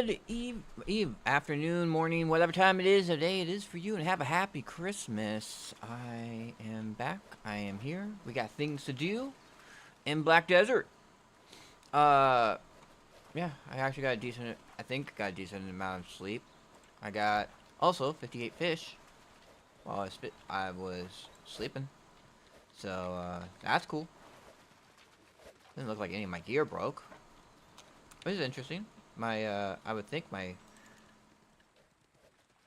Good afternoon, morning, whatever time it is of day it is for you, and have a happy Christmas. I am back. I am here. We got things to do in Black Desert. Uh, yeah, I actually got a decent, I think got a decent amount of sleep. I got also 58 fish while I was sleeping. So, that's cool. Didn't look like any of my gear broke. Which is interesting. I would think my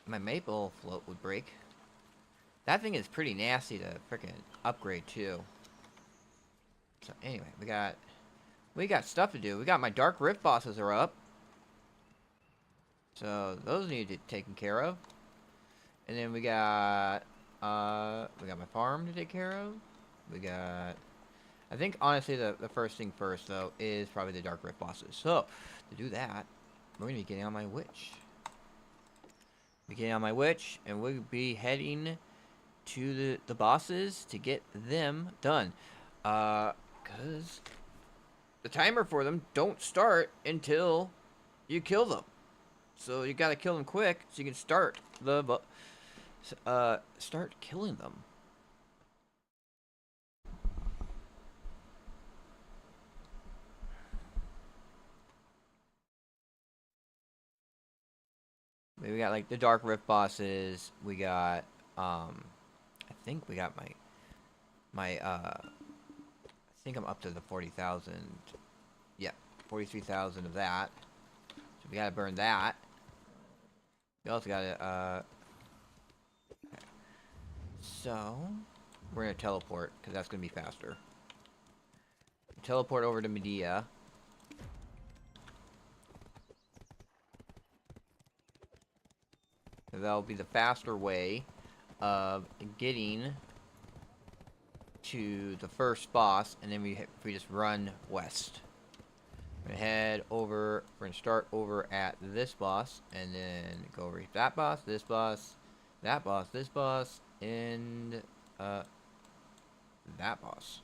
maple float would break. That thing is pretty nasty to frickin' upgrade too. So anyway, we got stuff to do. We got my dark rift bosses are up. So those need to be taken care of. And then we got my farm to take care of. I think honestly the first thing first though is probably the dark rift bosses. So to do that, we're gonna be getting on my witch. And we'll be heading to the bosses to get them done. Cause the timer for them don't start until you kill them. So you gotta kill them quick so you can start start killing them. We got like the dark rift bosses. We got I think we got I think I'm up to the 40,000. Yeah, 43,000 of that. So we gotta burn that. We also gotta okay. So we're gonna teleport because that's gonna be faster. Teleport over to Medea. That'll be the faster way of getting to the first boss, and then we just run west. We're gonna head over. We're gonna start over at this boss, and then go over that boss, this boss, that boss, this boss, and that boss.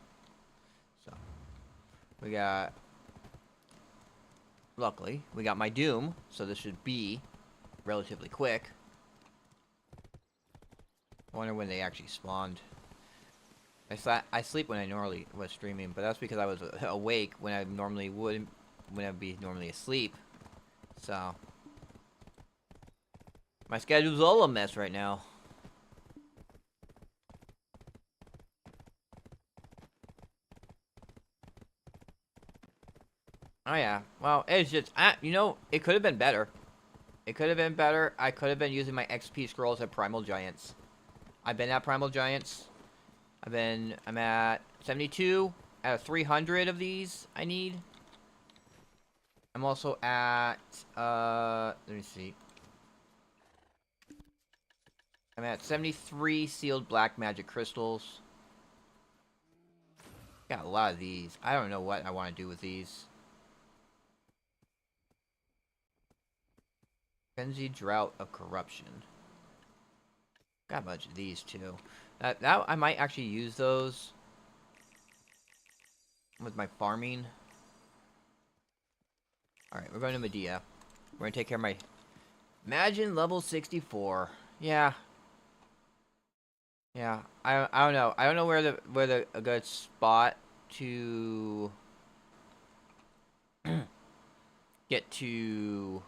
So we got. Luckily, we got my Doom, so this should be relatively quick. I wonder when they actually spawned. I sleep when I normally was streaming, but that's because I was awake when I normally wouldn't, when I'd be normally asleep. So my schedule's all a mess right now. Oh yeah, well it's just you know, it could have been better. It could have been better. I could have been using my XP scrolls at Primal Giants. I've been at Primal Giants. I'm at 72 out of 300 of these I need. I'm also at, let me see. I'm at 73 sealed black magic crystals. Got a lot of these. I don't know what I want to do with these. Frenzied Drought of Corruption. Got a bunch of these too. That I might actually use those with my farming. Alright, we're going to Medea. We're gonna take care of my Imagine level 64. Yeah. Yeah. I don't know. I don't know where a good spot to get to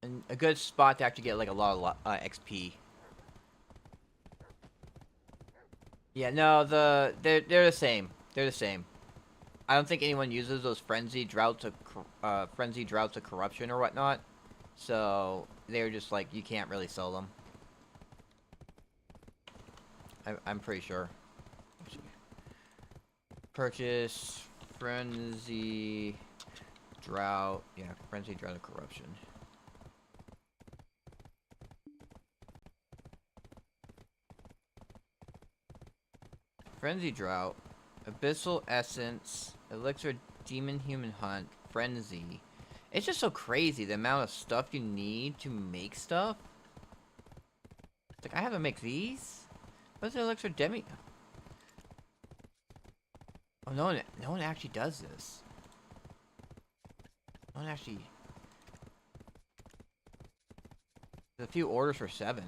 and a good spot to actually get like a lot of XP. Yeah, no, they're the same. They're the same. I don't think anyone uses those frenzied droughts of corruption or whatnot. So they're just like you can't really sell them. I'm pretty sure. Purchase frenzy drought. Yeah, frenzy drought of corruption. Frenzy drought, abyssal essence, elixir demon human hunt, frenzy, It's just so crazy the amount of stuff you need to make stuff. It's like, I have to make these? What's the elixir demi? Oh, no one actually does this. No one actually... There's a few orders for 7.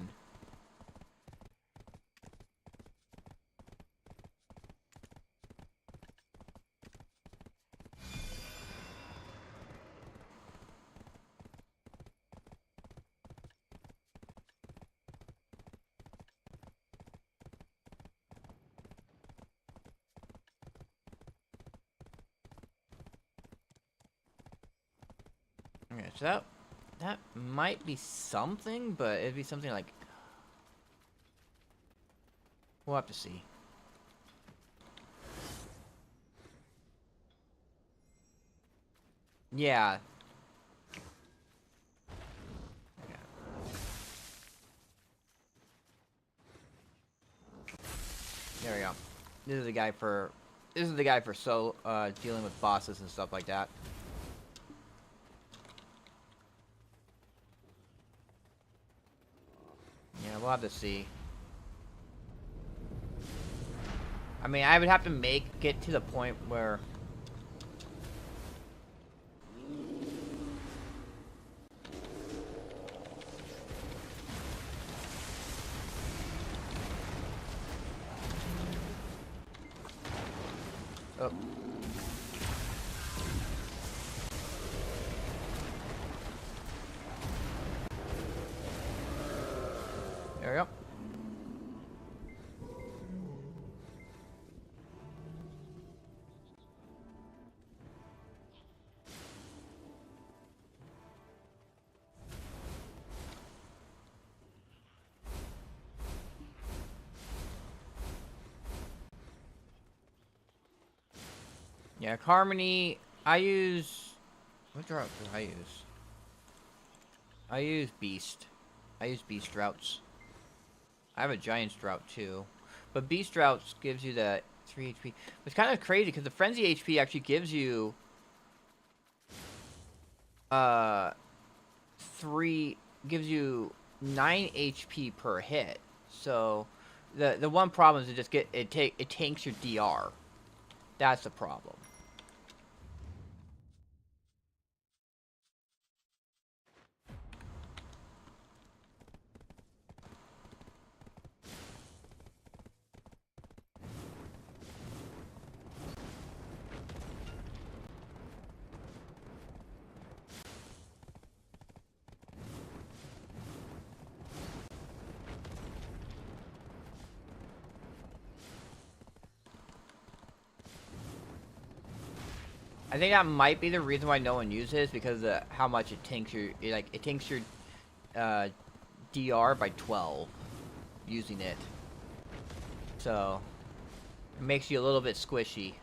Okay, so that might be something, but it'd be something like... We'll have to see. Yeah. Okay. There we go. This is the guy for... This is the guy for dealing with bosses and stuff like that. Yeah, we'll have to see. I mean, I would have to get to the point where... Oh. There we go. Yeah, Harmony, I use... What drought do I use? I use Beast. I use Beast Droughts. I have a Giant's Drought too. But Beast Droughts gives you that 3 HP. It's kind of crazy because the Frenzy HP actually gives you... gives you 9 HP per hit. So, the one problem is it tanks your DR. That's the problem. I think that might be the reason why no one uses it, because of how much it tanks your DR by 12 using it. So it makes you a little bit squishy.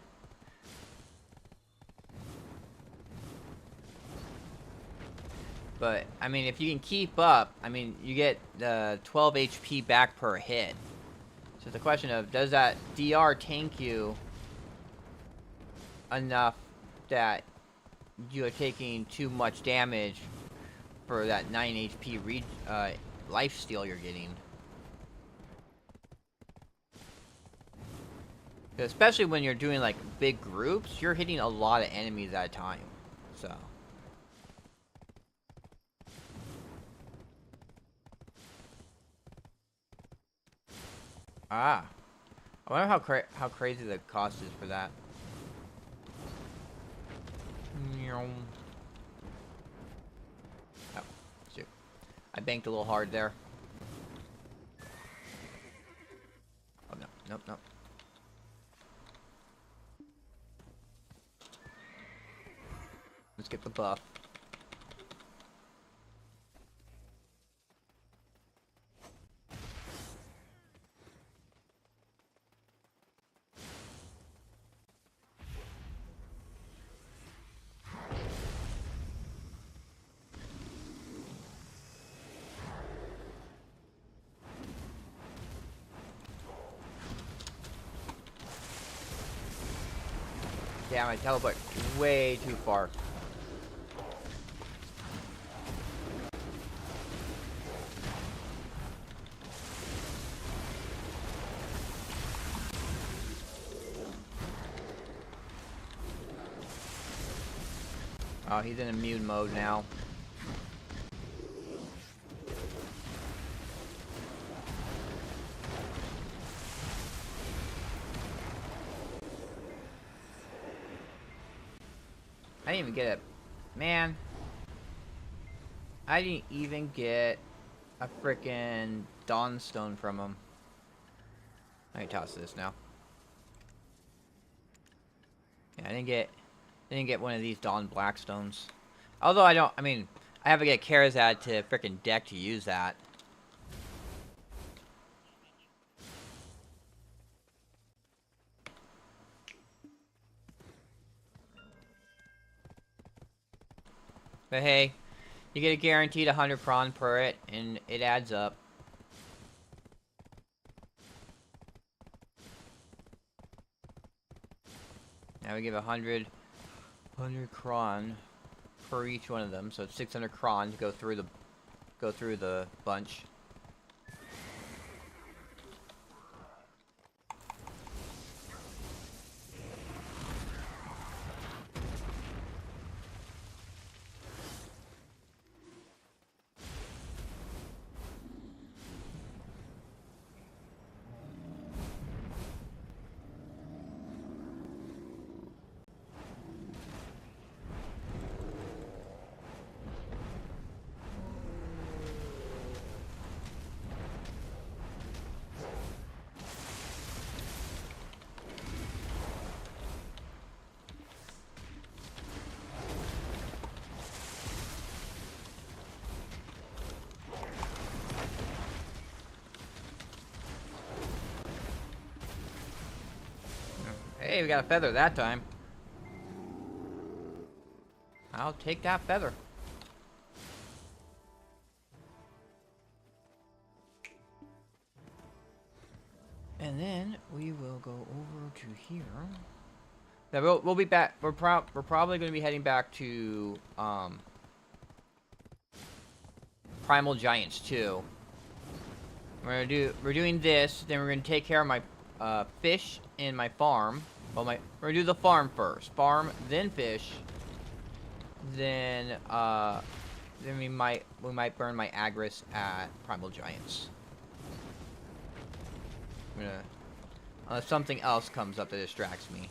But I mean, if you can keep up, I mean, you get 12 HP back per hit. So it's a question of, does that DR tank you enough that you are taking too much damage for that 9 HP life steal you're getting. Especially when you're doing like big groups, you're hitting a lot of enemies at a time. So. Ah. I wonder how crazy the cost is for that. Oh, shoot. I banked a little hard there. Oh, no. Nope, nope. Let's get the buff. Damn, I teleport way too far. Oh, he's in immune mode now. I didn't even get it. Man. I didn't even get a frickin' Dawnstone from him. I can toss this now. Yeah, I didn't get one of these Dawn Blackstones. Although I have to get Karazad to frickin' deck to use that. But hey, you get a guaranteed 100 prawn per it, and it adds up. Now we give 100 cron per each one of them, so it's 600 cron to go through the bunch. Hey, we got a feather that time. I'll take that feather. And then we will go over to here. Now we'll be back. We're probably going to be heading back to Primal Giants too. We're doing this. Then we're going to take care of my fish in my farm. Well, we're going to do the farm first. Farm, then fish. Then we might burn my Agris at Primal Giants. I'm gonna, unless something else comes up that distracts me.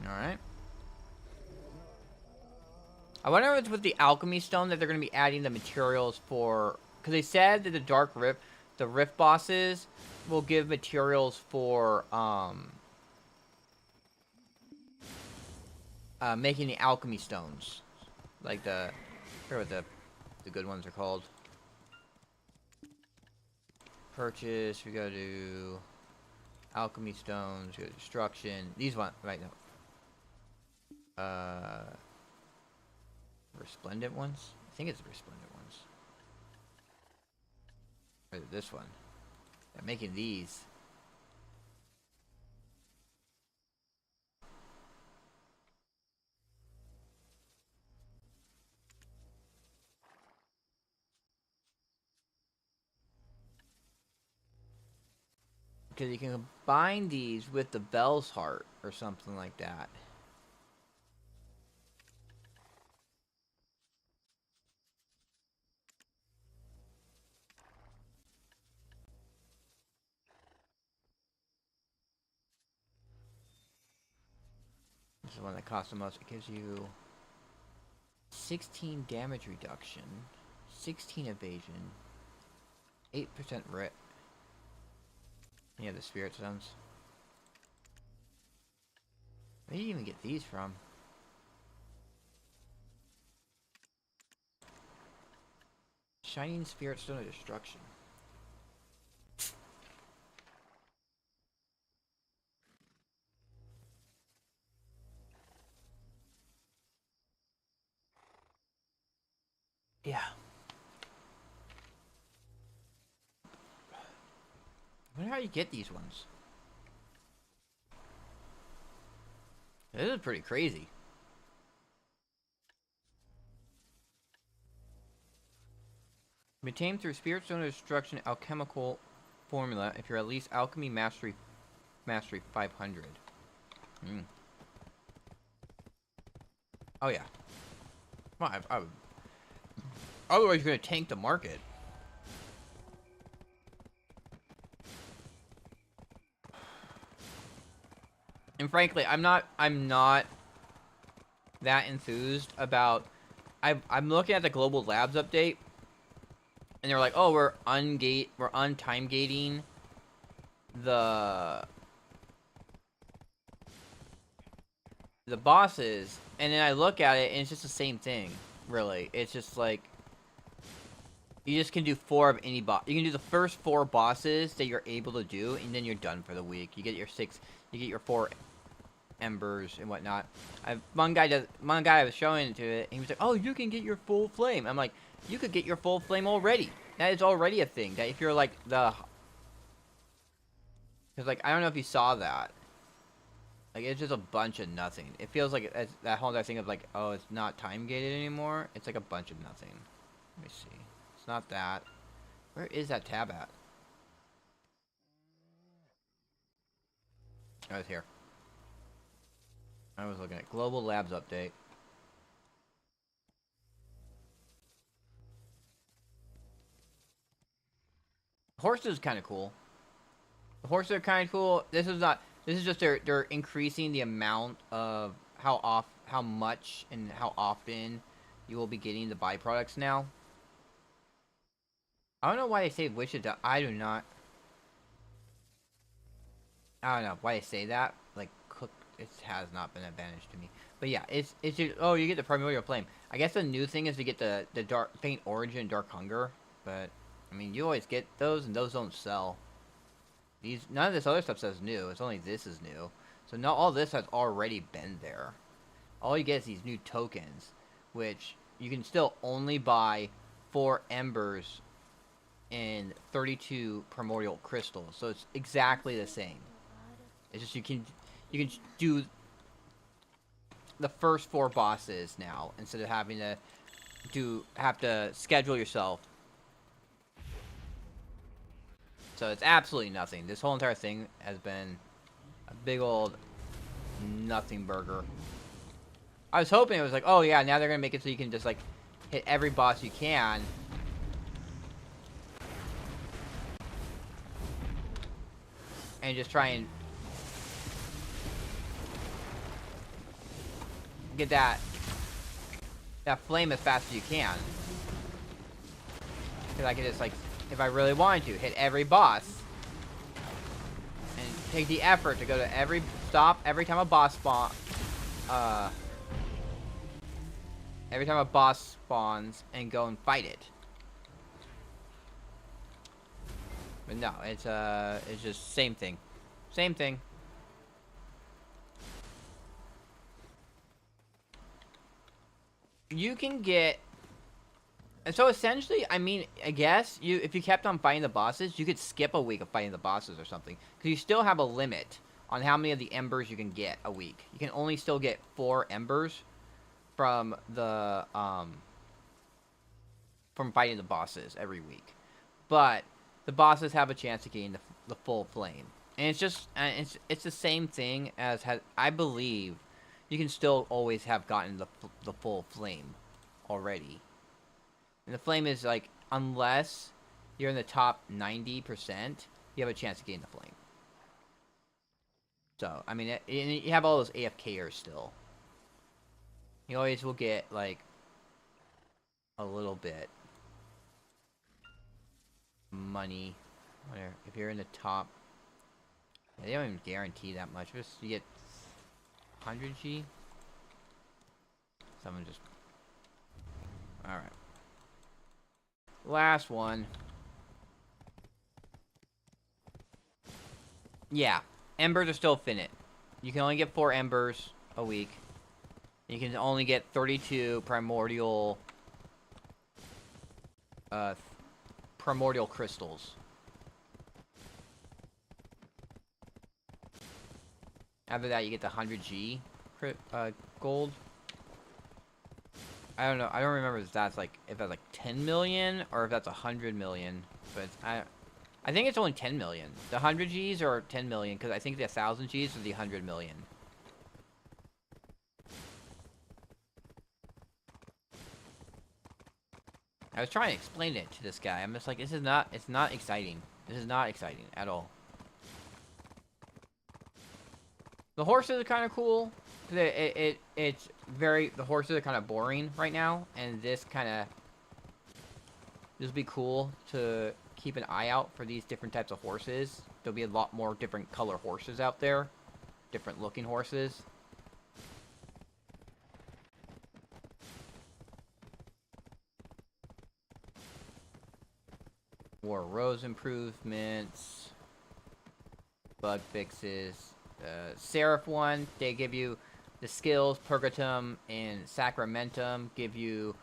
Alright. I wonder if it's with the alchemy stone that they're going to be adding the materials for... Because they said that the rift bosses will give materials for making the alchemy stones. Like I forget what the good ones are called. Purchase, we go to alchemy stones, we go to destruction. These ones, right now. Resplendent ones? I think it's the resplendent ones. Or this one. I'm making these. Because you can combine these with the Bell's Heart or something like that. This is the one that costs the most. It gives you 16 damage reduction, 16 evasion, 8% writ. Yeah, the spirit stones. Where did you even get these from? Shining Spirit Stone of Destruction. Yeah. I wonder how you get these ones. This is pretty crazy. Maintained through Spirit Stone Destruction alchemical formula if you're at least Alchemy Mastery 500. Oh yeah. Well, I would. Otherwise, you're gonna tank the market. And frankly, I'm not that enthused about. I'm looking at the Global Labs update, and they're like, "Oh, we're untime gating the bosses," and then I look at it, and it's just the same thing. Really, it's just like you just can do 4 of any boss. You can do the first 4 bosses that you're able to do, and then you're done for the week. You get your 4 embers and whatnot. One guy I was showing it to it, and he was like, "Oh, you can get your full flame." I'm like, "You could get your full flame already. That is already a thing. That if you're like because like I don't know if you saw that. Like it's just a bunch of nothing. It feels like it's that whole other thing of like, oh, it's not time gated anymore. It's like a bunch of nothing. Let me see. It's not that. Where is that tab at? Oh, it's here. I was looking at Global Labs update. Horses is kind of cool. The horses are kind of cool. This is not. This is just they're increasing the amount of how much and how often you will be getting the byproducts now. I don't know why they say Wichita. I do not. I don't know why they say that. Like cook, it has not been an advantage to me. But yeah, it's just, oh, you get the primordial flame. I guess the new thing is to get the dark faint origin, dark hunger. But I mean, you always get those, and those don't sell. None of this other stuff says new. It's only this is new. So not all this has already been there. All you get is these new tokens, which you can still only buy 4 embers and 32 primordial crystals. So it's exactly the same. It's just you can do the first 4 bosses now instead of having to have to schedule yourself. So it's absolutely nothing. This whole entire thing has been a big old nothing burger. I was hoping it was like, oh yeah, now they're gonna make it so you can just like hit every boss you can. And just try and get that flame as fast as you can. Because I can just like, if I really wanted to, hit every boss. And take the effort to go to every time a boss spawn. Every time a boss spawns and go and fight it. But no, it's just same thing. Same thing. You can get... And so essentially, I mean, I guess, if you kept on fighting the bosses, you could skip a week of fighting the bosses or something. Because you still have a limit on how many of the embers you can get a week. You can only still get 4 embers from the, from fighting the bosses every week. But the bosses have a chance of getting the full flame. And it's just, it's the same thing as, I believe, you can still always have gotten the full flame already. And the flame is like, unless you're in the top 90%, you have a chance of getting the flame. So, I mean, you have all those AFKers still. You always will get, like, a little bit money. If you're in the top... Yeah, they don't even guarantee that much. Just, you get 100 G. Someone just... Alright. Last one. Yeah. Embers are still finite. You can only get 4 embers a week. You can only get 32 primordial primordial crystals. After that, you get the 100G gold. I don't know. I don't remember if that's like 10 million or if that's 100 million. But it's, I think it's only 10 million. The 100 Gs are 10 million because I think the 1,000 Gs are the 100 million. I was trying to explain it to this guy. I'm just like, it's not exciting. This is not exciting at all. The horses are kind of cool. It's very, the horses are kind of boring right now. And this would be cool to keep an eye out for these different types of horses. There'll be a lot more different color horses out there. Different looking horses. More rose improvements. Bug fixes. Seraph one, they give you the skills, Purgatum and Sacramentum, give you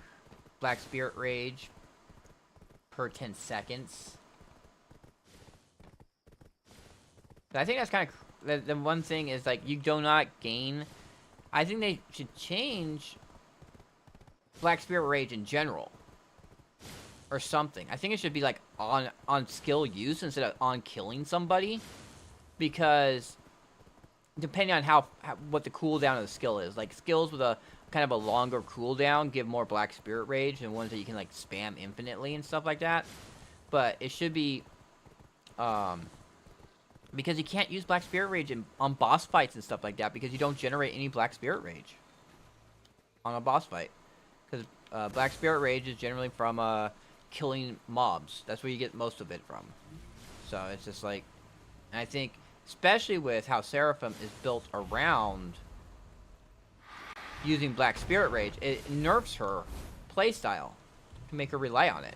Black Spirit Rage per 10 seconds. But I think that's kind of... The one thing is, like, you do not gain... I think they should change Black Spirit Rage in general. Or something. I think it should be, like, on skill use instead of on killing somebody. Because... depending on what the cooldown of the skill is. Like, skills with a kind of a longer cooldown give more Black Spirit Rage than ones that you can, like, spam infinitely and stuff like that. But it should be, because you can't use Black Spirit Rage on boss fights and stuff like that because you don't generate any Black Spirit Rage on a boss fight. Because Black Spirit Rage is generally from killing mobs. That's where you get most of it from. So it's just like, and I think... especially with how Seraphim is built around using Black Spirit Rage, it nerfs her playstyle to make her rely on it.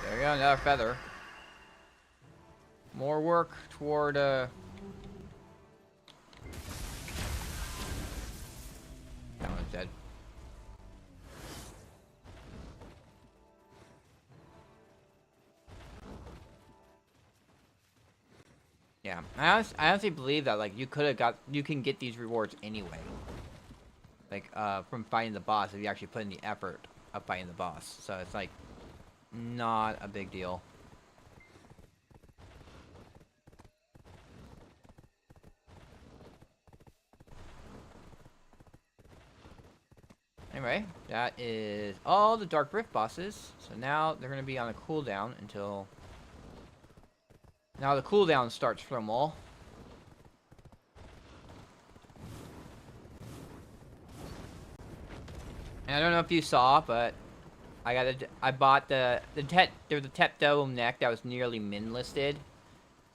There we go, another feather. More work toward, that one's dead. Yeah, I honestly believe that, like, you can get these rewards anyway. Like, from fighting the boss if you actually put in the effort of fighting the boss. So it's, like, not a big deal. Anyway, that is all the Dark Rift bosses. So now they're going to be on a cooldown until... now the cooldown starts for them all. And I don't know if you saw, but I bought there was a Tep Devil neck that was nearly min listed.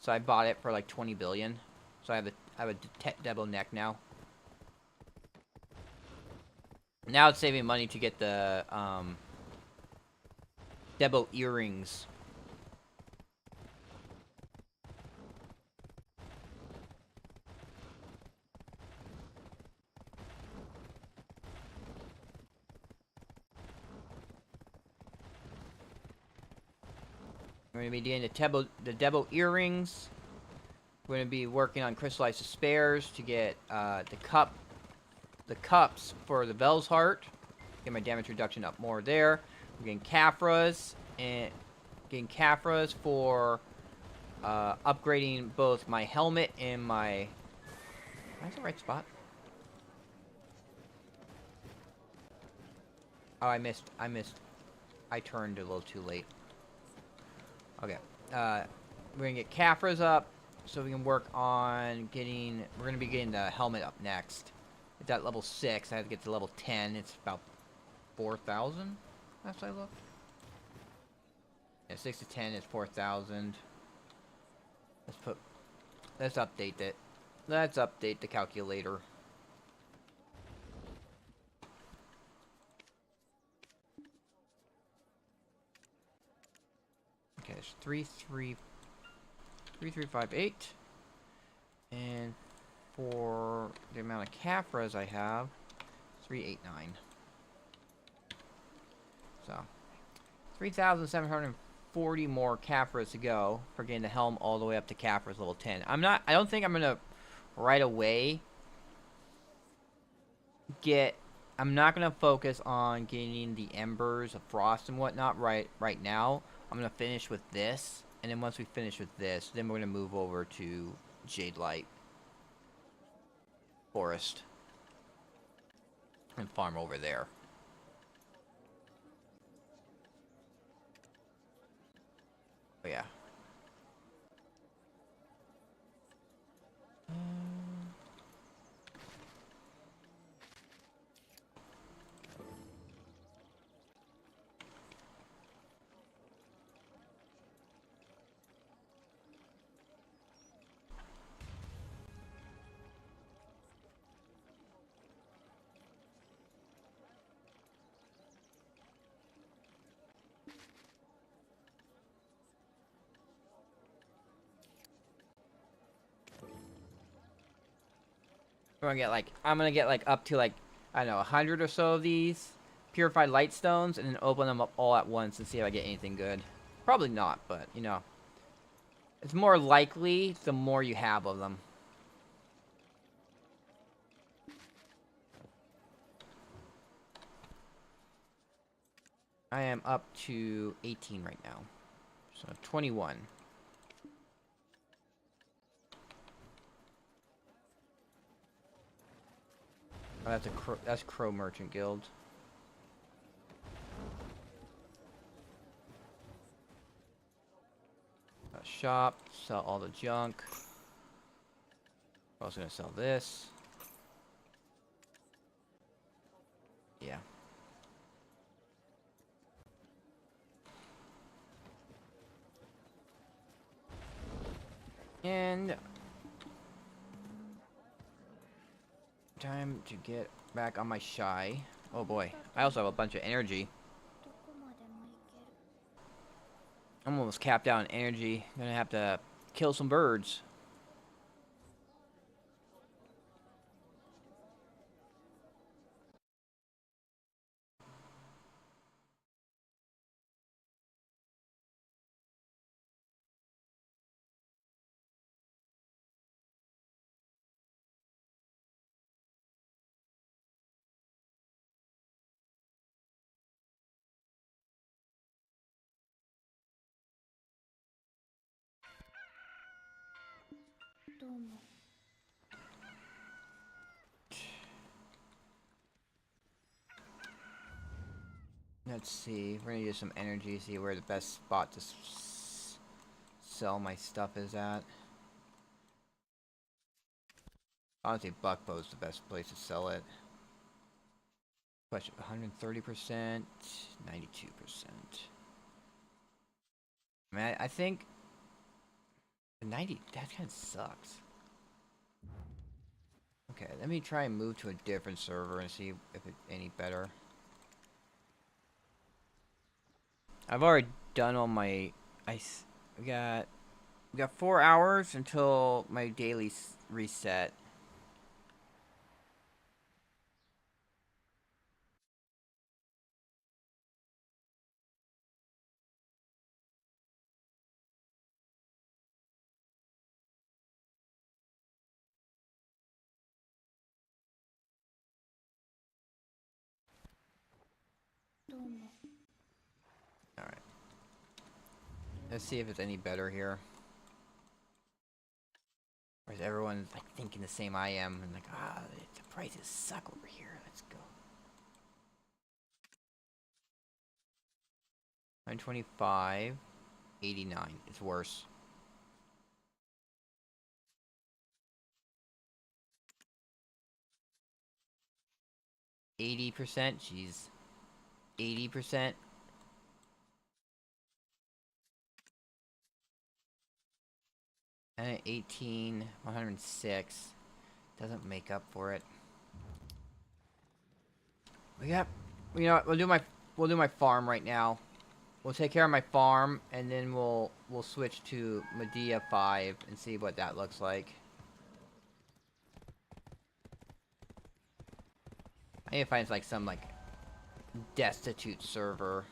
So I bought it for like 20 billion. So I have a Tep Devil neck now. Now it's saving money to get the Debo earrings. We're going to be doing the Debo earrings. We're going to be working on crystallized despairs to get the cups for the Vel's Heart. Get my damage reduction up more there. We're getting Caphras for upgrading both my helmet and my... That's the right spot. Oh, I missed. I turned a little too late. Okay. we're gonna get Caphras up, so we can work on getting. We're gonna be getting the helmet up next. It's at level 6. I have to get to level 10. It's about 4,000. Last I looked. Yeah, 6 to 10 is 4,000. Let's update it. Let's update the calculator. Okay, it's 3358. And for the amount of Caphras I have, 389. So, 3,740 more Caphras to go for getting the helm all the way up to Caphras level 10. I don't think I'm gonna right away I'm not gonna focus on getting the embers of frost and whatnot right now. I'm gonna finish with this, and then once we finish with this, then we're gonna move over to Jade Light Forest and farm over there. Oh yeah. I'm gonna get like up to like, I don't know, 100 or so of these purified light stones, and then open them up all at once and see if I get anything good. Probably not, but you know, it's more likely the more you have of them. I am up to 18 right now, so 21. Oh, that's Crow Merchant Guild. Shop, sell all the junk. I'm also gonna sell this. Yeah. And time to get back on my shy. Oh boy, I also have a bunch of energy. I'm almost capped out on energy. Gonna have to kill some birds. Let's see. We're gonna use some energy. See where the best spot to sell my stuff is at. Honestly, Buckbow's the best place to sell it. Question: 130%, 92%. I mean, I think 90. That kind of sucks. Okay, let me try and move to a different server and see if it's any better. I've already done all my. We got 4 hours until my daily reset. Alright. Let's see if it's any better here. Or is everyone like thinking the same I am and like, the prices suck over here. Let's go. 125, 89. It's worse. 80%. Jeez. 80%. And 18, 106. Doesn't make up for it. We got, you know what, we'll do my farm right now. We'll take care of my farm, and then we'll switch to Medea 5 and see what that looks like. I need to find like some like destitute server.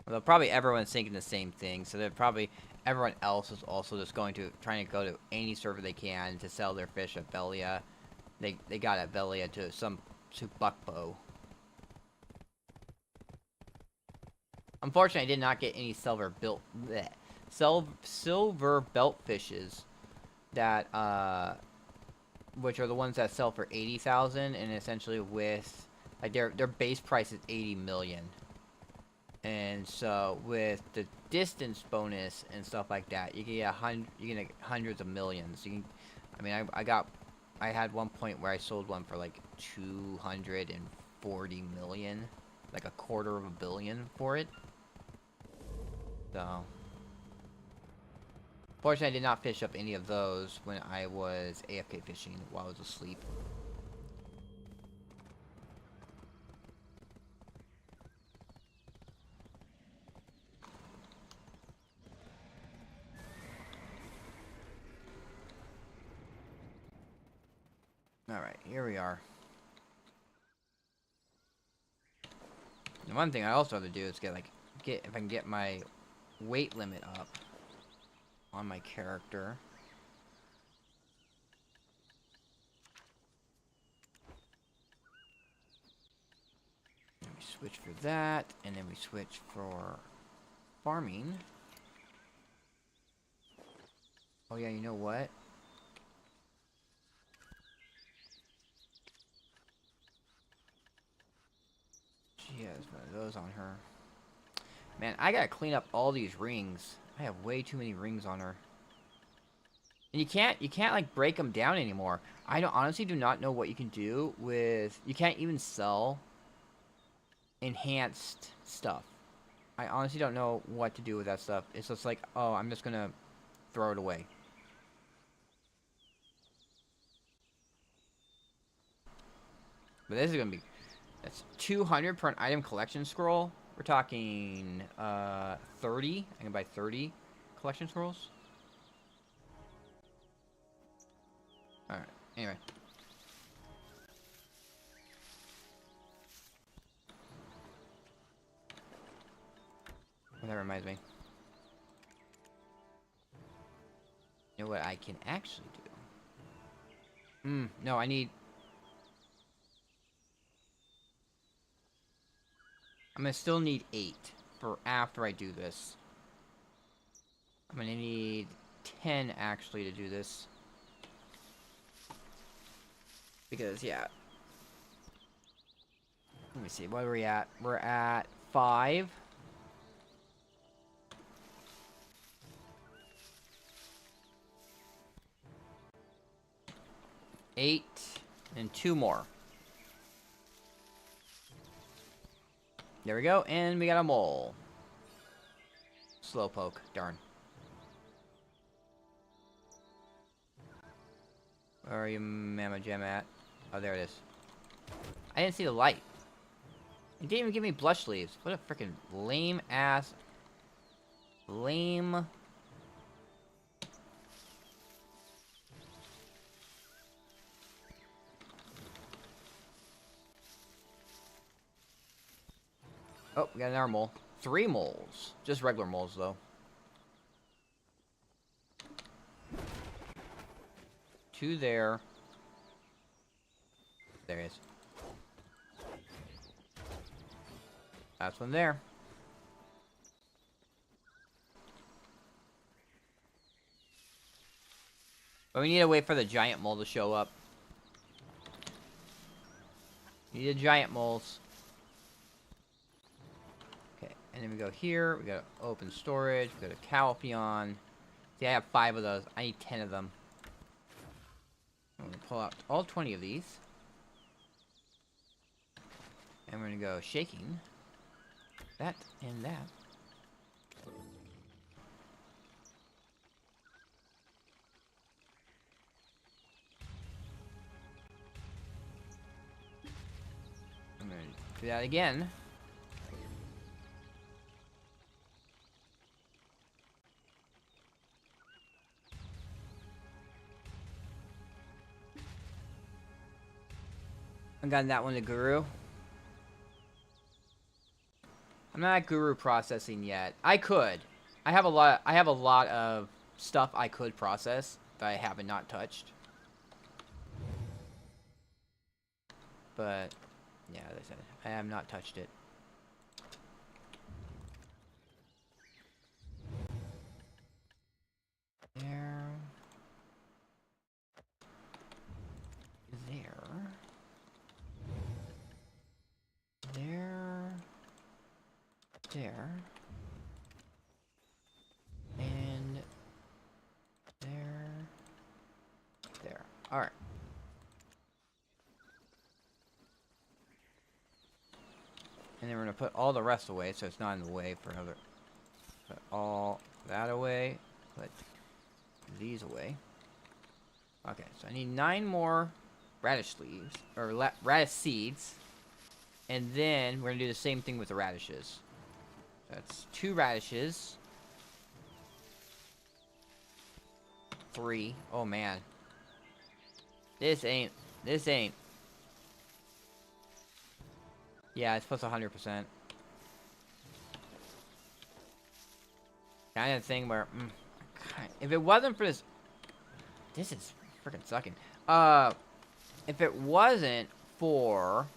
Although probably everyone's thinking the same thing, so they're probably everyone else is also just trying to go to any server they can to sell their fish at Velia. They got at Velia to Buckbow. Unfortunately, I did not get any silver belt fishes that which are the ones that sell for 80,000, and essentially with like their base price is 80 million. And so with the distance bonus and stuff like that, you can get hundreds of millions. You can, I mean, I had one point where I sold one for like 240 million, like a quarter of a billion for it. So, fortunately, I did not fish up any of those when I was AFK fishing while I was asleep. Alright, here we are. And one thing I also have to do is if I can get my weight limit up on my character. Then we switch for that, and then we switch for farming. Oh yeah, you know what? She has one of those on her. Man, I gotta clean up all these rings. I have way too many rings on her. And you can't like break them down anymore. I honestly do not know what you can do with. You can't even sell enhanced stuff. I honestly don't know what to do with that stuff. It's just like, oh, I'm just gonna throw it away. But this is gonna be, that's 200 per an item collection scroll. We're talking 30. I can buy 30 collection scrolls. All right. Anyway. Well, that reminds me. You know what I can actually do? No, I need... I'm gonna still need 8 for after I do this. I'm gonna need 10 actually to do this. Because, yeah. Let me see, what are we at? We're at 5. Eight, and 2 more. There we go, and we got a mole. Slowpoke, darn. Where are you, Mama Gem at? Oh, there it is. I didn't see the light. It didn't even give me blush leaves. What a freaking lame ass. Lame. Oh, we got another mole. 3 moles. Just regular moles, though. 2 there. There he is. That's one there. But we need to wait for the giant mole to show up. We need the giant moles. Okay, and then we go here. We go to open storage. We go to Calpheon. See, I have 5 of those. I need 10 of them. I'm gonna pull out all 20 of these. And we're gonna go shaking. That and that. I'm gonna do that again. I got that one to Guru. I'm not at Guru processing yet. I could. I have a lot of stuff I could process that I haven't not touched. But yeah, as I said, I have not touched it. There. There. And there. Alright. And then we're going to put all the rest away so it's not in the way for another. Put all that away. Put these away. Okay, so I need 9 more radish leaves. Or radish seeds. And then we're going to do the same thing with the radishes. That's 2 radishes. 3. Oh man. This ain't. Yeah, it's plus 100%. Kind of thing where, if it wasn't for this, this is freaking sucking. If it wasn't for,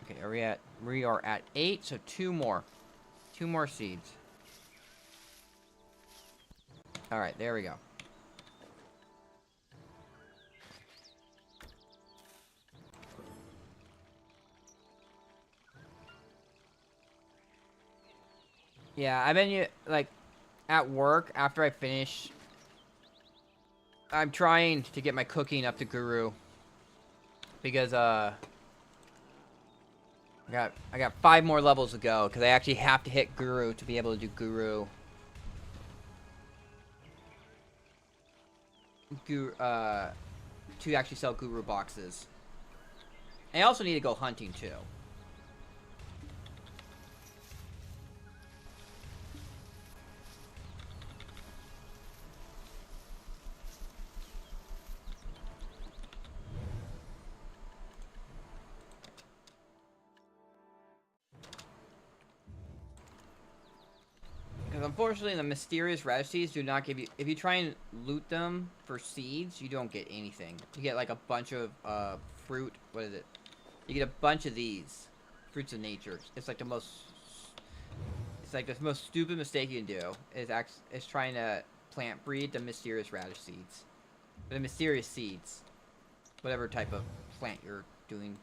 okay, we are at 8, so 2 more seeds. All right, there we go. Yeah, I've been, like, at work, after I finish, I'm trying to get my cooking up to Guru. Because, I got 5 more levels to go, because I actually have to hit Guru to be able to do Guru. To actually sell Guru boxes. And I also need to go hunting, too. Because unfortunately, the mysterious radish seeds do not give you... If you try and loot them for seeds, you don't get anything. You get like a bunch of fruit. What is it? You get a bunch of these. Fruits of nature. It's like the most... It's like the most stupid mistake you can do. Is trying to plant breed the mysterious radish seeds. The mysterious seeds. Whatever type of plant you're doing.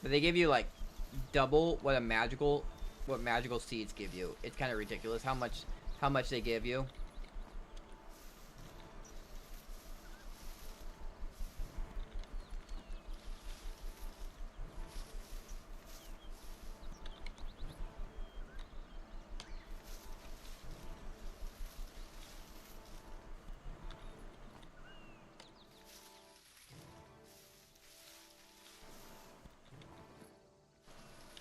But they give you like double what magical seeds give you. It's kind of ridiculous how much they give you.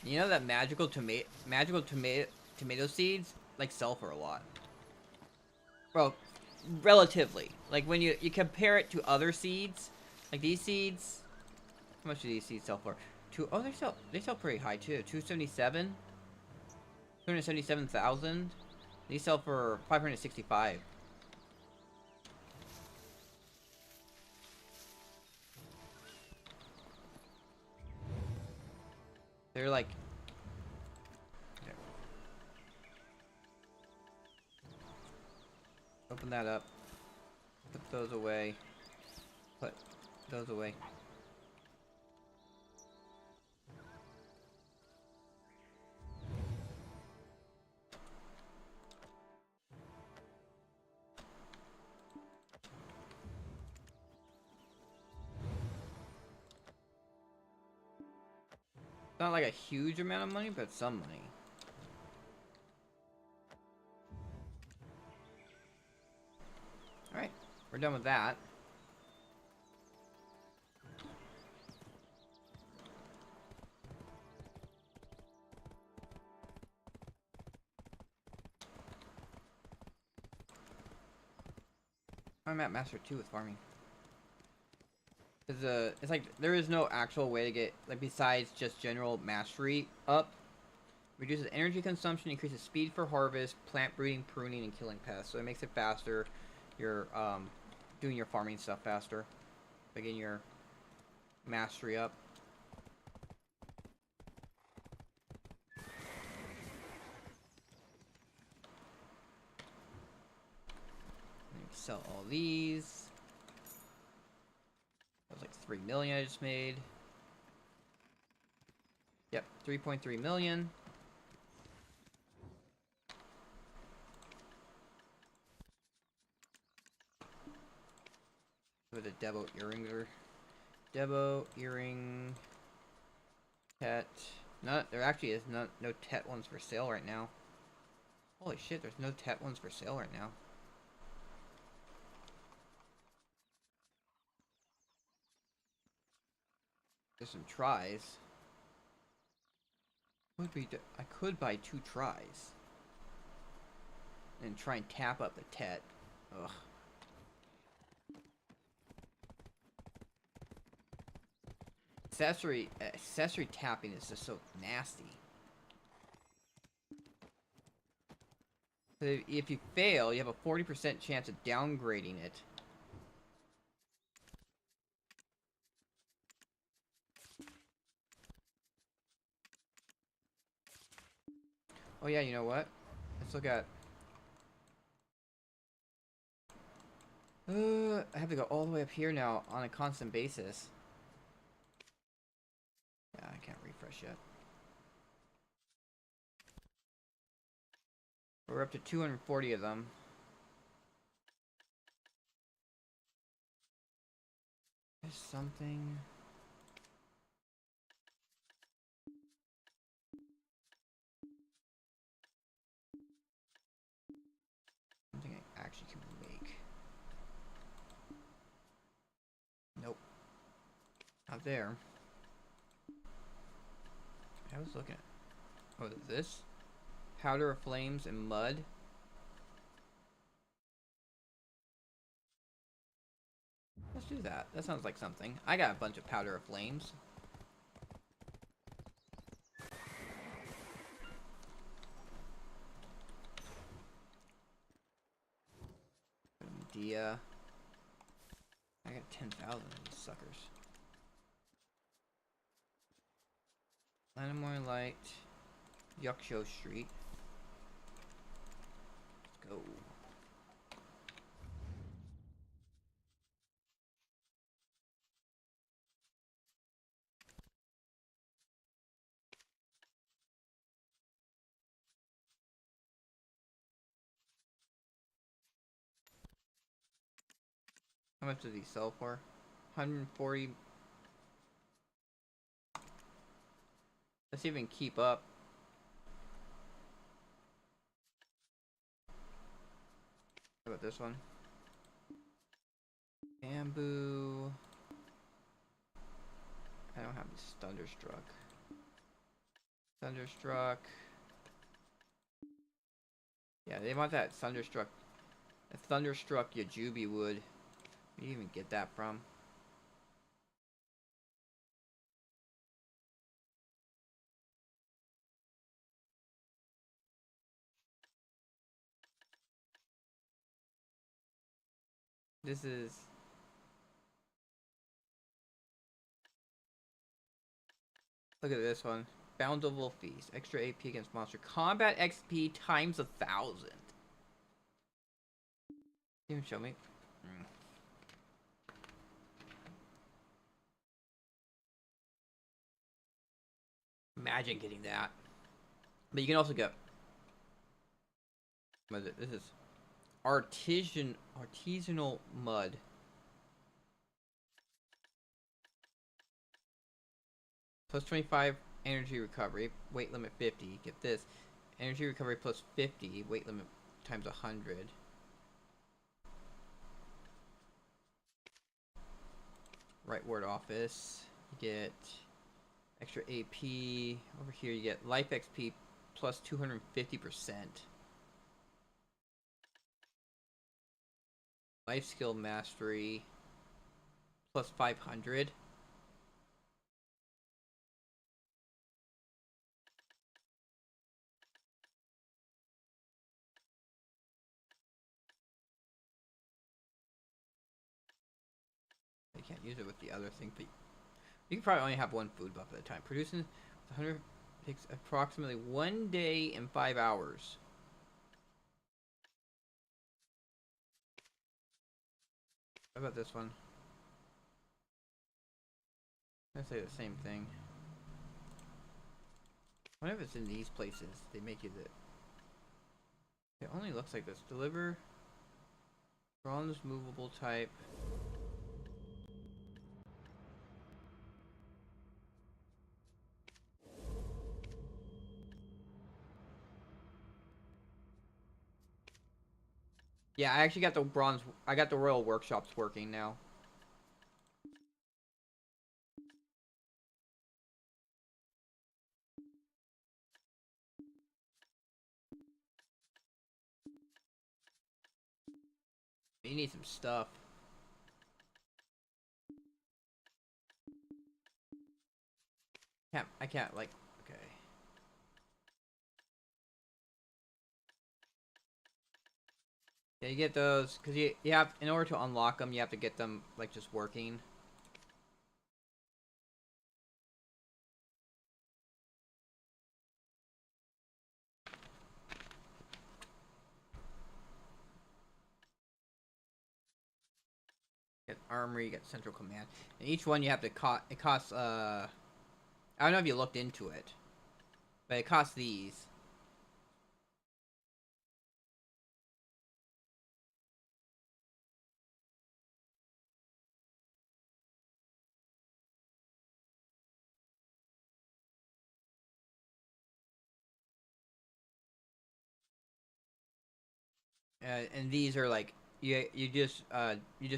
You know that magical tomato seeds like sell for a lot. Well, relatively. Like when you compare it to other seeds, like these seeds, how much do these seeds sell for? They sell pretty high too. 277,000. These sell for 565. They're like... Okay. Open that up. Put those away. put those away. Not like a huge amount of money, but some money. Alright, we're done with that. I'm at Master 2 with farming. It's like, there is no actual way to get, like, besides just general mastery up. Reduces energy consumption, increases speed for harvest, plant breeding, pruning, and killing pests. So it makes it faster. You're, doing your farming stuff faster. By getting your mastery up. Sell all these. That was like 3 million I just made. Yep, 3.3 million. Where the Debo earrings are. Debo earring. Tet. There actually is no Tet ones for sale right now. Holy shit, there's no Tet ones for sale right now. There's some tries. I could buy 2 tries. And try and tap up the Tet. Ugh. Accessory tapping is just so nasty. So if you fail, you have a 40% chance of downgrading it. Oh yeah, you know what? Let's look at... I have to go all the way up here now on a constant basis. Yeah, I can't refresh yet. We're up to 240 of them. There's something... Something I actually can make. Nope. Not there. I was looking at... Oh, is this? Powder of flames and mud. Let's do that. That sounds like something. I got a bunch of powder of flames. Medea. I got 10,000 of these suckers. Lanamore Light. Yuksho Street. Let's go. How much does he sell for? 140. Let's even keep up. How about this one? Bamboo. I don't have this Thunderstruck. Thunderstruck. Yeah, they want that Thunderstruck. A Thunderstruck Yajubi wood. Where do you even get that from? This is... Look at this one. Bountiful Feast. Extra AP against monster. Combat XP times 1,000. Even show me. imagine getting that. But you can also get... What is it? This is artisanal mud. Plus 25 energy recovery. Weight limit 50. Get this. Energy recovery plus 50. Weight limit times 100. Right ward office. You get extra AP. Over here you get life XP plus 250%. Life skill mastery plus 500. You can't use it with the other thing, but you can probably only have one food buff at a time. Producing 100 takes approximately 1 day and 5 hours. How about this one? I say the same thing. I wonder if it's in these places. They make you the... It only looks like this. Deliver bronze movable type. Yeah, I actually got the bronze. I got the royal workshops working now. You need some stuff. I can't like, okay. Yeah, you get those, because you have, in order to unlock them, you have to get them, like, just working. Get armory, you get central command. And each one you have to it costs, I don't know if you looked into it, but it costs these. And these are like, you just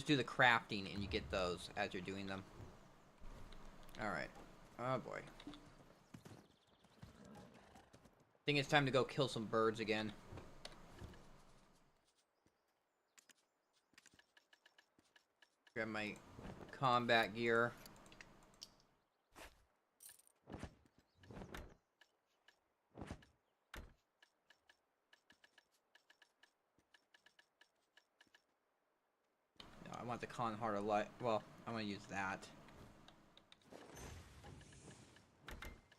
do the crafting and you get those as you're doing them. Alright. Oh boy. I think it's time to go kill some birds again. Grab my combat gear. No, I want the con heart of light. Well, I'm gonna use that.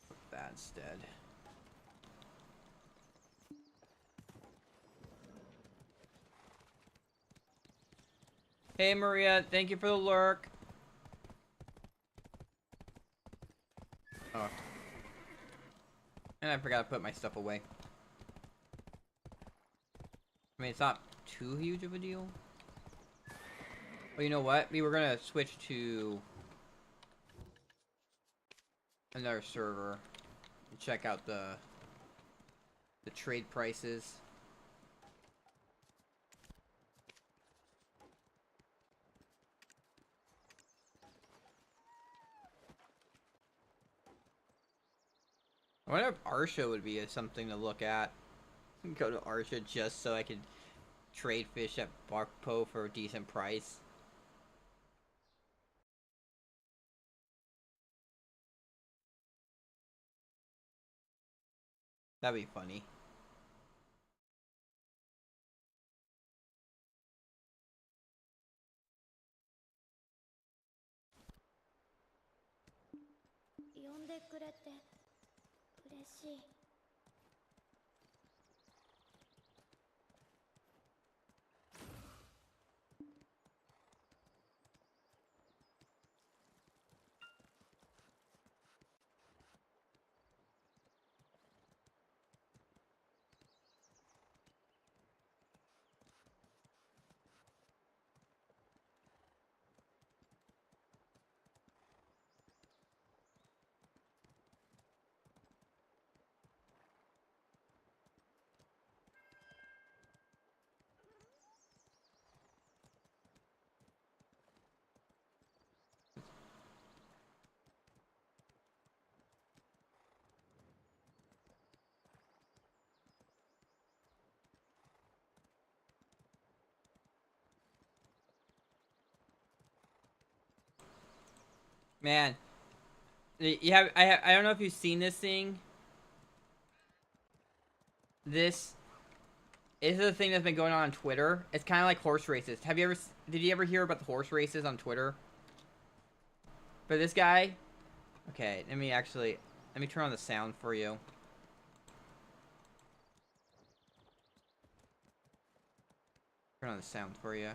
Put that instead. Hey Maria, thank you for the lurk. Oh. And I forgot to put my stuff away. I mean, it's not too huge of a deal. But you know what? We were gonna switch to another server and check out the trade prices. I wonder if Arsha would be something to look at. Go to Arsha just so I could trade fish at Barkpo for a decent price. That'd be funny. Man, I don't know if you've seen this thing. This is the thing that's been going on Twitter. It's kind of like horse races. Did you ever hear about the horse races on Twitter? For this guy? Okay, let me turn on the sound for you. Turn on the sound for you.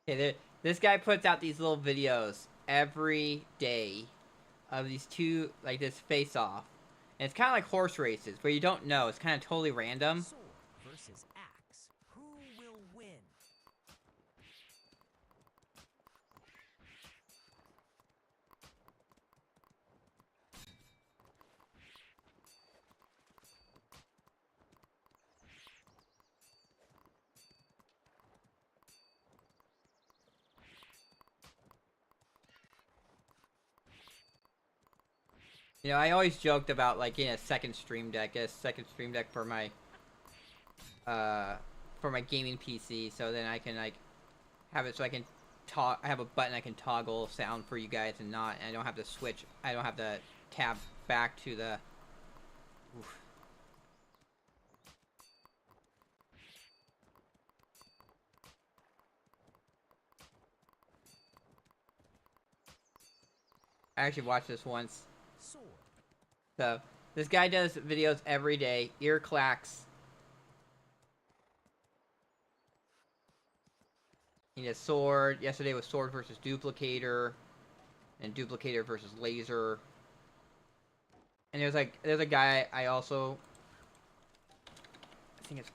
Okay, this guy puts out these little videos every day of these two, like this face-off. And it's kind of like horse races, where you don't know. It's kind of totally random. Sword versus axe. Who will win? You know, I always joked about like getting a second stream deck, for my gaming PC, so then I can like have it so I can I have a button I can toggle sound for you guys and I don't have to switch. I don't have to tab back to the. Oof. I actually watched this once. Sword. So this guy does videos every day. Ear clacks. He does sword. Yesterday was sword versus duplicator, and duplicator versus laser. And there's a guy I think it's,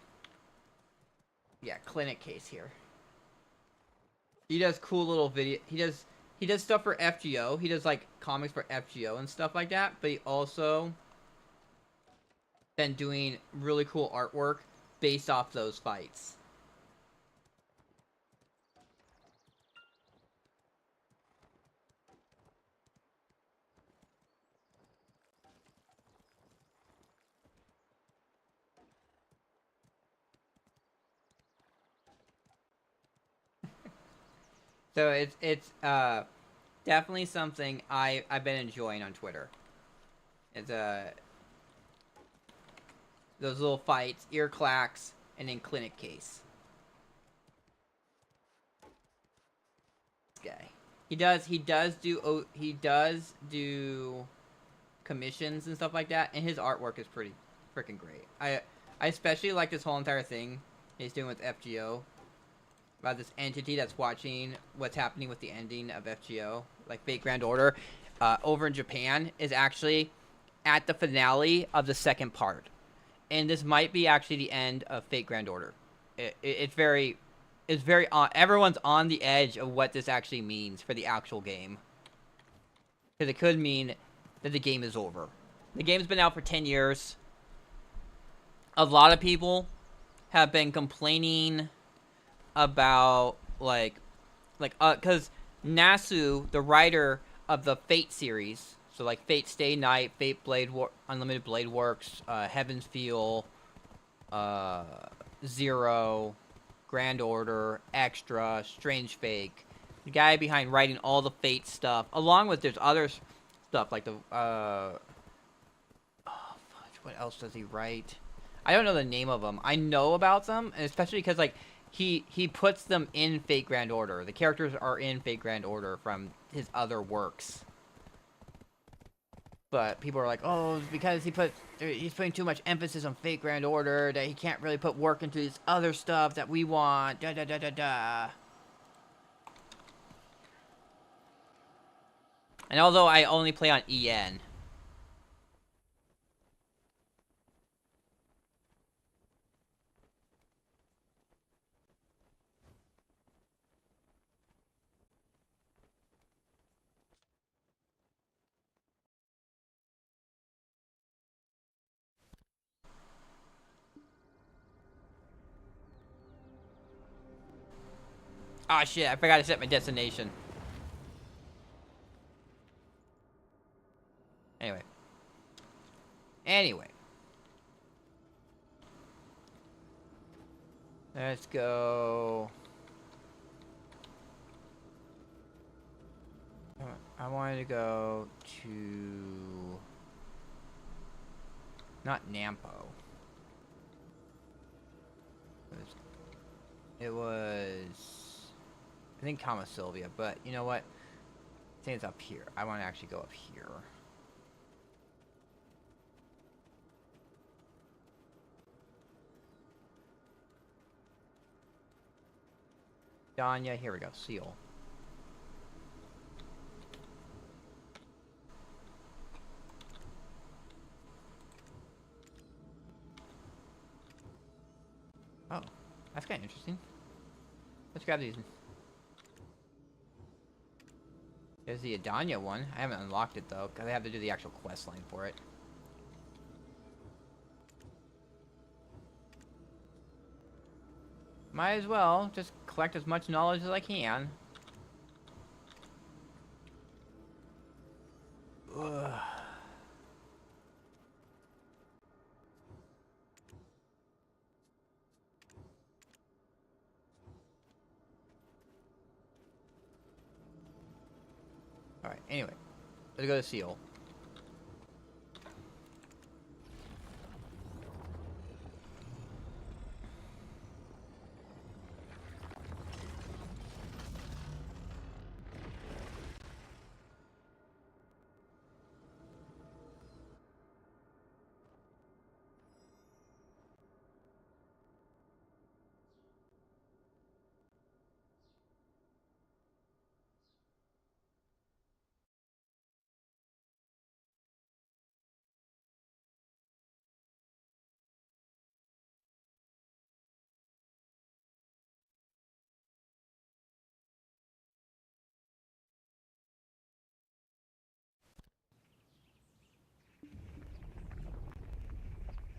yeah, clinic case here. He does cool little video. He does stuff for FGO. He does like comics for FGO and stuff like that. But he also been doing really cool artwork based off those fights. So it's definitely something I've been enjoying on Twitter. It's those little fights, ear clacks, and then clinic case. This guy. He does do commissions and stuff like that, and his artwork is pretty freaking great. I especially like this whole entire thing he's doing with FGO. About this entity that's watching what's happening with the ending of FGO, like Fate Grand Order, over in Japan, is actually at the finale of the second part, and this might be actually the end of Fate Grand Order. It's very everyone's on the edge of what this actually means for the actual game, because it could mean that the game is over. The game's been out for 10 years. A lot of people have been complaining about because Nasu, the writer of the Fate series, so like Fate Stay Night, Fate Unlimited Blade Works, Heaven's Feel, Zero, Grand Order, Extra, Strange Fake, the guy behind writing all the Fate stuff, along with there's other stuff like the what else does he write? I don't know the name of them. I know about them, and especially because like he puts them in Fate Grand Order. The characters are in Fate Grand Order from his other works. But people are like, oh, because he's putting too much emphasis on Fate Grand Order that he can't really put work into this other stuff that we want. Da da da da da. And although I only play on EN. Ah, shit, I forgot to set my destination. Anyway. Let's go. I wanted to go to... Not Nampo. It was... I think Kama Sylvia, but you know what? I think it's up here. I want to actually go up here. Danya, here we go. Seal. Oh, that's kind of interesting. Let's grab these. There's the Adanya one. I haven't unlocked it though, because I have to do the actual quest line for it. Might as well just collect as much knowledge as I can. Ugh. Alright, anyway. Let's go to Seal.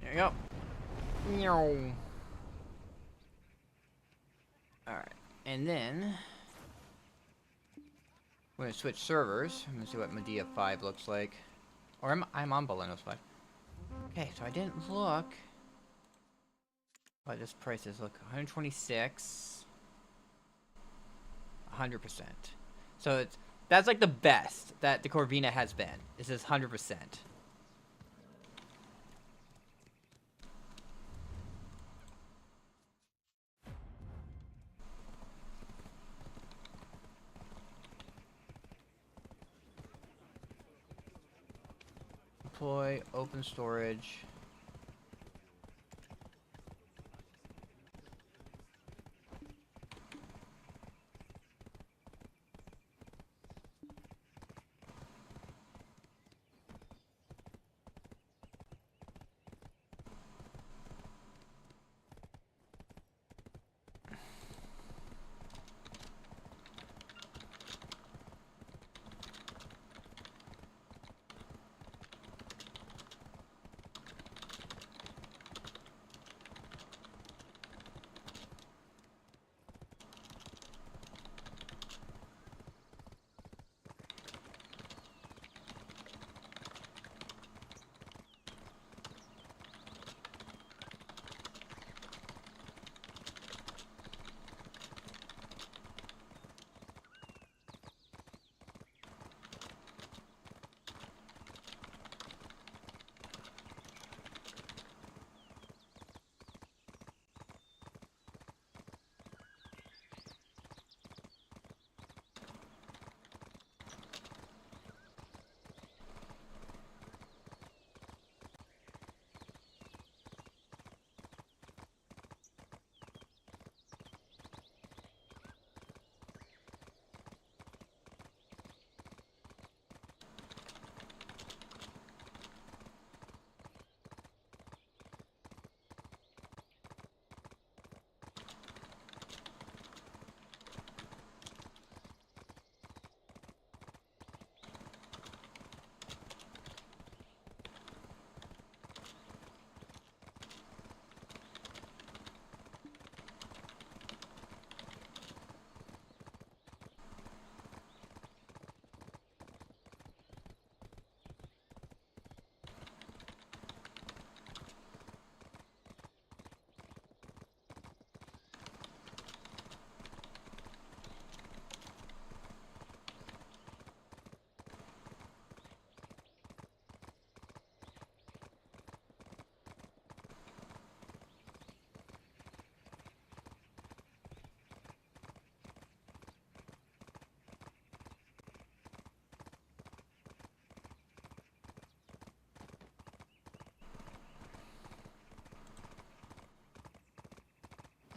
There you go. Alright, and then we're gonna switch servers. I'm gonna see what Medea 5 looks like. Or I'm on Balenos 5. Okay, so I didn't look. What this price is, look, 126. 100%. So that's like the best that the Corvina has been. This is 100%. Deploy, open storage.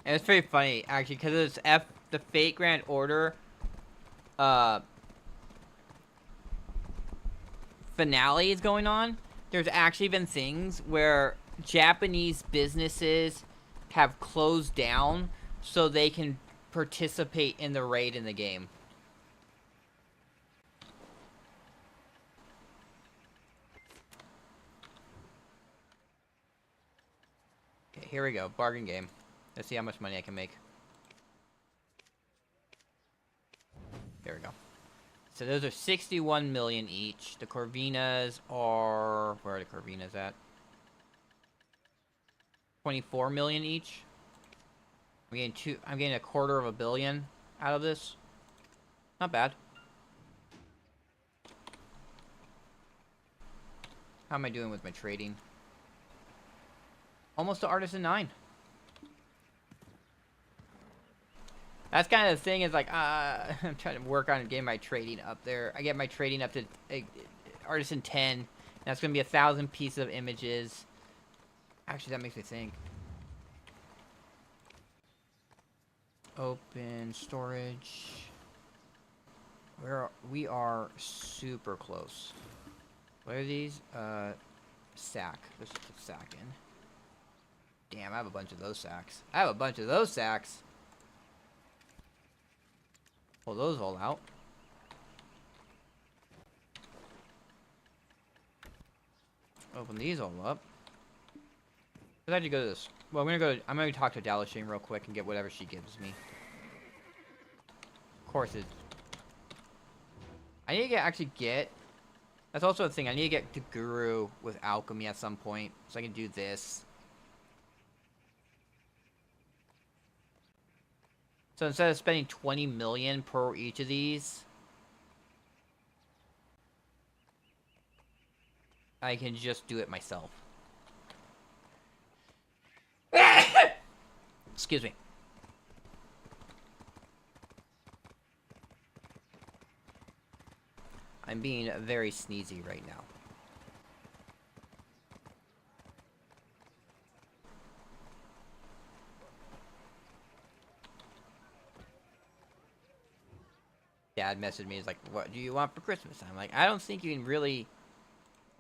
And it's pretty funny, actually, because it's the Fate Grand Order finale is going on. There's actually been things where Japanese businesses have closed down so they can participate in the raid in the game. Okay, here we go. Bargain game. Let's see how much money I can make. There we go. So those are 61 million each. The Corvinas are... Where are the Corvinas at? 24 million each. I'm getting $250 million out of this. Not bad. How am I doing with my trading? Almost to Artisan 9. That's kind of the thing, is like, I'm trying to work on getting my trading up there. I get my trading up to Artisan 10. And that's going to be 1,000 pieces of images. Actually, that makes me think. Open storage. We are super close. What are these? Sack. Let's put the sack in. Damn, I have a bunch of those sacks. Pull those all out. Open these all up. Let's actually go to this. Well, I'm gonna talk to Dalashing real quick and get whatever she gives me. Of course, I need to actually get. That's also a thing. I need to get to Guru with alchemy at some point, so I can do this. So instead of spending 20 million per each of these, I can just do it myself. Excuse me. I'm being very sneezy right now. Dad messaged me. He's like, "What do you want for Christmas?" I'm like, "I don't think you can really.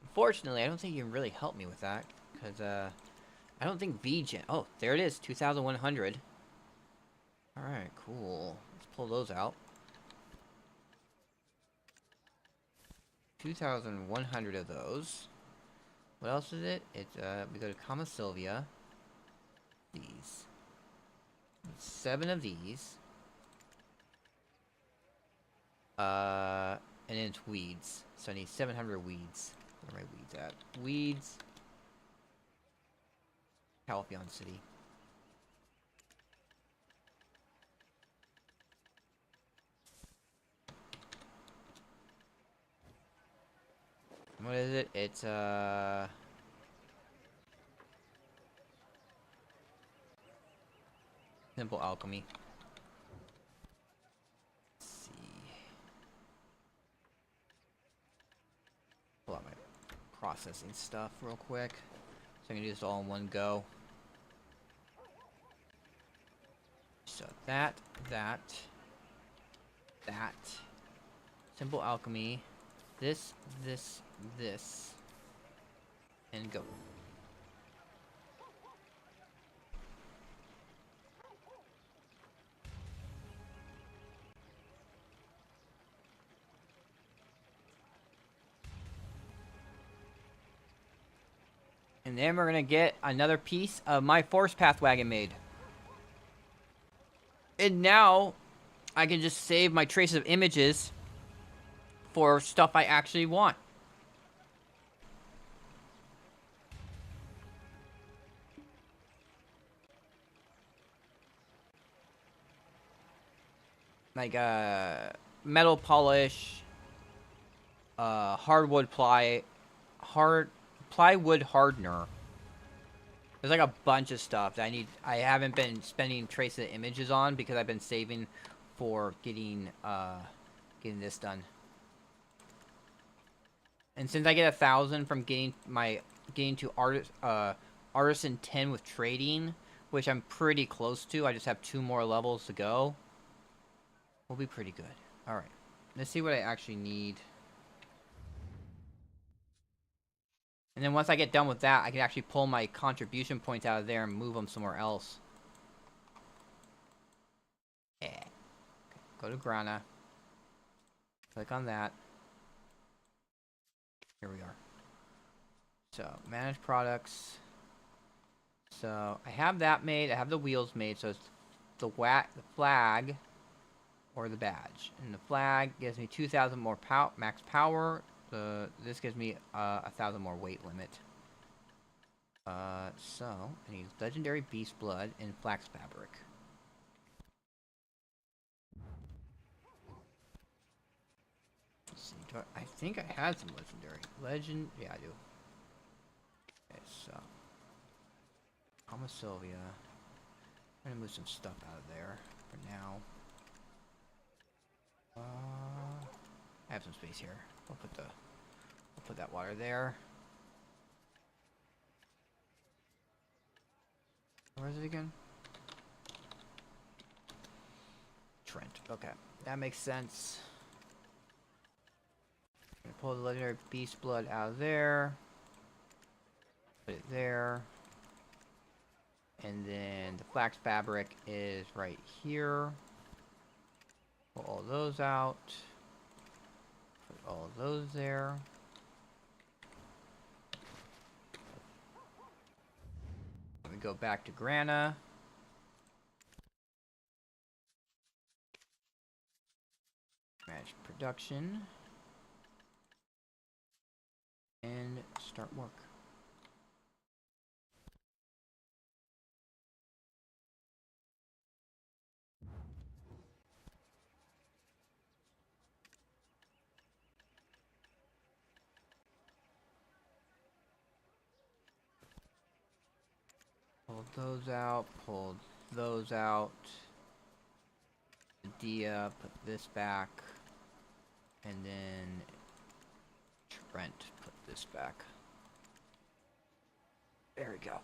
Unfortunately, I don't think you can really help me with that, because I don't think VGen. Oh, there it is, 2,100. All right, cool. Let's pull those out. 2,100 of those. What else is it? It's we go to Kama Sylvia. These. 7 of these. And then it's weeds. So I need 700 weeds. Where are my weeds at? Weeds. Calphion City. What is it? It's simple alchemy. Let's see. Pull out my processing stuff real quick, so I can do this all in one go. So that. Simple alchemy. This, and go. And then we're gonna get another piece of my Force Path wagon made. And now, I can just save my traces of images for stuff I actually want. Like, metal polish, plywood hardener. There's like a bunch of stuff that I haven't been spending traces of images on because I've been saving for getting this done. And since I get 1,000 from getting to Artisan 10 with trading, which I'm pretty close to. I just have 2 more levels to go. We'll be pretty good. Alright. Let's see what I actually need. And then once I get done with that, I can actually pull my contribution points out of there and move them somewhere else. Yeah. Okay. Go to Grana. Click on that. Here we are. So, manage products. So, I have that made. I have the wheels made. So, it's the flag or the badge. And the flag gives me 2,000 more max power. This gives me 1,000 more weight limit. So, I need legendary beast blood and flax fabric. Let's see, I think I had some legendary. Yeah, I do. Okay, so. Alma Sylvia. I'm gonna move some stuff out of there for now. I have some space here. We'll put that water there. Where is it again? Trent. Okay, that makes sense. I'm gonna pull the legendary beast blood out of there. Put it there. And then the flax fabric is right here. Pull all those out. Put all of those there. Let me go back to Grana. Manage production. And start work. Pull those out, pull those out. Dia, put this back. And then Trent, put this back. There we go.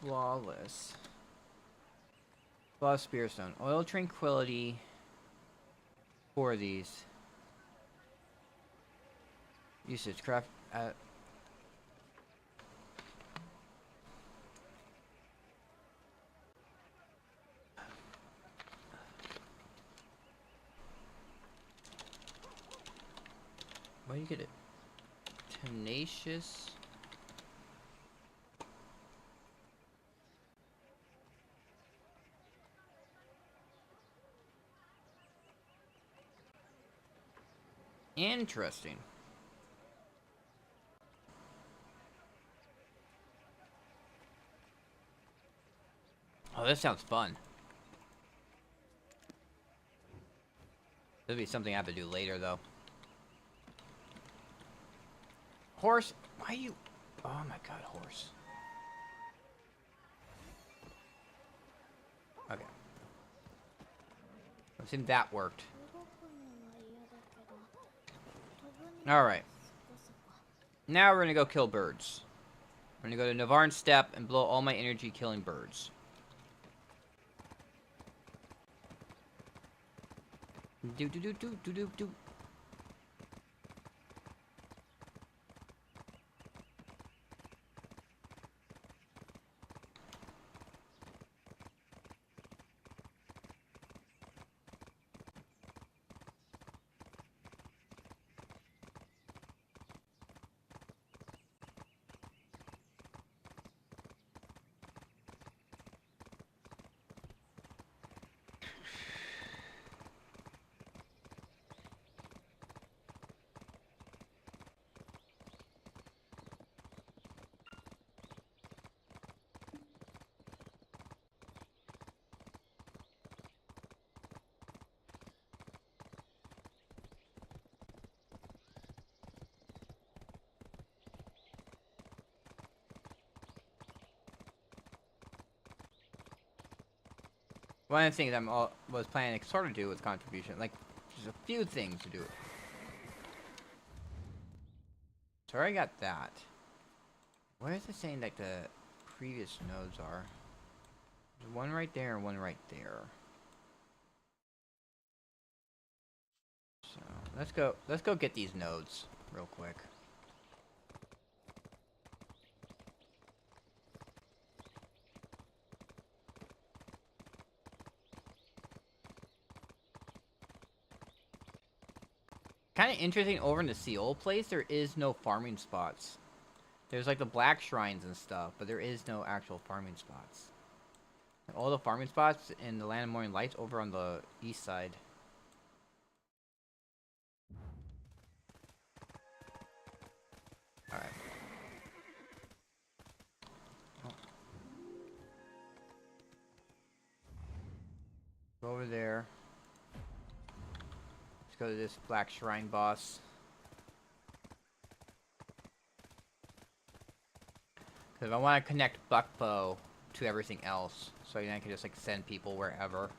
Flawless. Flawless Spearstone. Oil Tranquility. 4 of these. Usage. Craft. Where do you get it? Tenacious. Interesting. Oh, this sounds fun. This will be something I have to do later, though. Horse? Why you... Oh my god, horse. Okay. Let's see if that worked. Alright. Now we're gonna go kill birds. We're gonna go to Navarne Steppe and blow all my energy killing birds. Do do do do do do do. One of the things was planning to sort of do with contribution, like, just a few things to do. So I already got that. Where is it saying like the previous nodes are? There's one right there and one right there. So let's go get these nodes real quick. Kind of interesting, over in the Seoul place, there is no farming spots. There's like the black shrines and stuff, but there is no actual farming spots. All the farming spots in the Land of Morning Lights over on the east side. Alright. Oh. Go over there. Let's go to this black shrine boss. Because I want to connect Buckbow to everything else, so then I can just like send people wherever.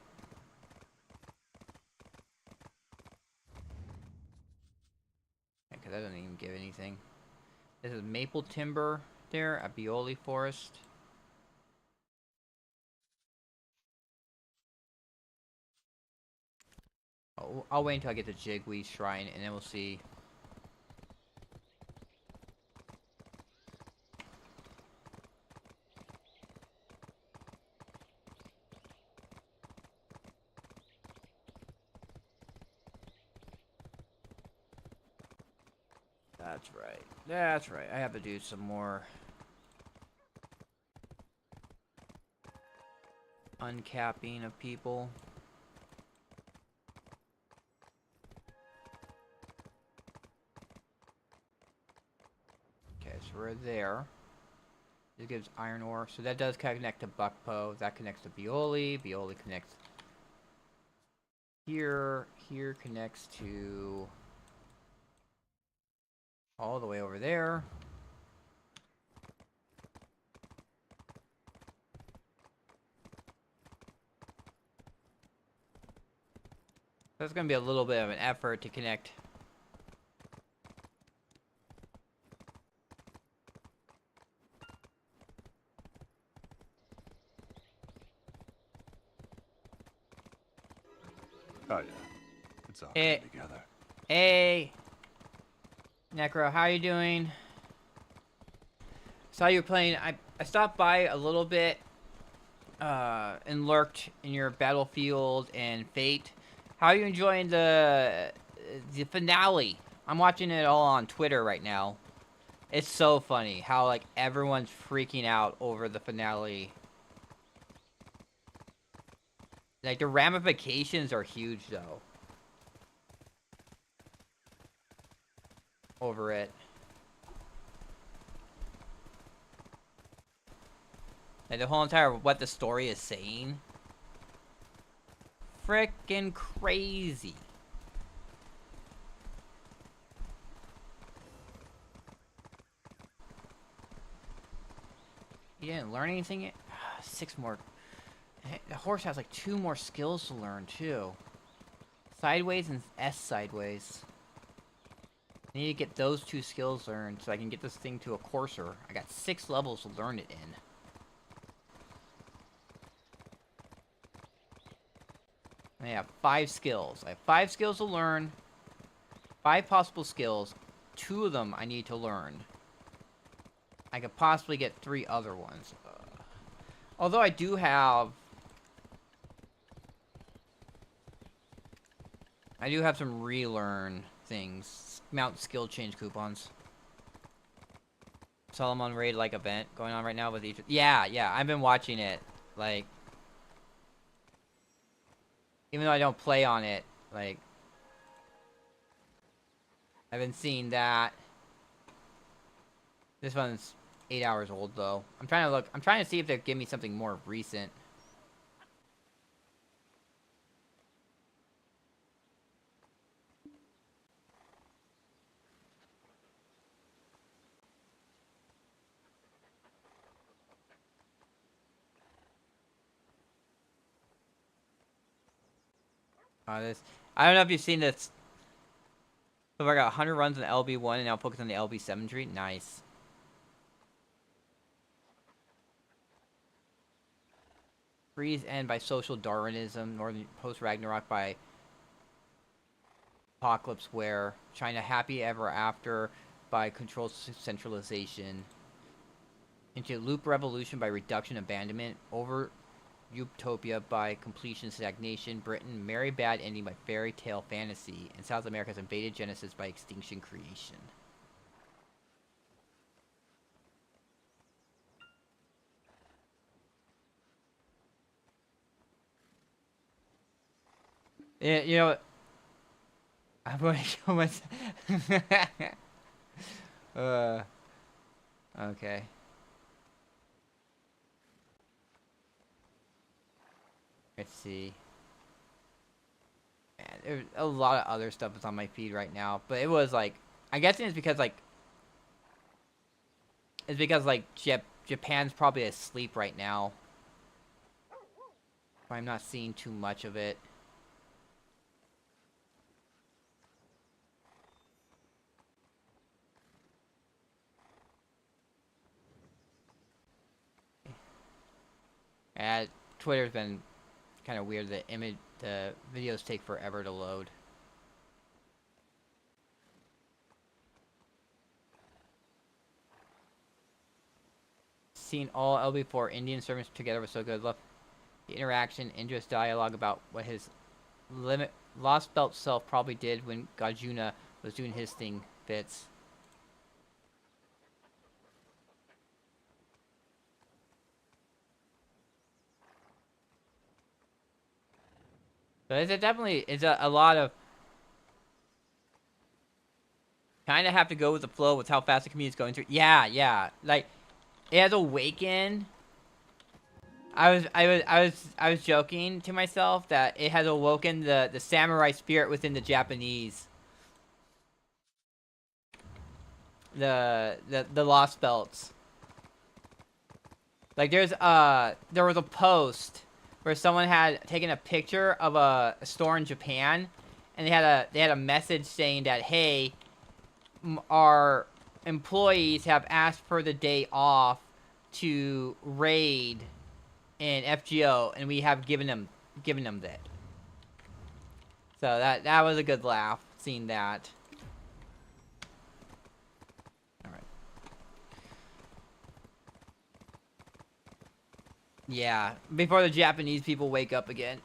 Because that doesn't even give anything. This is maple timber there at Bioli Forest. I'll wait until I get to Jigweed Shrine, and then we'll see. That's right. That's right. I have to do some more uncapping of people. Okay, so we're there. This gives iron ore. So that does connect to Buckpo. That connects to Bioli. Bioli connects here. Here connects to all the way over there. That's going to be a little bit of an effort to connect. Oh yeah, it's all Hey. coming together. Hey, Necro, how you doing? Saw you were playing. I stopped by a little bit and lurked in your Battlefield and Fate. How are you enjoying the finale? I'm watching it all on Twitter right now. It's so funny how like everyone's freaking out over the finale. Like the ramifications are huge though. Over it. Like the whole entire what the story is saying. Frickin' crazy. You didn't learn anything yet? 6 more. The horse has like 2 more skills to learn too. Sideways and S sideways. I need to get those 2 skills learned so I can get this thing to a courser. I got 6 levels to learn it in. I have 5 skills. I have 5 skills to learn. 5 possible skills. 2 of them I need to learn. I could possibly get 3 other ones. Although I do have... I do have some relearn things. Mount skill change coupons. Solomon Raid like event going on right now with each... Yeah, I've been watching it. Like... Even though I don't play on it, like... I've been seeing that. This one's 8 hours old, though. I'm trying to see if they give me something more recent. This. I don't know if you've seen this. So I got 100 runs on LB1 and now focus on the LB7 tree. Nice. Freeze end by social Darwinism. Northern post Ragnarok by Apocalypse Where. China happy ever after by control centralization. Into loop revolution by reduction abandonment. Over utopia by completion stagnation. Britain merry bad ending by fairy tale fantasy. And South America's invaded genesis by extinction creation. Yeah, you know, I'm going to kill myself. Okay. Let's see. Man, there's a lot of other stuff that's on my feed right now, but it was like, I guess it's because Japan's probably asleep right now. I'm not seeing too much of it. Twitter's been kind of weird. The videos take forever to load. Seeing all LB4 Indian servants together was so good. Love the interaction, Indra's dialogue about what his lost belt self probably did when Gajuna was doing his thing fits. But it definitely is a lot of... Kind of have to go with the flow with how fast the community is going through. Yeah. Like, it has awakened. I was joking to myself that it has awoken the samurai spirit within the Japanese. The lost belts. Like there was a post where someone had taken a picture of a store in Japan, and they had a message saying that, hey, our employees have asked for the day off to raid in FGO, and we have given them that. So that was a good laugh seeing that. All right. Yeah, before the Japanese people wake up again,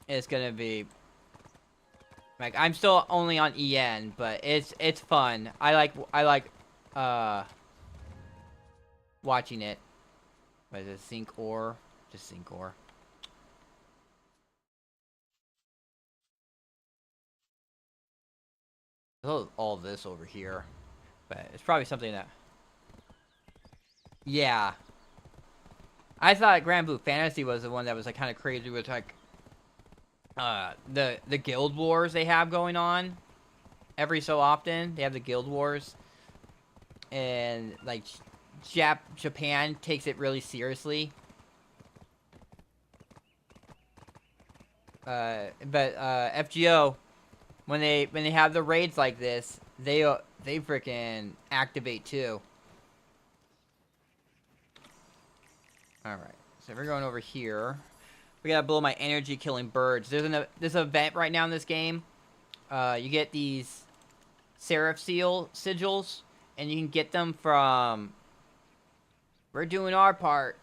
it's gonna be like, I'm still only on EN, but it's fun. I like watching it. What is it, Sync Ore? Just Sync Ore. There's all this over here, but it's probably something that... Yeah. I thought Grand Blue Fantasy was the one that was like kind of crazy with like the guild wars they have going on. Every so often they have the guild wars, and like Japan takes it really seriously. But FGO, when they have the raids like this, they freaking activate too. All right, so we're going over here. We gotta blow my energy killing birds. There's an event right now in this game. You get these Seraph sigils, and you can get them from... We're doing our part.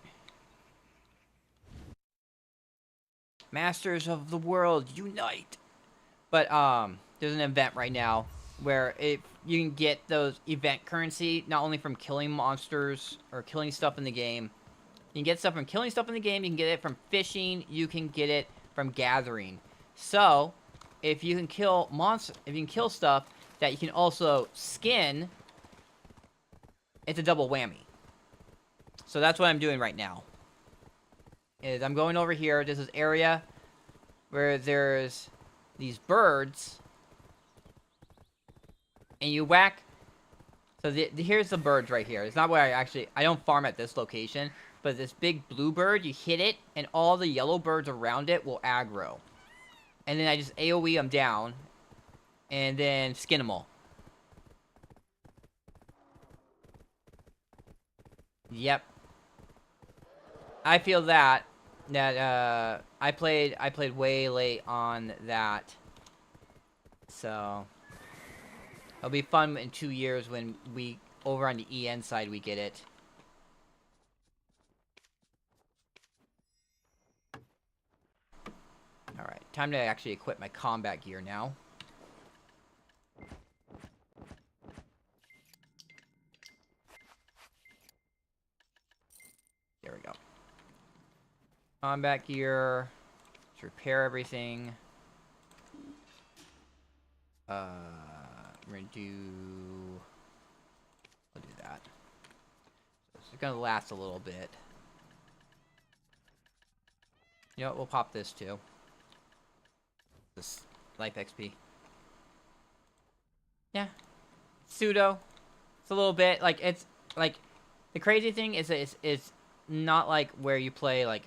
Masters of the world, unite! But there's an event right now where you can get those event currency not only from killing monsters or killing stuff in the game. You can get stuff from killing stuff in the game. You can get it from fishing. You can get it from gathering. So, if you can kill stuff that you can also skin, it's a double whammy. So that's what I'm doing right now. Is I'm going over here. This is area where there's these birds, and you whack. So here's the birds right here. It's not where I don't farm at this location. but this big blue bird, you hit it, and all the yellow birds around it will aggro. And then I just AoE them down, and then skin them all. Yep. I feel that I played way late on that. So it'll be fun in 2 years when we over on the EN side we get it. Alright, time to actually equip my combat gear now. There we go. Combat gear. Let's repair everything. We're gonna do... We'll do that. So it's gonna last a little bit. You know what, we'll pop this too. This life XP. Yeah. Pseudo. It's a little bit, like, it's, like, the crazy thing is that it's not like where you play, like,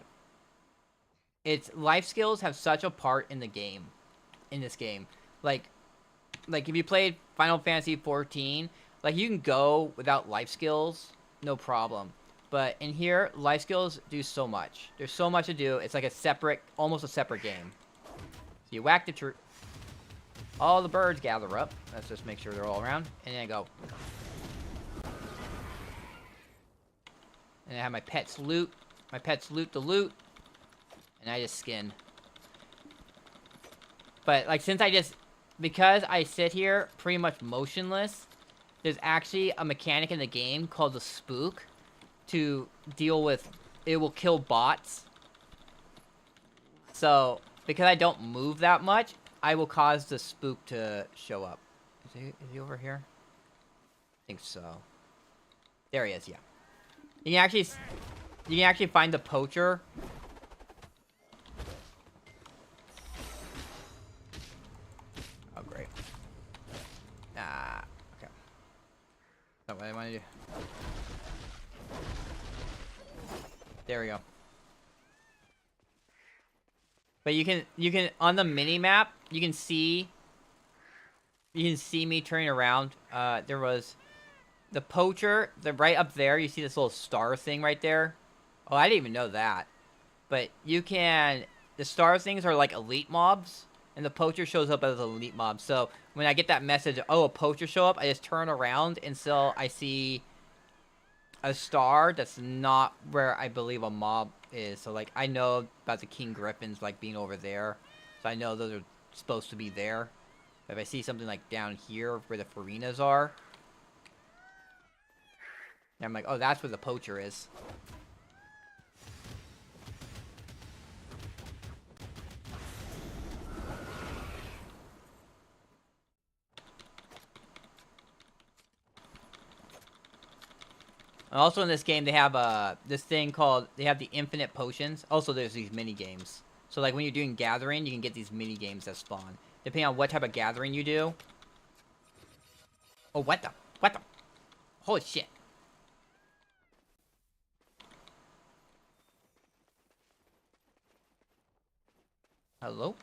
it's, life skills have such a part in the game, in this game. Like if you played Final Fantasy 14, like, you can go without life skills, no problem. But in here, life skills do so much. There's so much to do. It's like a separate, almost a separate game. So you whack the tree. All the birds gather up. Let's just make sure they're all around. And then I go. And I have my pets loot. My pets loot the loot. And I just skin. But, like, because I sit here pretty much motionless, there's actually a mechanic in the game called the spook to deal with, it will kill bots. So, because I don't move that much, I will cause the spook to show up. Is he over here? I think so. There he is, yeah. You can actually find the poacher. Oh, great. Okay. That's not what I want to do. There we go. But you can on the mini map, you can see me turning around. There was the poacher, right up there. You see this little star thing right there. Oh, I didn't even know that. But the star things are like elite mobs, and the poacher shows up as an elite mob. So when I get that message, oh, a poacher show up, I just turn around until I see a star that's not where I believe a mob is. So, like, I know about the King Griffins, like, being over there. So I know those are supposed to be there. If I see something, like, down here where the Farinas are, I'm like, oh, that's where the poacher is. And also in this game, they have this thing called, they have the infinite potions. Also, there's these mini games. So, like, when you're doing gathering, you can get these mini games that spawn. Depending on what type of gathering you do. Oh, what the? Holy shit. Hello?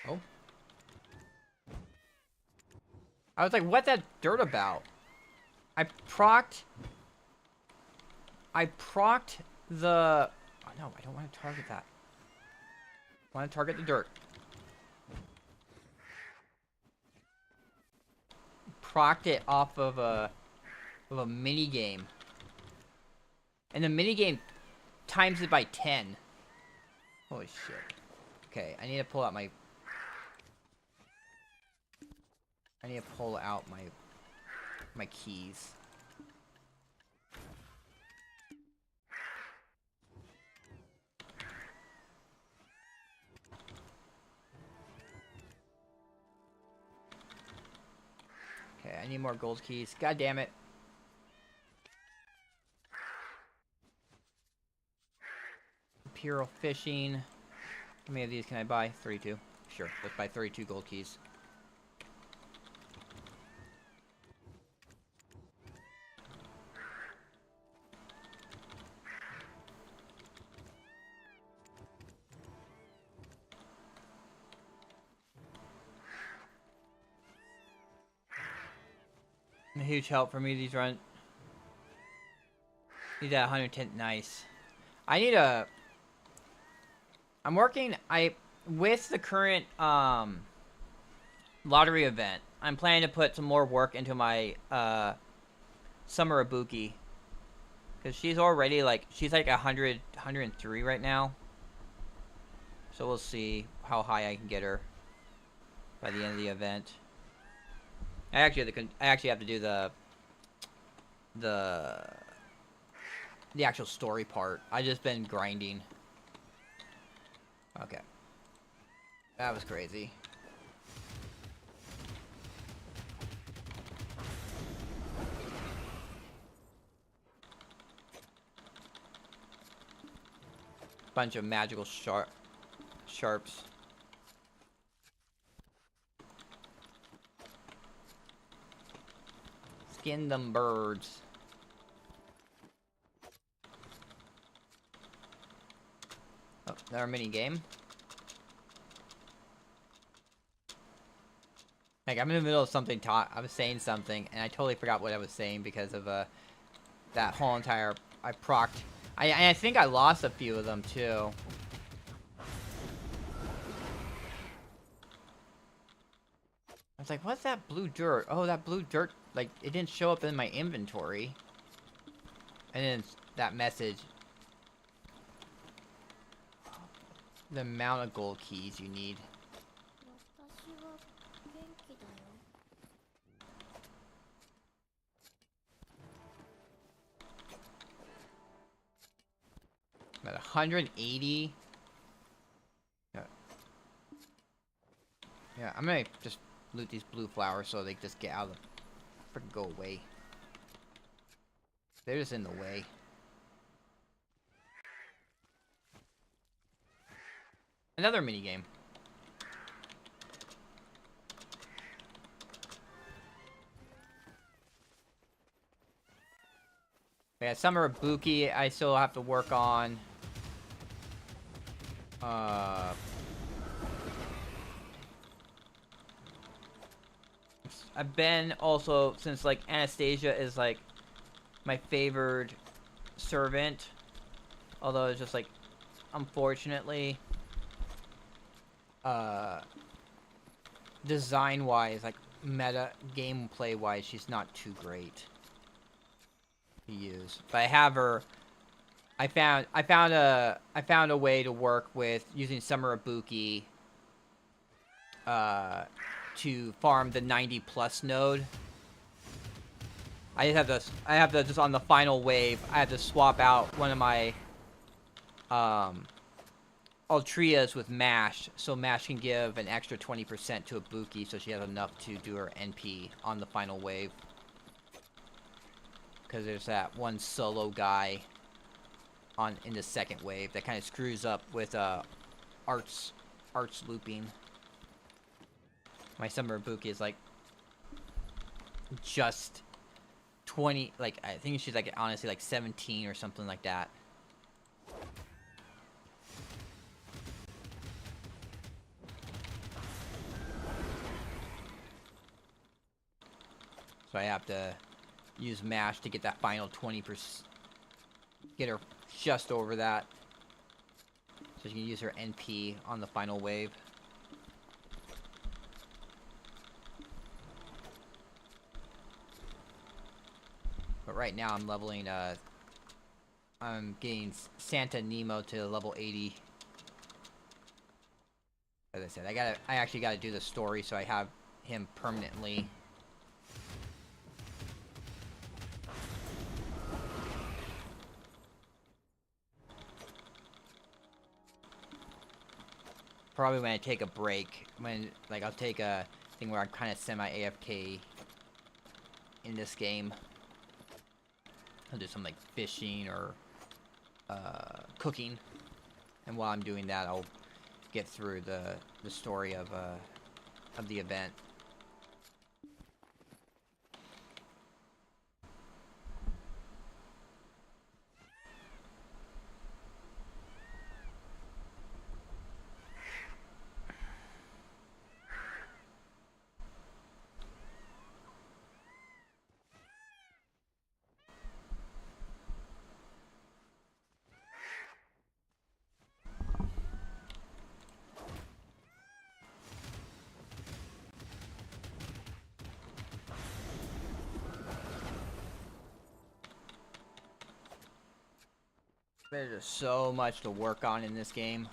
Oh. I was like, what's that dirt about? I procced the... Oh, no, I don't want to target that. I want to target the dirt. Procced it off of a mini game. And the mini game times it by 10. Holy shit. Okay, I need to pull out my... I need to pull out my keys. Okay, I need more gold keys. God damn it. hero fishing. How many of these can I buy? 32. Sure, let's buy 32 gold keys. A huge help for me these run. Need that 110. Nice. I need a. I'm working. With the current lottery event, I'm planning to put some more work into my Summer Ibuki, because she's already like she's like 103 right now. So we'll see how high I can get her by the end of the event. I actually have to do the actual story part. I just been grinding. Okay. That was crazy. Bunch of magical sharps. Skin them birds. Oh, another mini game. Like, I'm in the middle of something I was saying something, and I totally forgot what I was saying because of that whole entire I procced. I think I lost a few of them too. I was like, what's that blue dirt? Oh, that blue dirt, like, it didn't show up in my inventory. And then that message. The amount of gold keys you need. About 180. Yeah, I'm gonna just loot these blue flowers so they just get out of the... freaking go away. They're just in the way. Another minigame. Yeah, Summer Ibuki I still have to work on. I've been also, since like Anastasia is like my favored servant, although it's just like, unfortunately, design wise, like meta gameplay wise, she's not too great to use. But I have her. I found a way to work with using Summer Ibuki to farm the 90+ node. I have to just on the final wave, I have to swap out one of my Altrias with Mash, so Mash can give an extra 20% to Ibuki, so she has enough to do her NP on the final wave. Because there's that one solo guy in the second wave that kind of screws up with arts looping. My Summer Ibuki is like just 20, like I think she's like honestly like 17 or something like that. So I have to use Mash to get that final 20%, get her just over that, so she can use her NP on the final wave. But right now I'm leveling, I'm getting Santa Nemo to level 80. As I said, I actually gotta do the story so I have him permanently. Probably when I take a break, like I'll take a thing where I'm kind of semi-AFK in this game. I'll do some like fishing or cooking. And while I'm doing that, I'll get through the story of the event. There's just so much to work on in this game.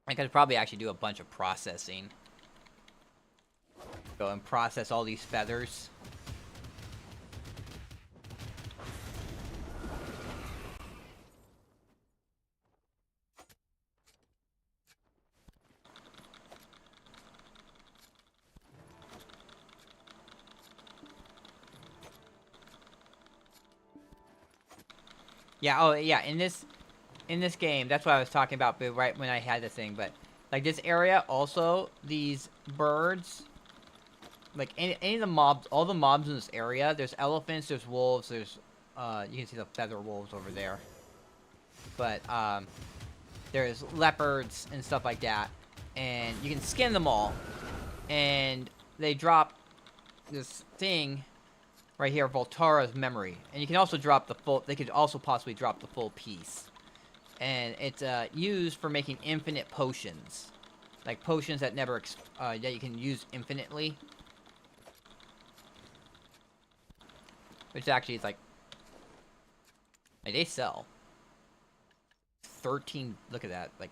I could probably actually do a bunch of processing. Go and process all these feathers. Yeah, oh yeah, in this game, that's what I was talking about right when I had this thing, but like this area also, these birds, like any of the mobs, all the mobs in this area, there's elephants, there's wolves, there's you can see the feather wolves over there. But there's leopards and stuff like that, and you can skin them all, and they drop this thing right here, Voltara's memory, and you can also drop the full. They could also possibly drop the full piece, and it's used for making infinite potions, like potions that never that you can use infinitely. Which actually is like they sell 13. Look at that, like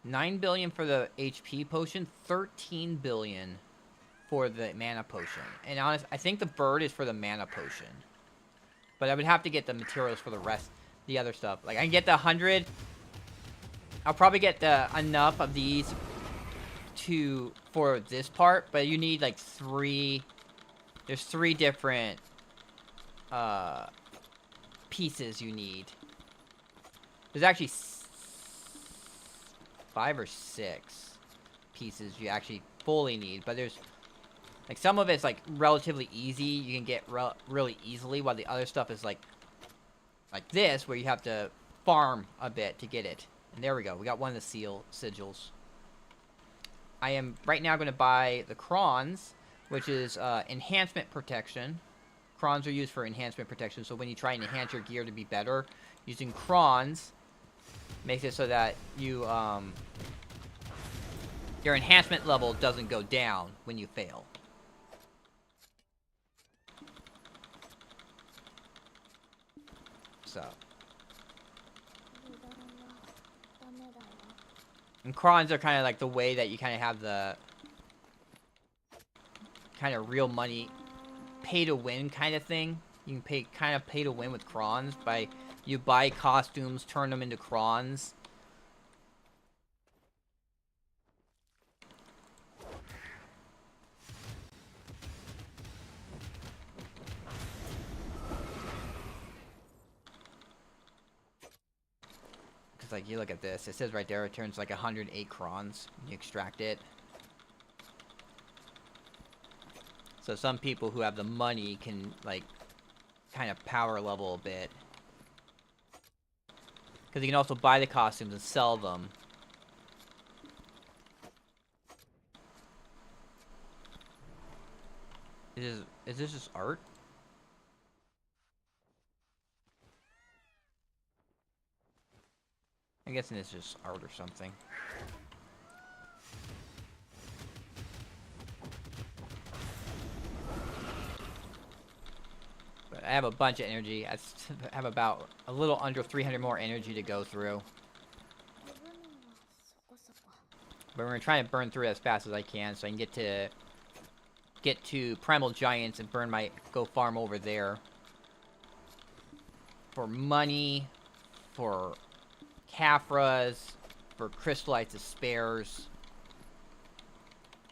9 billion for the HP potion, 13 billion for the mana potion. And honest, I think the bird is for the mana potion. But I would have to get the materials for the rest, the other stuff. Like I can get the 100. I'll probably get enough of these for this part, but you need like 3. There's 3 different pieces you need. There's actually 5 or 6 pieces you actually fully need, but there's like some of it's like relatively easy, you can get really easily, while the other stuff is like this, where you have to farm a bit to get it. And there we go, we got one of the sigils. I am right now going to buy the crons, which is enhancement protection. Crons are used for enhancement protection, so when you try and enhance your gear to be better, using crons makes it so that you your enhancement level doesn't go down when you fail. So, and crons are kind of like the way that you kind of have the kind of real money, pay to win kind of thing. You can pay to win with crons by you buy costumes, turn them into crons. Because like you look at this, it says right there it turns like 108 crons when you extract it. So some people who have the money can like kind of power level a bit. Because you can also buy the costumes and sell them. Is this just art? I'm guessing it's just art or something. But I have a bunch of energy. I have about a little under 300 more energy to go through. But we're gonna try and burn through it as fast as I can, so I can get to Primal Giants and go farm over there. for money, for Caphras, for crystallites as spares,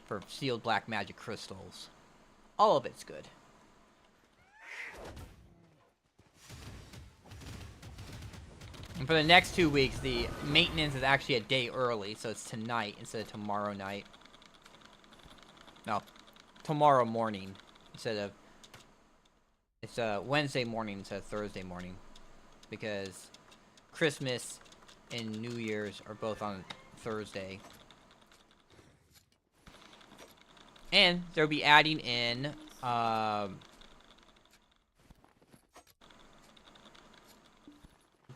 for sealed black magic crystals. All of it's good. And for the next 2 weeks, the maintenance is actually a day early, so it's tonight instead of tomorrow night. No, tomorrow morning instead of... It's Wednesday morning instead of Thursday morning. Because Christmas and New Year's are both on Thursday. And they'll be adding in...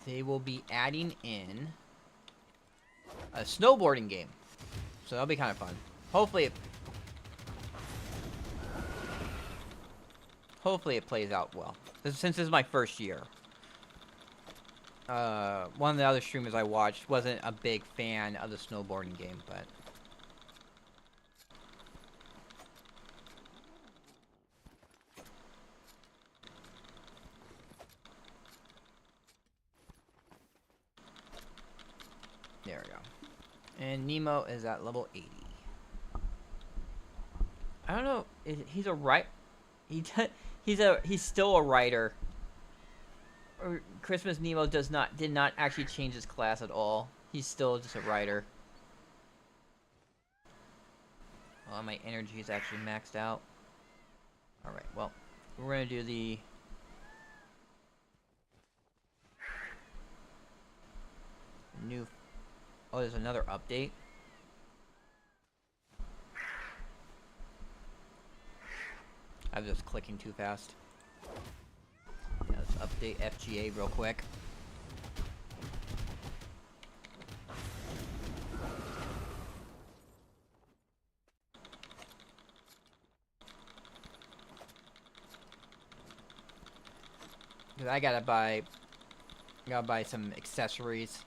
they will be adding in a snowboarding game. So that'll be kind of fun. Hopefully it plays out well. Since this is my first year. One of the other streamers I watched wasn't a big fan of the snowboarding game, but... There we go. And Nemo is at level 80. I don't know. He's a he's still a writer. Christmas Nemo did not actually change his class at all. He's still just a writer. Well, my energy is actually maxed out. All right. Well, we're gonna do the new. Oh, there's another update. I was just clicking too fast. Yeah, let's update FGA real quick. Cause I gotta buy some accessories.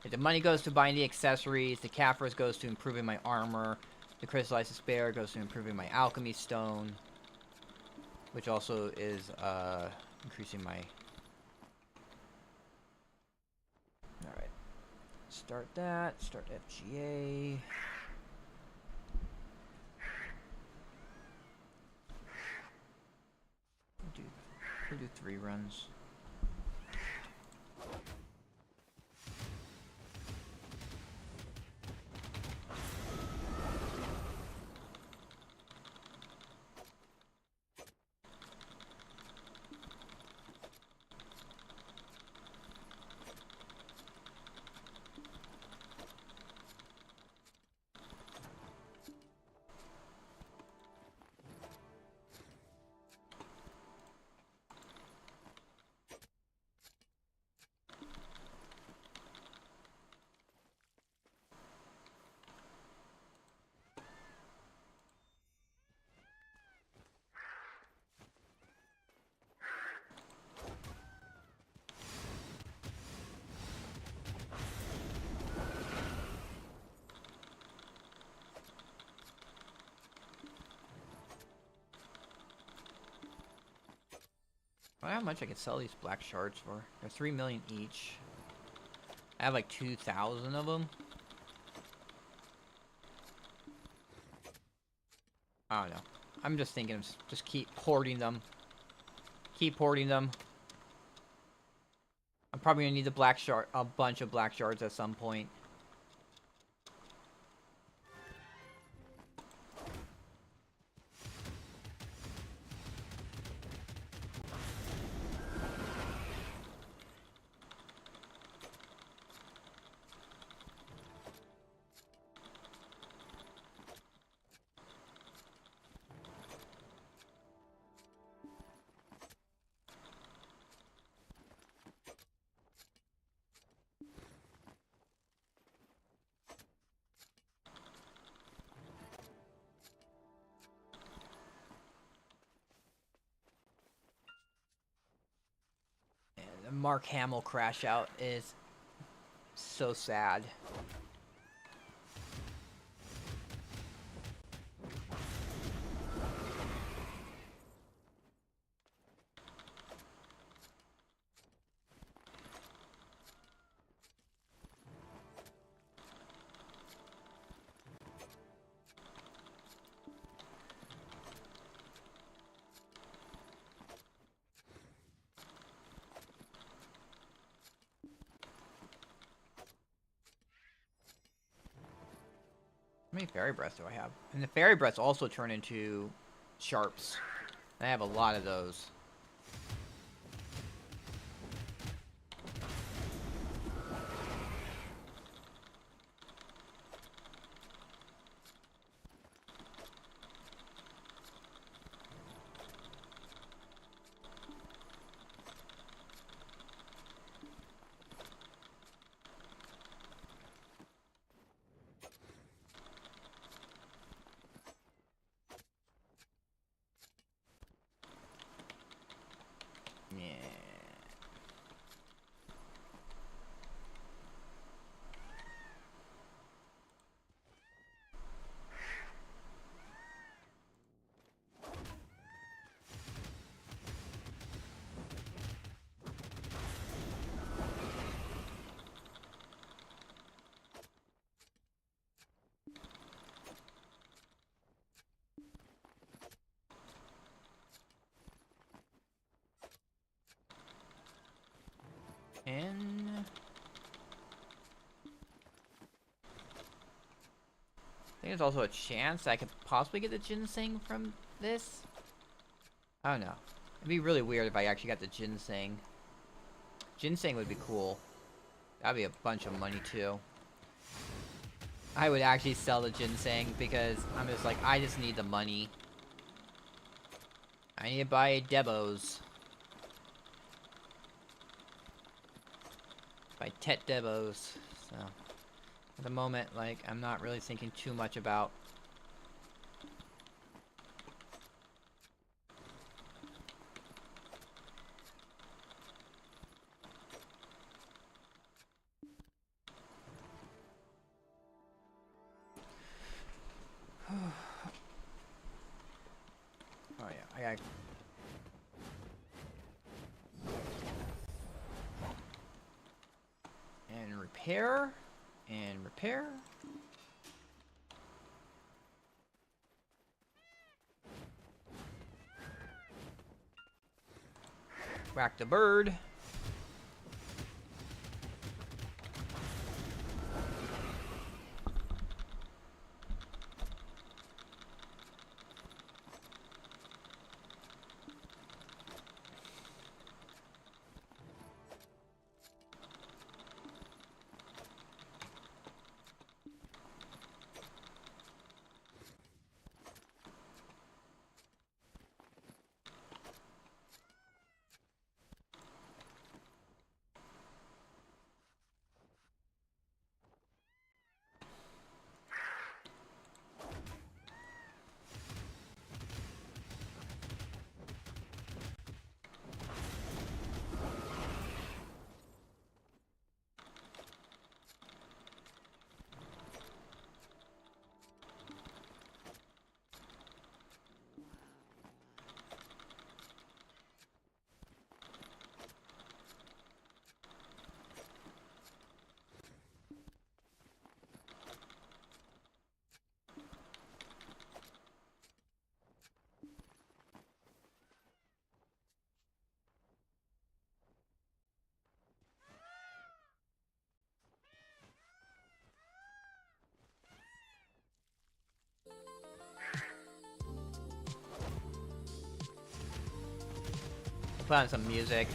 The money goes to buying the accessories, the Caphras goes to improving my armor, the Crystallized Despair goes to improving my Alchemy Stone, which also is, increasing my... Alright. Start that, start FGA. We'll do 3 runs. I wonder how much I could sell these black shards for. They're 3 million each. I have like 2,000 of them. I don't know. I'm just thinking of just keep hoarding them. Keep hoarding them. I'm probably gonna need a bunch of black shards at some point. Mark Hamill crash out is so sad. many fairy breaths do I have? And the fairy breaths also turn into sharps. I have a lot of those. And I think there's also a chance I could possibly get the ginseng from this. I don't know. It'd be really weird if I actually got the ginseng. Ginseng would be cool. That'd be a bunch of money too. I would actually sell the ginseng because I'm just like, I just need the money. I need to buy Debos. By Tet Debos. So at the moment, like, I'm not really thinking too much about oh yeah, I got and repair and repair. Whack the bird. Put on some music.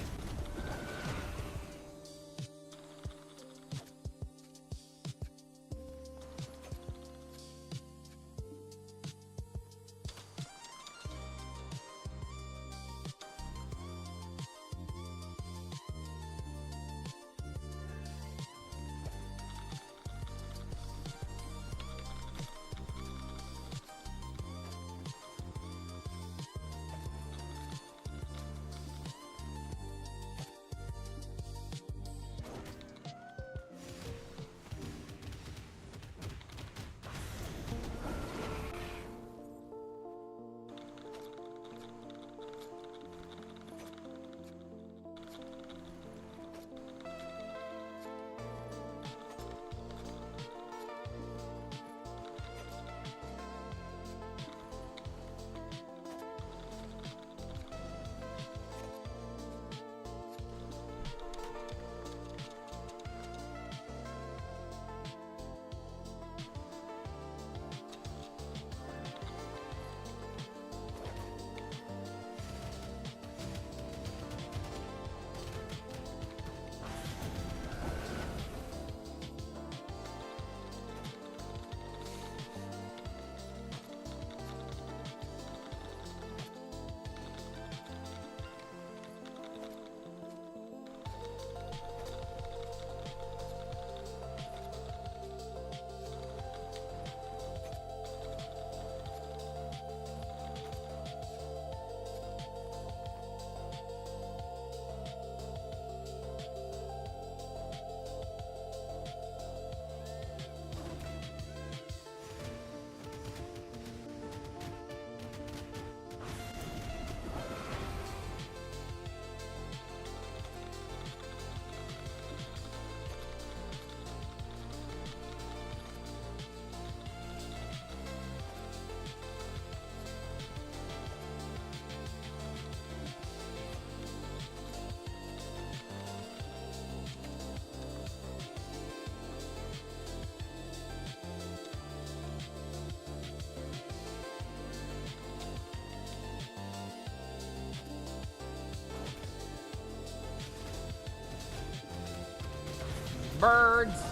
Birds.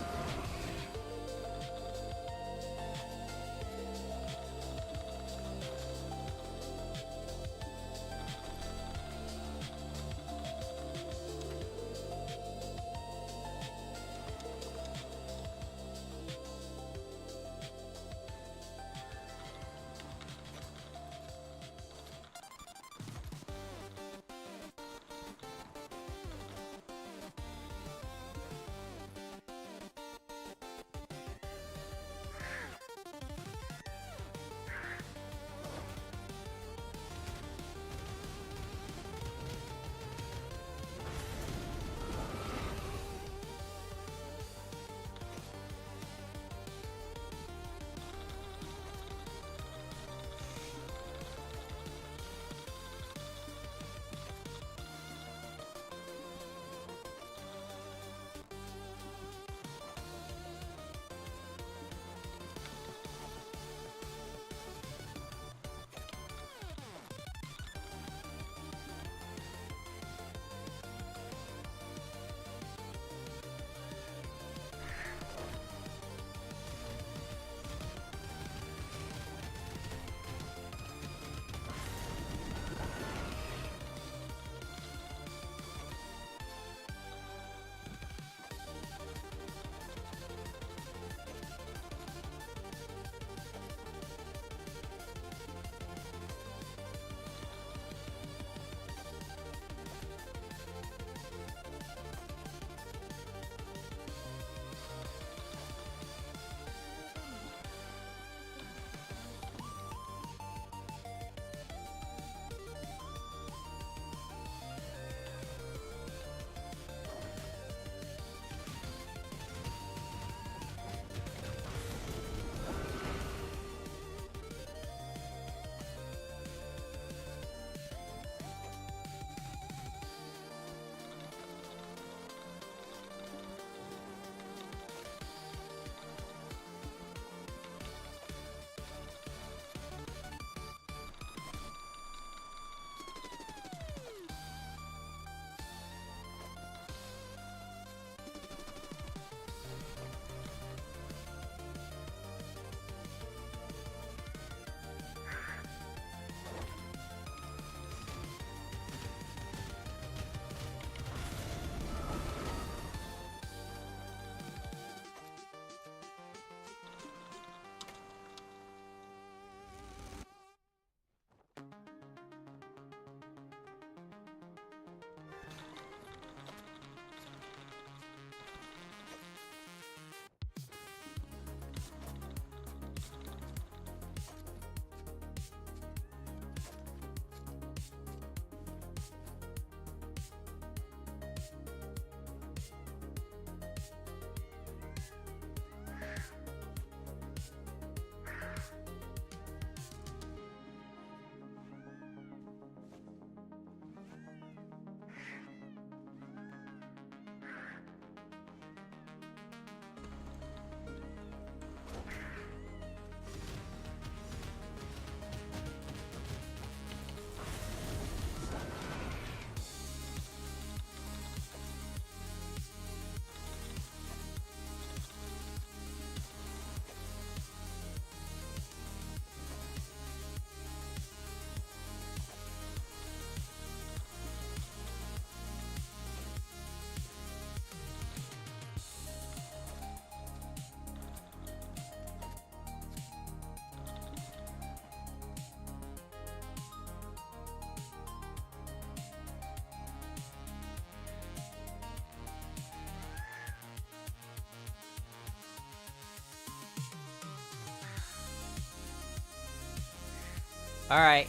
All right.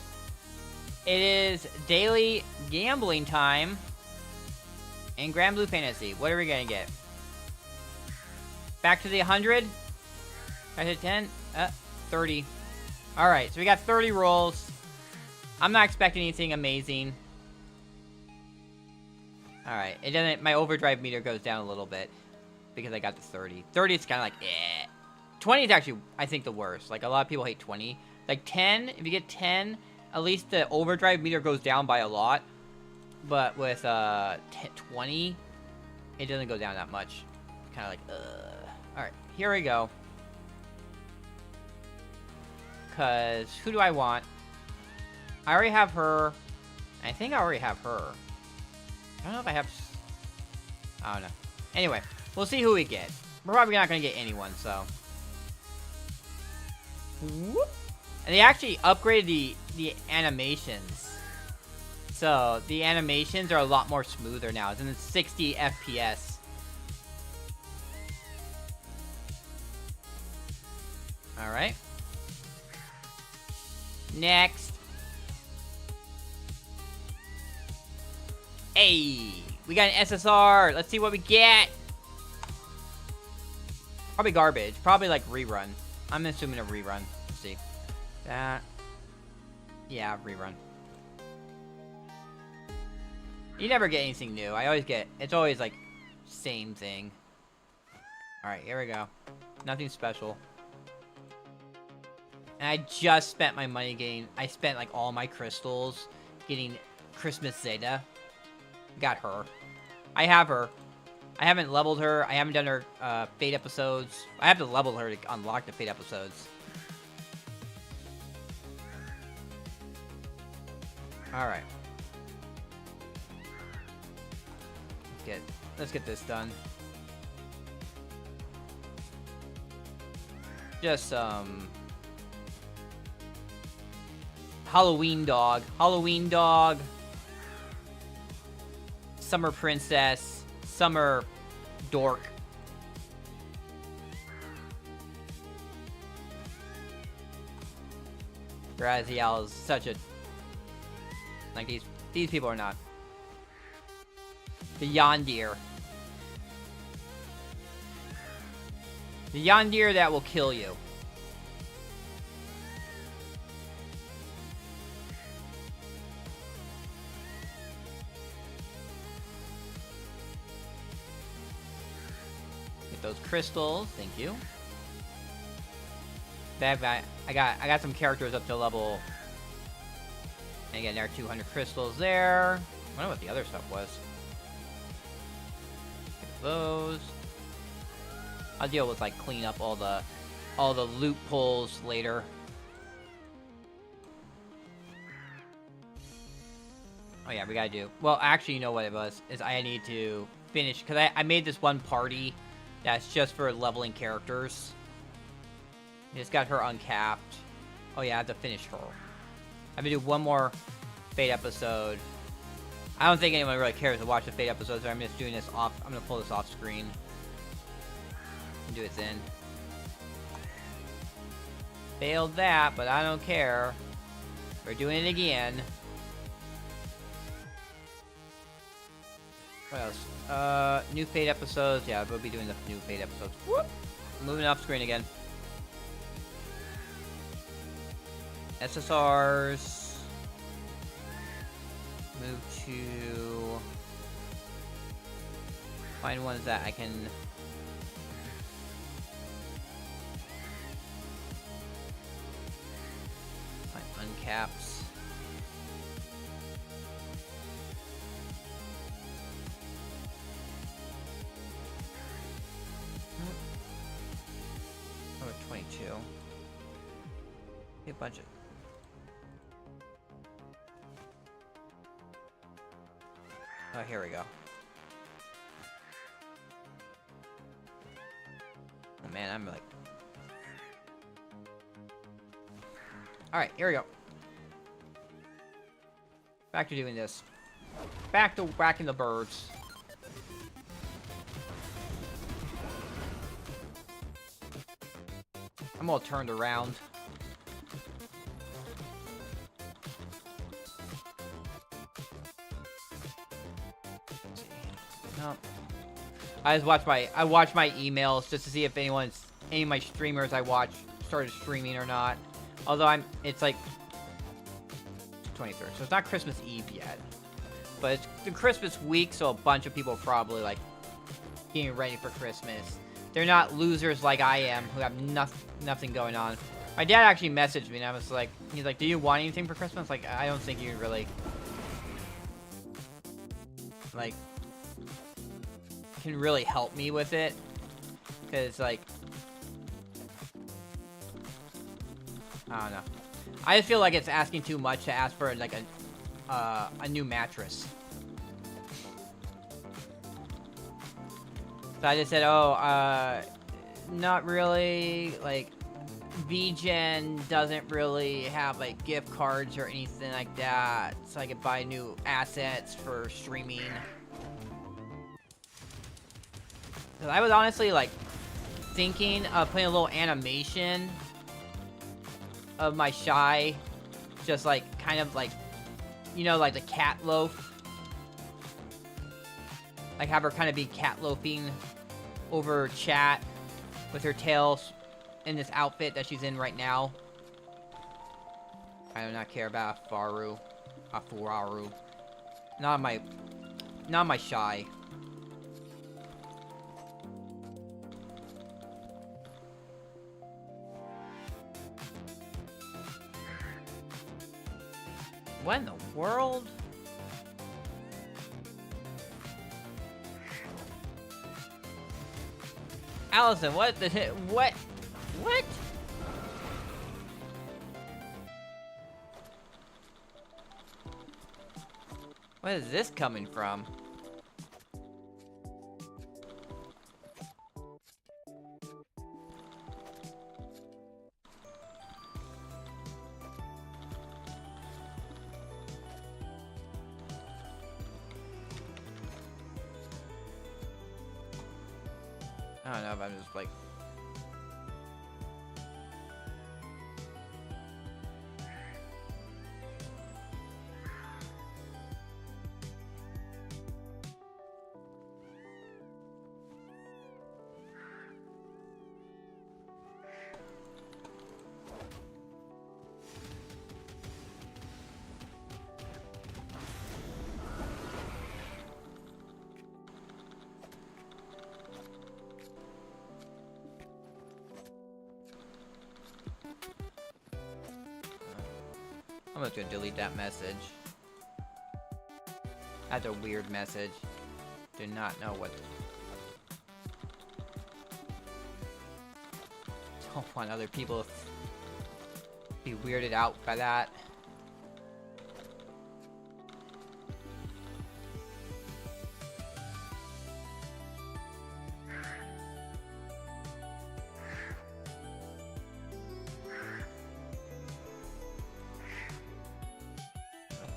It is daily gambling time in Grand Blue Fantasy. What are we going to get? Back to the 100? Back to 10? 30. All right. So we got 30 rolls. I'm not expecting anything amazing. All right. It doesn't. My overdrive meter goes down a little bit because I got the 30. 30 is kind of like, eh. 20 is actually, I think, the worst. Like, a lot of people hate 20. Like, 10, if you get 10, at least the overdrive meter goes down by a lot. But with 20, it doesn't go down that much. kind of like, Alright, here we go. Because, who do I want? I already have her. I think I already have her. I don't know if I have... I don't know. Anyway, we'll see who we get. We're probably not going to get anyone, so... Whoop. And they actually upgraded the animations. So, the animations are a lot more smoother now. It's in 60 FPS. Alright. Next. Hey! We got an SSR! Let's see what we get! Probably garbage. Probably like rerun. I'm assuming a rerun. Let's see. That. Yeah, rerun. You never get anything new. I always get... It's always like... Same thing. Alright, here we go. Nothing special. And I just spent my money getting... I spent like all my crystals getting Christmas Zeta. Got her. I have her. I haven't leveled her. I haven't done her Fate episodes. I have to level her to unlock the Fate episodes. Alright. Let's get this done. Just, Halloween dog. Halloween dog. Summer princess. Summer dork. Graziel is such a... Like, these people are not. The Yondir. The Yondir that will kill you. Get those crystals, thank you. I got some characters up to level. And again, there are 200 crystals there. I wonder what the other stuff was. Get those. I'll deal with like clean up all the loopholes later. Oh yeah, we gotta do. Well, actually, you know what it was? Is I need to finish because I made this one party that's just for leveling characters. Just got her uncapped. Oh yeah, I have to finish her. I have to do one more Fate episode. I don't think anyone really cares to watch the Fate episodes, so I'm just doing this off. I'm gonna pull this off screen. And do it then. Failed that, but I don't care. We're doing it again. What else? New Fate episodes. Yeah, we'll be doing the new Fate episodes. Whoop! Moving off screen again. SSRs. Move to... Find ones that I can... Find uncaps. Oh, 22. Hey, budget. Oh, here we go. Oh man, I'm like... Alright, here we go. Back to doing this. Back to whacking the birds. I'm all turned around. No. I watch my emails just to see if any of my streamers I watch started streaming or not. Although it's like 23rd, so it's not Christmas Eve yet. But it's the Christmas week, so a bunch of people are probably like getting ready for Christmas. They're not losers like I am, who have nothing going on. My dad actually messaged me, and I was like, he's like, "Do you want anything for Christmas?" Like, I don't think you really like can really help me with it. Cause like, I don't know. I just feel like it's asking too much to ask for like a new mattress. So I just said, oh, not really. Like, VGen doesn't really have like gift cards or anything like that, so I could buy new assets for streaming. 'Cause I was honestly like thinking of putting a little animation of my Shy, just like kind of like, you know, like the cat loaf. Like have her kind of be cat loafing over chat with her tail in this outfit that she's in right now. I do not care about Furaru. Not my Shy. What in the world? Allison, what the hell? What? What? Where is this coming from? I don't know if I'm just like... I'm just gonna delete that message. That's a weird message. Do not know what... Don't want other people to be weirded out by that.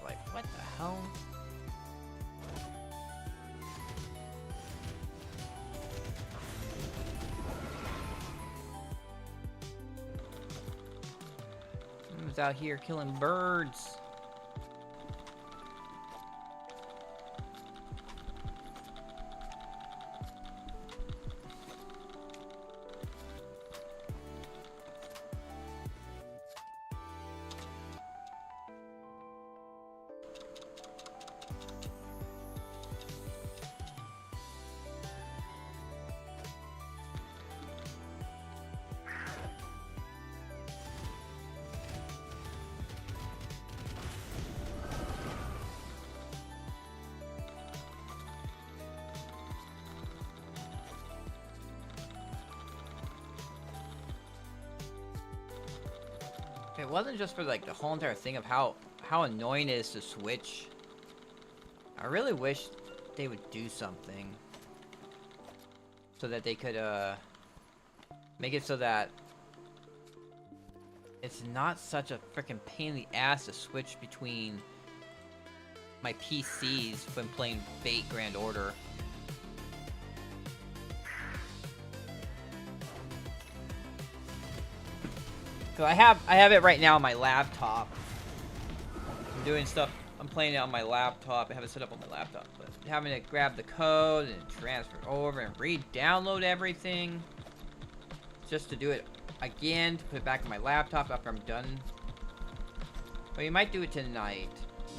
Like, what the hell? Who's out here killing birds? It wasn't just for like the whole entire thing of how annoying it is to switch. I really wish they would do something so that they could make it so that it's not such a freaking pain in the ass to switch between my PCs when playing Fate Grand Order. So I have it right now on my laptop. I'm doing stuff. I'm playing it on my laptop. I have it set up on my laptop, but having to grab the code and transfer over and re-download everything just to do it again to put it back on my laptop after I'm done. But we might do it tonight.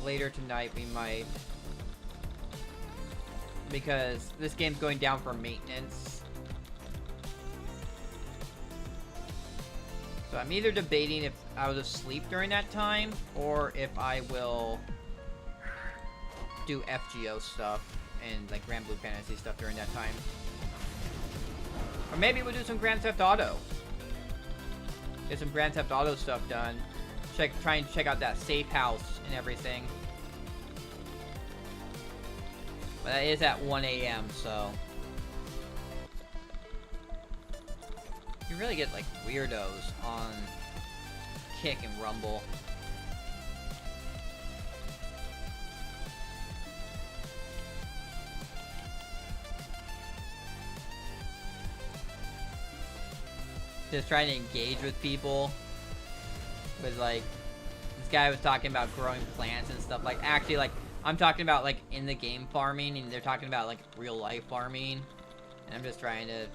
Later tonight we might, because this game's going down for maintenance. So I'm either debating if I was asleep during that time, or if I will do FGO stuff and like Grand Blue Fantasy stuff during that time. Or maybe we'll do some Grand Theft Auto. Get some Grand Theft Auto stuff done. Try and check out that safe house and everything. But that is at 1 a.m., so... You really get, like, weirdos on Kick and Rumble. Just trying to engage with people. With, like, this guy was talking about growing plants and stuff. Like, actually, like, I'm talking about, like, in the game farming, and they're talking about, like, real life farming. And I'm just trying to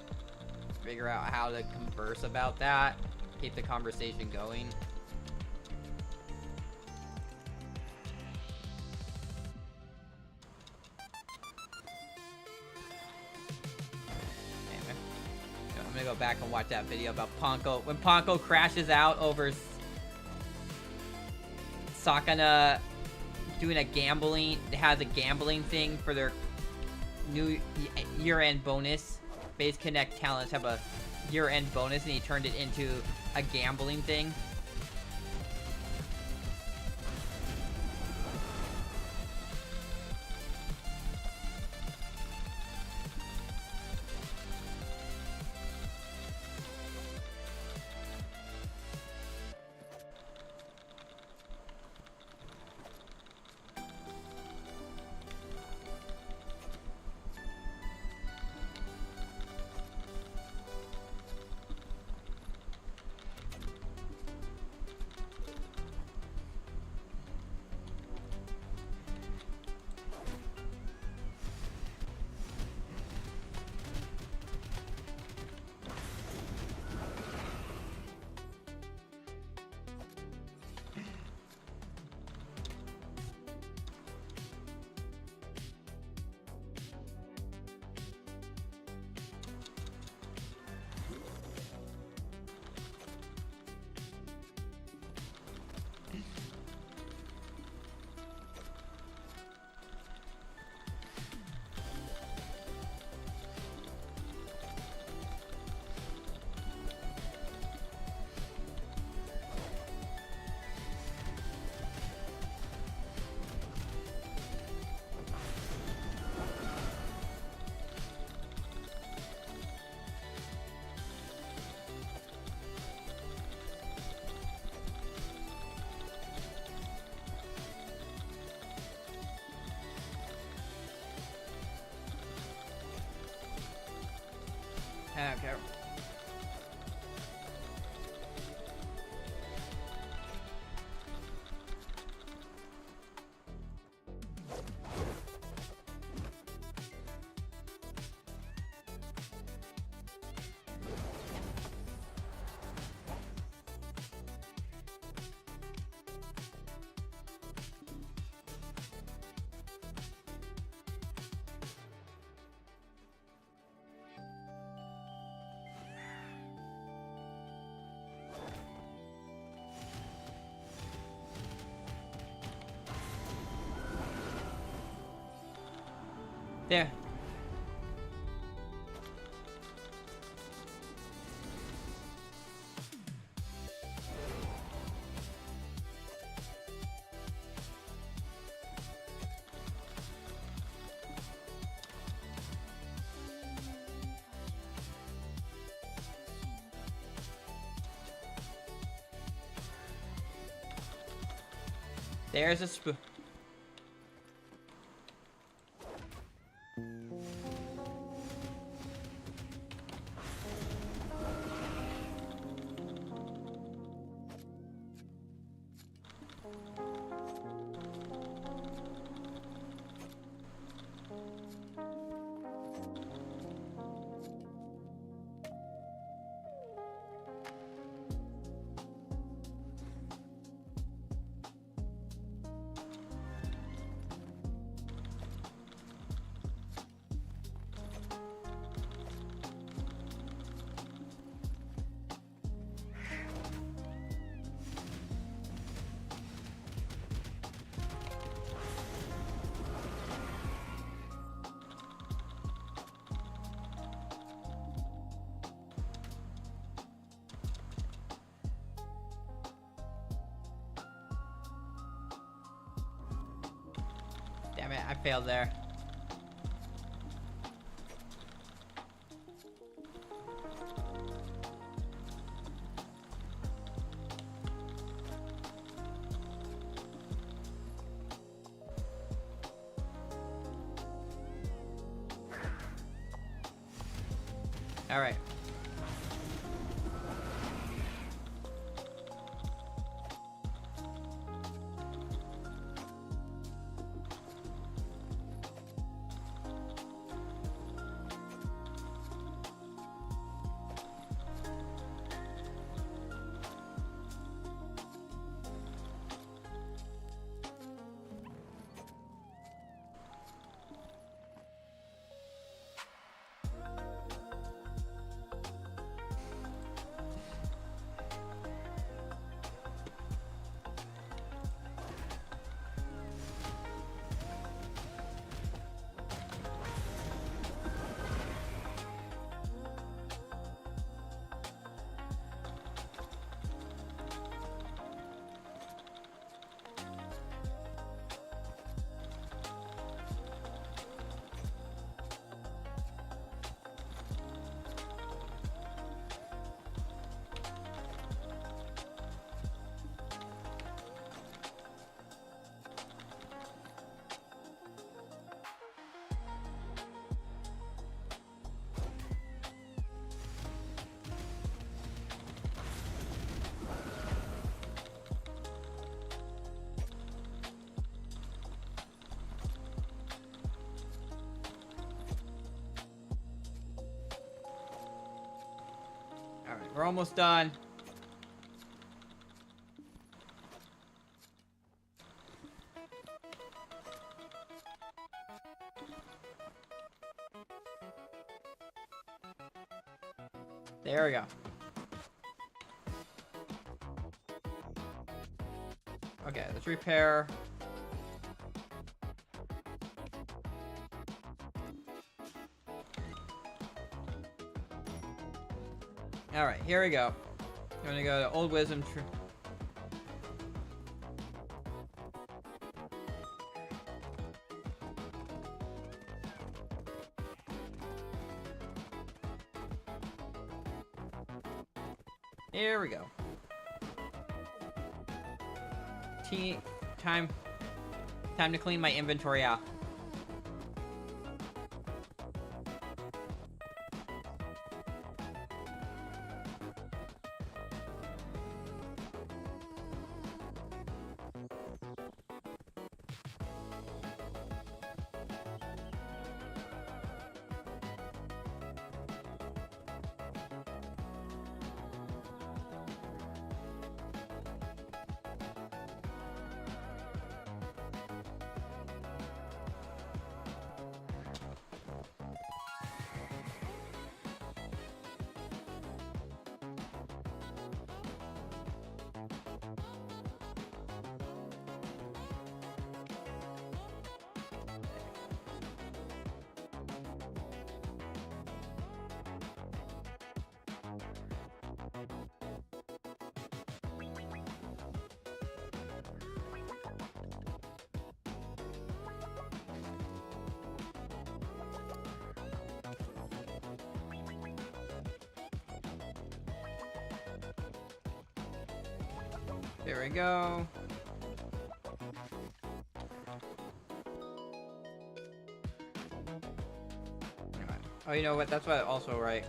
figure out how to converse about that. Keep the conversation going. Anyway, I'm gonna go back and watch that video about Ponko. When Ponko crashes out over Sakana doing a gambling, has a gambling thing for their new year-end bonus. Base Connect talents have a year-end bonus, and he turned it into a gambling thing. Okay. There. There's a spoon. Damn it, I failed there. All right. Alright, we're almost done. There we go. Okay, let's repair. Alright, here we go. I'm gonna go to Old Wisdom Tree. Here we go. Time to clean my inventory out. There we go. Oh, you know what? That's what also right.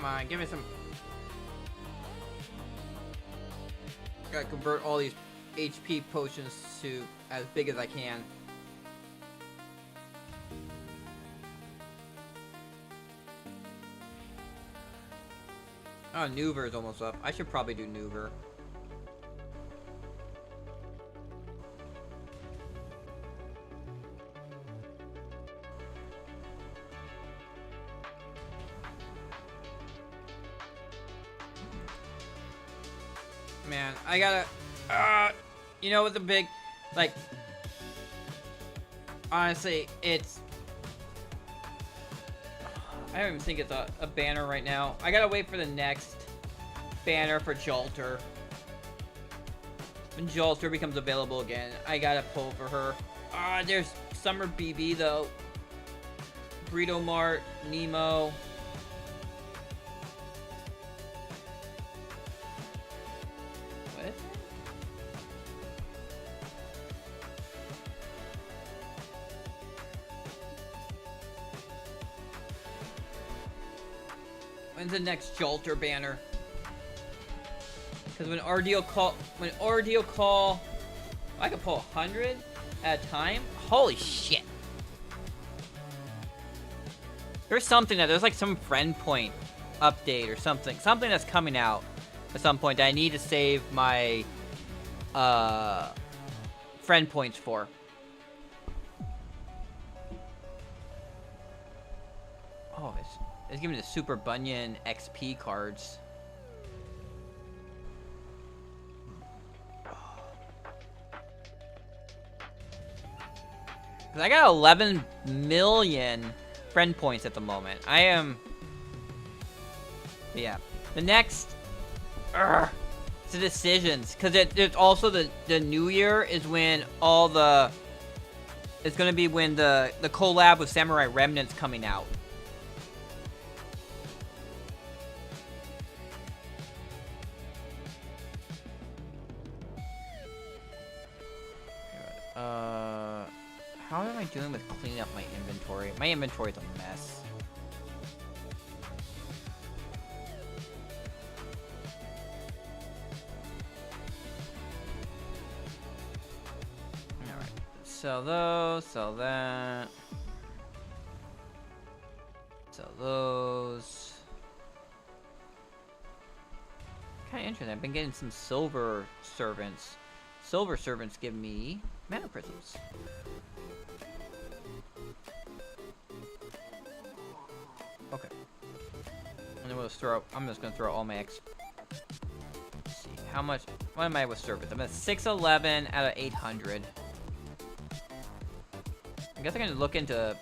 Come on, give me some. Gotta convert all these HP potions to as big as I can. Oh, Nuver is almost up. I should probably do Nuver. Man, I gotta, you know, with the big, like, honestly, it's, I don't even think it's a banner right now. I gotta wait for the next banner for Jalter. When Jalter becomes available again, I gotta pull for her. There's Summer BB, though. Burrito Mart, Nemo. When's the next Jalter banner? Because when RDO call, I can pull 100 at a time. Holy shit! There's something there's like some friend point update or something that's coming out at some point that I need to save my friend points for. Oh, it's giving me the Super Bunyan XP cards. Cause I got 11 million friend points at the moment. I am... Yeah. The next... It's the decisions. Cause it's also the new year is when all the... It's gonna be when the collab with Samurai Remnant's coming out. How am I doing with cleaning up my inventory? My inventory is a mess. Alright. Sell those, sell that. Sell those. Kinda interesting. I've been getting some silver servants. Silver servants give me mana prisms. Okay. And then we'll just I'm just gonna throw all my Let's see, how much, what am I with service? I'm at 611 out of 800. I guess I'm gonna look into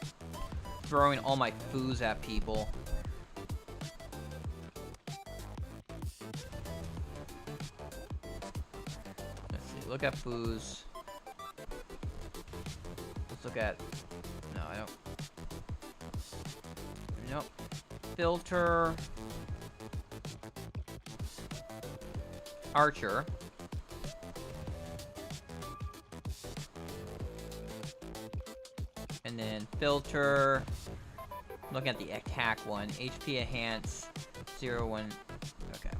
throwing all my foos at people. Let's see, look at foos. Let's look at, no, I don't. Nope. Filter. Archer. And then filter. Looking at the attack one. HP enhance. 0-1. Okay.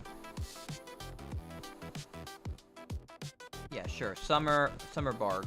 Yeah, sure. Summer Barg.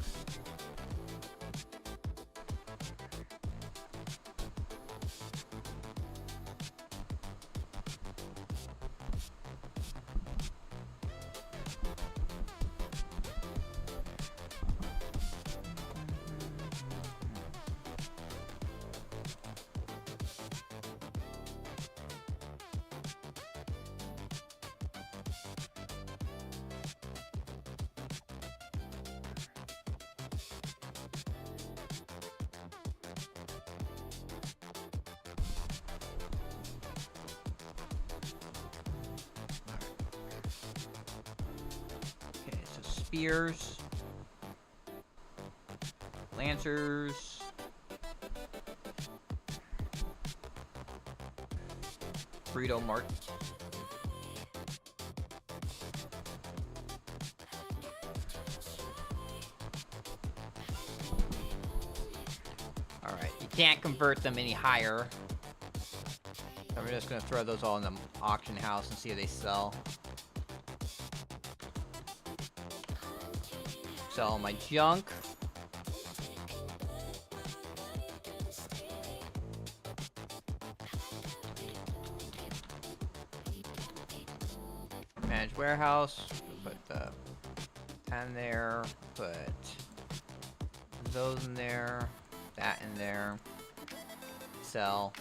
Spears, Lancers, Burrito Mart. Alright, you can't convert them any higher. I'm just gonna throw those all in the auction house and see if they sell. Sell all my junk. Manage warehouse. Put the 10 there. Put those in there. That in there. Sell.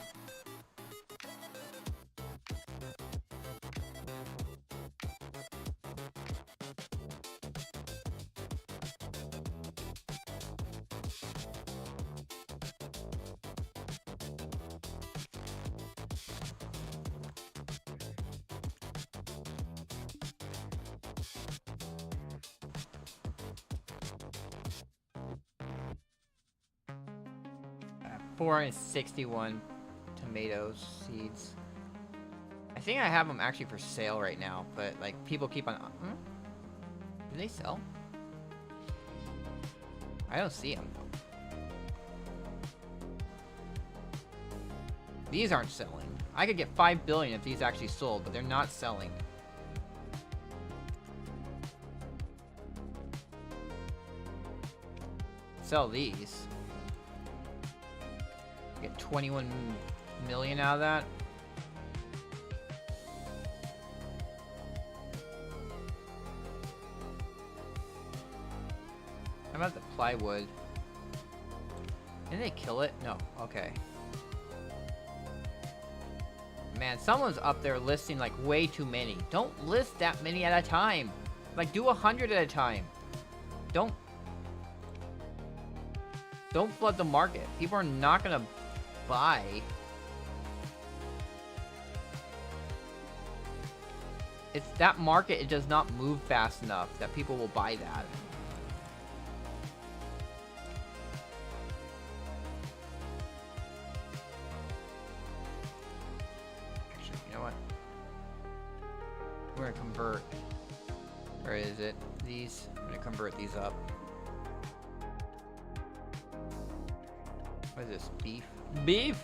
I have 461 tomato seeds. I think I have them actually for sale right now, but like people keep on. Do they sell? I don't see them. These aren't selling. I could get 5 billion if these actually sold, but they're not selling. Sell these. Get 21 million out of that. How about the plywood? Didn't they kill it? No. Okay. Man, someone's up there listing like way too many. Don't list that many at a time. Like do 100 at a time. Don't flood the market. People are not gonna buy. It's that market, it does not move fast enough that people will buy that. Actually, you know what? We're gonna convert. Where is it? These. I'm gonna convert these up. What is this? Beef? Beef!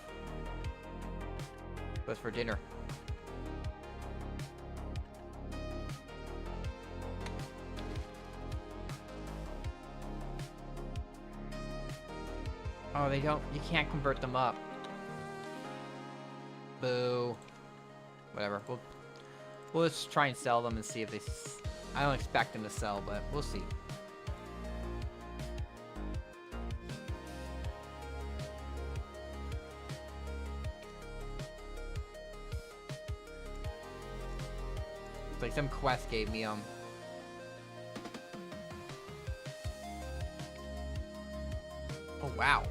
What's for dinner? Oh, they don't. You can't convert them up. Boo. Whatever. We'll just try and sell them and see if they. I don't expect them to sell, but we'll see. It's like some quest gave me Oh wow.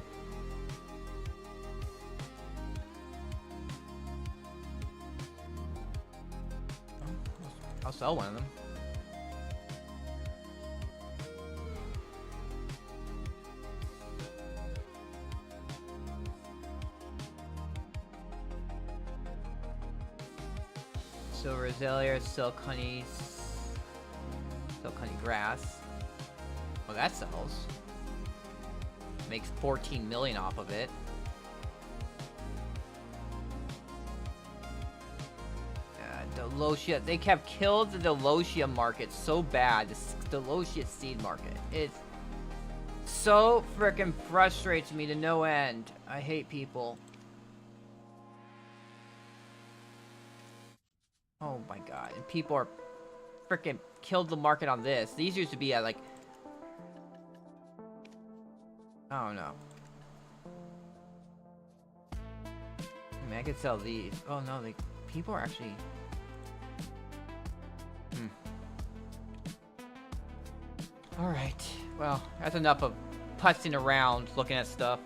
I'll sell one of them. Silver azalea, silk honey grass. Oh, that sells. Makes 14 million off of it. Delosia, they have killed the Delosia market so bad. The Delosia seed market. It so freaking frustrates me to no end. I hate people. Oh my god. And people are freaking killed the market on this. These used to be at like, I don't know. I mean, I could sell these. Oh no, people are actually. Alright, well, that's enough of putzing around looking at stuff.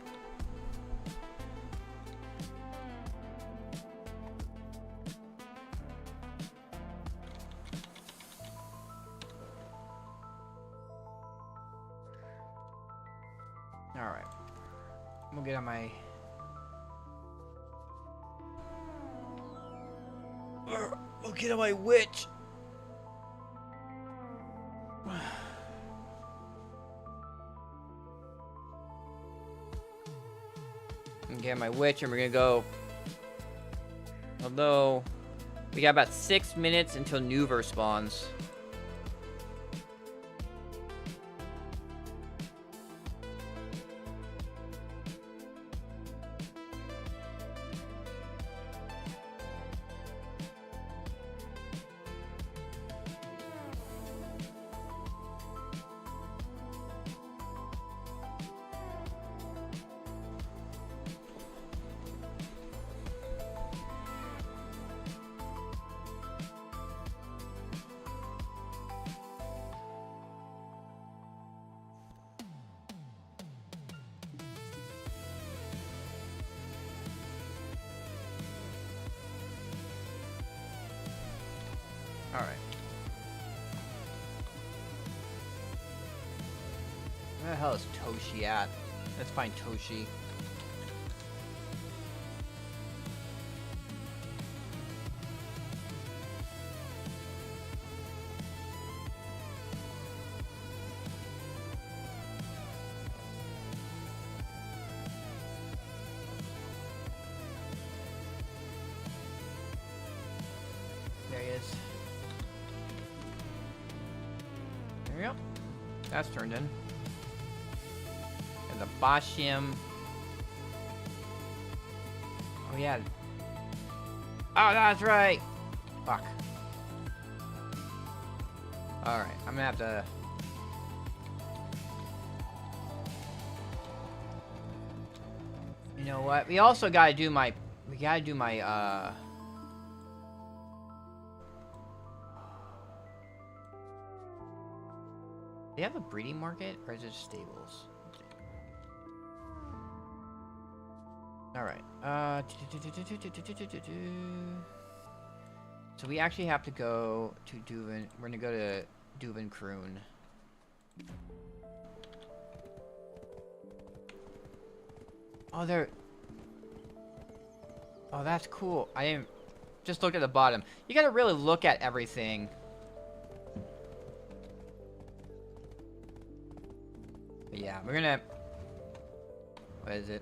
Alright. We'll get on my... We'll get on my witch! Get my witch and we're gonna go Although, we got about 6 minutes until Nuver spawns. Alright. Where the hell is Toshi at? Let's find Toshi. There he is. There we go. That's turned in. And the Bashim. Oh yeah. Oh, that's right. Fuck. Alright, I'm gonna have to... You know what? We also gotta do my... We gotta do my, Do they have a breeding market, or is it just stables? Alright. So we actually have to go to Duven. We're gonna go to Duven Kroon. Oh, they're... Oh, that's cool. I didn't... Just look at the bottom. You gotta really look at everything. But yeah, we're gonna... What is it?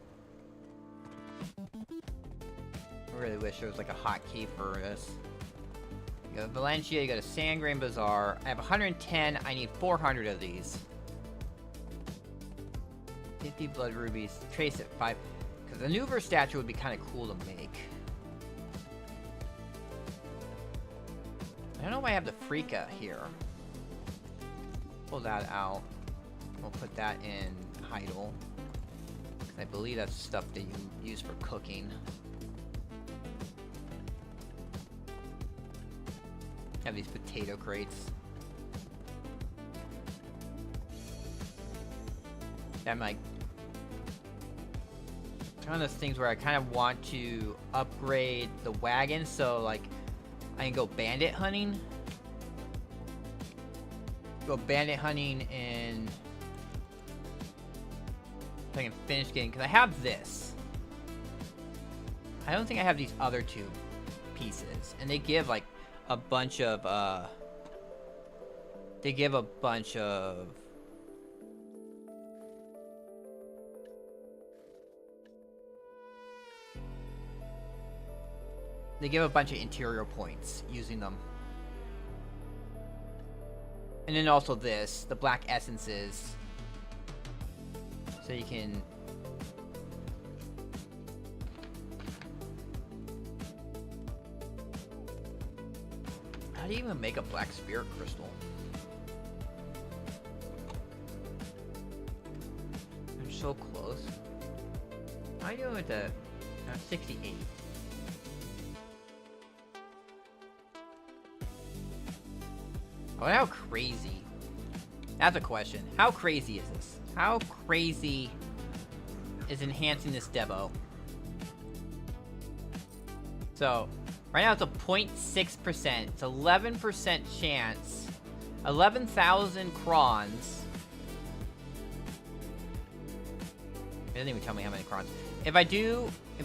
I really wish there was like a hotkey for this. You go to Valencia, you go to Sandgrain Bazaar. I have 110, I need 400 of these. 50 blood rubies. Trace it, 5. Because the Nuver statue would be kind of cool to make. I don't know why I have the Freaka here. Pull that out. We'll put that in Heidel. I believe that's stuff that you use for cooking. Have these potato crates. I'm like... It's one of those things where I kind of want to upgrade the wagon so like I can go bandit hunting. Go bandit hunting and I can finish getting, because I have this. I don't think I have these other two pieces, and they give like a bunch of they give a bunch of interior points using them. And then also this, the black essences. So you can... How do you even make a black spirit crystal? I'm so close. How are you doing with the... 68. Oh, how crazy. That's a question. How crazy is this? How crazy is enhancing this Devo? So, right now it's a 0.6%. It's 11% chance. 11,000 crons. It doesn't even tell me how many crons. If I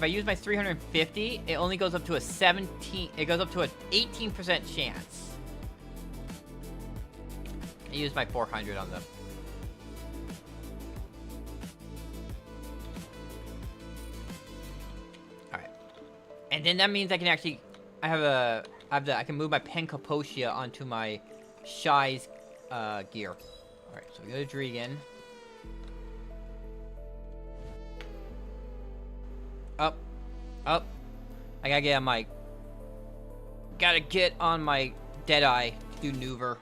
use my 350, it only goes up to a 17, it goes up to an 18% chance. I used my 400 on them. And then that means I can actually, I can move my Pancapotia onto my Shy's gear. All right, so we go to Drigan. Up, up. I gotta get on my Deadeye to do Nuver.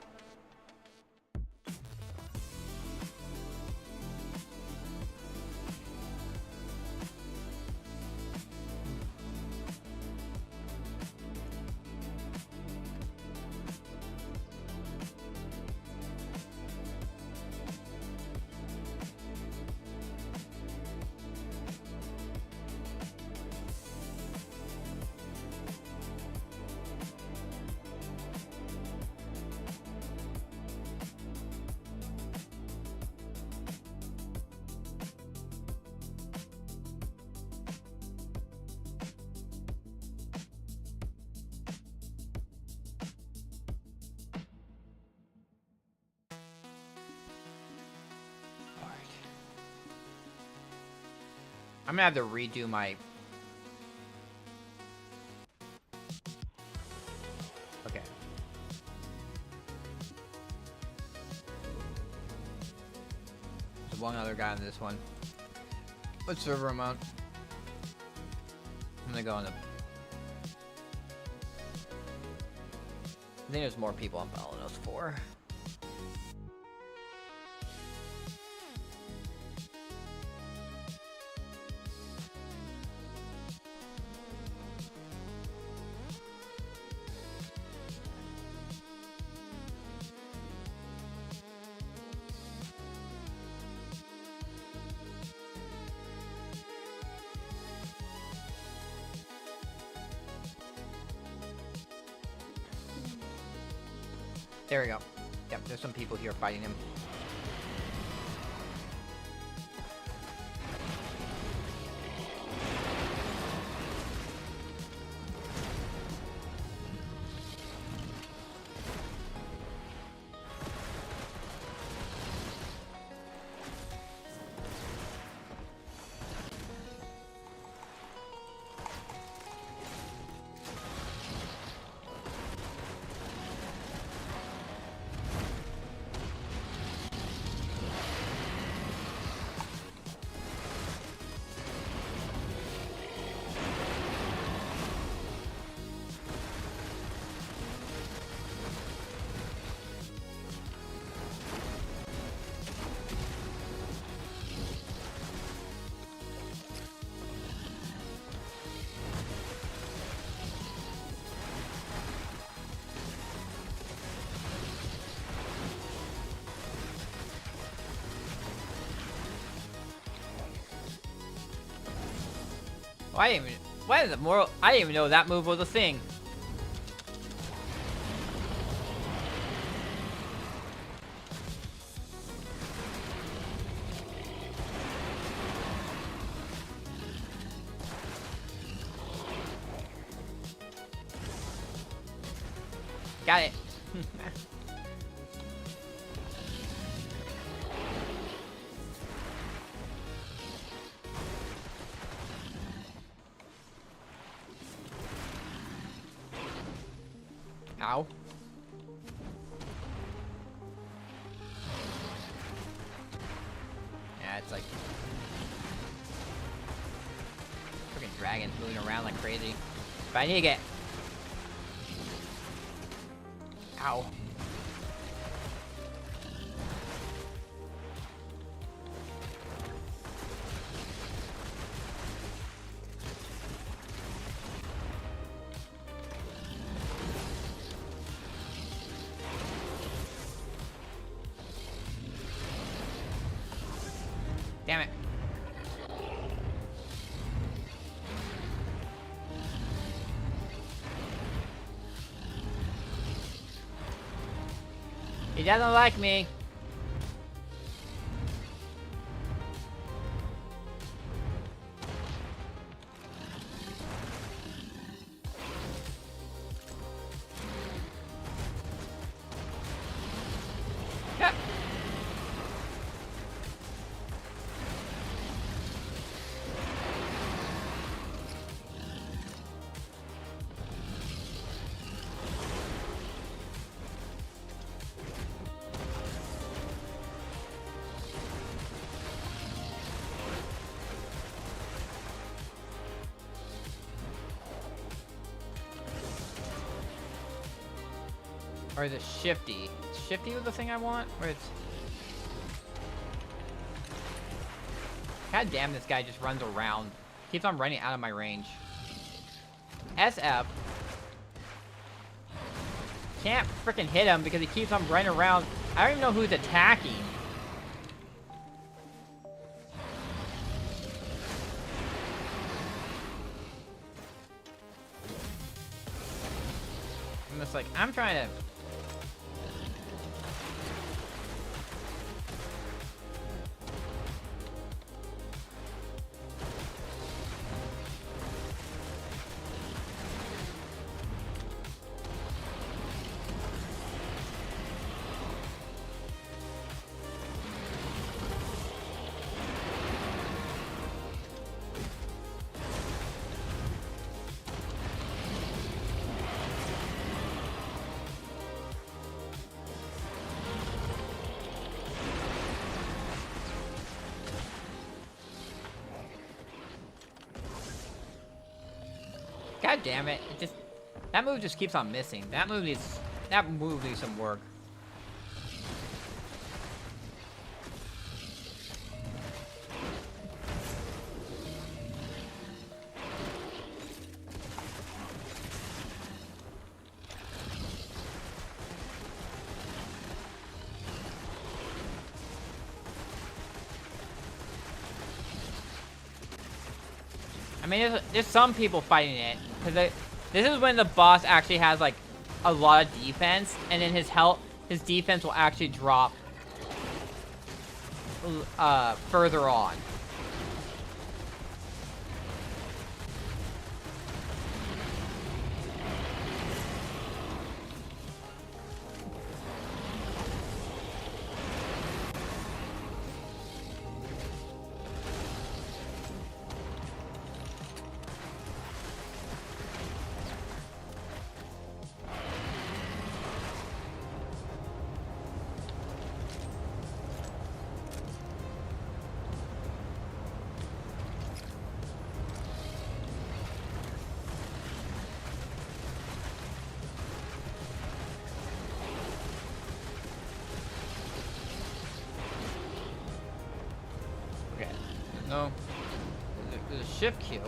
I'm gonna have to redo my... Okay. There's one other guy on this one. What server I'm on? I'm gonna go on the... I think there's more people I'm following those for. There we go. Yep, there's some people here fighting him. Oh, I didn't even... Why is it more... I didn't even know that move was a thing. Got it. Ow. Yeah, it's like... freaking dragons moving around like crazy. But I need to get... Ow. Damn it. He doesn't like me. Yep. Or is it shifty? Shifty was the thing I want? Where it's... God damn, this guy just runs around. Keeps on running out of my range. SF. Can't freaking hit him because he keeps on running around. I don't even know who's attacking. I'm just like, I'm trying to... God damn it. It just... That move just keeps on missing. That move needs some work. I mean, there's some people fighting it. Because this is when the boss actually has, like, a lot of defense. And then his defense will actually drop further on. No. There's a shift Q.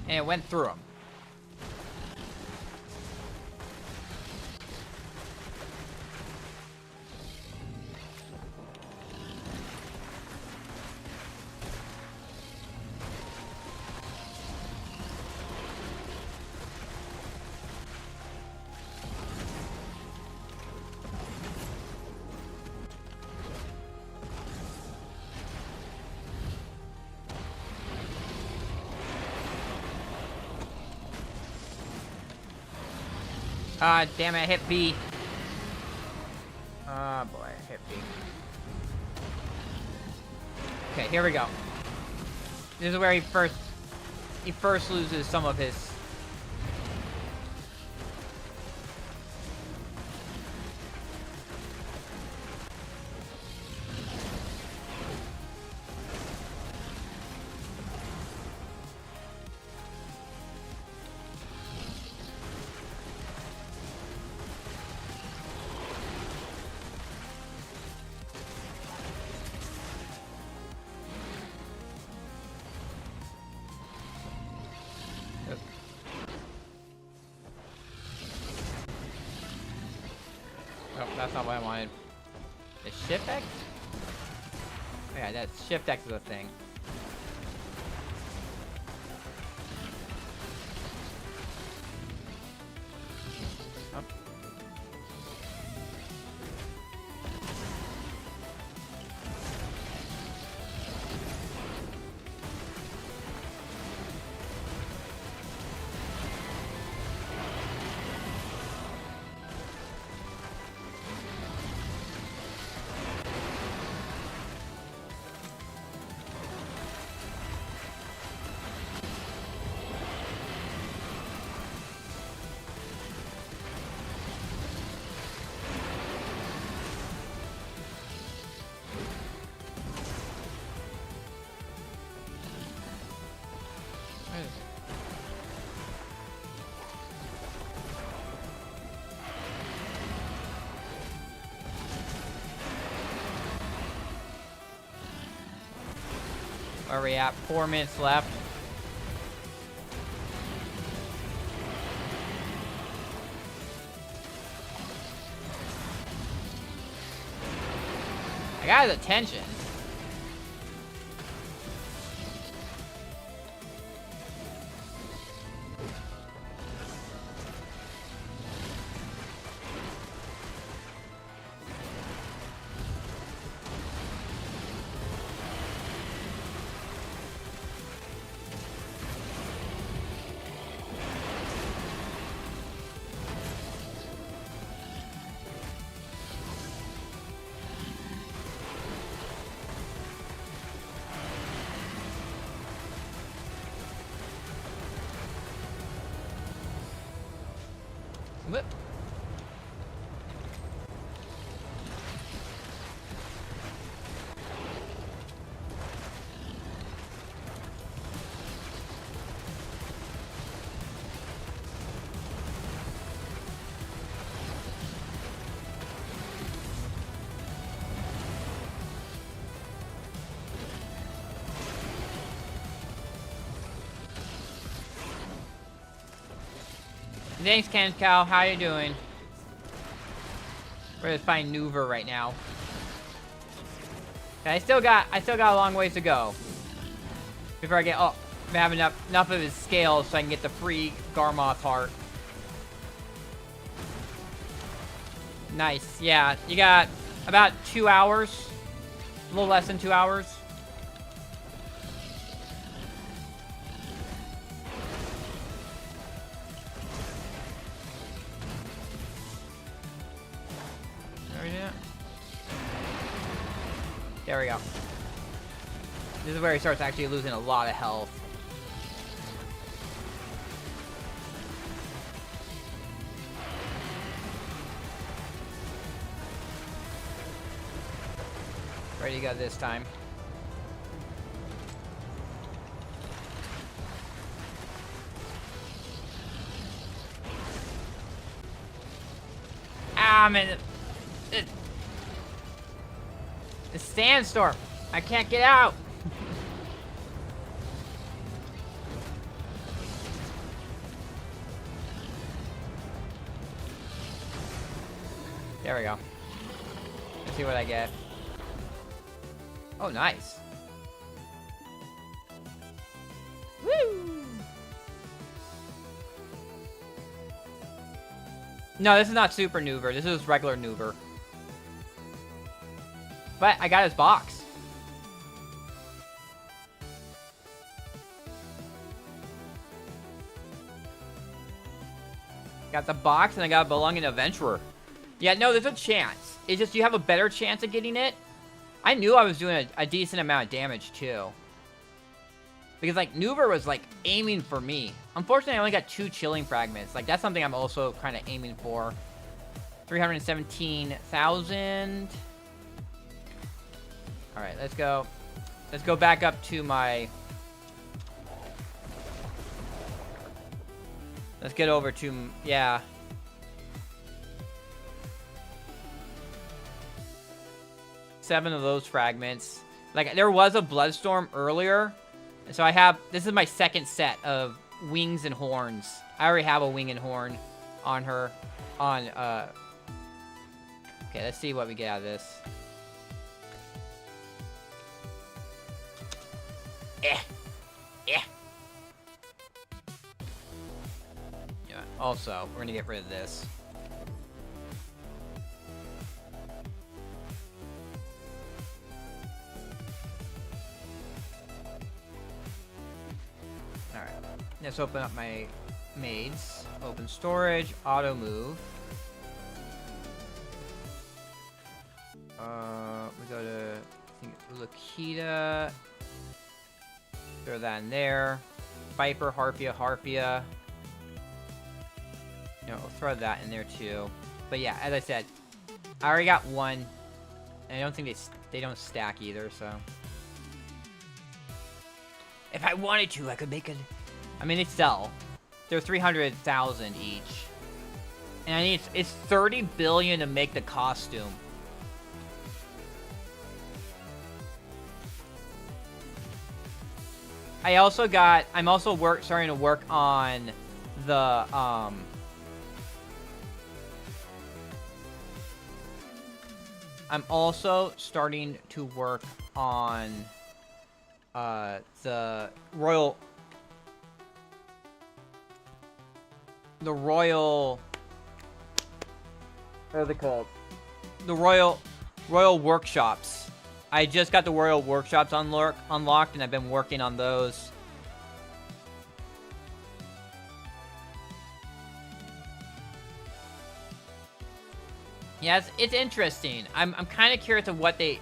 And it went through him. Ah, damn it, I hit B. Oh boy, I hit B. Okay, here we go. This is where he first loses some of his... Oh, that's not what I wanted. Is shift X? Yeah, that's shift X is a thing. Oh. Where are we at? 4 minutes left. I got his attention. Whip. Thanks, Ken Cow. How you doing? We're gonna find Nuver right now. And I still got a long ways to go before I get have enough of his scales so I can get the free Garmoth heart. Nice. Yeah, you got about 2 hours, a little less than 2 hours. There we go. This is where he starts actually losing a lot of health. Ready to go this time. Ah, man. The sandstorm. I can't get out. There we go. Let's see what I get. Oh, nice. Woo! No, this is not Super Nuver. This is regular Nuver. But I got his box. Got the box and I got a Belonging Adventurer. Yeah, no, there's a chance. It's just you have a better chance of getting it. I knew I was doing a decent amount of damage too. Because like Nuver was like aiming for me. Unfortunately, I only got 2 chilling fragments. Like that's something I'm also kind of aiming for. 317,000. All right, let's go. Let's go back up to my... Let's get over to... Yeah. Seven of those fragments. Like, there was a Bloodstorm earlier. And so I have... This is my second set of wings and horns. I already have a wing and horn on her. Okay, let's see what we get out of this. Also, we're gonna get rid of this. Alright. Let's open up my maids. Open storage, auto move. We go to, I think, Ulukita. Throw that in there. Viper, Harpia. You know, we'll throw that in there too. But yeah, as I said, I already got one. And I don't think they don't stack either, so. If I wanted to, I could make it. I mean, they sell. They're 300,000 each. And I need, it's 30 billion to make the costume. I'm also starting to work on the, I'm also starting to work on, the royal, what are they called? The royal workshops. I just got the royal workshops unlocked, and I've been working on those. Yeah, it's interesting. I'm kind of curious of what they.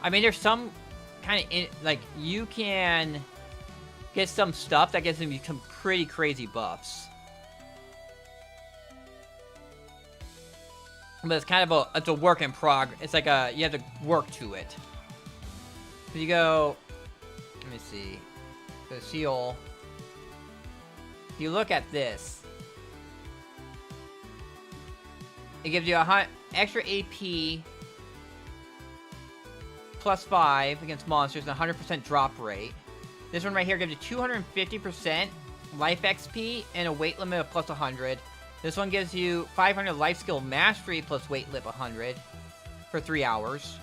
I mean, there's some kind of like you can get some stuff that gives them some pretty crazy buffs. But it's kind of it's a work in progress. It's like you have to work to it. So you go, let me see, go seal. If you look at this, it gives you a extra AP plus 5 against monsters and 100% drop rate. This one right here gives you 250% life XP and a weight limit of plus 100. This one gives you 500 life skill mastery plus weight limit 100 for 3 hours.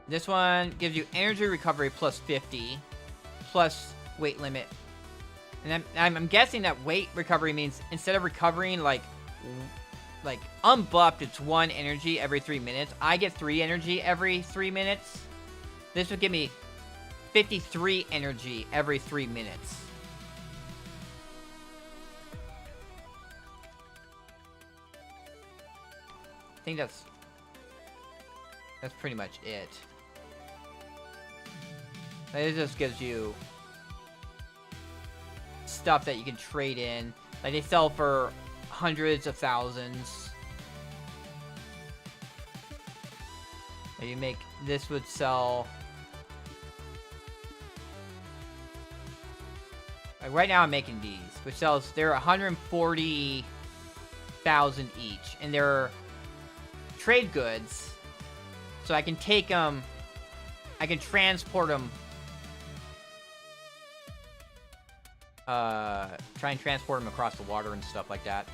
This one gives you energy recovery plus 50 plus weight limit. And I'm guessing that weight recovery means instead of recovering like unbuffed, it's 1 energy every 3 minutes. I get 3 energy every 3 minutes. This would give me 53 energy every 3 minutes. I think that's pretty much it. It just gives you stuff that you can trade in. Like, they sell for hundreds of thousands. You make, this would sell. Like right now I'm making these, which sells, they're 140,000 each. And they're trade goods. So I can take them, I can transport them. Try and transport them across the water and stuff like that.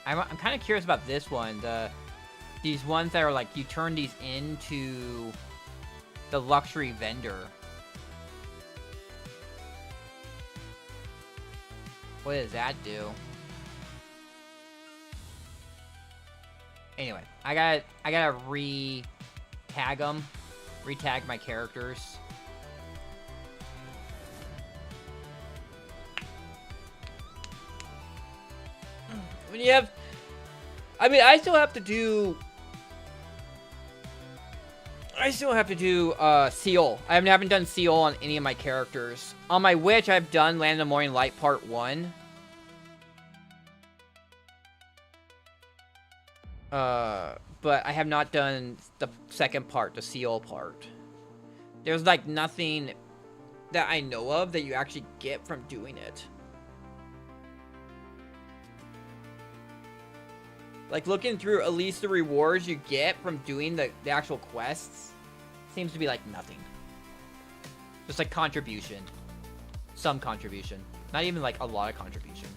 I'm kind of curious about this one. These ones that are like, you turn these into the luxury vendor. What does that do? Anyway, I gotta re-tag them. Re-tag my characters. When you have, I mean, I still have to do Seal. I haven't done Seal on any of my characters. On my Witch, I've done Land of the Morning Light Part 1. But I have not done the second part, the Seal part. There's like nothing that I know of that you actually get from doing it. Like, looking through at least the rewards you get from doing the actual quests seems to be like nothing. Just like contribution. Some contribution. Not even like a lot of contribution.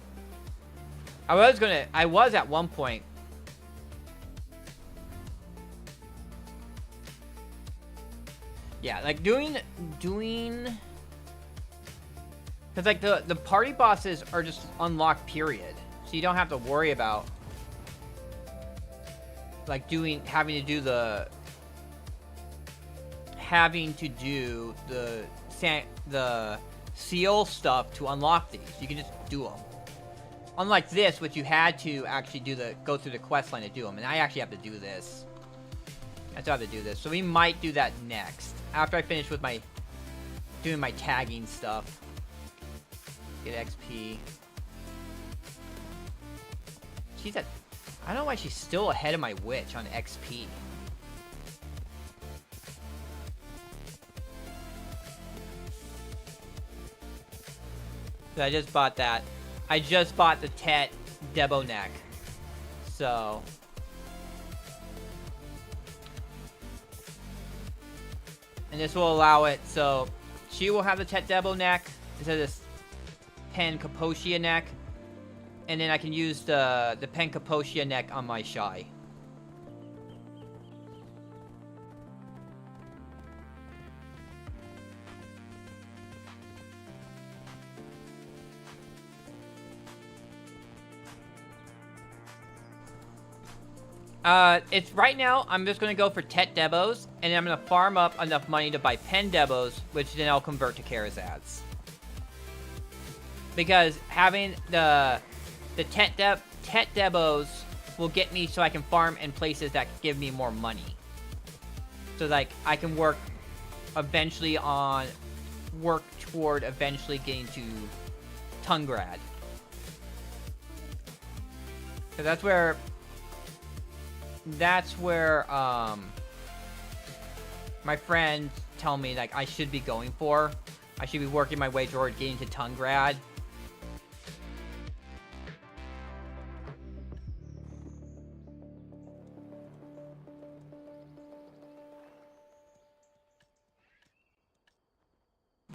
I was at one point. Yeah, like doing, because like the party bosses are just unlocked, period. So you don't have to worry about like having to do the seal stuff to unlock these. You can just do them. Unlike this, which you had to actually go through the quest line to do them, and I actually have to do this. I still have to do this, so we might do that next after I finish with doing my tagging stuff. Get XP. I don't know why she's still ahead of my witch on XP. So I just bought that. I just bought the Tet Debo neck. So. And this will allow it, so she will have the Tet Debo neck instead of this Pen Capotia neck. And then I can use the Pen Capotia neck on my Shy. It's right now, I'm just going to go for Tet Debos, and then I'm going to farm up enough money to buy Pen Debos, which then I'll convert to Karazads. Because having the Tet Debos will get me so I can farm in places that give me more money. So, like, I can work toward eventually getting to Tungrad. So that's where my friends tell me, like, I should be going for. I should be working my way toward getting to Tungrad.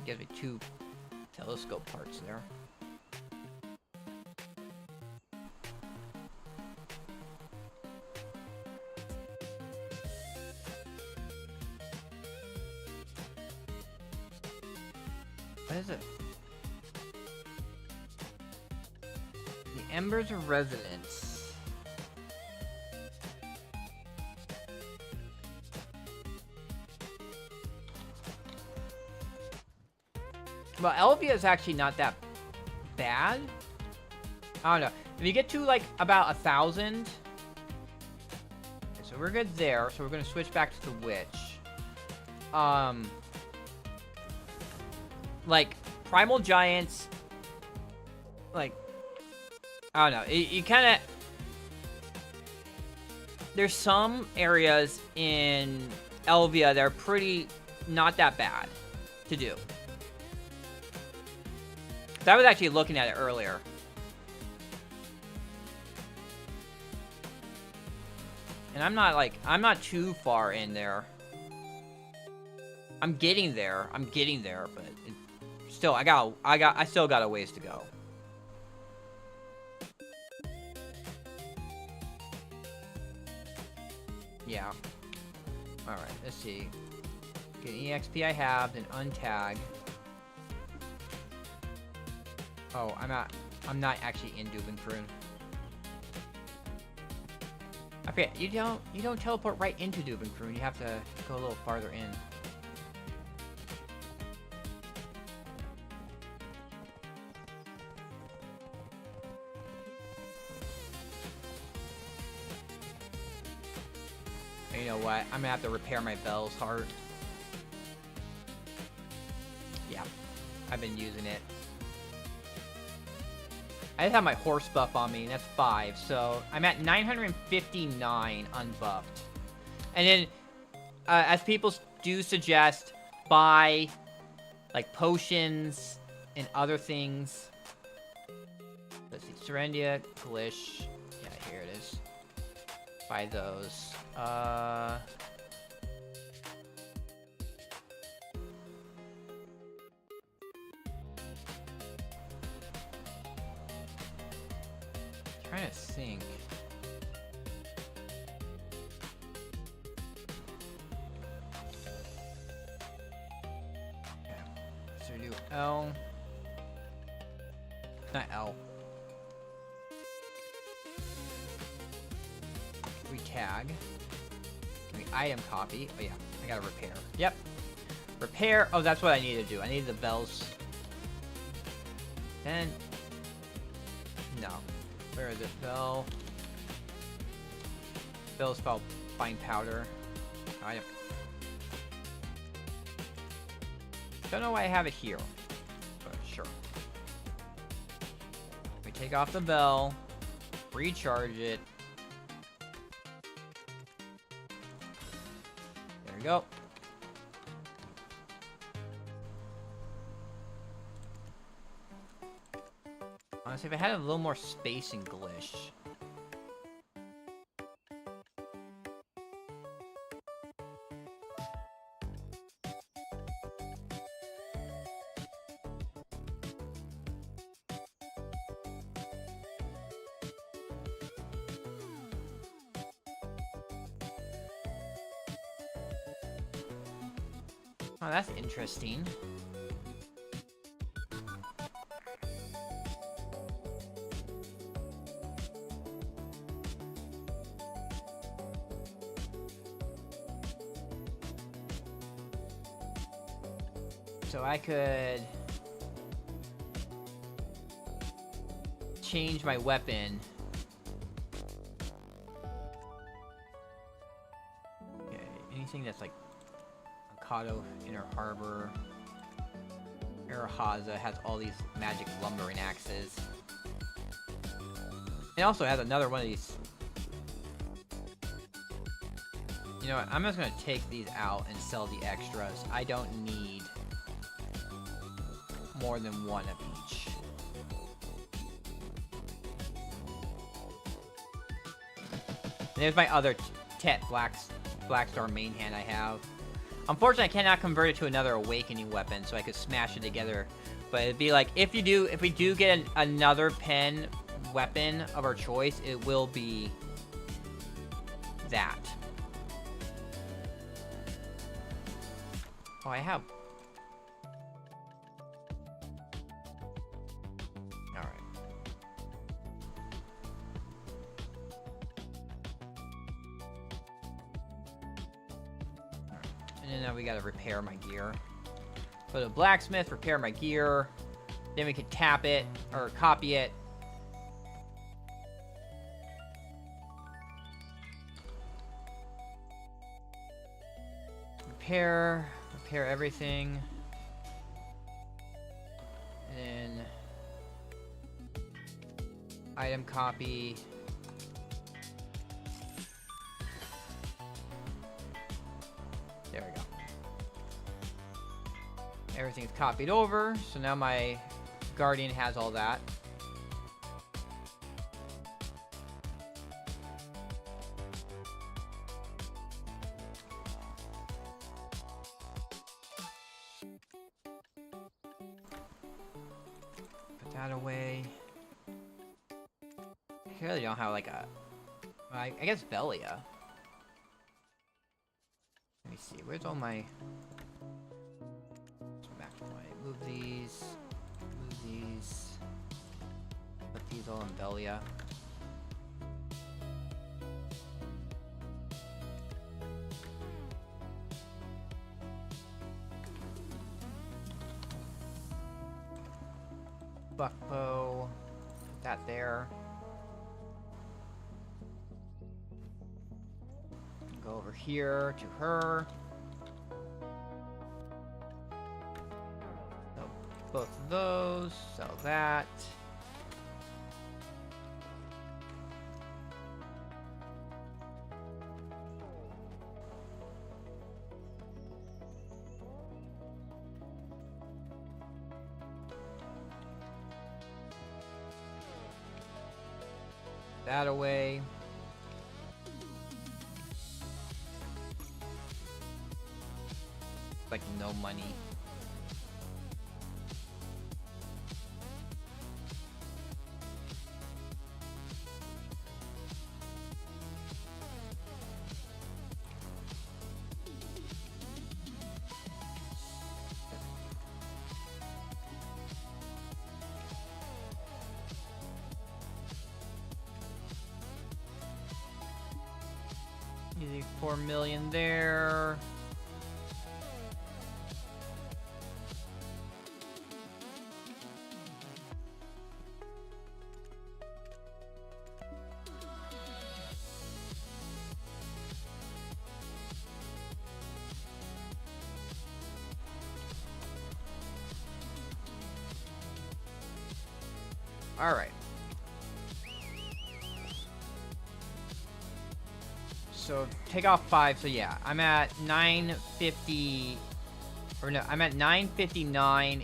Gives me 2 telescope parts there. What is it? The Embers of Resonance. Well, Elvia is actually not that bad. I don't know. If you get to, like, about 1,000... So we're good there. So we're going to switch back to the Witch. Like, Primal Giants... Like... I don't know. You kind of... There's some areas in Elvia that are pretty... not that bad to do. So I was actually looking at it earlier. And I'm not too far in there. I'm getting there, but still, I still got a ways to go. Yeah. Alright, let's see. Get any XP I have, then untag. Oh, I'm not actually in Dubenkrun. I forget, you don't teleport right into Dubenkrun. You have to go a little farther in. And you know what? I'm gonna have to repair my Bell's Heart. Yeah, I've been using it. I just have my horse buff on me, and that's 5, so I'm at 959 unbuffed. And then, as people do suggest, buy, like, potions and other things. Let's see, Serendia, Glish. Yeah, here it is. Buy those. Trying to think. L. Not L. We tag. We item copy. Oh yeah, I gotta repair. Yep. Repair. Oh, that's what I need to do. I need the bells. Then. No. Where is it? Bell. Bell's spelled fine powder. Item. Don't know why I have it here, but sure. We take off the bell, recharge it. There we go. Honestly, if I had a little more space in Glish. Oh, that's interesting. So I could change my weapon. Okay, anything that's like Mikado, Inner Harbor, Arahaza has all these magic lumbering axes. It also has another one of these. You know what? I'm just gonna take these out and sell the extras. I don't need more than one of each. There's my other Tet Blackstar main hand I have. Unfortunately, I cannot convert it to another awakening weapon, so I could smash it together. But it'd be like, if we do get another pen weapon of our choice, it will be that. Oh, I have. All right. And then now we gotta repair my gear. Go to the blacksmith, repair my gear. Then we can tap it, or copy it. Repair everything. And then item copy. There we go. Everything's copied over, so now my Guardian has all that. Put that away. I really don't have like a... I guess Velia. Let me see, where's all my... Back to my... Move these. Put these all in Velia. Buckbow. Put that there. Go over here to her. So both of those. Sell that. That away. Like no money. 4 million there. All right. So take off 5. So yeah, I'm at 950, or no, I'm at 959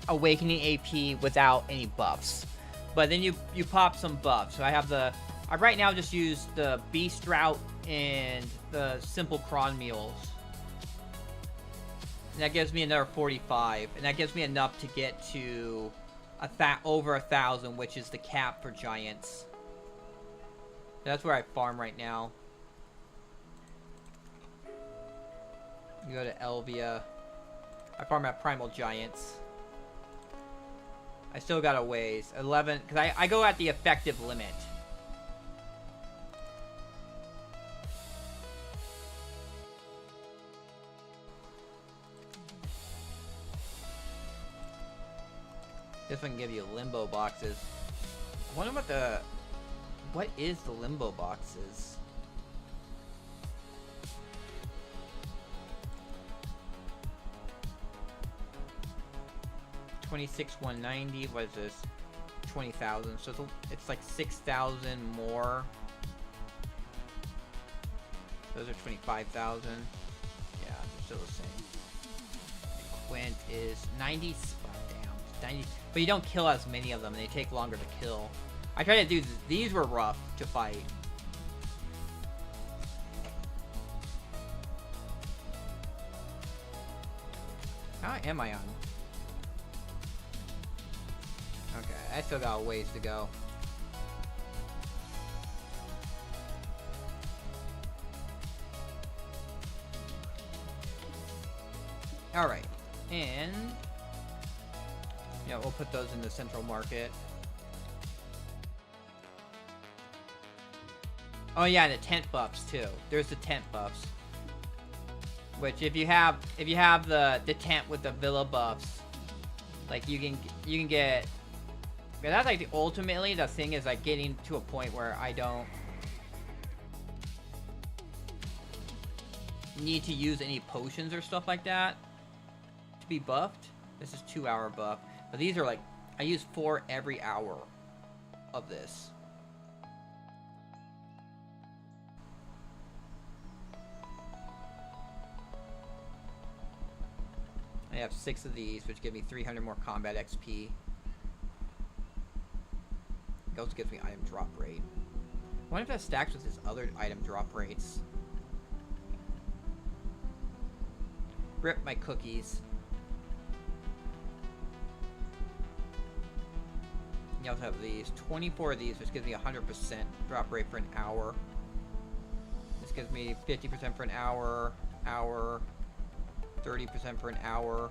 awakening AP without any buffs. But then you pop some buffs. So I have the, I right now just use the beast route and the simple cron mules. And that gives me another 45, and that gives me enough to get to over 1,000, which is the cap for giants. That's where I farm right now. You go to Elvia. I farm at Primal Giants. I still got a ways. 11, because I go at the effective limit. This one can give you limbo boxes. I wonder what is the limbo boxes? $26,190. What is this? 20,000. So it's like 6,000 more. Those are 25,000. Yeah, they're still the same. And Quint is 90. Damn, 90. But you don't kill as many of them, and they take longer to kill. I tried to do these were rough to fight. How am I on? Okay, I still got a ways to go. Alright, and yeah, we'll put those in the central market. Oh yeah, the tent buffs too. There's the tent buffs. Which if you have the tent with the villa buffs, like you can get. Yeah, that's like ultimately the thing is like getting to a point where I don't need to use any potions or stuff like that to be buffed. This is 2-hour buff. But these are like, I use 4 every hour of this. I have 6 of these, which give me 300 more combat XP. It also gives me item drop rate. I wonder if that stacks with his other item drop rates. Rip my cookies. You also have these. 24 of these, which gives me 100% drop rate for an hour. This gives me 50% for an hour, 30% for an hour.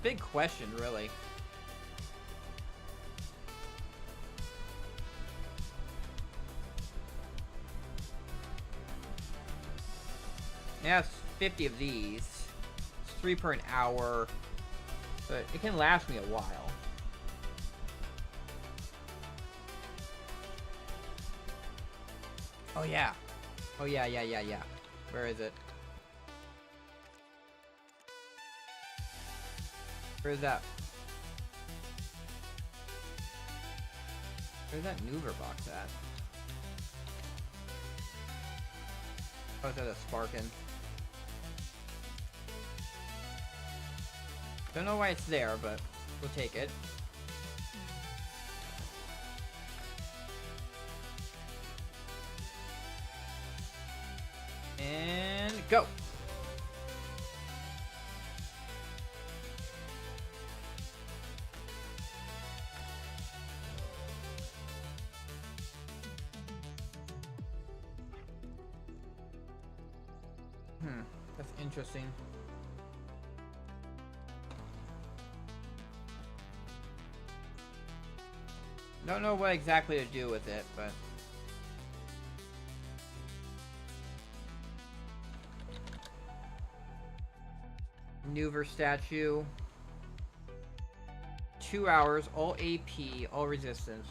Big question, really. Yeah, it's 50 of these. It's 3 per an hour. But it can last me a while. Oh yeah. Oh yeah. Where is it? Where's that? Where's that Noover box at? Oh, it's at a Sparkin. Don't know why it's there, but we'll take it. And go! That's interesting. Don't know what exactly to do with it, but... Maneuver statue. 2 hours, all AP, all resistance.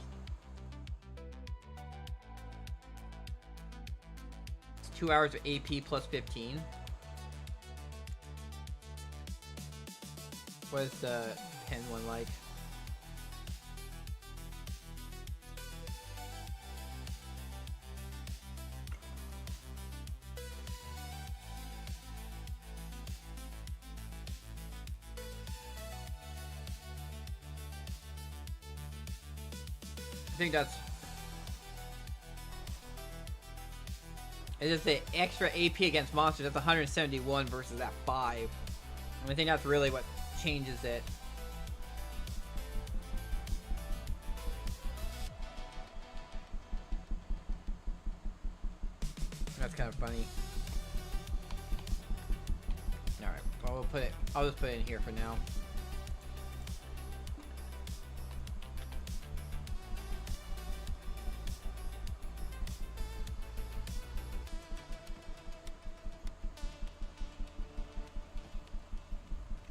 It's 2 hours of AP plus 15. What is the pen one like? I think that's... It's just the extra AP against monsters. That's 171 versus that 5. And I think that's really what changes it. That's kind of funny. Alright, well, we'll put it... I'll just put it in here for now.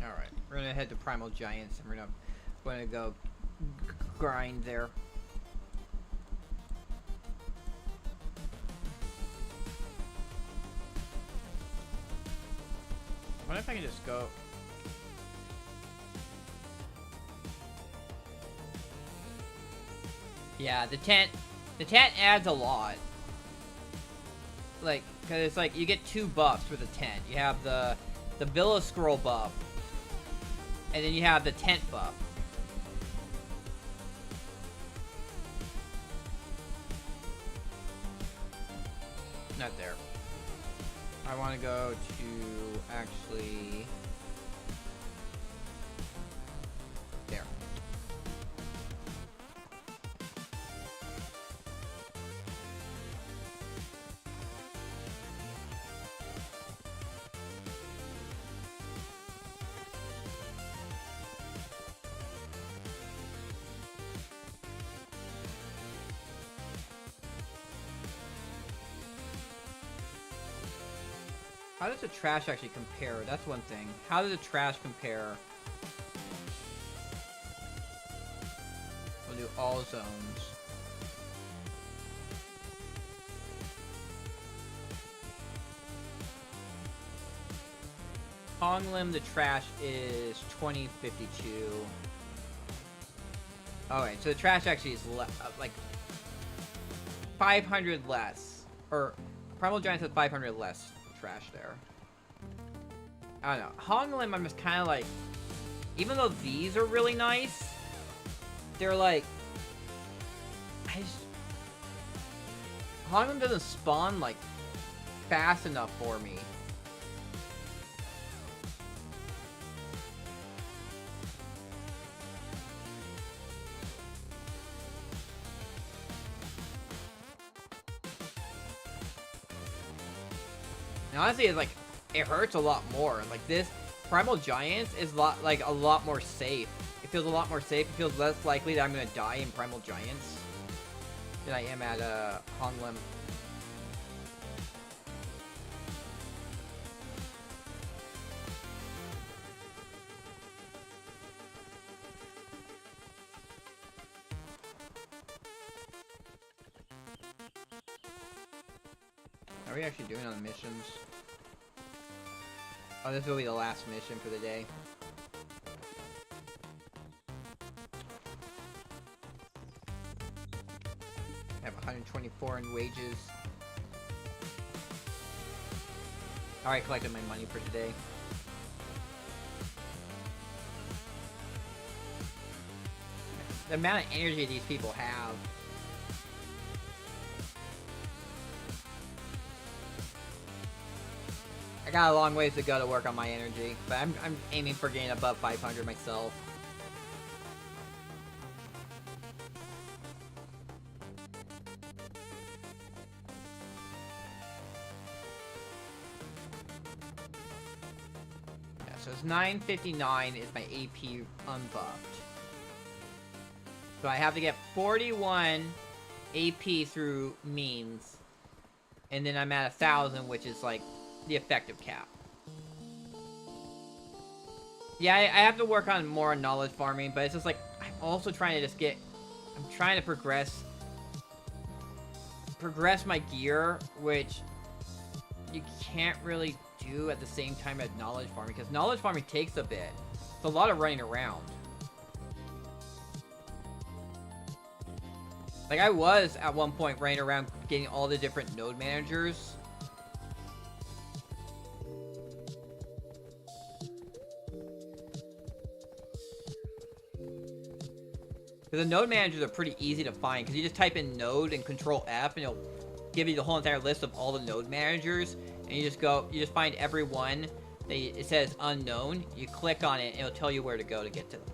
Alright, we're gonna head to Primal Giants and we're gonna go grind there. I wonder if I can just go. Yeah, the tent adds a lot. Like, cause it's like you get 2 buffs for the tent. You have the Villa Scroll buff, and then you have the tent buff. Not there. I want to go to actually there. How does the trash actually compare? That's one thing. How does the trash compare? We'll do all zones. Honglim, the trash is 2052. Alright, so the trash actually is like 500 less. Or Primal Giants has 500 less trash there. I don't know. Honglim, I'm just kind of like, even though these are really nice, they're like, Honglim doesn't spawn like fast enough for me. And honestly, it's like, it hurts a lot more. Like this, Primal Giants is a lot more safe. It feels a lot more safe. It feels less likely that I'm gonna die in Primal Giants than I am at Honglim. How are we actually doing on the missions? Oh, this will be the last mission for the day. I have 124 in wages. Alright, collected my money for today. The amount of energy these people have. I got a long ways to go to work on my energy, but I'm aiming for getting above 500 myself. so it's 959 is my AP unbuffed. So I have to get 41 AP through means. And then I'm at 1,000, which is like the effective cap. Yeah, I have to work on more knowledge farming, but it's just like, I'm also trying to just I'm trying to progress my gear, which you can't really do at the same time as knowledge farming, because knowledge farming takes a bit. It's a lot of running around. Like, I was at one point running around getting all the different node managers. Because the node managers are pretty easy to find, because you just type in node and control F, and it'll give you the whole entire list of all the node managers, and you just find every one that it says unknown, you click on it, and it'll tell you where to go to get to them.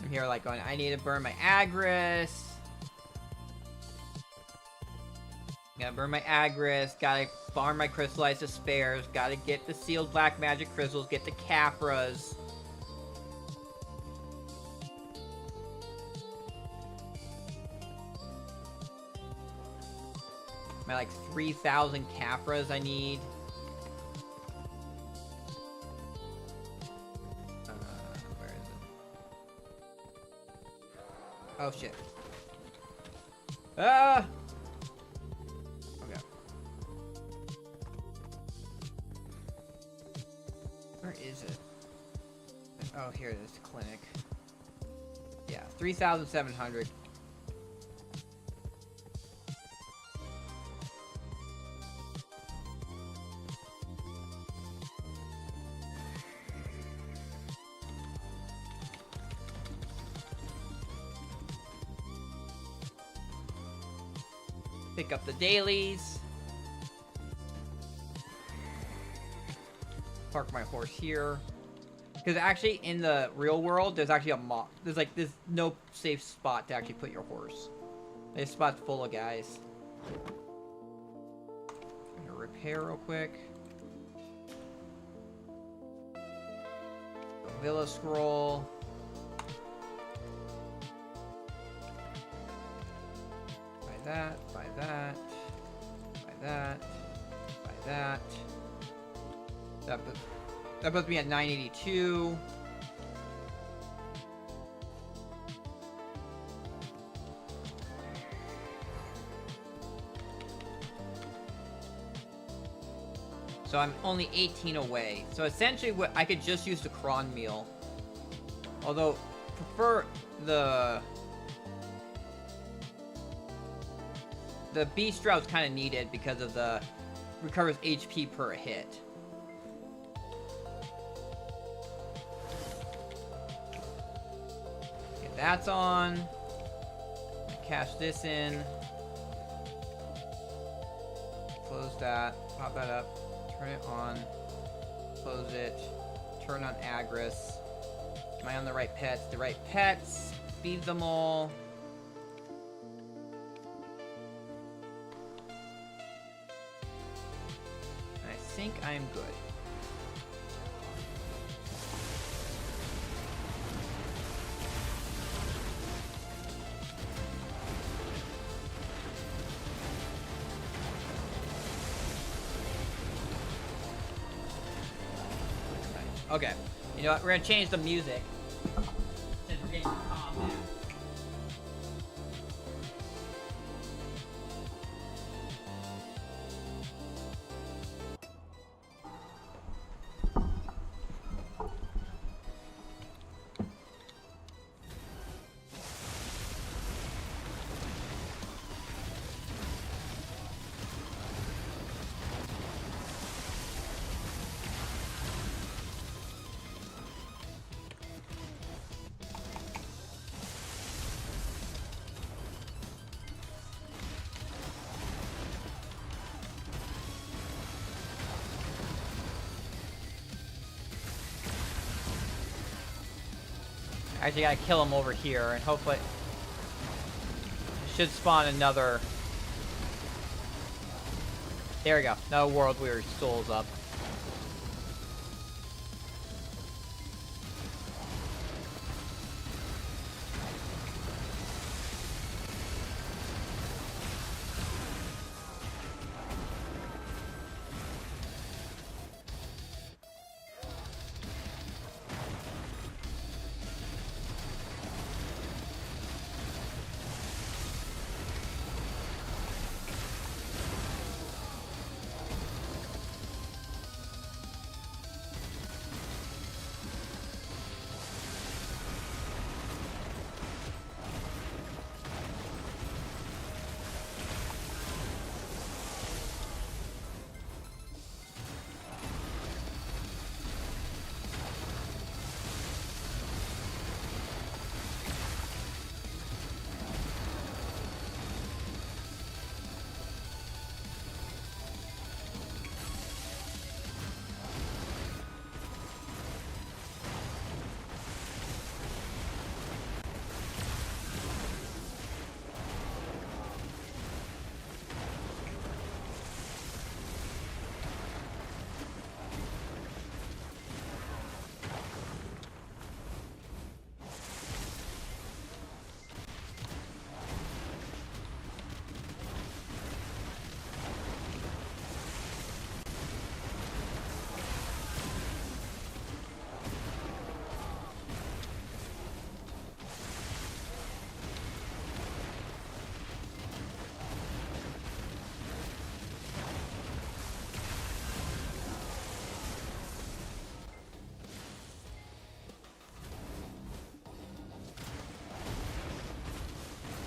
I'm here like going, I need to burn my Agris. Gotta burn my Agris, gotta farm my crystallized despairs, gotta get the sealed black magic crystals, get the Capras. My like 3,000 Capras I need. Where is it? Oh shit. Ah! Okay. Where is it? Oh, here it is, clinic. Yeah, 3,700. Pick up the dailies. Park my horse here. Because actually, in the real world, there's actually a mob. There's no safe spot to actually put your horse. This spot's full of guys. I'm gonna repair real quick. The Villa Scroll. Buy that, buy that, buy that, buy that. That puts me at 982. So I'm only 18 away. So essentially, I could just use the cron meal. Although, prefer the beast drought's kind of needed because of the recovers HP per hit. Okay, that's on. Cash this in. Close that. Pop that up. Turn it on. Close it. Turn on Agris. Am I on the right pets? The right pets. Feed them all. I think I'm good. Okay, you know what? We're gonna change the music since we're getting to combat. Actually, gotta kill him over here, and hopefully should spawn another. There we go. No World Weary Souls up.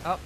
Oh.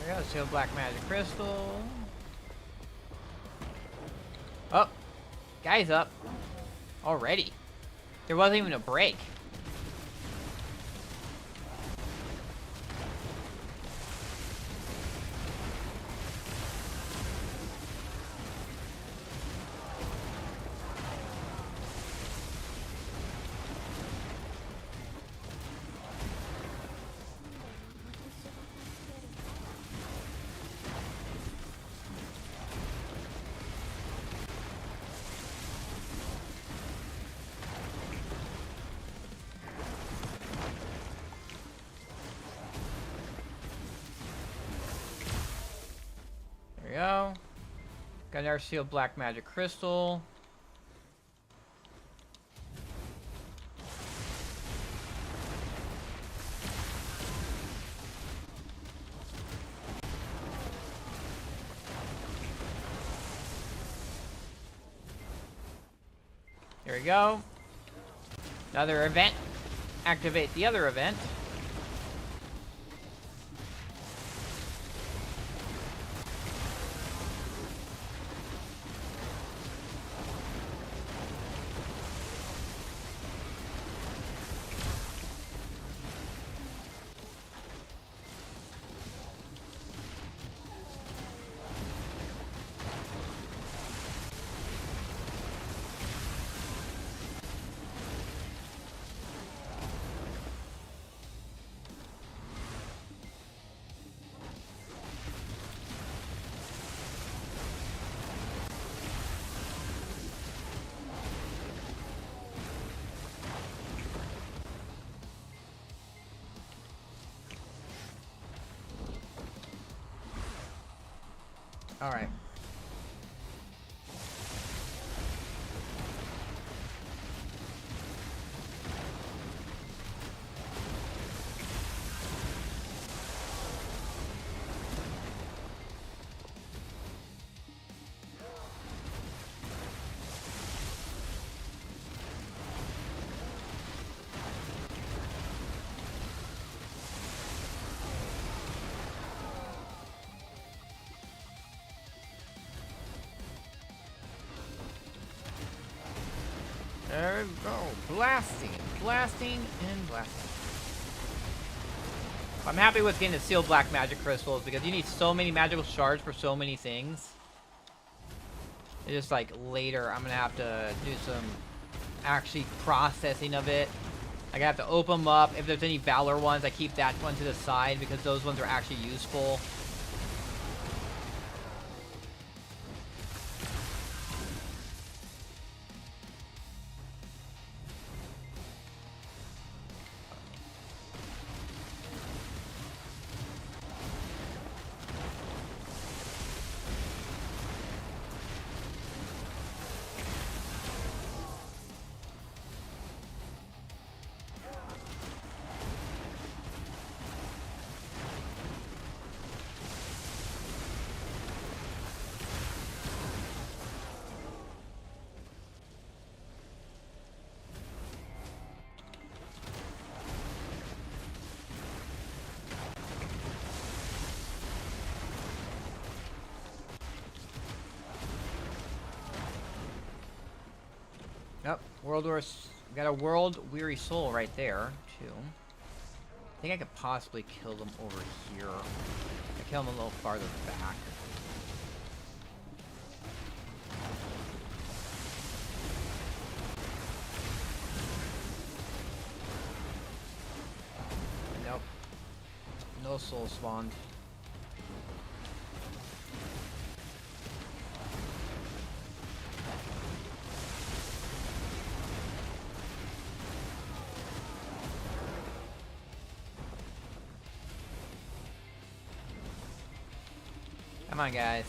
There we go, seal black magic crystal. Oh, guy's up already. There wasn't even a break. There we go. Got another sealed black magic crystal. There we go. Another event. Activate the other event. All right. There we go. Blasting, blasting, and blasting. I'm happy with getting the sealed black magic crystals because you need so many magical shards for so many things. It's just like later I'm gonna have to do some actually processing of it. Like I have to open them up. If there's any Valor ones, I keep that one to the side because those ones are actually useful. Yep, we got a world weary soul right there, too. I think I could possibly kill them over here. I kill them a little farther back. Nope. No soul spawned. Come on, guys.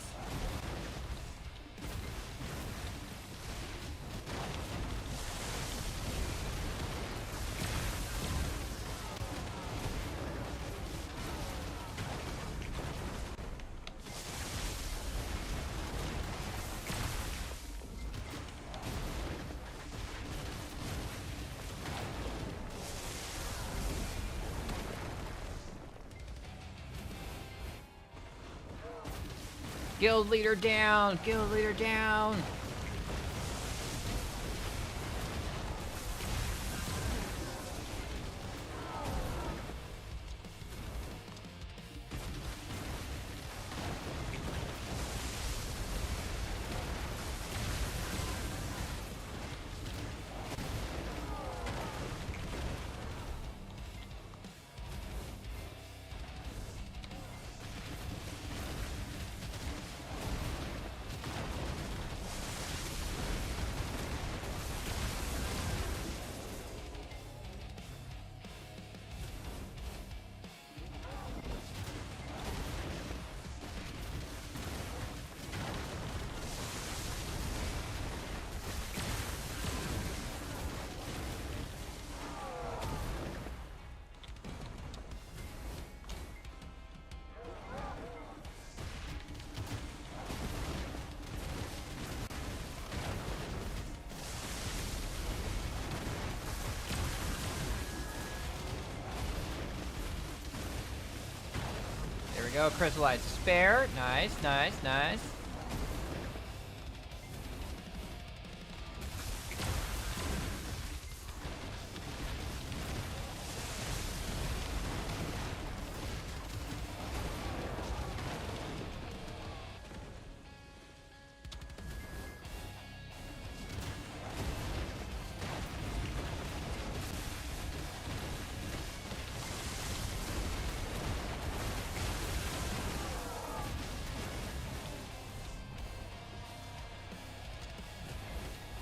Guild leader down! Guild leader down! Go, crystallized spare. Nice, nice, nice.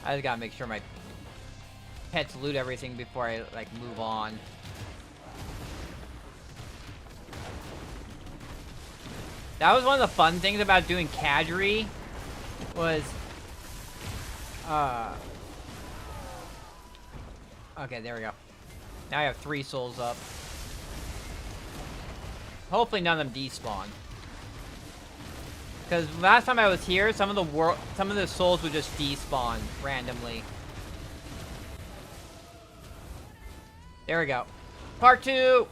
I just gotta make sure my pets loot everything before I, like, move on. That was one of the fun things about doing Kadri, was, okay, there we go. Now I have 3 souls up. Hopefully none of them despawn. Because last time I was here, some of the souls would just despawn randomly. There we go. Part 2!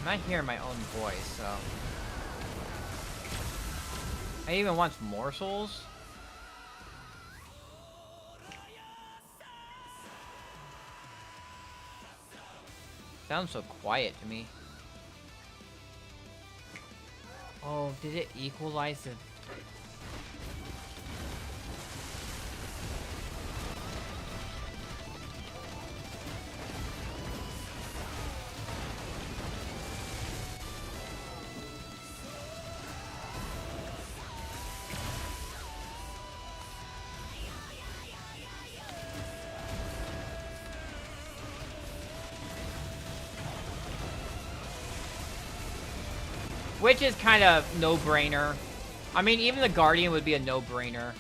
I'm not hearing my own voice, so... I even want more souls? Sounds so quiet to me. Oh, did it equalize the... Which is kind of no-brainer. I mean, even the Guardian would be a no-brainer.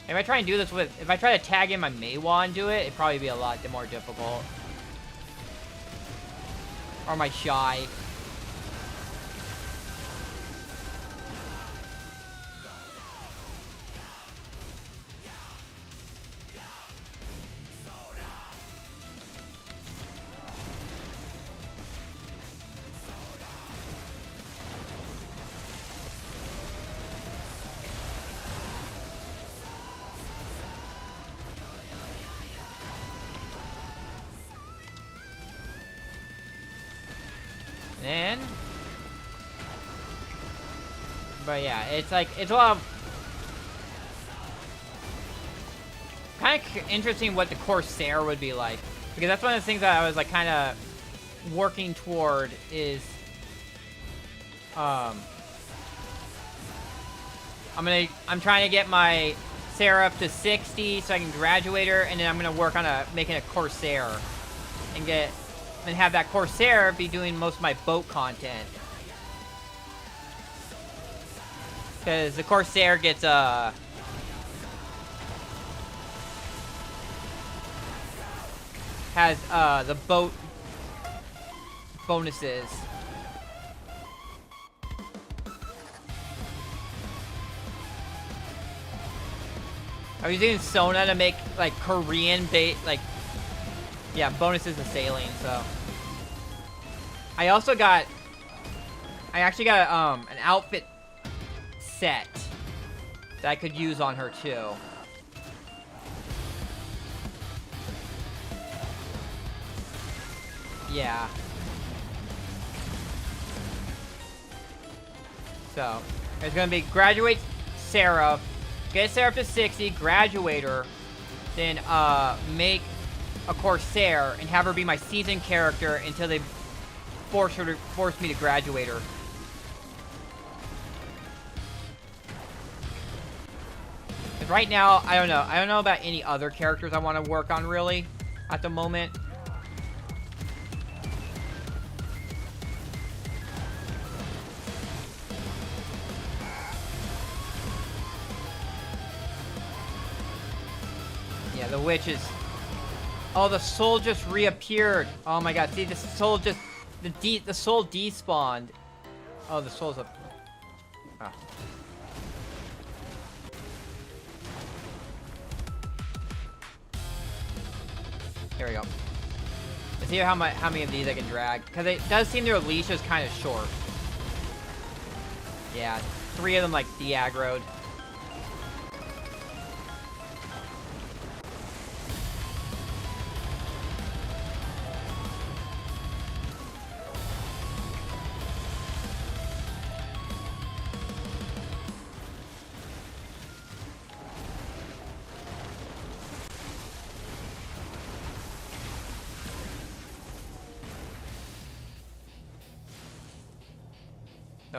If I try and do this with... If I try to tag in my Meiwa and do it, it'd probably be a lot more difficult. Or my Shy. And... But yeah, it's like, it's a lot of... Kind of interesting what the Corsair would be like. Because that's one of the things that I was like kind of working toward is... I'm trying to get my Seraph to 60 so I can graduate her, and then I'm gonna work on making a Corsair. And have that Corsair be doing most of my boat content. Because the Corsair gets, has, the boat bonuses. I was using Sona to make, like, Korean bait, like, yeah, bonuses to sailing, so. I actually got, an outfit set that I could use on her, too. Yeah. So, there's gonna be graduate Seraph, get Seraph to 60, graduate her, then, make a Corsair and have her be my seasoned character until they force me to graduate her. But right now, I don't know. I don't know about any other characters I want to work on really at the moment. Yeah, the witch is... Oh, the soul just reappeared. Oh my god, see, the soul just... The soul despawned. Oh, the soul's up. Ah. Here we go. Let's see how many of these I can drag. Because it does seem their leash is kind of short. Yeah, 3 of them, like, de-aggroed.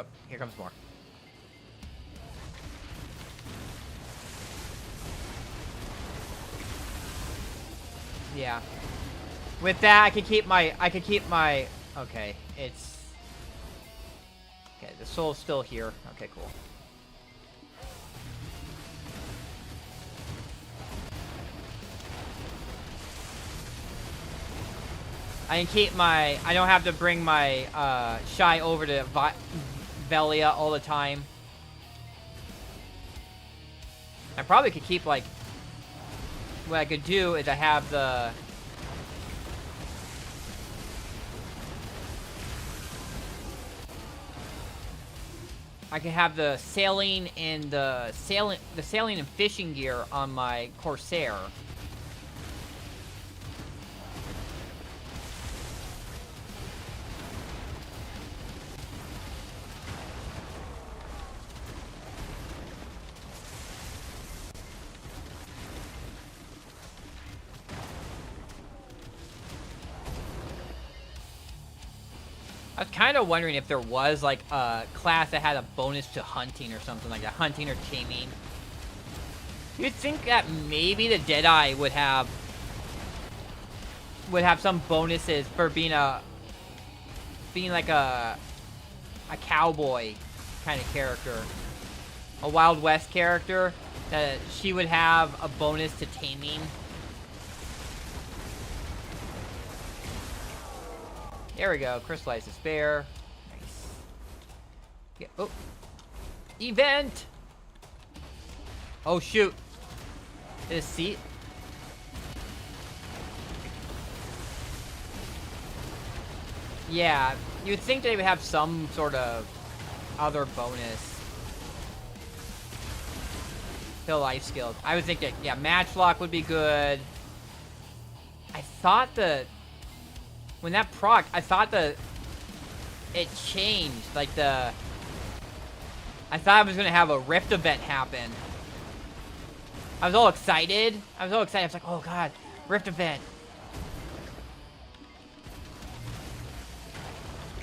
Oh, here comes more. Yeah. With that, I could keep my, okay, it's, okay, the soul's still here. Okay, cool. I can keep my, I don't have to bring my, Shy over to Velia all the time. I probably could keep, like, what I could do is I have the, I can have the sailing and the sailing and fishing gear on my Corsair. I was kind of wondering if there was, like, a class that had a bonus to hunting or something like that. Hunting or taming. You'd think that maybe the Deadeye would have some bonuses for being like a cowboy kind of character. A Wild West character. That she would have a bonus to taming. There we go. Crystallized Despair. Nice. Yeah. Oh. Event! Oh, shoot. This seat. Yeah. You'd think they would have some sort of other bonus. Kill life skills. I would think that, yeah, Matchlock would be good. I thought the... When that proc, I thought it changed, like I thought I was gonna have a Rift event happen. I was all excited. I was like, oh god, Rift event.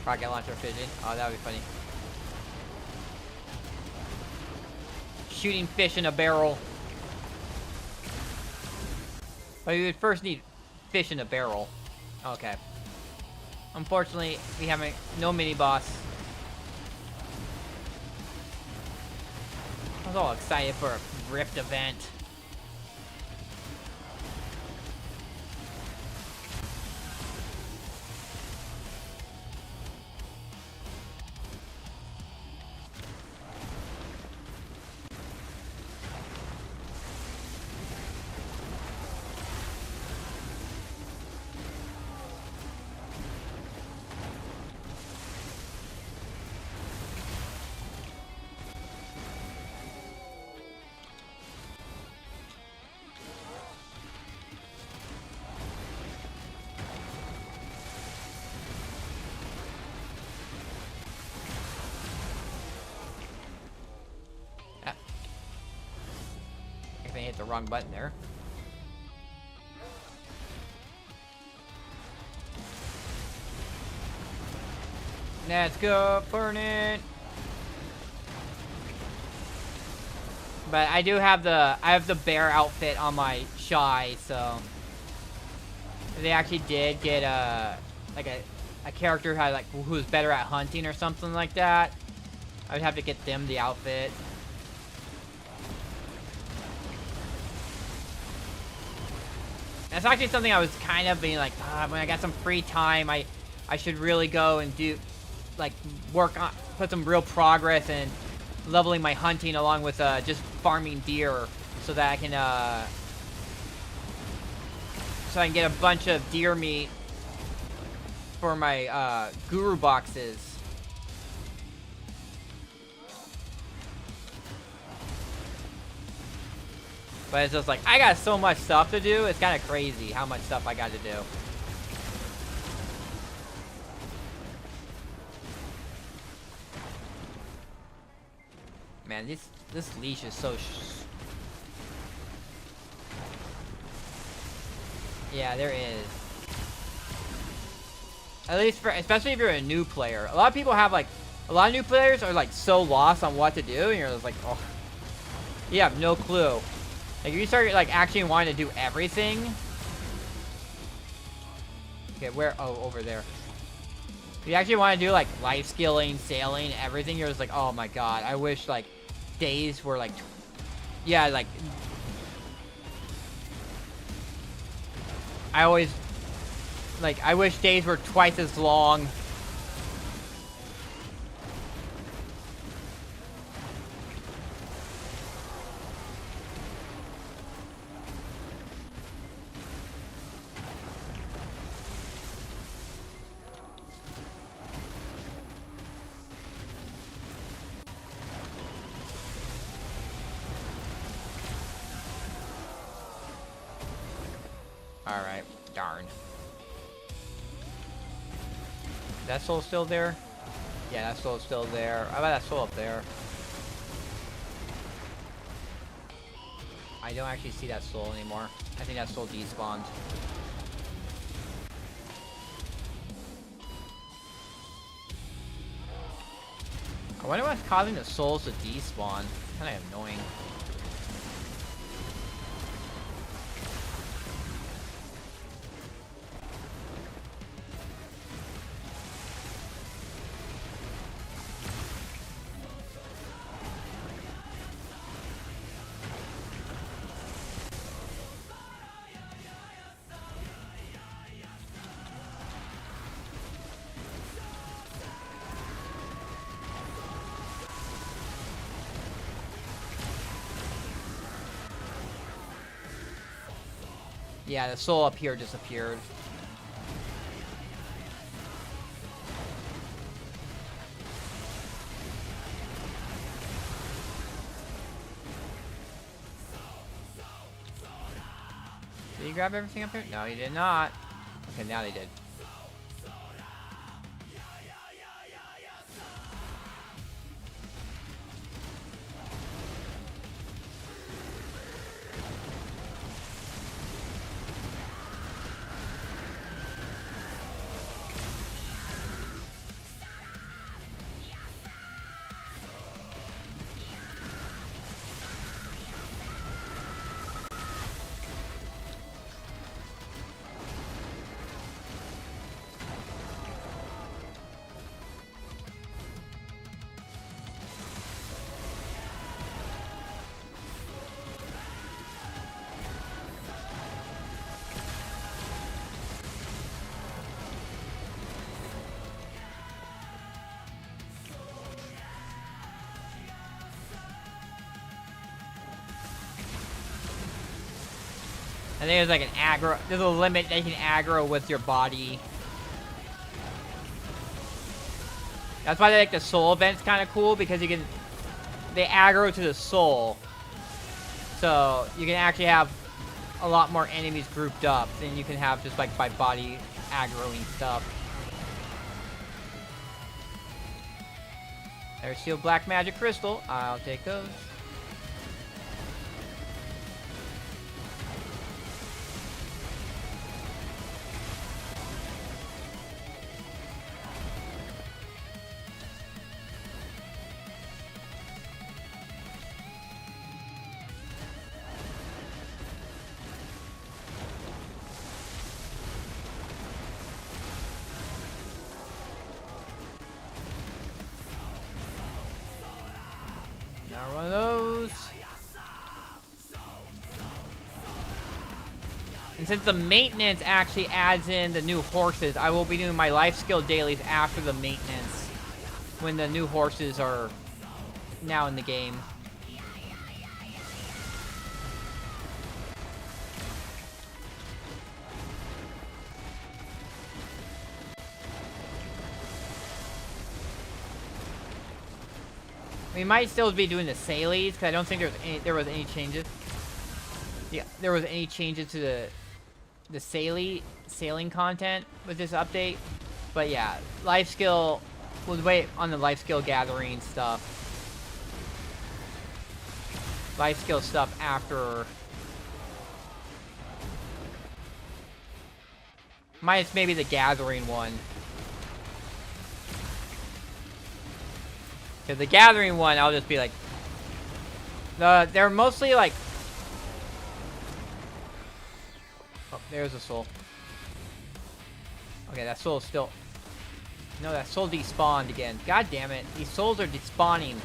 Rocket launcher fidget. Oh, that would be funny. Shooting fish in a barrel. But you would first need fish in a barrel. Okay. Unfortunately, we have no mini-boss. I was all excited for a Rift event. I hit the wrong button there. Let's go, burn it. But I do have the bear outfit on my Shy, so if they actually did get like a character who had, like, who's better at hunting or something like that, I would have to get them the outfit. That's actually something I was kind of being like, when I got some free time, I should really go and do, like, work on, put some real progress in leveling my hunting along with just farming deer, so that I can get a bunch of deer meat for my guru boxes. But it's just like, I got so much stuff to do, it's kind of crazy how much stuff I got to do. Man, this leash is so... Yeah, there is. At least for, especially if you're a new player. A lot of people have, like, A lot of new players are like so lost on what to do, and you're just like, oh, you have no clue. Like if you start like actually wanting to do everything. Okay, where? Oh, over there. If you actually want to do like life skilling, sailing, everything, you're just like, oh my god, I wish like days were like, yeah, like I always like I wish days were twice as long. Alright, darn. That soul still there? Yeah, that soul's still there. How about that soul up there? I don't actually see that soul anymore. I think that soul despawned. I wonder what's causing the souls to despawn. Kinda annoying. Yeah, the soul up here disappeared. Did you grab everything up here? No, he did not. Okay, now they did. I think there's like an aggro. There's a limit that you can aggro with your body. That's why they like the soul event's kind of cool because you can. They aggro to the soul, so you can actually have a lot more enemies grouped up than you can have just like by body aggroing stuff. There's Steel Black Magic Crystal. I'll take those. Not one of those. And since the maintenance actually adds in the new horses, I will be doing my life skill dailies after the maintenance when the new horses are now in the game. We might still be doing the Salies because I don't think there was any changes. Yeah, there was any changes to the sailing content with this update. But yeah, life skill. We'll wait on the life skill gathering stuff. Life skill stuff after. Minus maybe the gathering one. The gathering one, I'll just be like, they're mostly like, oh, there's a soul. Okay, that soul is still, no, that soul despawned again. God damn it, these souls are despawning.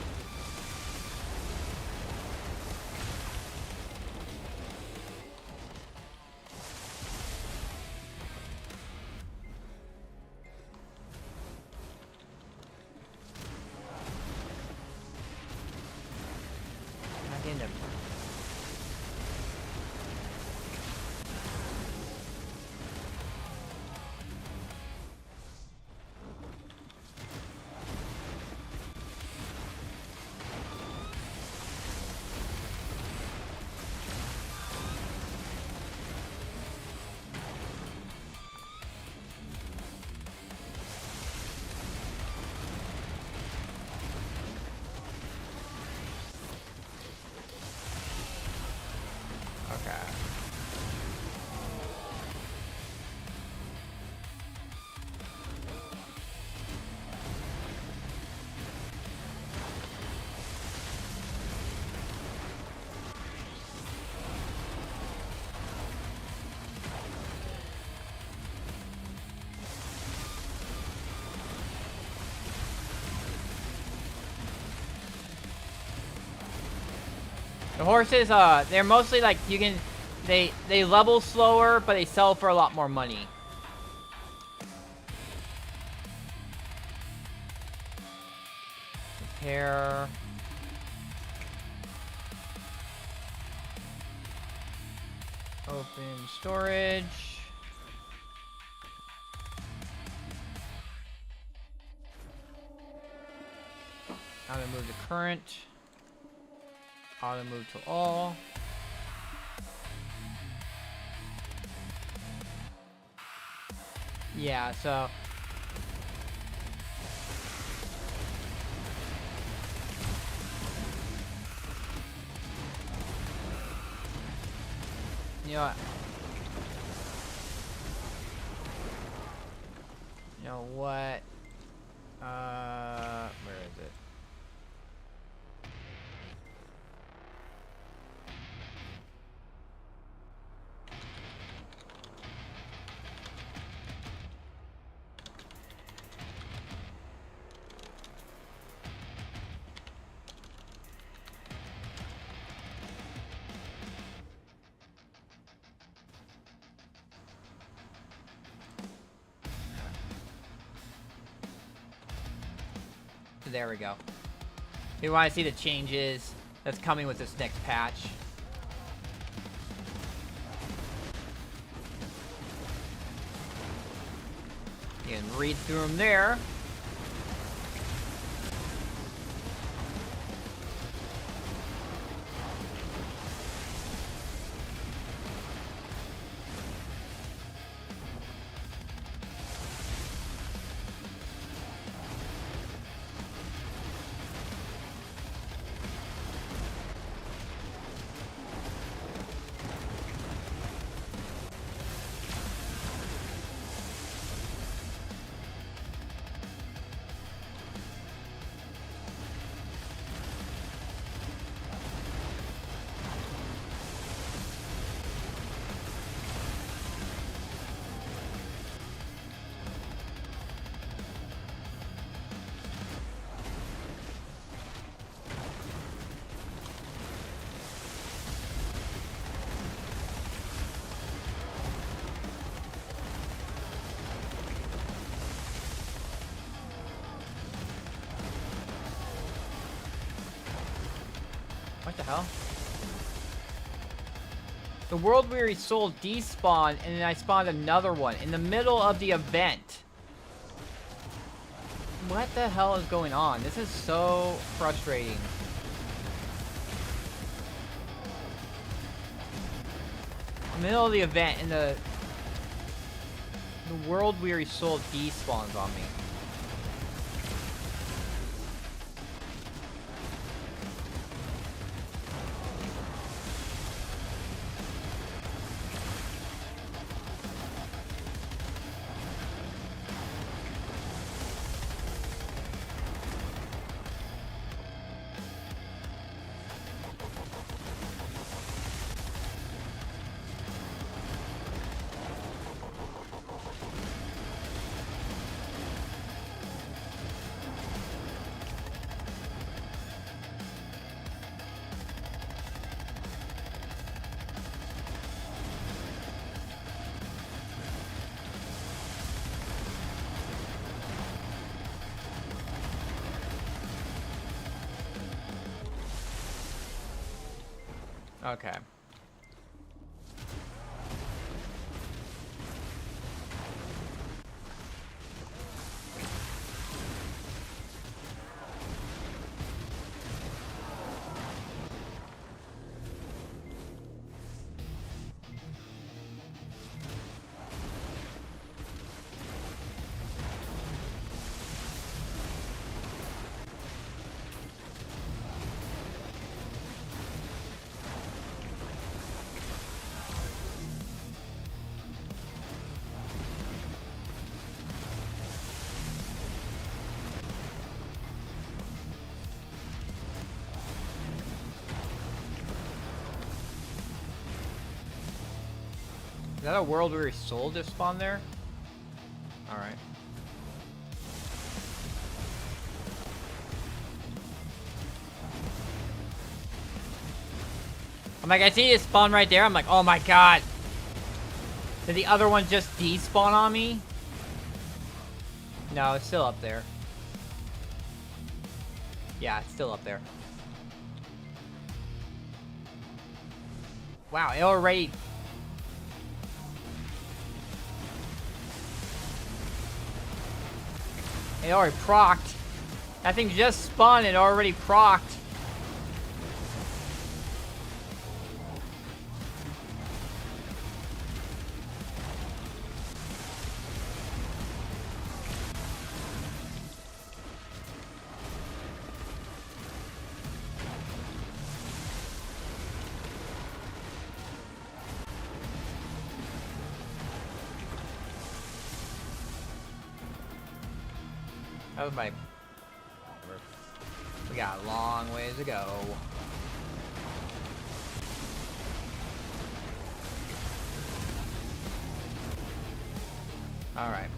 The horses, they're mostly like, you can, they level slower, but they sell for a lot more money. Repair. Open storage. I'm gonna move to current. Auto move to all. Yeah, so you know what? You know what? Where is it? There we go. We want to see the changes that's coming with this next patch. You can read through them there. What the hell? The World Weary Soul despawned, and then I spawned another one in the middle of the event. What the hell is going on? This is so frustrating. Middle of the event, and the World Weary Soul despawns on me. Okay. Is that a world weary soul just spawned there? Alright. I'm like, I see it spawn right there. I'm like, oh my god. Did the other one just despawn on me? No, it's still up there. Yeah, it's still up there. Wow, it already... It already procced. That thing just spawned and already procced. That was my... We got a long ways to go. Alright.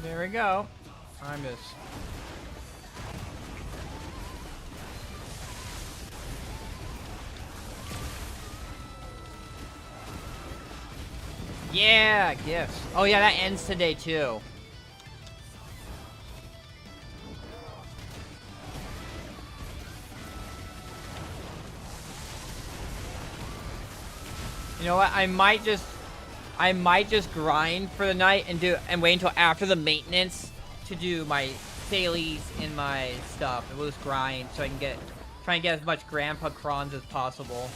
There we go. I'm just... Yeah, gifts. Oh yeah, that ends today too. You know what? I might just grind for the night and wait until after the maintenance to do my dailies and my stuff. And we'll just grind so I can try and get as much Grandpa Crons as possible.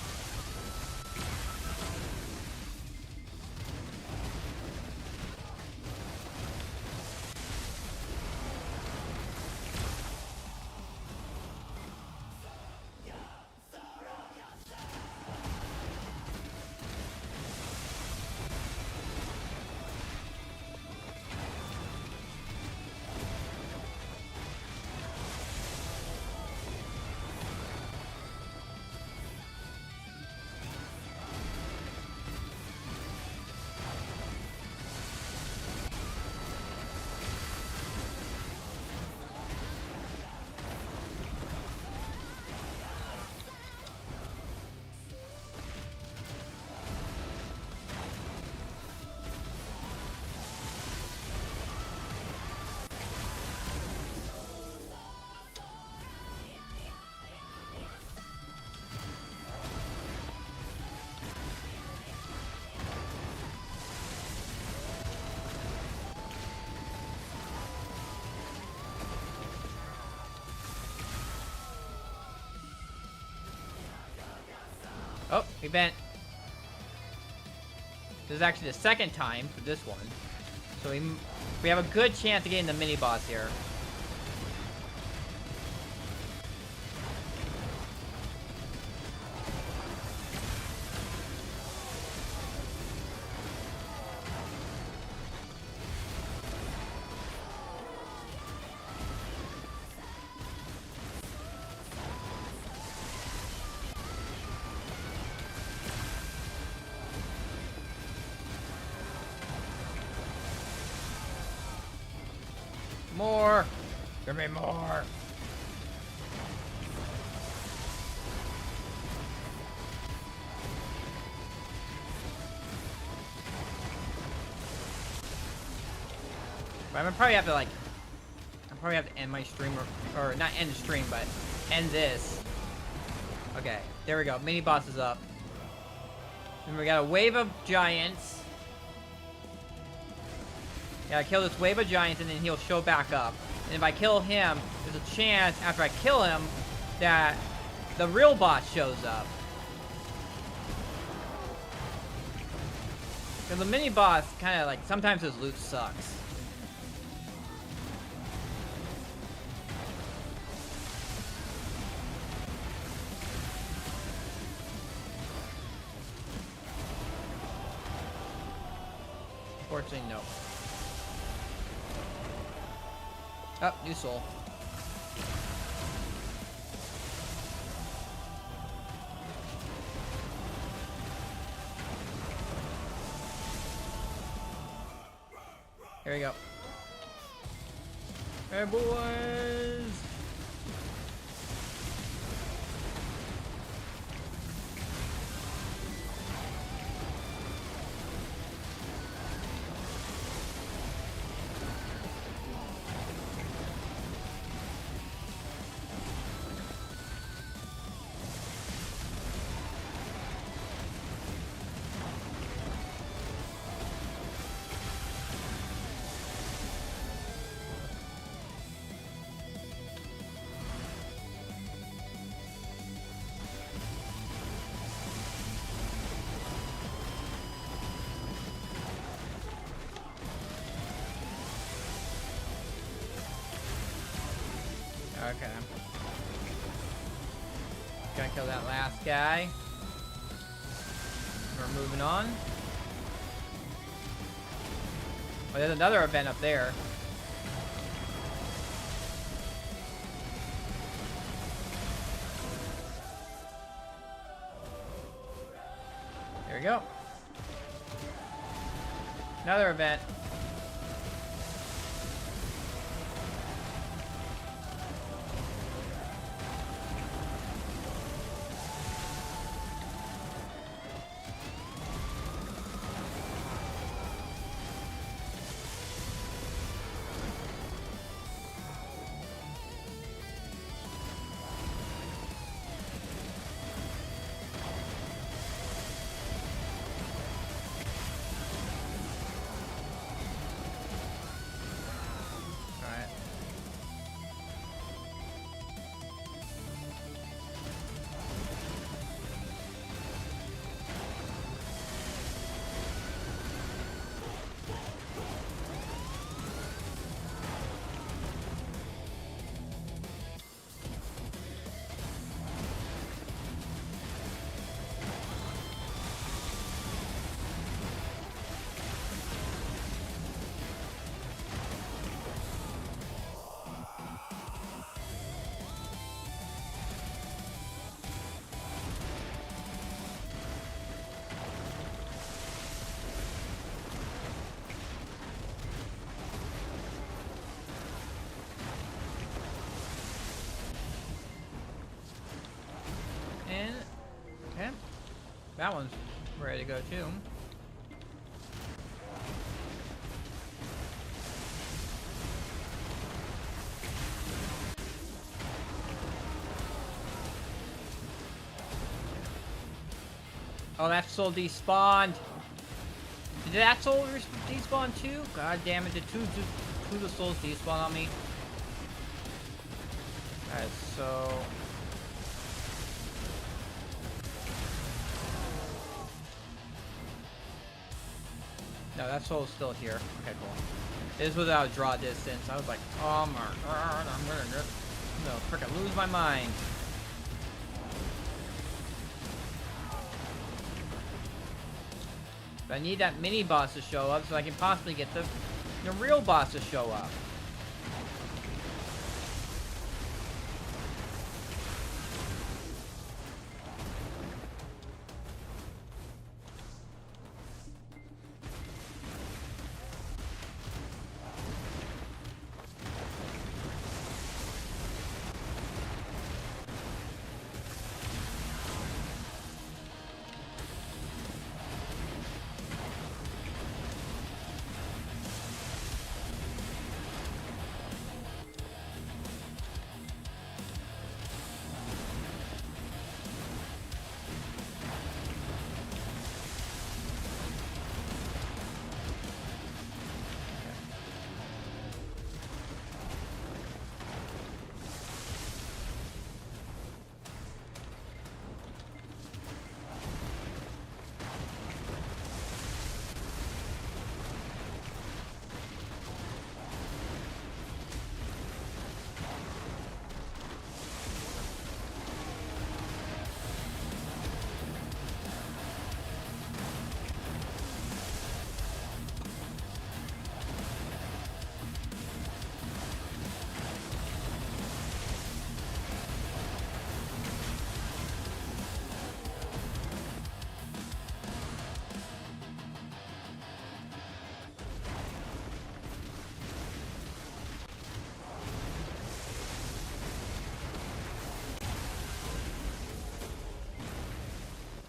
Oh, he bent. This is actually the second time for this one. So we have a good chance of getting the mini boss here. More! Give me more! But I'm gonna probably have to like... I'll probably have to end my stream, or not end the stream, but end this. Okay, there we go. Mini boss is up. And we got a wave of giants. Gotta kill this wave of giants and then he'll show back up. And if I kill him, there's a chance after I kill him that the real boss shows up. Because the mini boss kind of like, sometimes his loot sucks. Unfortunately, no. Oh, new soul. Here we go. Hey, boys! Okay. Gotta kill that last guy. We're moving on. Oh, there's another event up there. There we go. Another event. Okay. That one's ready to go too. Oh, that soul despawned. Did that soul despawn too? God damn it, did two of the souls despawn on me? That is so... No, that soul's still here. Okay, cool. This was without draw distance. I was like, oh my god, I'm gonna freaking lose my mind. But I need that mini boss to show up so I can possibly get the real boss to show up.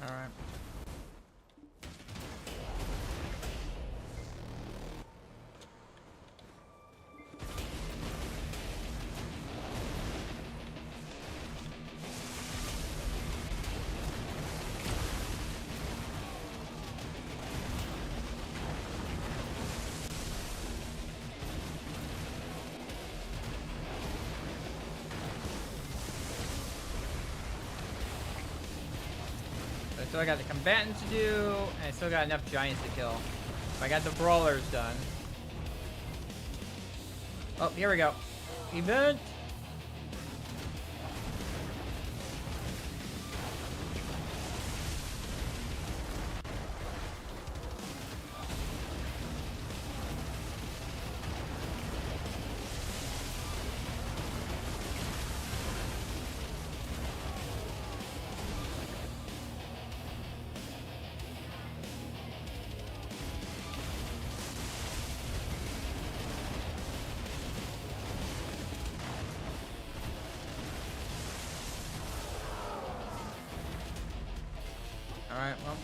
Alright. I still got the combatants to do, and I still got enough giants to kill. I got the brawlers done. Oh, here we go. Event! Alright, well.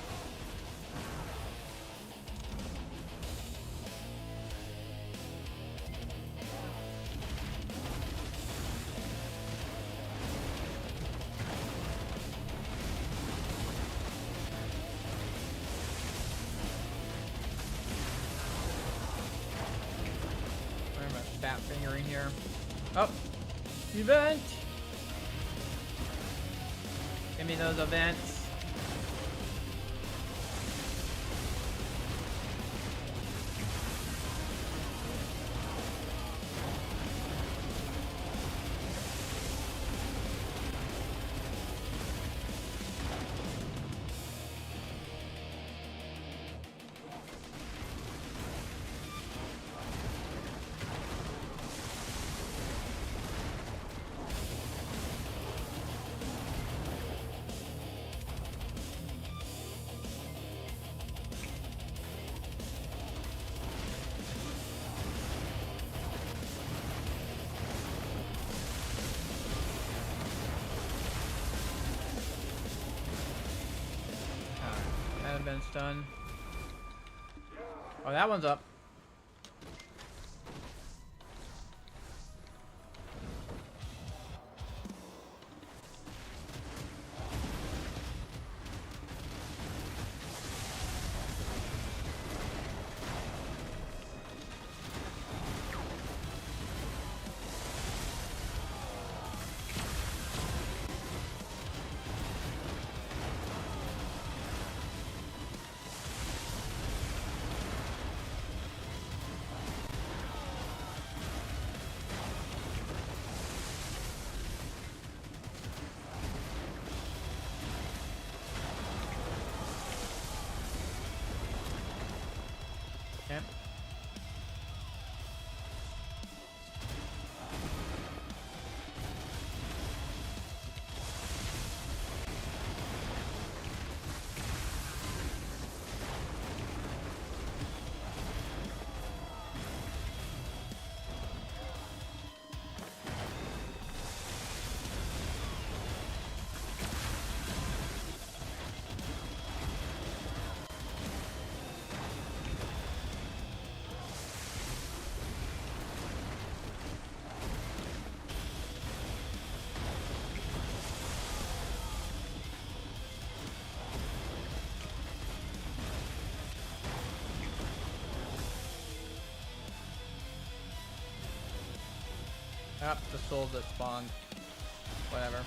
Where's my fat finger in here? Oh! Event! Give me those events. Event's done. Oh, that one's up. Okay. Up the souls that spawned. Whatever.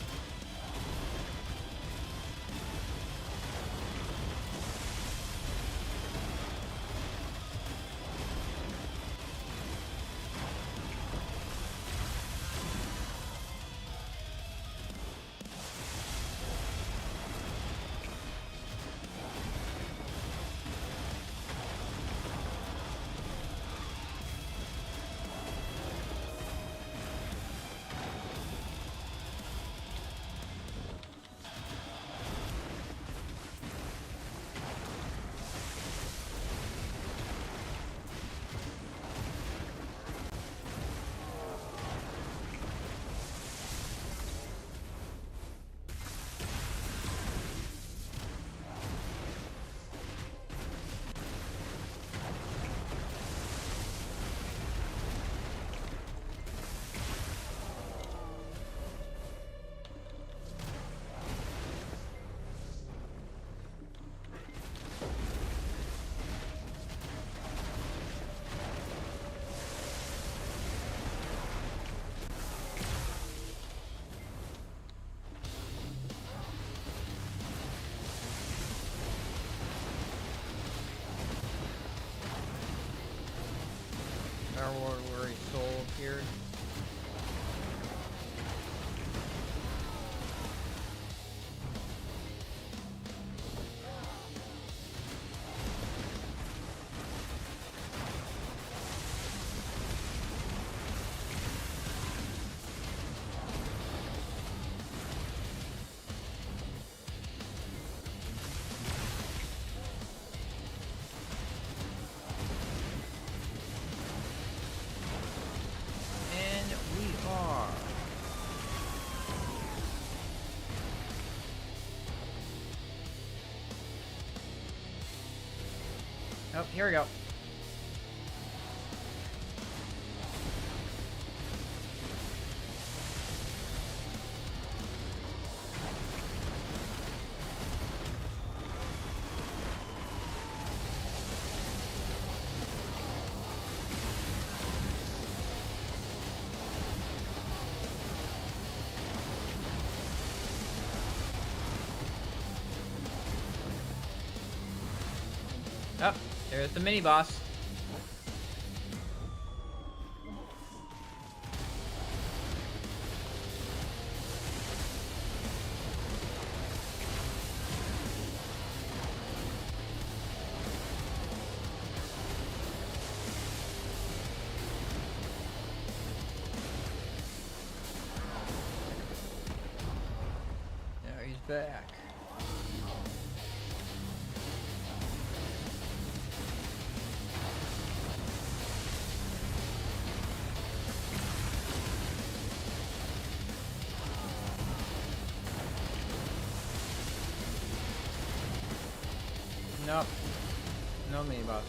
Our worry soul appeared. Oh, here we go. Oh, there's the mini boss. Now he's back. Nope. No mini boss.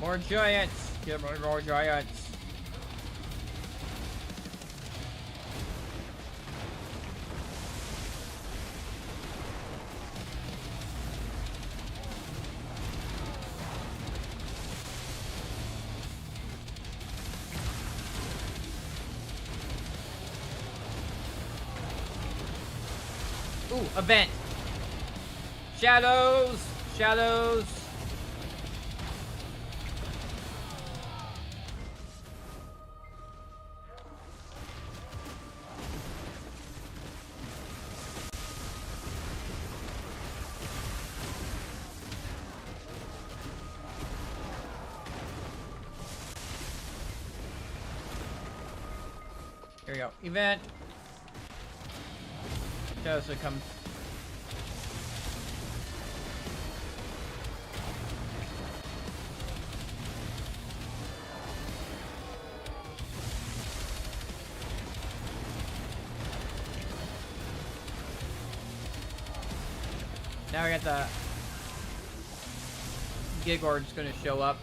More giants. Get more giants. Ooh, event. Shadows. Shadows. Here we go. Event. Shadows will come. Now we got the Gigord's gonna show up.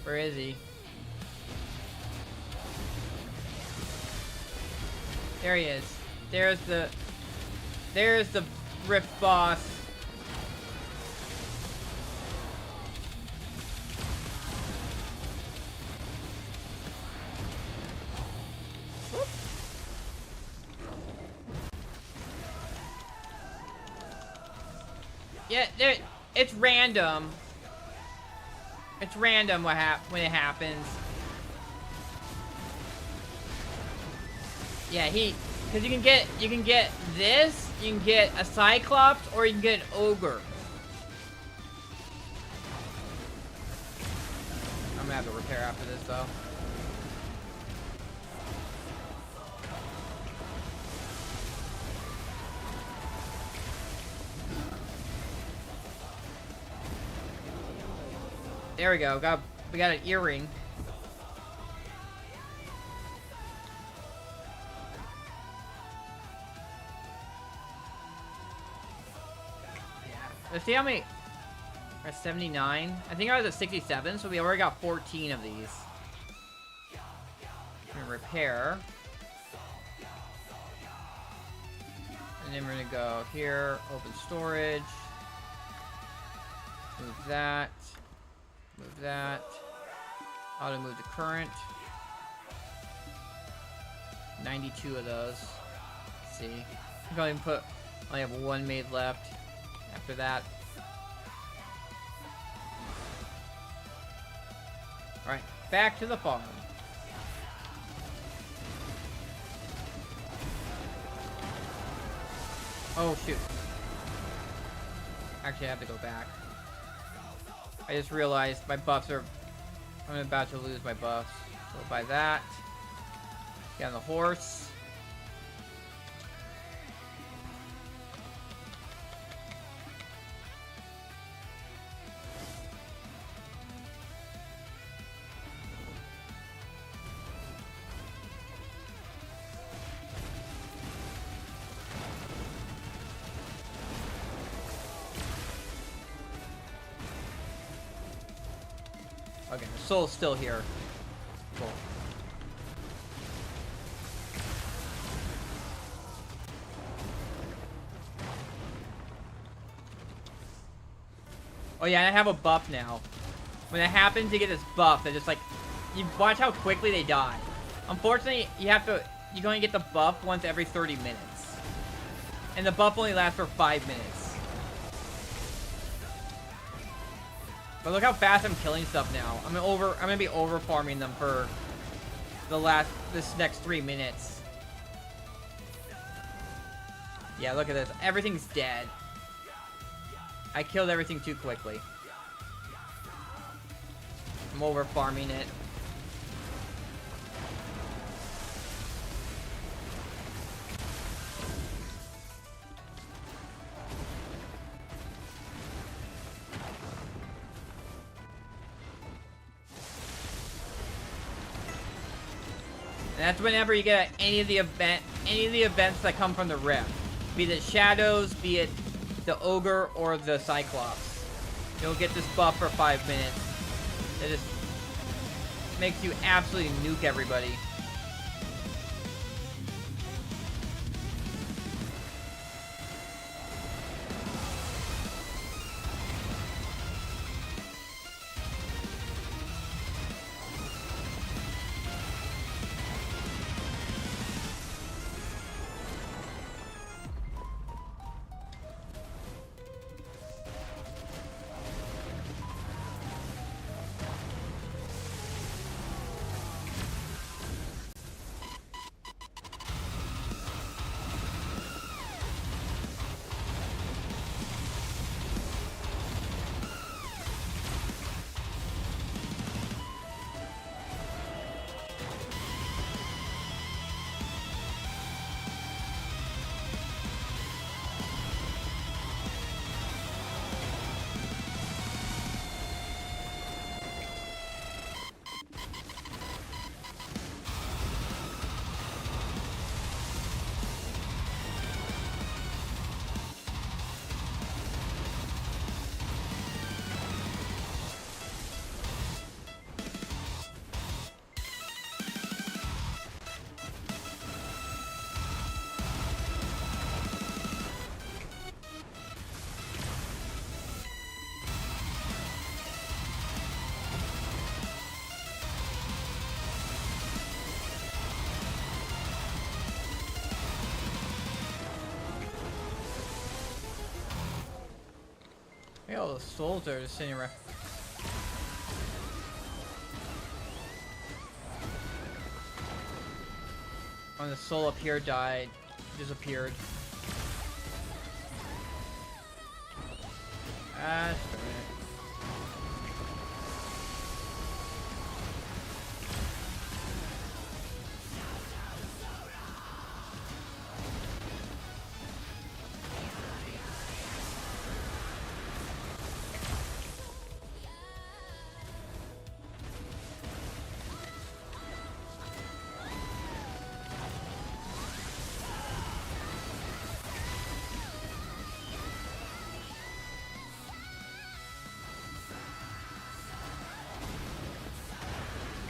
Where is he? There he is. There's the Rift boss. Whoop. Yeah, it's random. It's random when it happens. Yeah, because you can get this, you can get a Cyclops, or you can get an Ogre. I'm gonna have to repair after this though. There we go. We got an earring. Let's see how many. We're at 79. I think I was at 67, so we already got 14 of these. We're gonna repair. And then we're gonna go here, open storage. Move that. Move that. Auto move to current. 92 of those. Let's see. I can only have one made left. After that. Alright, back to the farm. Oh, shoot. Actually, I have to go back. I just realized my buffs are... I'm about to lose my buffs. So by that. Get on the horse. Okay, the soul's still here. Cool. Oh yeah, I have a buff now. When it happens, you get this buff that just like, you watch how quickly they die. Unfortunately, you can only get the buff once every 30 minutes. And the buff only lasts for 5 minutes. But look how fast I'm killing stuff now. I'm gonna be over farming them for this next 3 minutes. Yeah, look at this. Everything's dead. I killed everything too quickly. I'm over farming it. And that's whenever you get any of the events that come from the Rift. Be it Shadows, be it the Ogre, or the Cyclops. You'll get this buff for 5 minutes. It just makes you absolutely nuke everybody. Hey, all the souls are just sitting around. When the soul up here died, disappeared. Ah, screw it.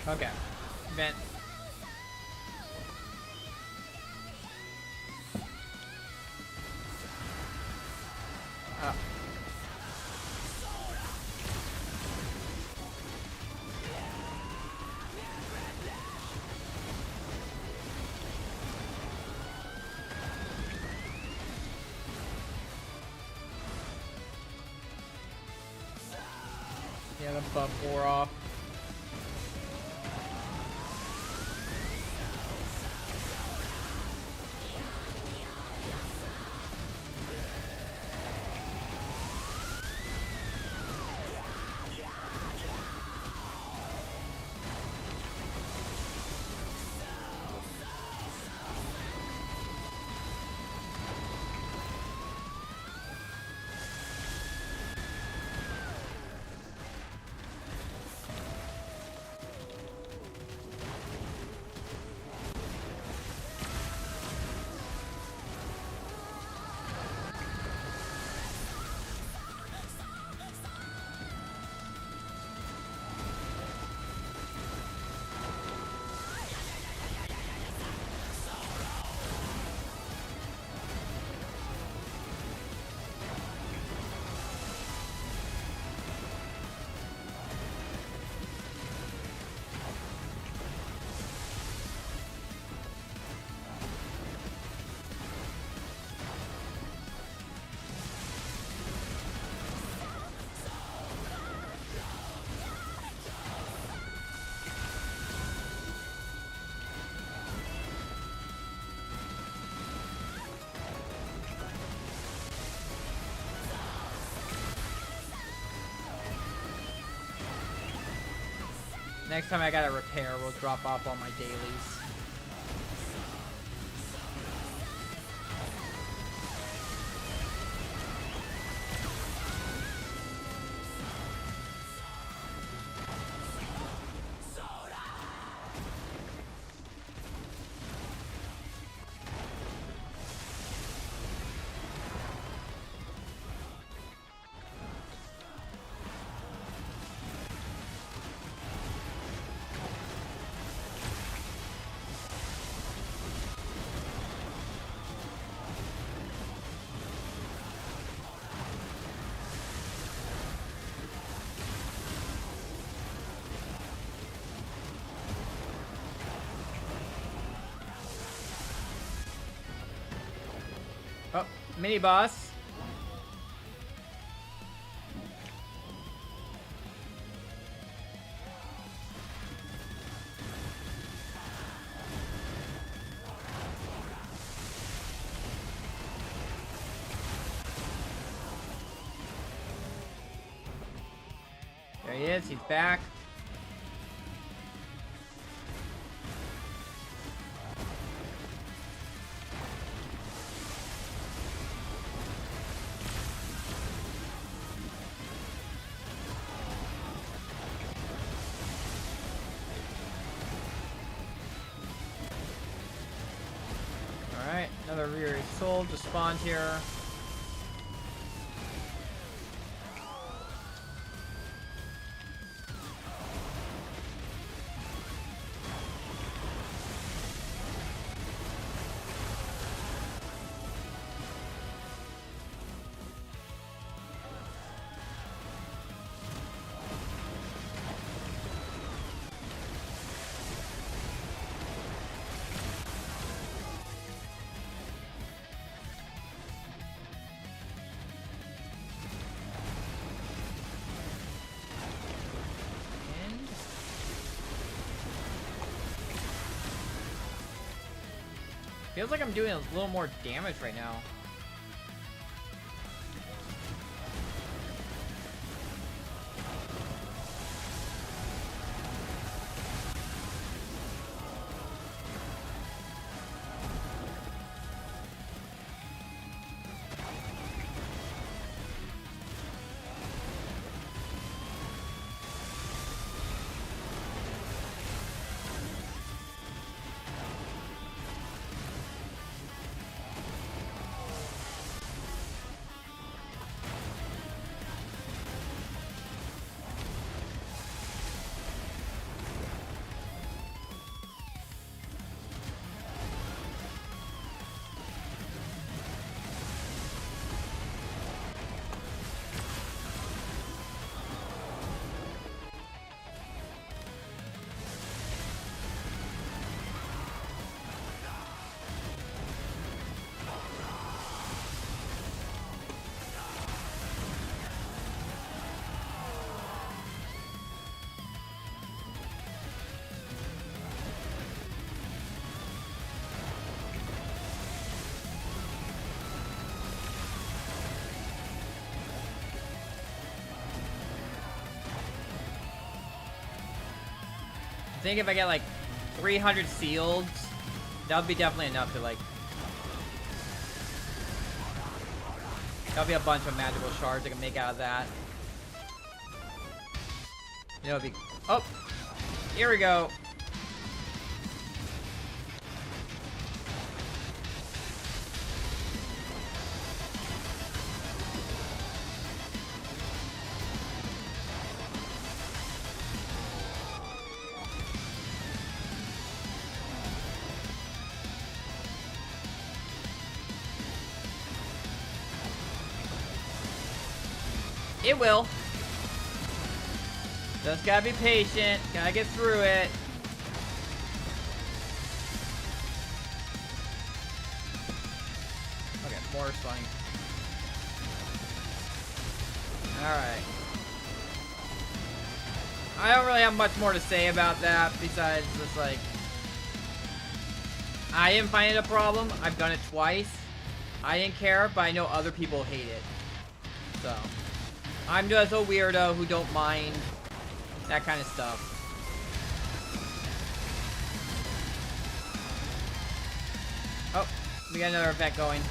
Okay. Vent. Ah. Yeah, the buff wore off. Next time I gotta repair, we'll drop off all my dailies. mini boss. There he is, he's back. Alright, another rear soul just spawned here. Feels like I'm doing a little more damage right now. I think if I get like 300 sealed, that would be definitely enough to like... That'll be a bunch of magical shards I can make out of that. You know, it'd be... Oh! Here we go! It will. Just gotta be patient. Gotta get through it. Okay, more spawning. Alright. I don't really have much more to say about that besides just like... I didn't find it a problem. I've done it twice. I didn't care, but I know other people hate it. So... I'm just a weirdo who don't mind that kind of stuff. Oh, we got another event going.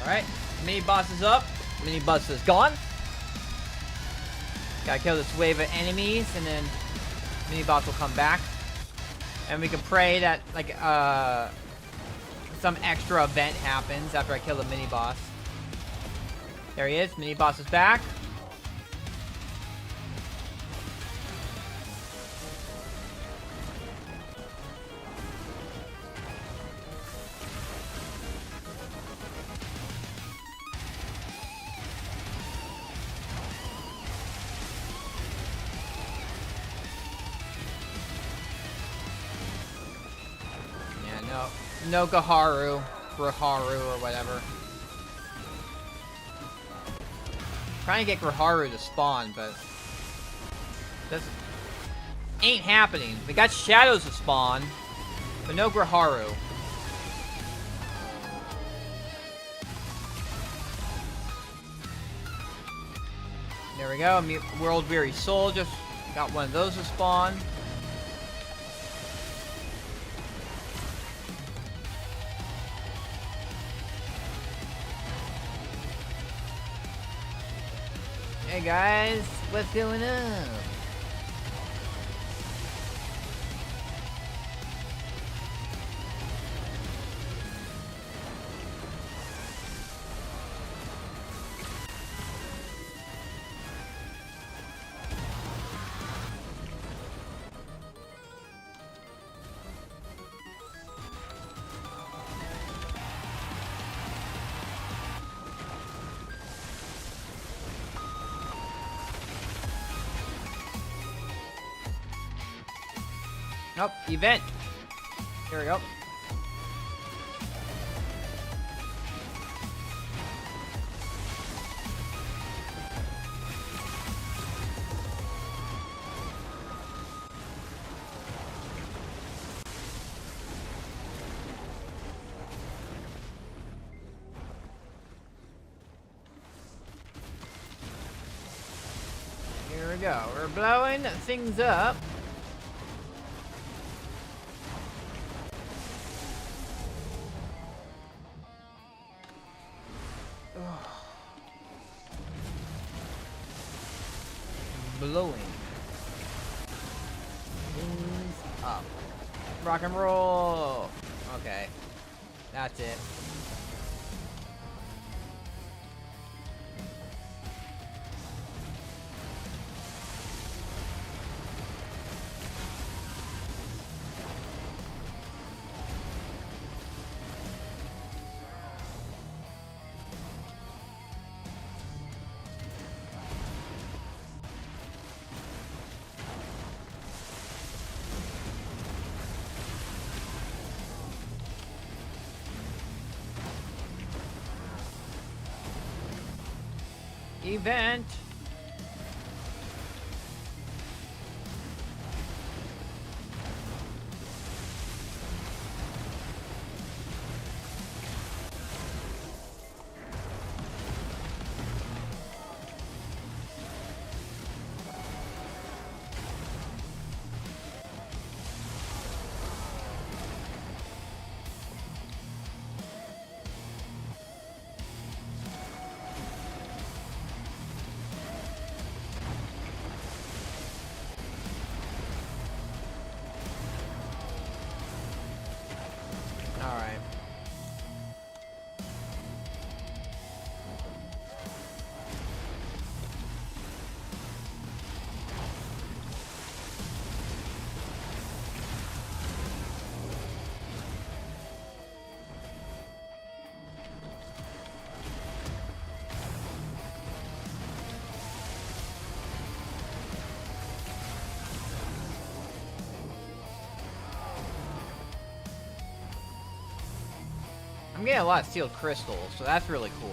Alright, mini boss is up. Mini boss is gone. Gotta kill this wave of enemies and then mini boss will come back. And we can pray that like some extra event happens after I kill the mini boss. There he is, mini boss is back. No Gaharu. Graharu or whatever. Trying to get Graharu to spawn, but this ain't happening. We got Shadows to spawn, but no Graharu. There we go. World Weary Soul just got one of those to spawn. Hey guys, what's going on? Nope, event. Here we go. Here we go. We're blowing things up. Blowing things up. Rock and roll. Okay, that's it. Event. Alright. I'm getting a lot of sealed crystals, so that's really cool.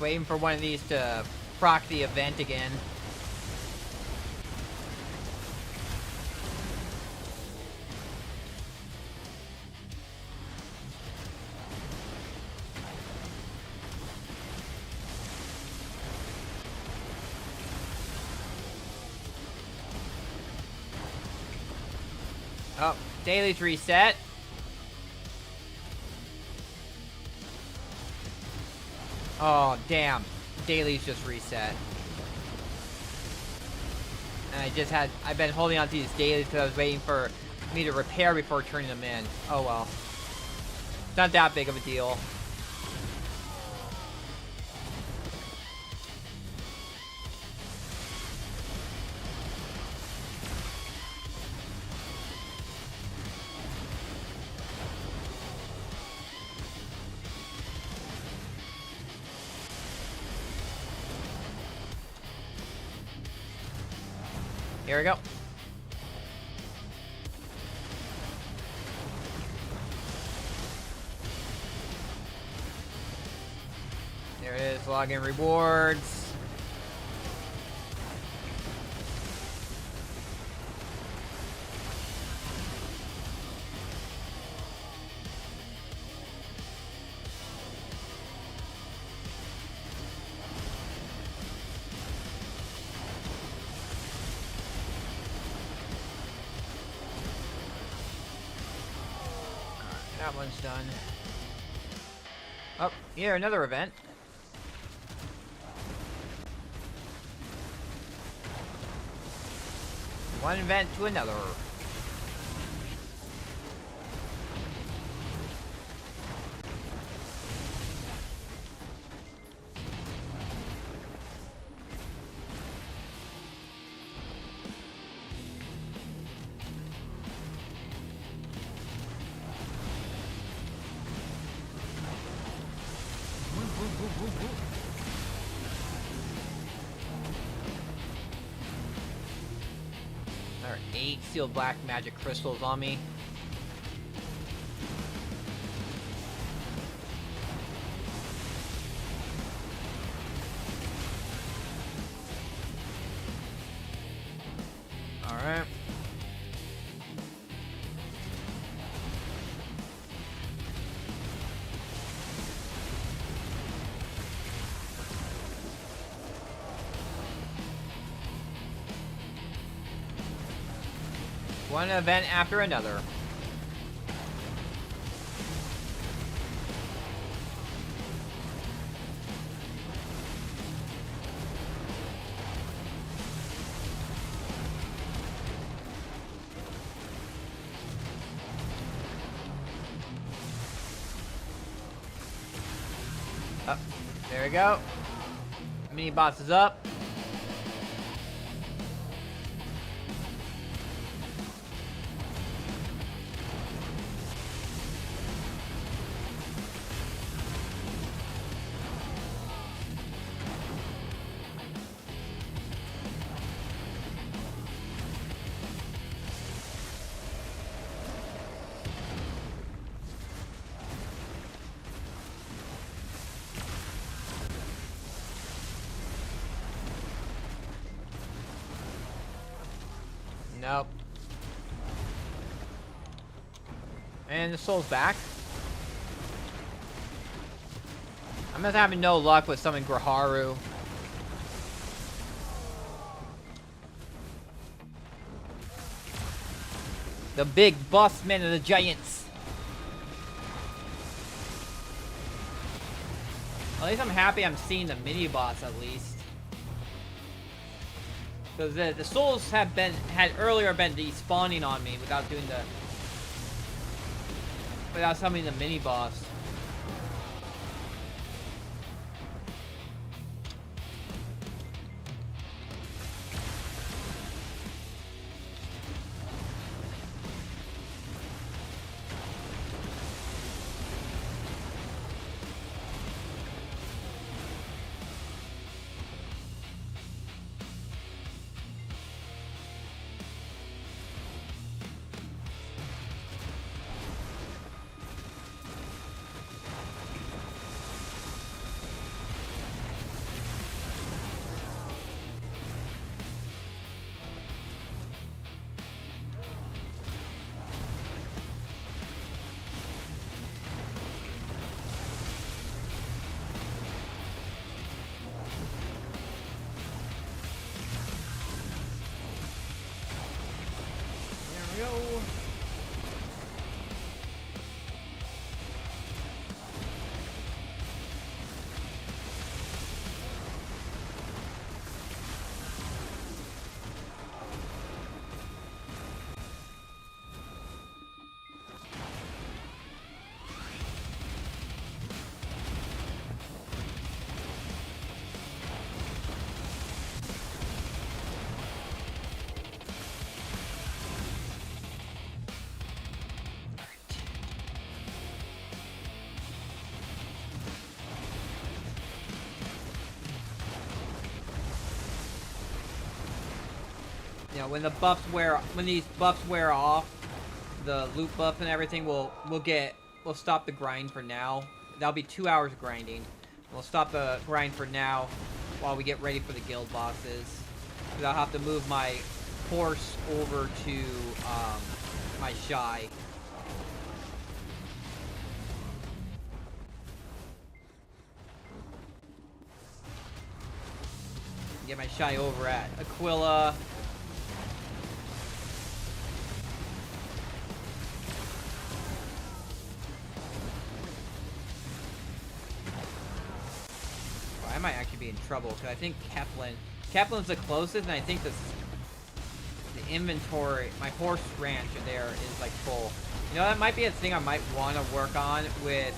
waiting for one of these to proc the event again. Oh, daily's reset. Oh, damn. Daily's just reset. And I've been holding on to these dailies because I was waiting for me to repair before turning them in. Oh well. It's not that big of a deal. Here we go. There it is, login rewards. That one's done. Oh, here, another event. One event to another. There are 8 sealed black magic crystals on me. Alright. One event after another. Up. There we go. Mini boss is up. Nope. And the soul's back. I'm just having no luck with summoning Graharu. The big boss man of the giants. At least I'm happy I'm seeing the mini boss at least. Because the souls had earlier been despawning on me without summoning the mini boss. know, when the buffs when these buffs wear off, the loot buff and everything, we'll stop the grind for now. That'll be 2 hours of grinding. We'll stop the grind for now while we get ready for the guild bosses. Because I'll have to move my horse over to my shy. Get my shy over at Aquila. I might actually be in trouble because I think Keplin's the closest, and I think the inventory, my horse ranch there is like full. You know, that might be a thing I might want to work on with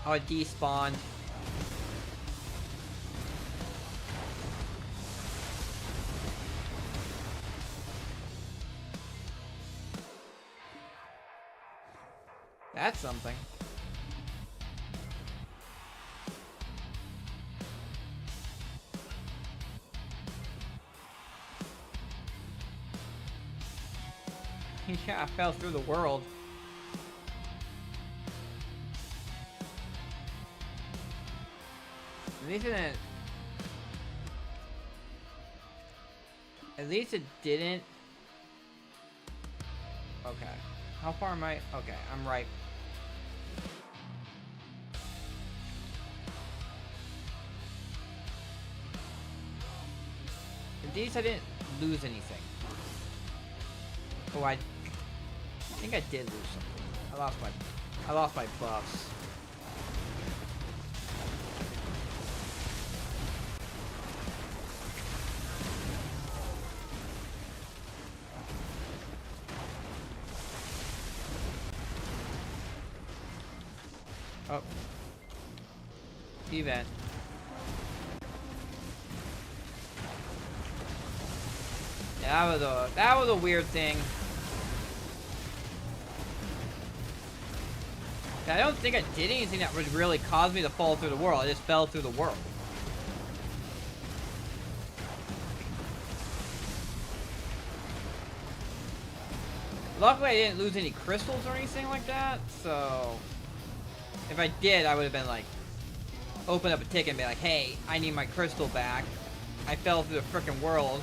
oh, it despawned. That's something. Yeah, I fell through the world. At least it didn't. Okay. How far am I? Okay, I'm right. At least I didn't lose anything. Oh, I think I did lose something. I lost my buffs. Oh. Event. Yeah, that was a weird thing. I don't think I did anything that would really cause me to fall through the world. I just fell through the world. Luckily, I didn't lose any crystals or anything like that, so if I did, I would have been like, open up a ticket and be like, hey, I need my crystal back. I fell through the frickin' world.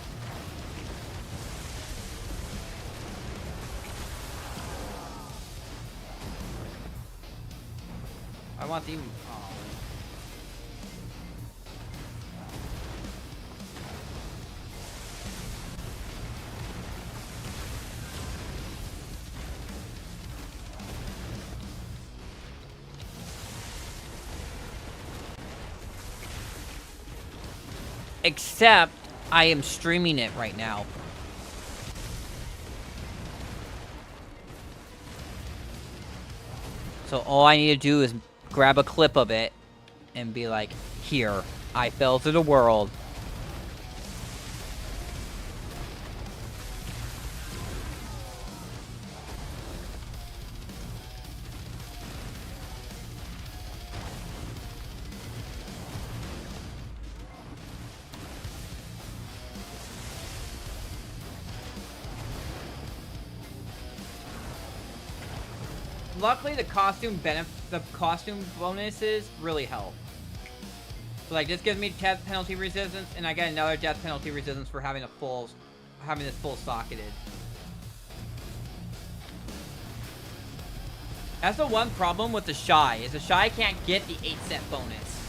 I want the... Oh. Except, I am streaming it right now. So all I need to do is grab a clip of it and be like, here, I fell through the world. Luckily, the costume bonuses really help. So, like, this gives me death penalty resistance, and I get another death penalty resistance for having this full socketed. That's the one problem with the Shy, is the Shy can't get the 8-set bonus.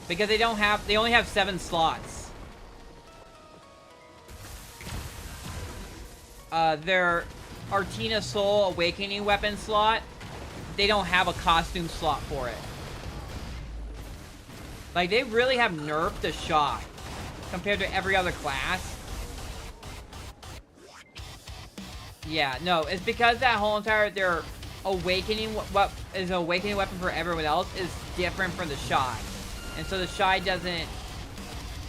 Because they only have 7 slots. Their Artina Soul Awakening weapon slot, they don't have a costume slot for it. Like, they really have nerfed the Shy compared to every other class. Yeah, no, it's because that whole entire, their awakening, what is an awakening weapon for everyone else is different from the Shy. And so the Shy doesn't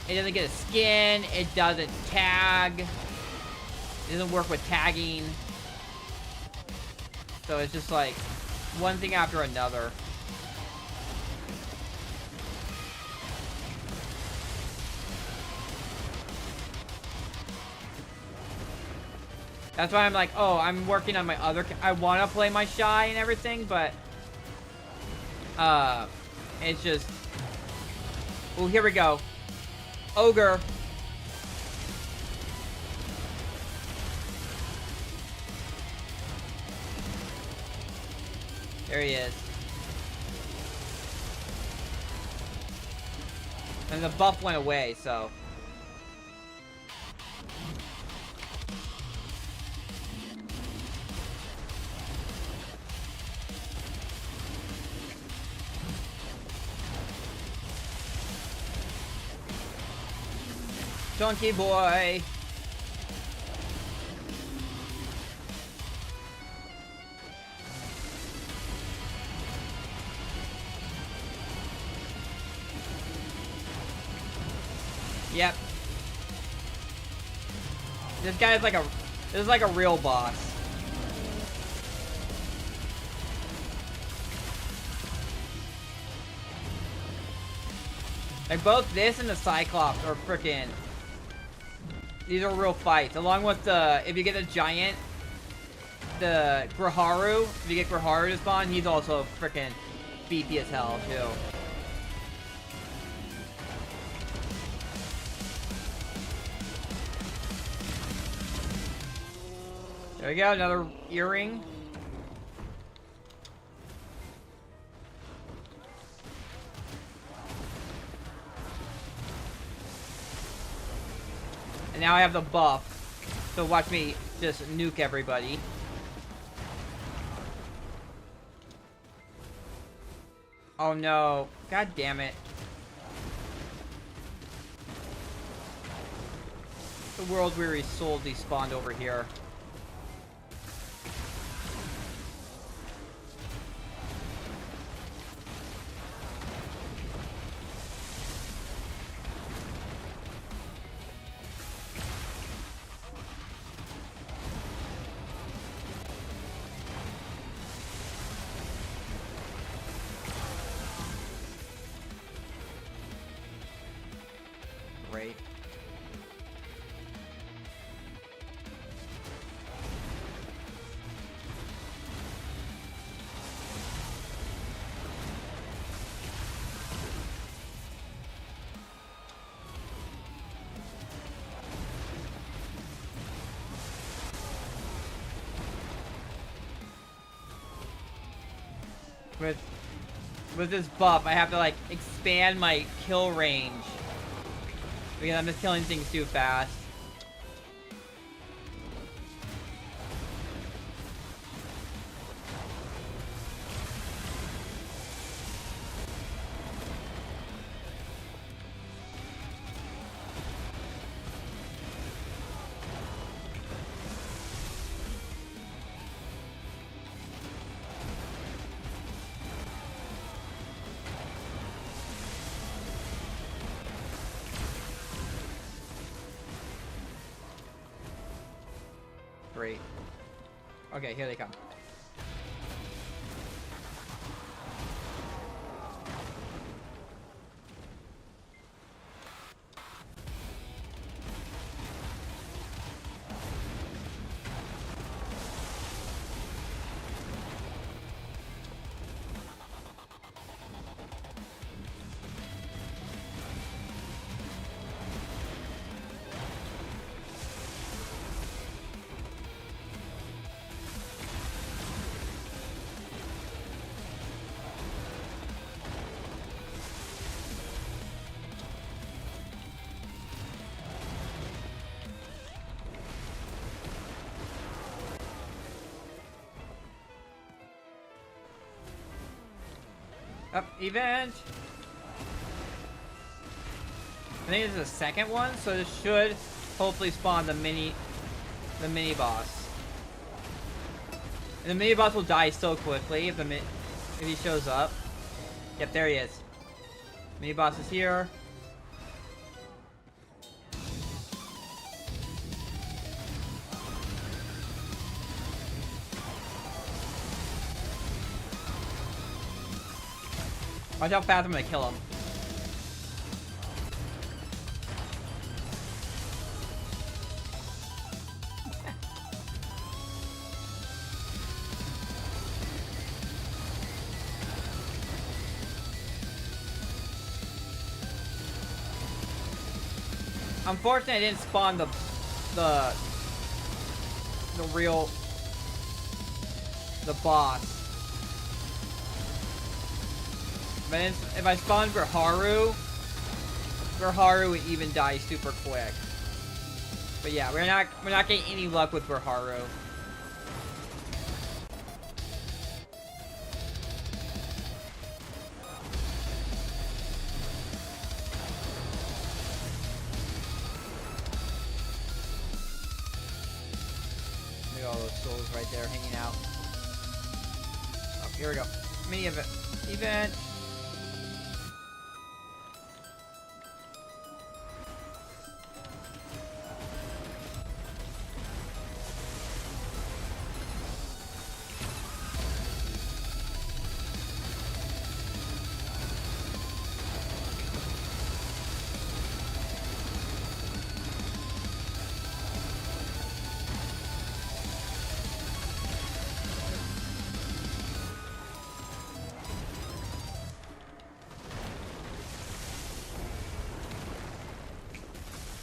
It doesn't get a skin. It doesn't tag. It doesn't work with tagging. So it's just like one thing after another. That's why I'm like, oh, I'm working on my other... I want to play my Shy and everything, but... It's just... Oh, here we go. Ogre. There he is. And the buff went away, so... Chunky boy. Yep. This guy is like a... This is like a real boss. Like both this and the Cyclops are freaking... These are real fights. Along with the... If you get a giant... The Graharu. If you get Graharu to spawn, he's also freaking beefy as hell, too. There we go, another earring. And now I have the buff. So watch me just nuke everybody. Oh no. God damn it. The world weary soul despawned over here. Great. With this buff, I have to like expand my kill range. Because I'm just killing things too fast. Great. Okay, here they come. Up, event! I think this is the second one, so this should hopefully spawn the mini boss. And the mini boss will die so quickly if he shows up. Yep, there he is. Mini boss is here. Watch how fast I'm gonna kill him. Unfortunately, I didn't spawn the real boss. But if I spawned Verharu would even die super quick. But yeah, we're not getting any luck with Verharu. Look at all those souls right there hanging out. Oh, here we go. Mini event. Event.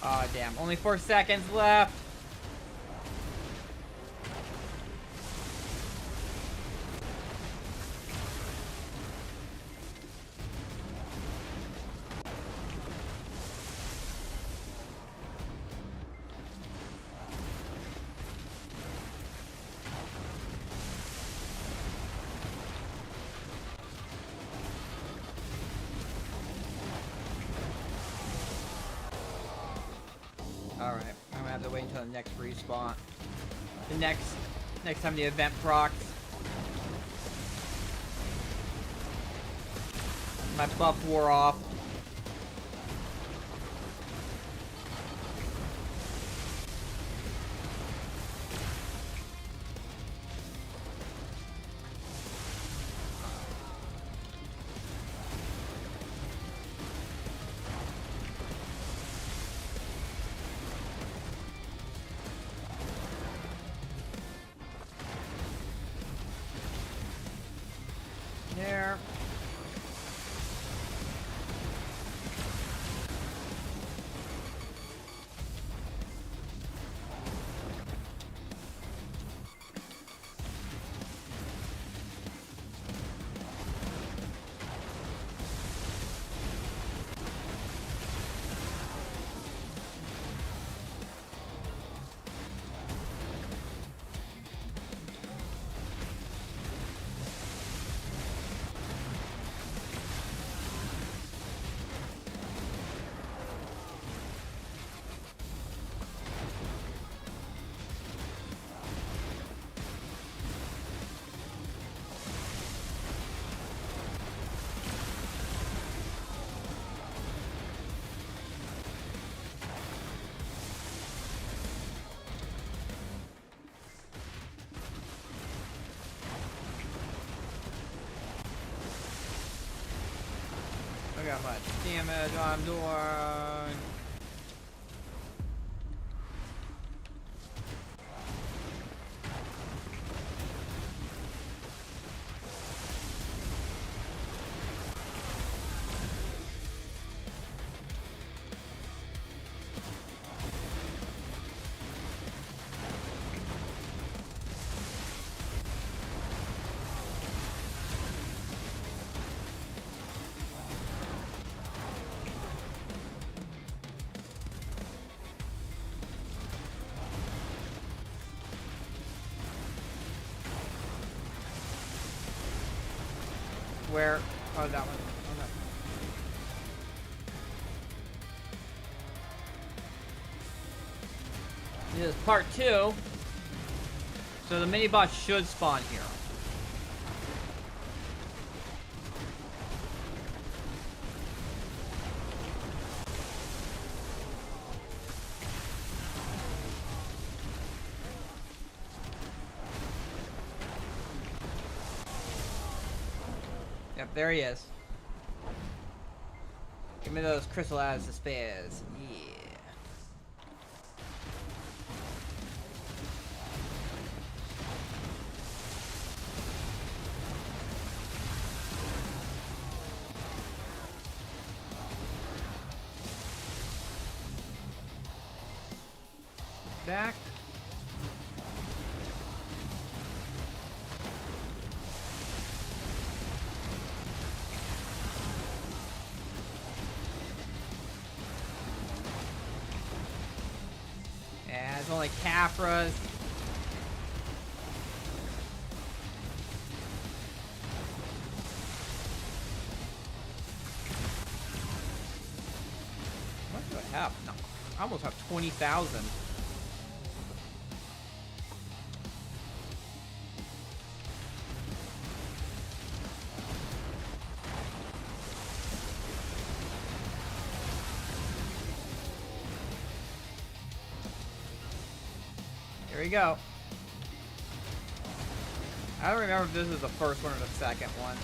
Aw, damn. Only 4 seconds left. Alright, I'm gonna have to wait until the next respawn. The next time the event procs. My buff wore off. There. Look how much damage I'm doing. Where? Oh, that one. Oh, no. This is part 2. So the mini boss should spawn here. Yep, there he is. Give me those crystallized spares. Yeah. Back. Yeah, it's only Caphras. What do I have? No, I almost have 20,000. Here we go. I don't remember if this is the first one or the second one.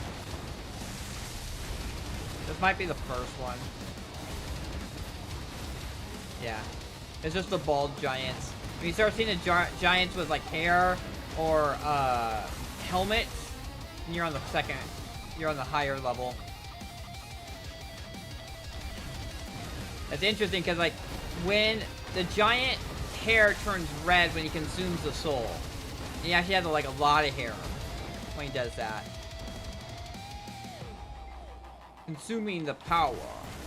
This might be the first one. Yeah. It's just the bald giants. When you start seeing the giants with like hair or helmets, you're on the second. You're on the higher level. That's interesting because like when the giant hair turns red when he consumes the soul. He actually has like a lot of hair when he does that. Consuming the power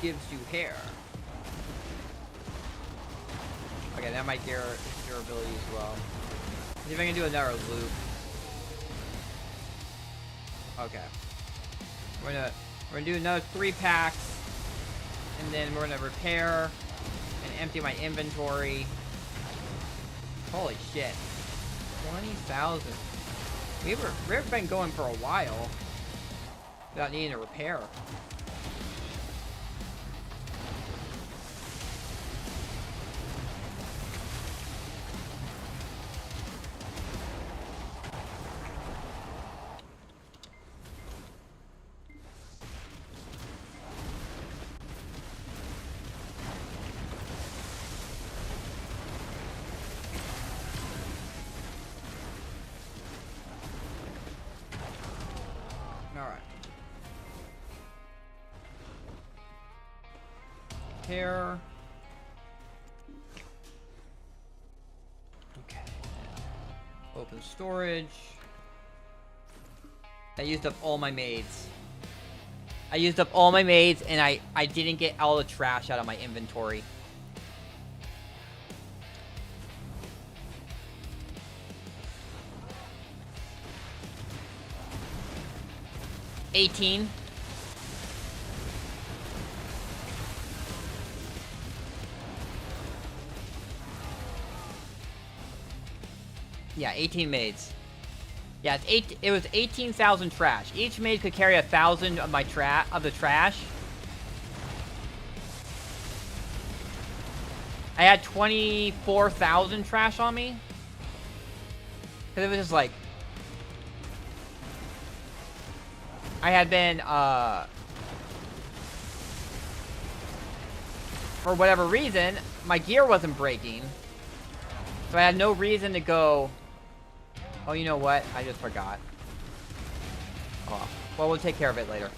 gives you hair. Okay, that might gear your ability as well. See if I can do another loop. Okay. We're gonna do another 3 packs, and then we're gonna repair and empty my inventory. Holy shit. 20,000. We've been going for a while without needing to repair. Alright. Here. Okay. Open storage. I used up all my maids. I used up all my maids and I didn't get all the trash out of my inventory. $18. Yeah, 18 maids. Yeah, it was 18,000 trash. Each maid could carry 1,000 of my the trash. I had 24,000 trash on me. Cause it was just like I had been, for whatever reason, my gear wasn't breaking. So I had no reason to go, oh, you know what? I just forgot. Oh, well, we'll take care of it later.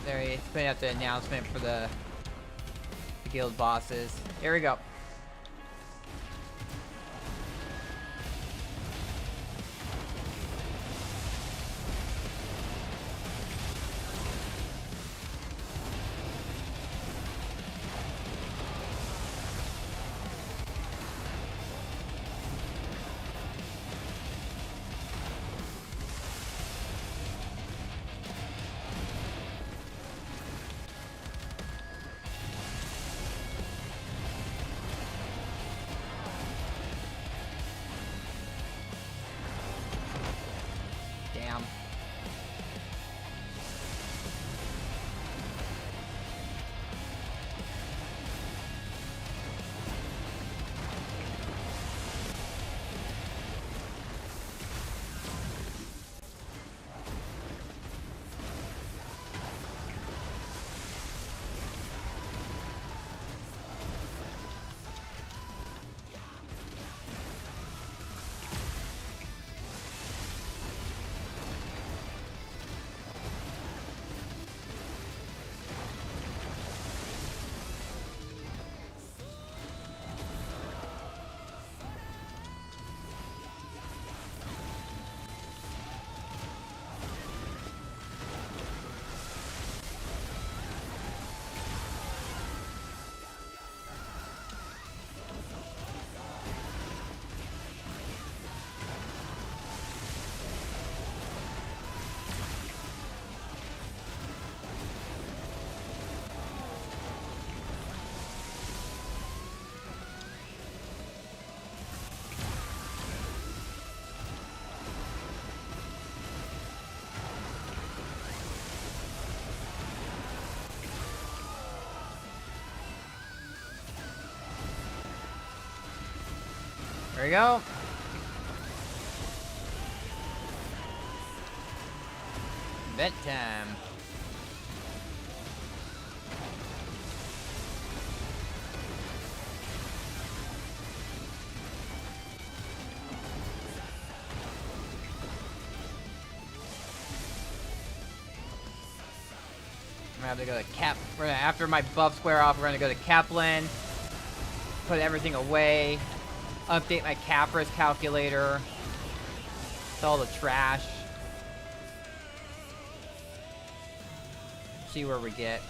There he's putting out the announcement for the guild bosses. Here we go. Damn. There we go. Event time. I'm gonna have to go to Cap. After my buffs wear off, we're gonna go to Kaplan. Put everything away. Update my Capris calculator. It's all the trash. See where we get.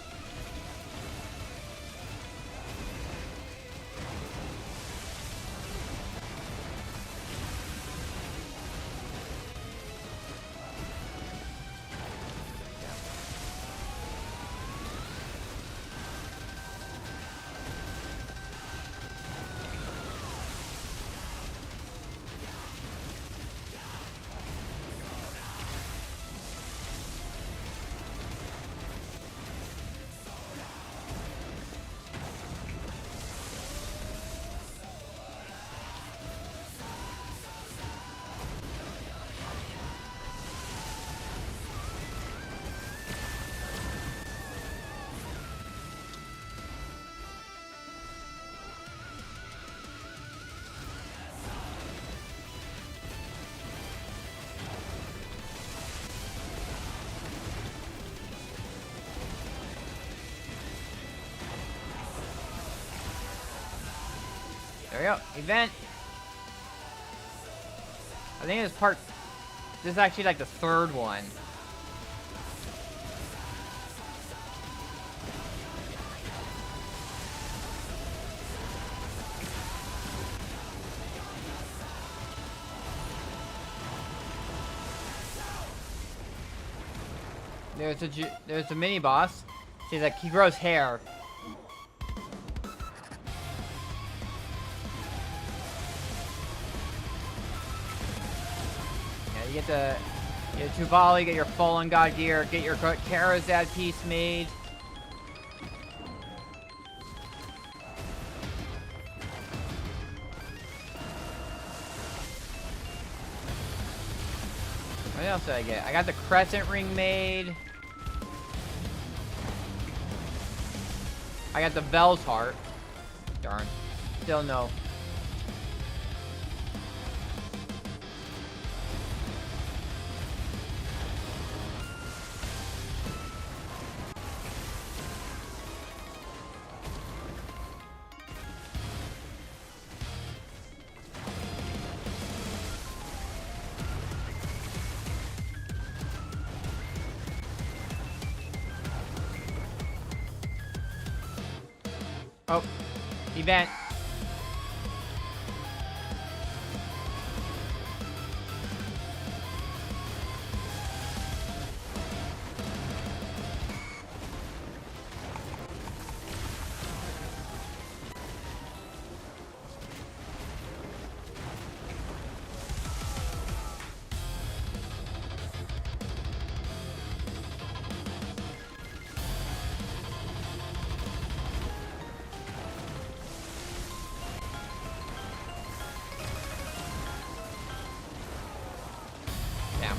There we go. Event. I think this is actually like the third one. There's a mini boss. He's like, he grows hair. You get Tuvali, get your Fallen God gear, get your Karazad piece made. What else did I get? I got the Crescent Ring made. I got the Vel's Heart. Darn. Still no. Oh, event. Damn.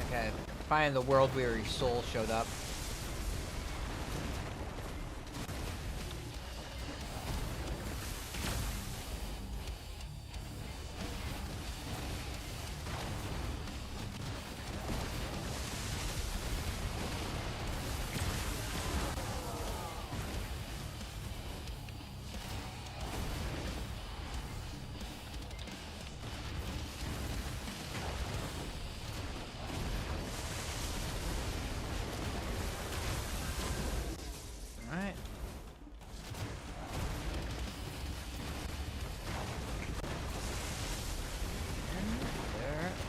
Okay, finally the world-weary soul showed up. Alright.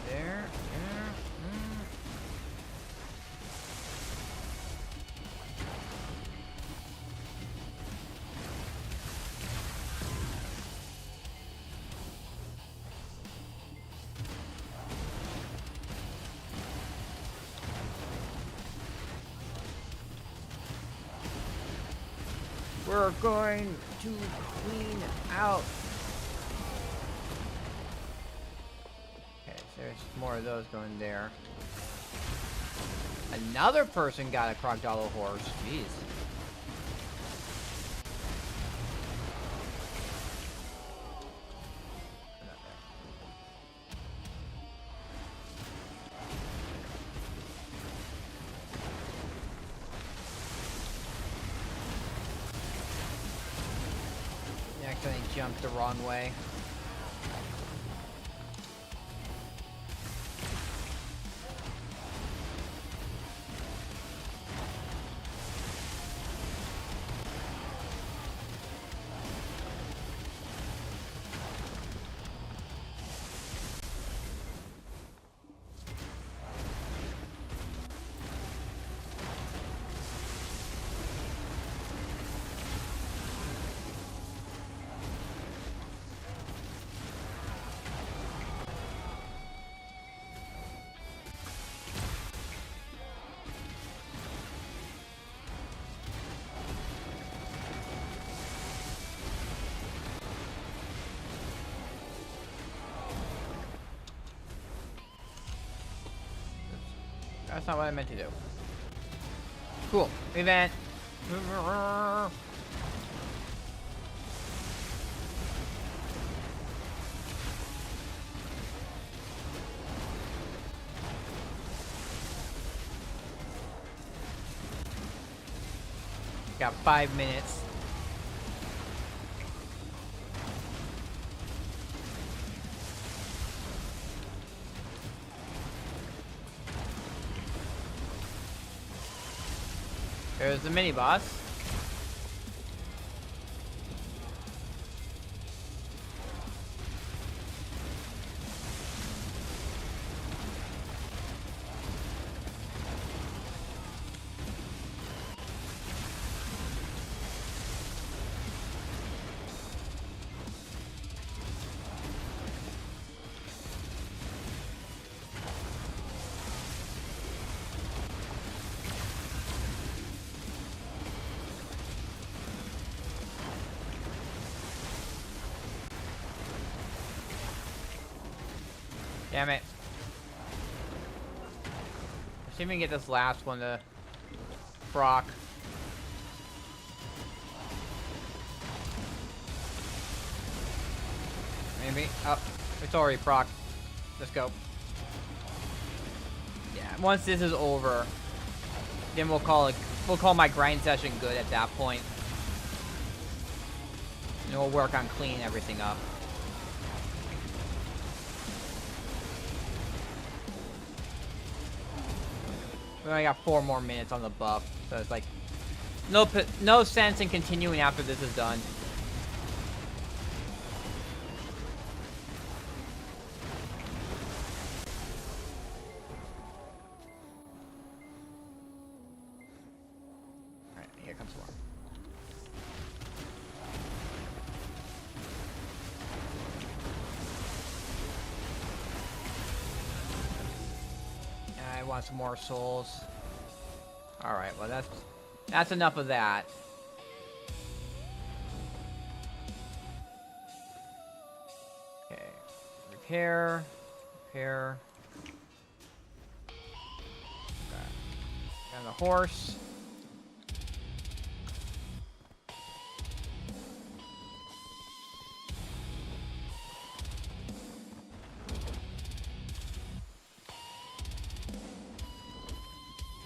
There. We're going to clean out. Okay, so there's more of those going there. Another person got a crocodile horse. Jeez. Accidentally jumped the wrong way. That's not what I meant to do. Cool. Event. Got 5 minutes. There's the mini boss. Damn it. Let's see if we can get this last one to proc. Maybe. Oh, it's already proc. Let's go. Yeah, once this is over, then we'll call my grind session good at that point. And we'll work on cleaning everything up. We only got 4 more minutes on the buff, so it's like no sense in continuing after this is done. All right, here comes more. I want some more souls. Alright, well that's enough of that. Okay. Repair. Repair. Okay. And the horse.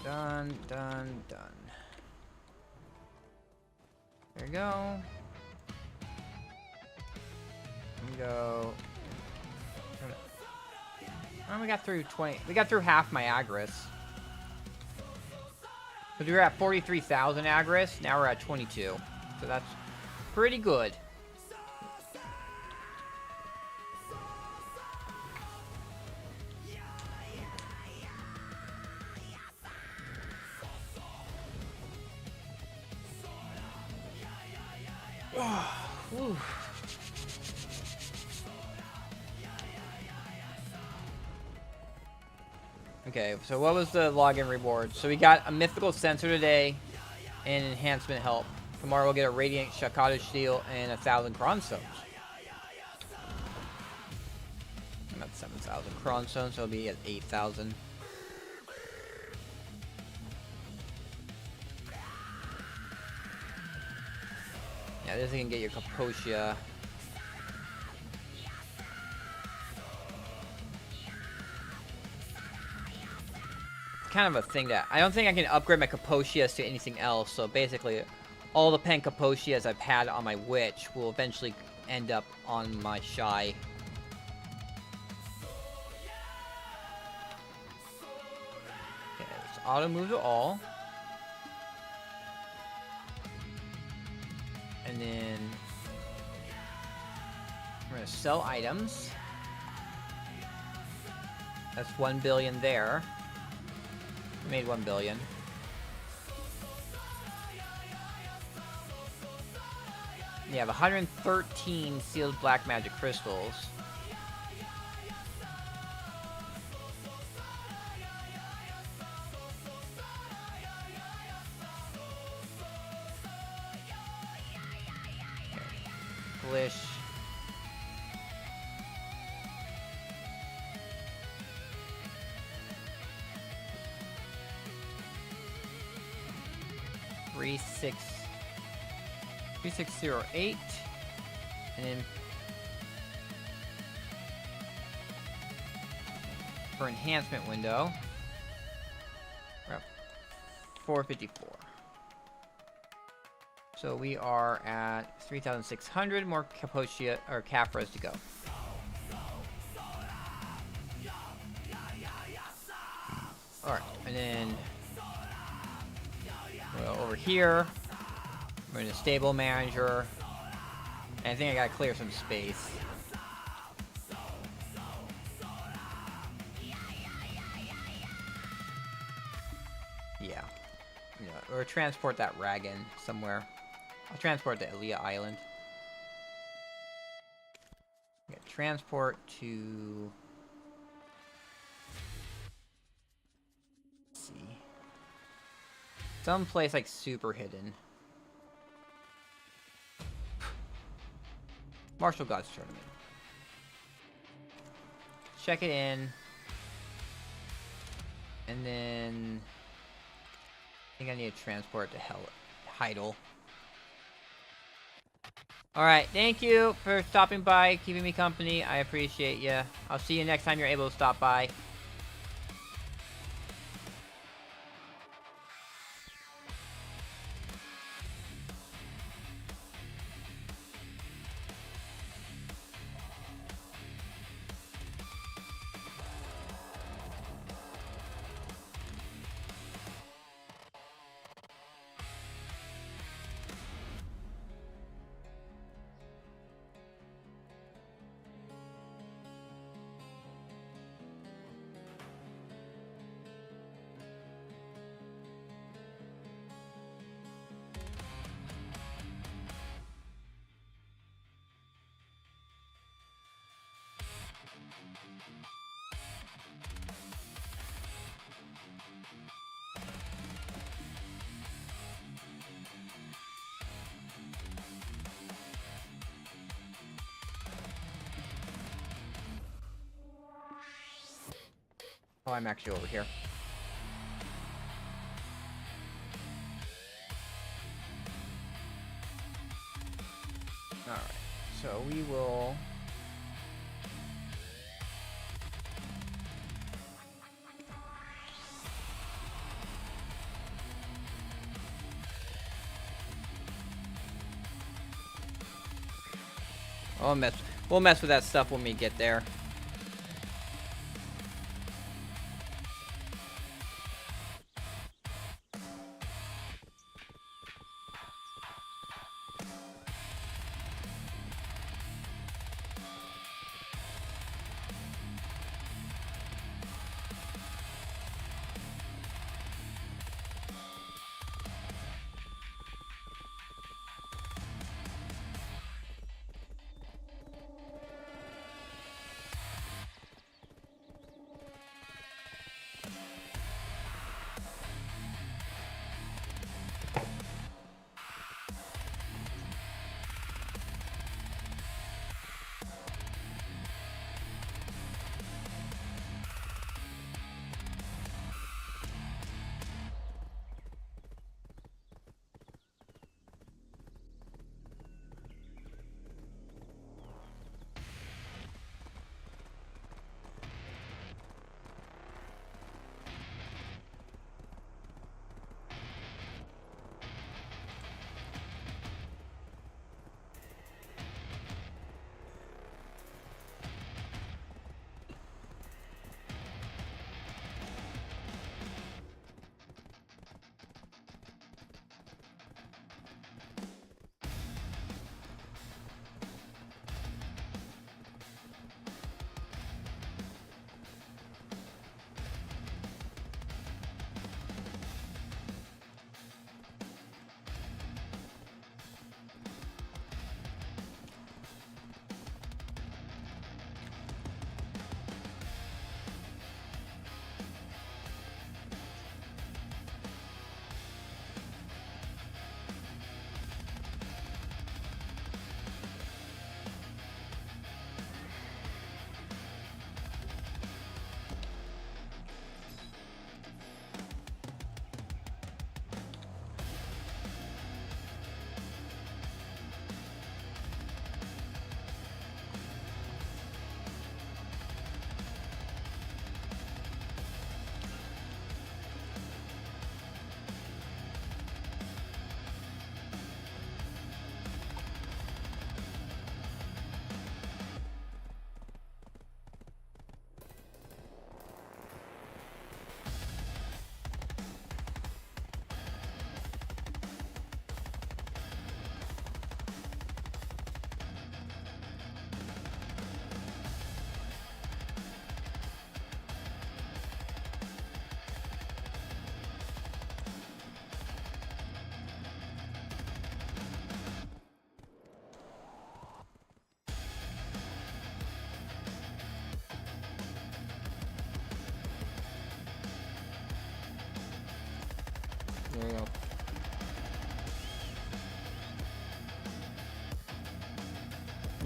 Done, done, done. There we go. We go. Oh, we got through 20. We got through half my Agris. Because we were at 43,000 Agris. Now we're at 22. So that's pretty good. Whew. Okay, so what was the login reward? So we got a mythical sensor today and enhancement help. Tomorrow we'll get a radiant Shakata shield and 1,000 chronstones. I'm at 7,000 chronstones, so it'll be at 8,000. Yeah, this can get your Kaposia. Kind of a thing that I don't think I can upgrade my Kaposias to anything else. So basically, all the Pen Kaposias I've had on my Witch will eventually end up on my Shy. Okay, let's auto move to all. And then we're gonna sell items. That's 1 billion there. We made 1 billion. You have 113 sealed black magic crystals. Glish. Three, 3608, and then for enhancement window, we're at 454. So we are at 3,600 more Kaposia or Caphras to go. All right, and then well, over here. We're in the stable manager. And I think I gotta clear some space. Yeah. Or transport that wagon somewhere. I'll transport to Elia Island. Yeah, transport to... Let's see. Some place like super hidden. Martial Gods Tournament. Check it in. And then... I think I need to transport to Heidel. Alright, thank you for stopping by, keeping me company. I appreciate you. I'll see you next time you're able to stop by. Oh, I'm actually over here. Alright, so we will... We'll mess with that stuff when we get there.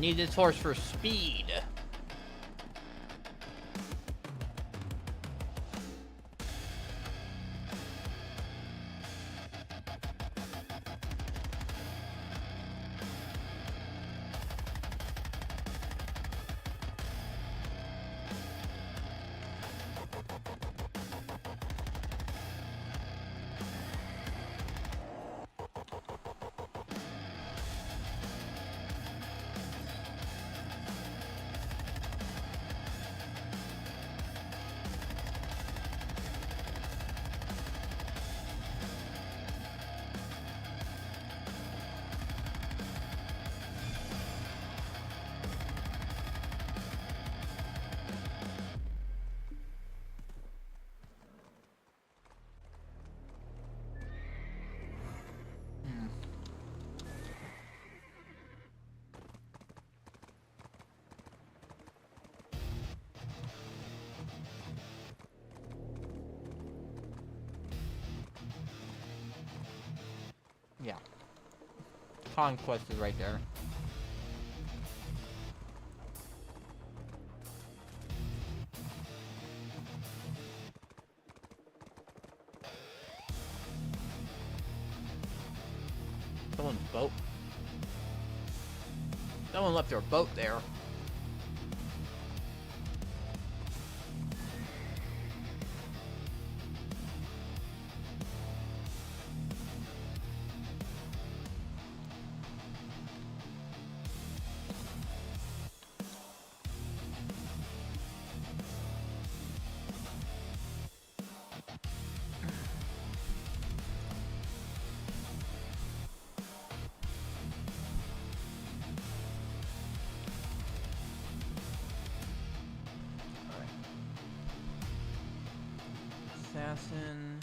Need this horse for speed. Yeah. Conquest is right there. Someone's boat. Someone left their boat there. Assassin.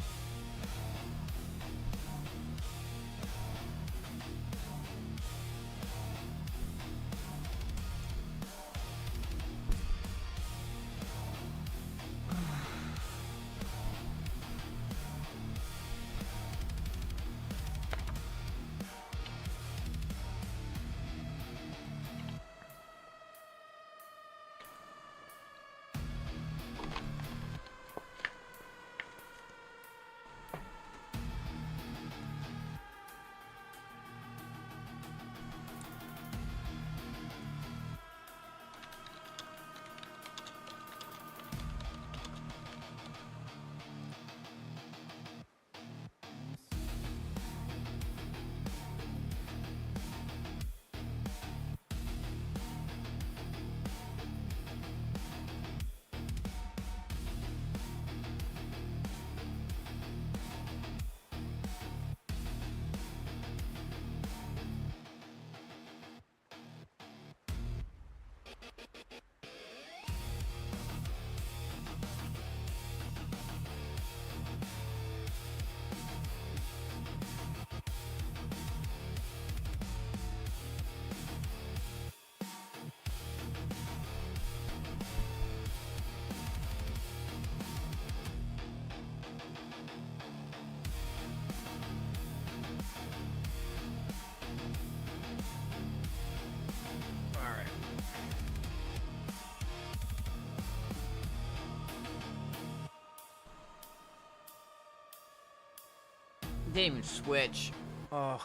Didn't even switch. Oh.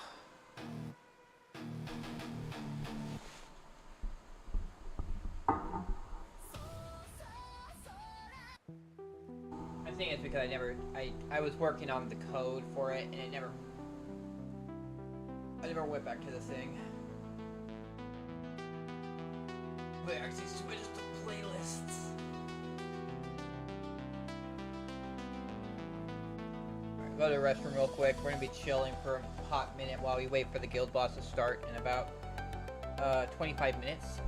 I think it's because I was working on the code for it and I never went back to the thing. But I actually switched to playlists. Go to the restroom real quick. We're gonna be chilling for a hot minute while we wait for the guild boss to start in about 25 minutes.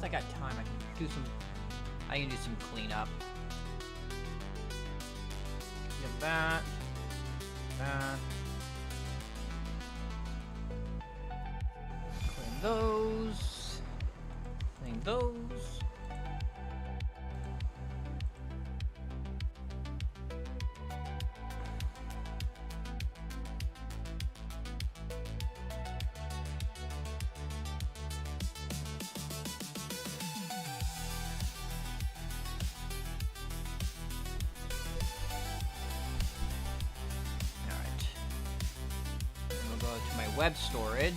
I got time, I can do some cleanup. Get that. Clean those. Clean those. To my web storage.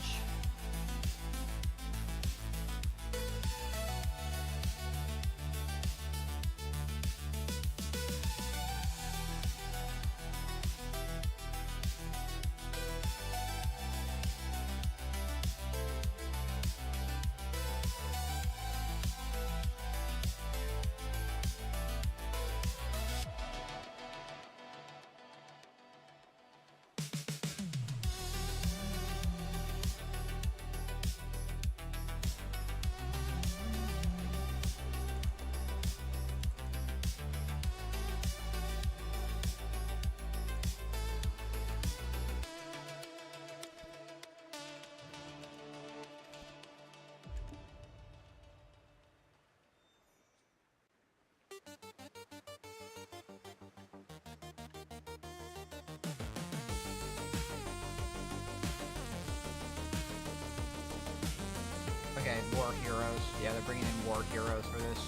Okay, war heroes. Yeah, they're bringing in war heroes for this.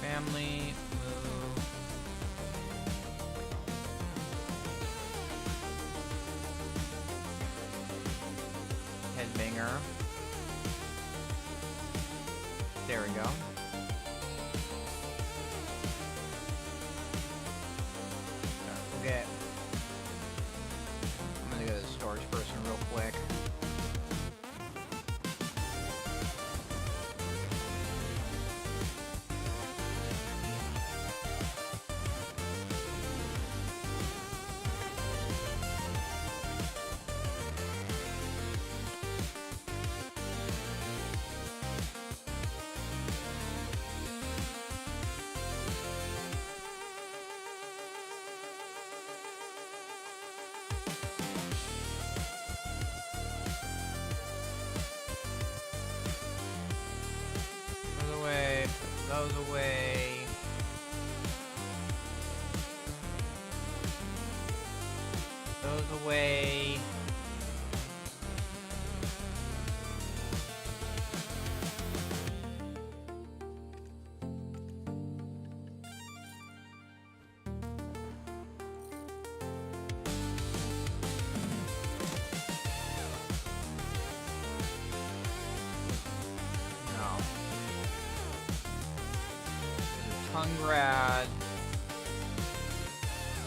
Family, move. Headbanger. There we go. Okay. I'm gonna go to the storage person real quick. Those away. Those away. Hungrad.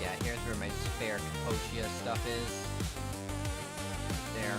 Yeah, here's where my spare Kapochia stuff is. There.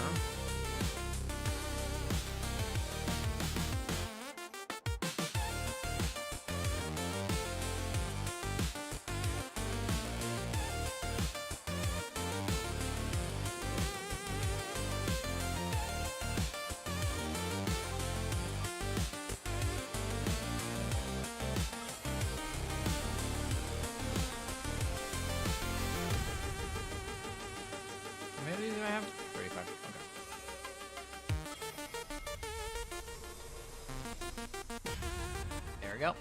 Maybe I have 35. Okay. There we go.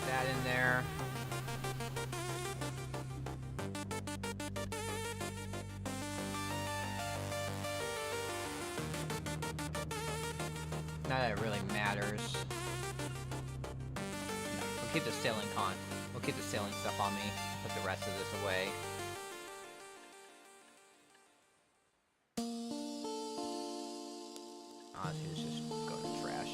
That in there. Not that it really matters. keep the sailing We'll keep the sailing stuff on me. Put the rest of this away. Honestly, let's just go to the trash.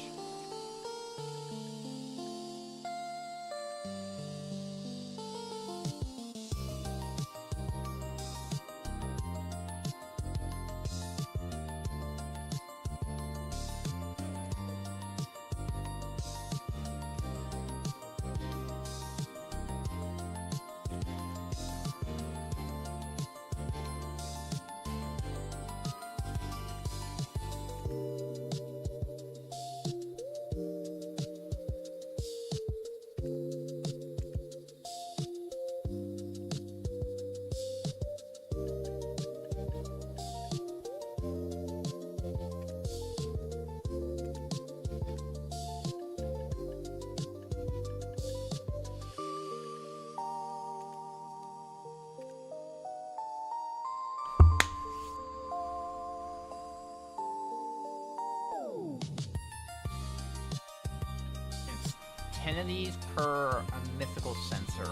It's 10 of these per mythical sensor.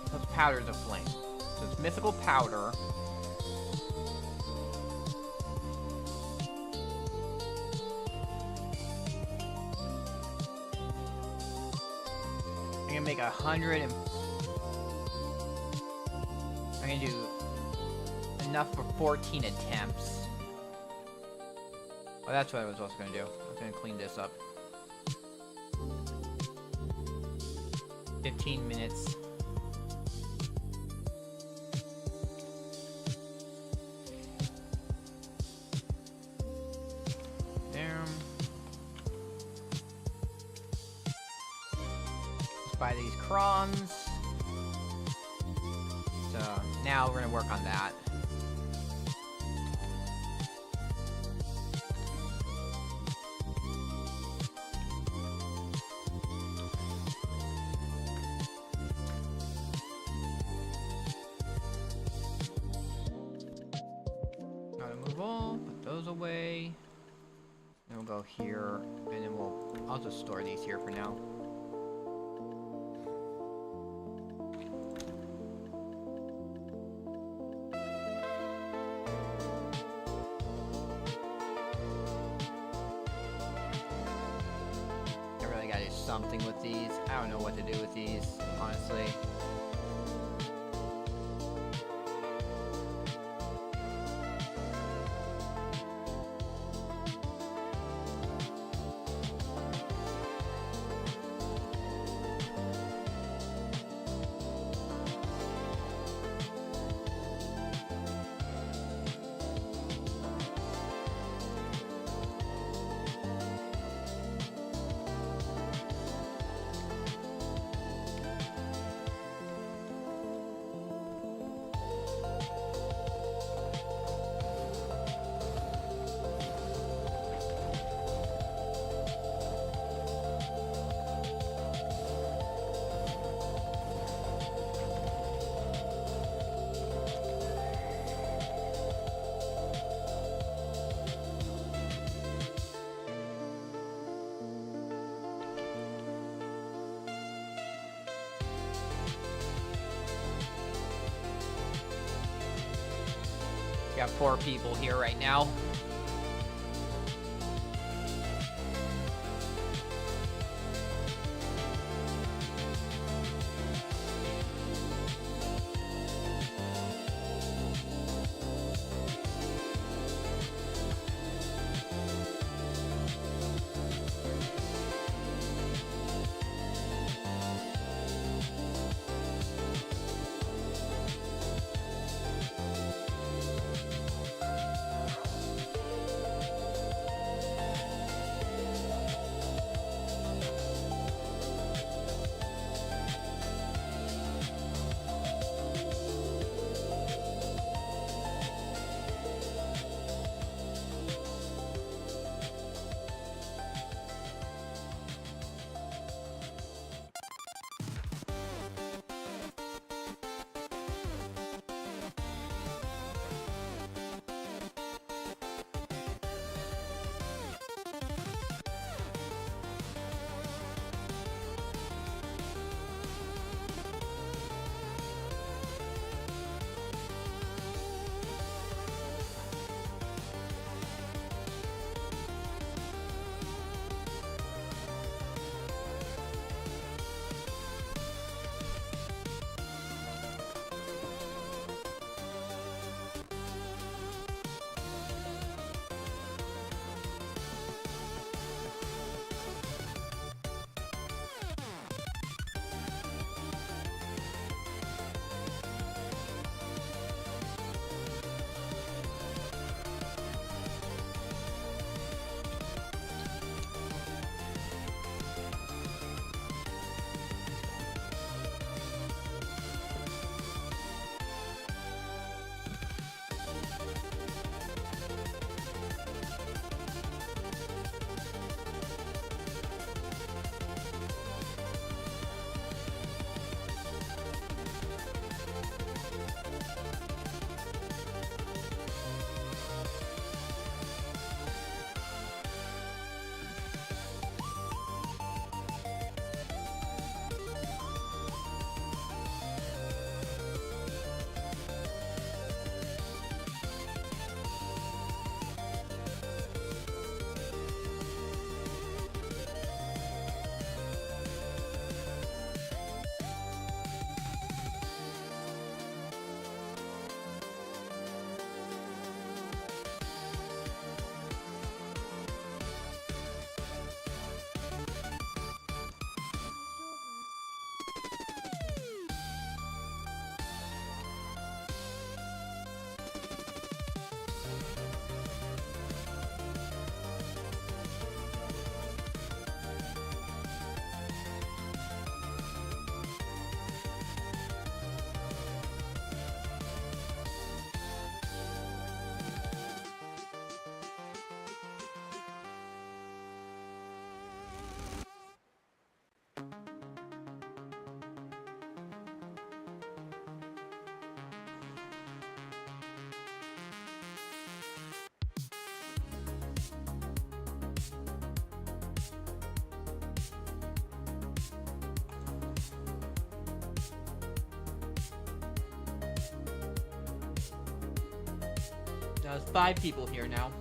So it's powders of flame. So it's mythical powder. I'm gonna make 100 and I'm gonna do enough for 14 attempts. Oh, that's what I was also gonna do. I was gonna clean this up. 15 minutes. There. Let's buy these crons. So now we're gonna work on that. Gotta move all, put those away. Then we'll go here, and then I'll just store these here for now. I really gotta do something with these. I don't know what to do with these, honestly. Got 4 people here right now. There's 5 people here now.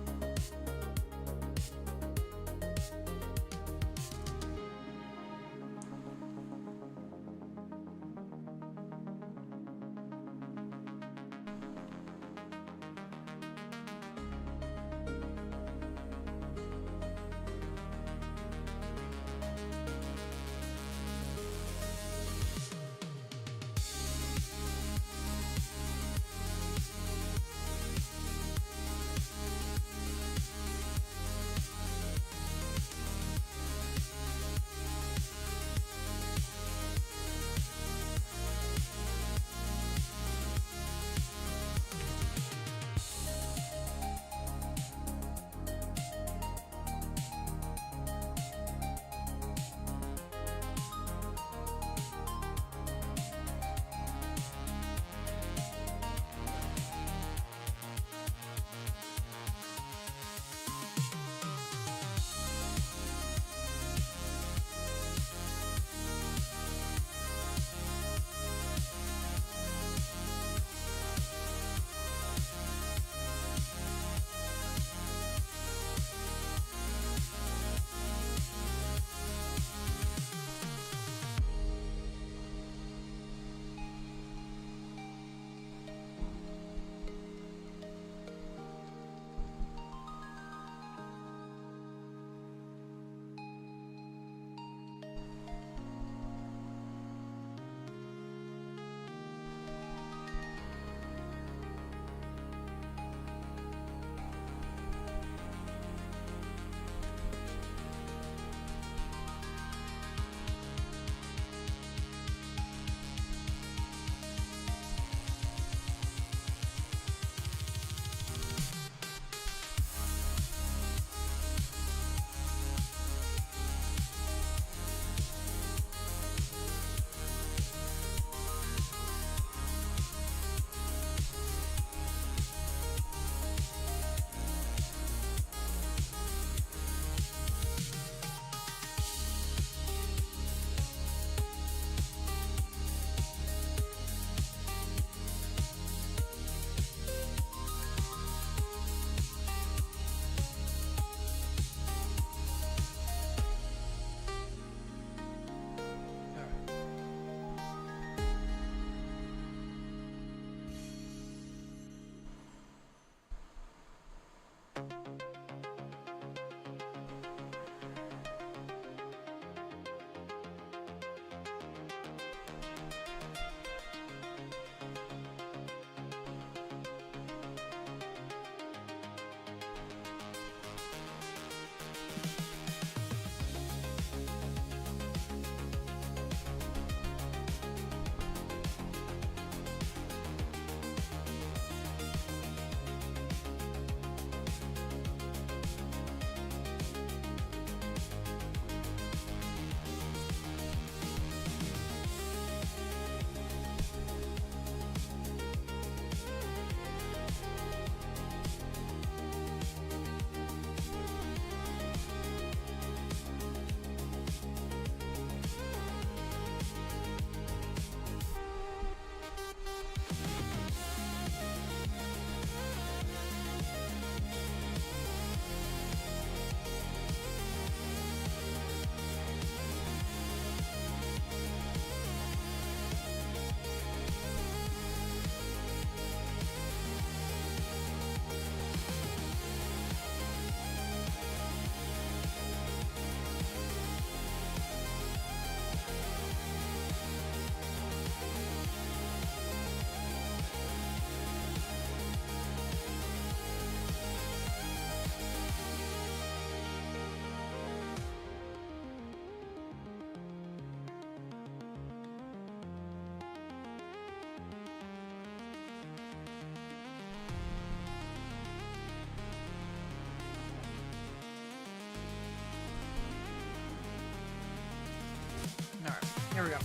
Alright, here we go.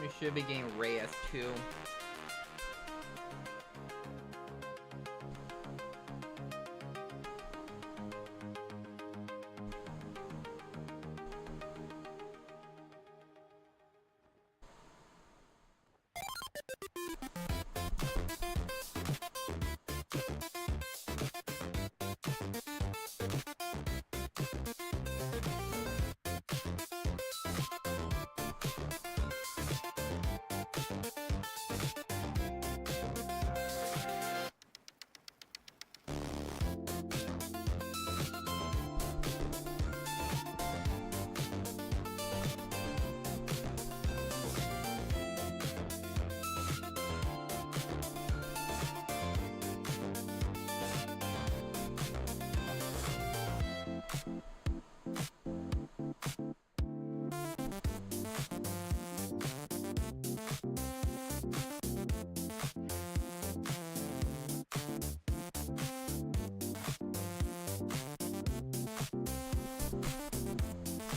We should be getting Reyes too.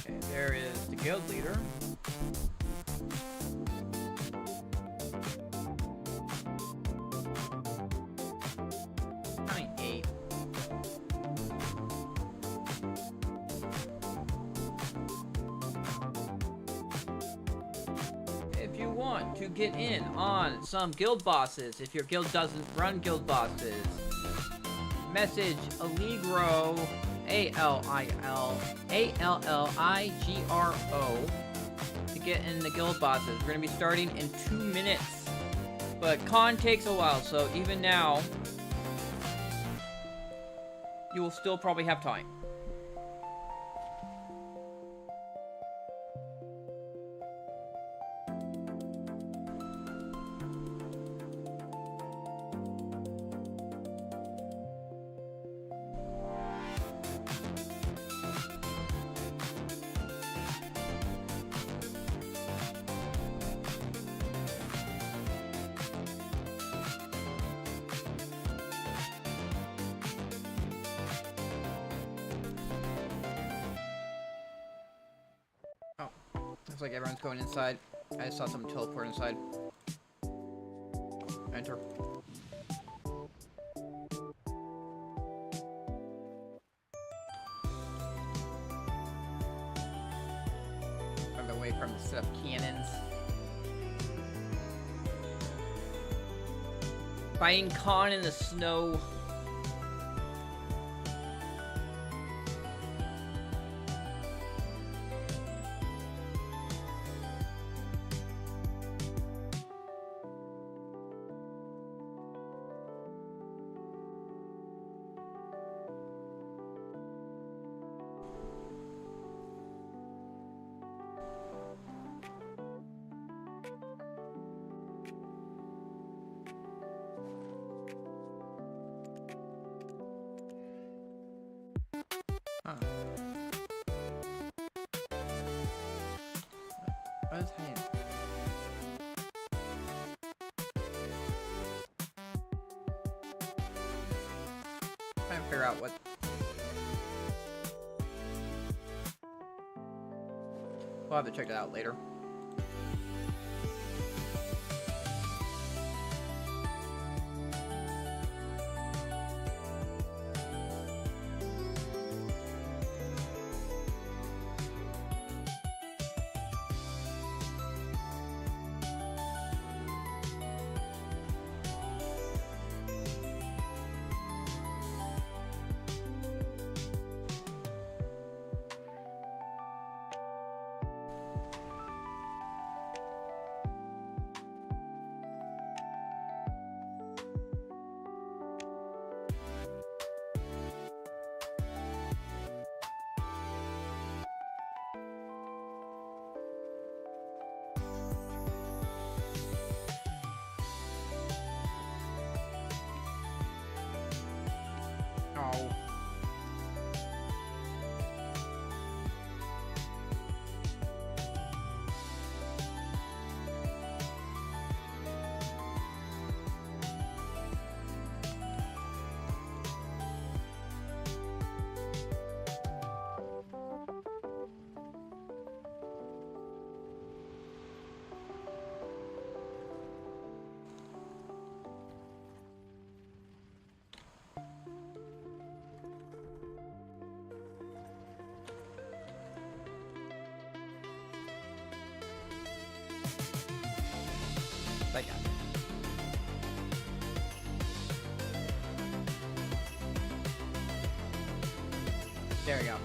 Okay, there is the guild leader. Counting 8. If you want to get in on some guild bosses, if your guild doesn't run guild bosses, message Alligro, ALLIGRO, to get in the guild bosses. We're gonna be starting in 2 minutes, but con takes a while, so even now, you will still probably have time. Looks like everyone's going inside. I just saw someone teleport inside. Enter. Run away from the set of cannons. Fighting Khan in the snow. Huh. What is happening? Trying to figure out what. We'll have to check it out later. Like that. There we go.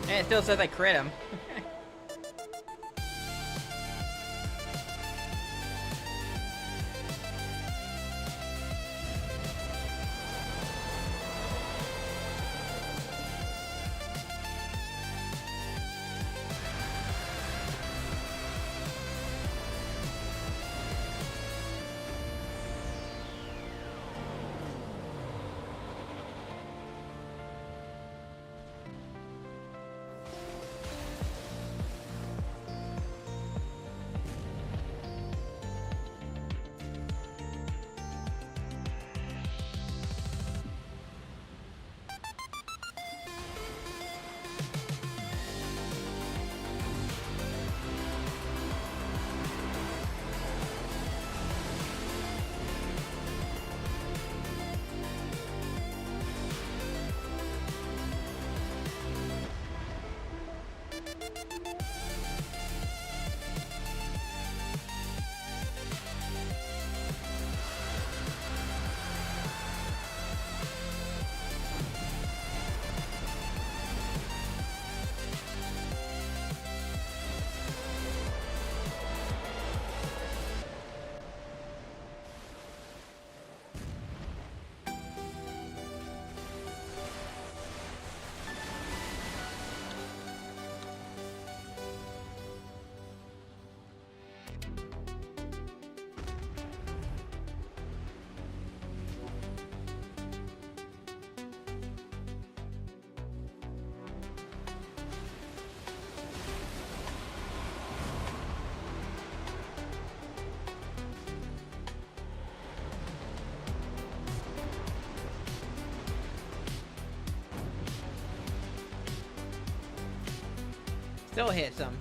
And it still says I crit him. Still hits him.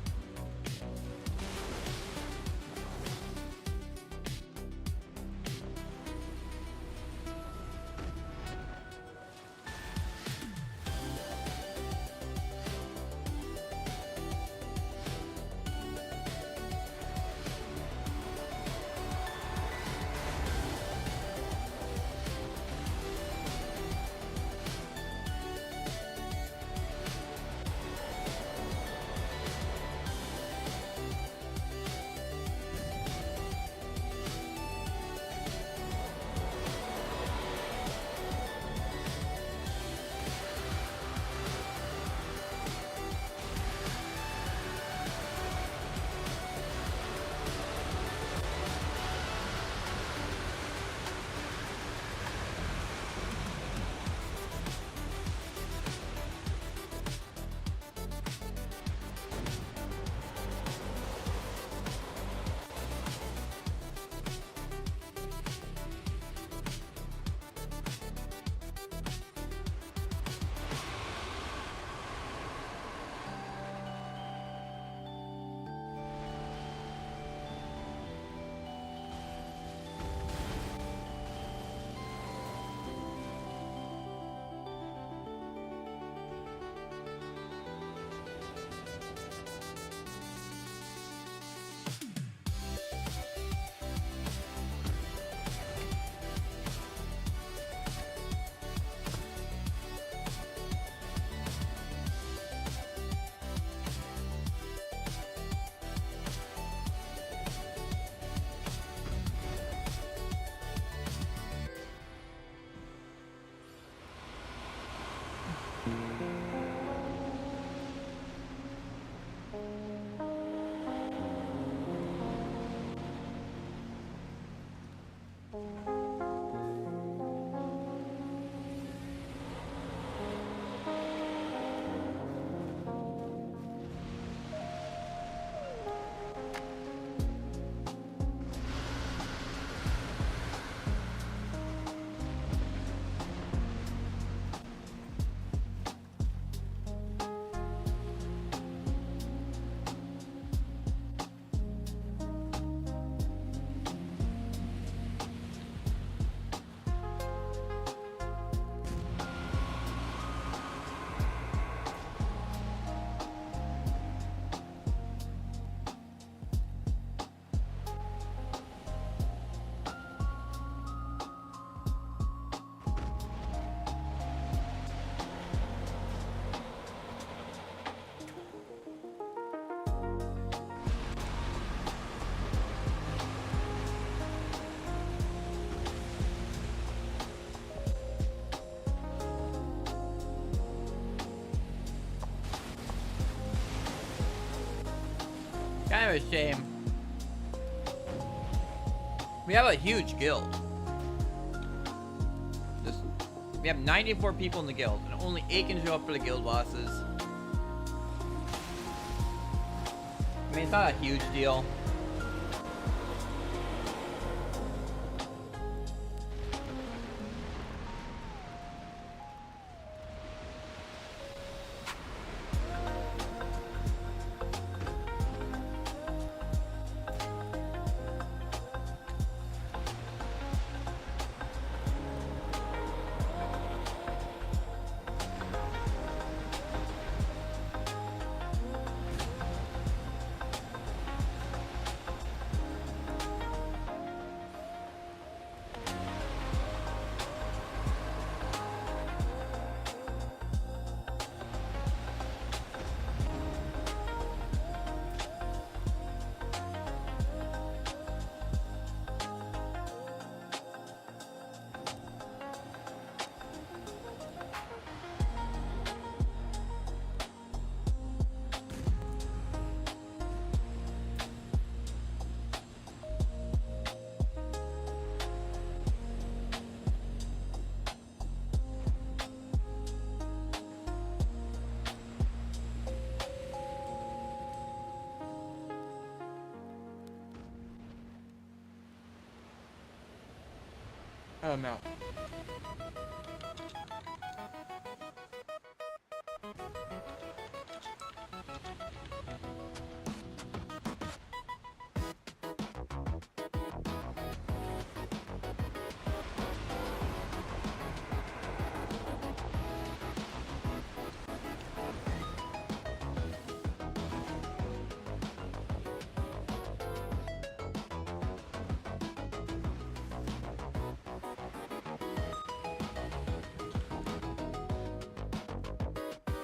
Kind of a shame. We have a huge guild. We have 94 people in the guild, and only 8 can show up for the guild bosses. I mean, it's not a huge deal. Oh no.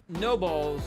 No balls.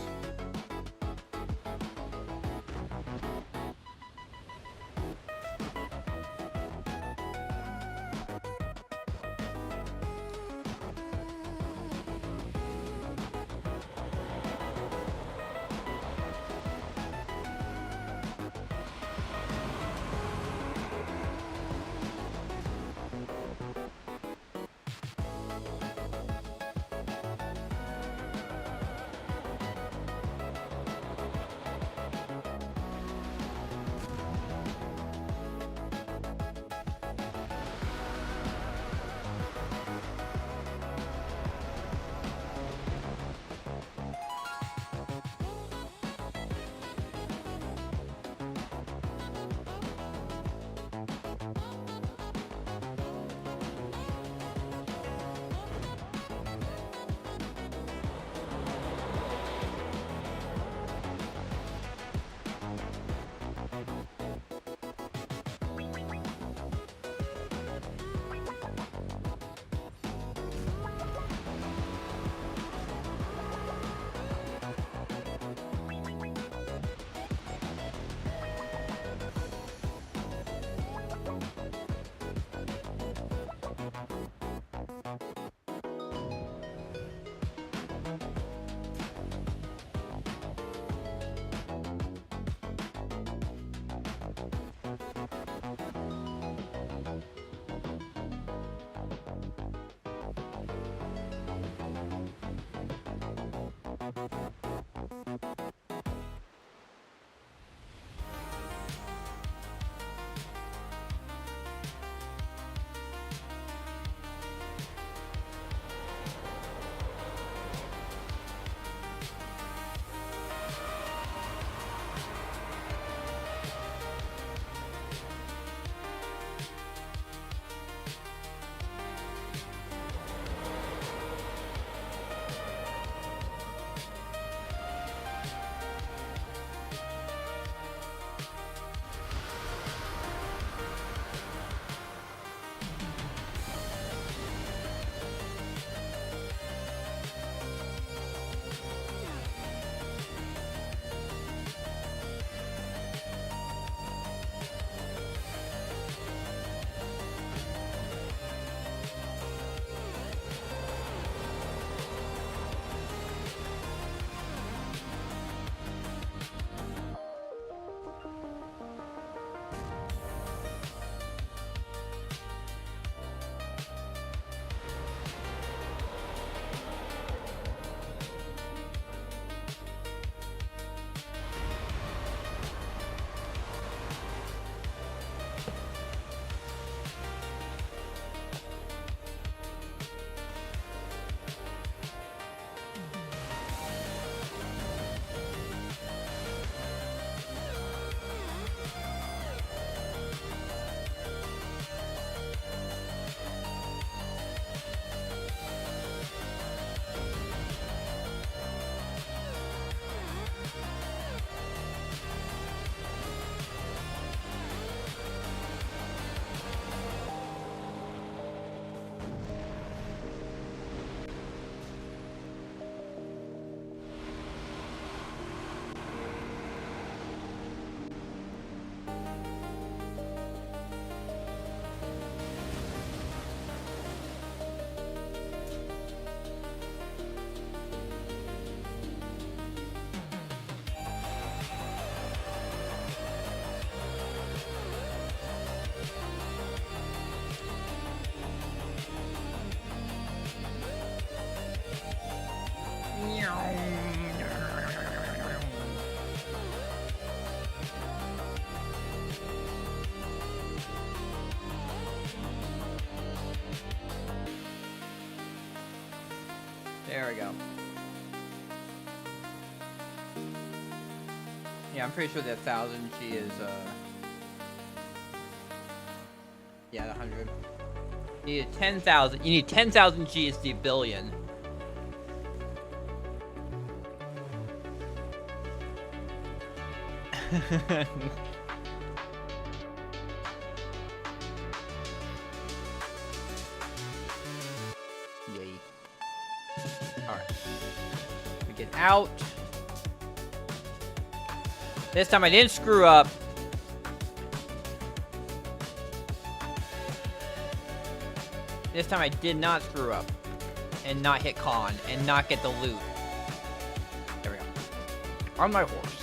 There we go. Yeah, I'm pretty sure that 1,000 G is, yeah, the 100. You need 10,000. You need 10,000 G is the billion. Yay. Alright. We get out. This time I didn't screw up. This time I did not screw up. And not hit con. And not get the loot. There we go. On my horse.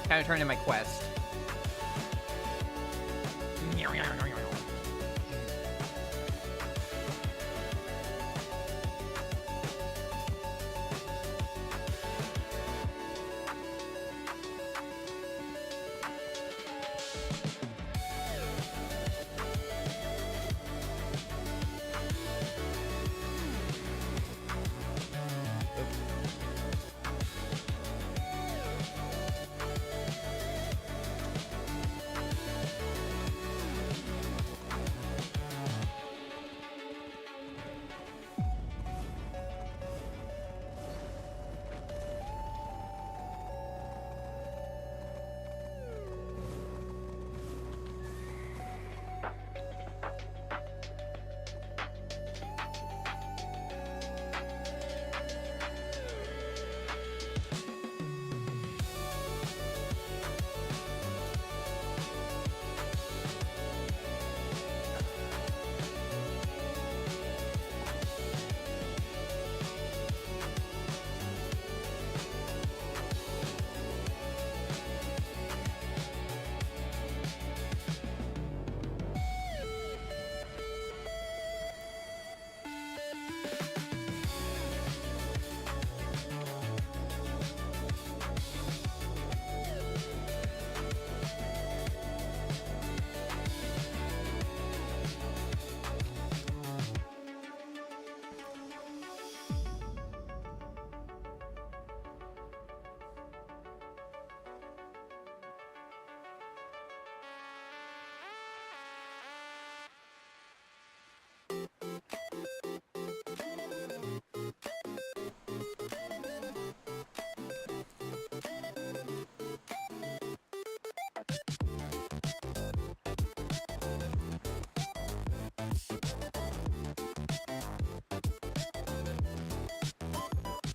Kind of turned in my quest.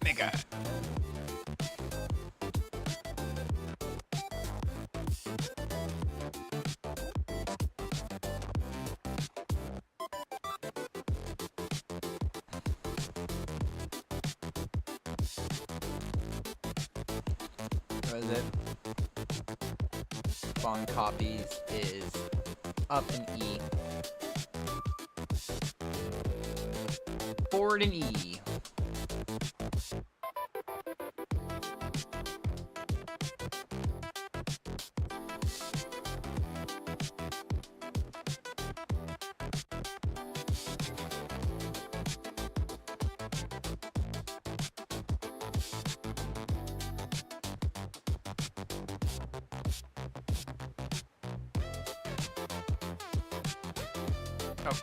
Mega. What is it? Spawn copies is up and E. Forward and E. Oh.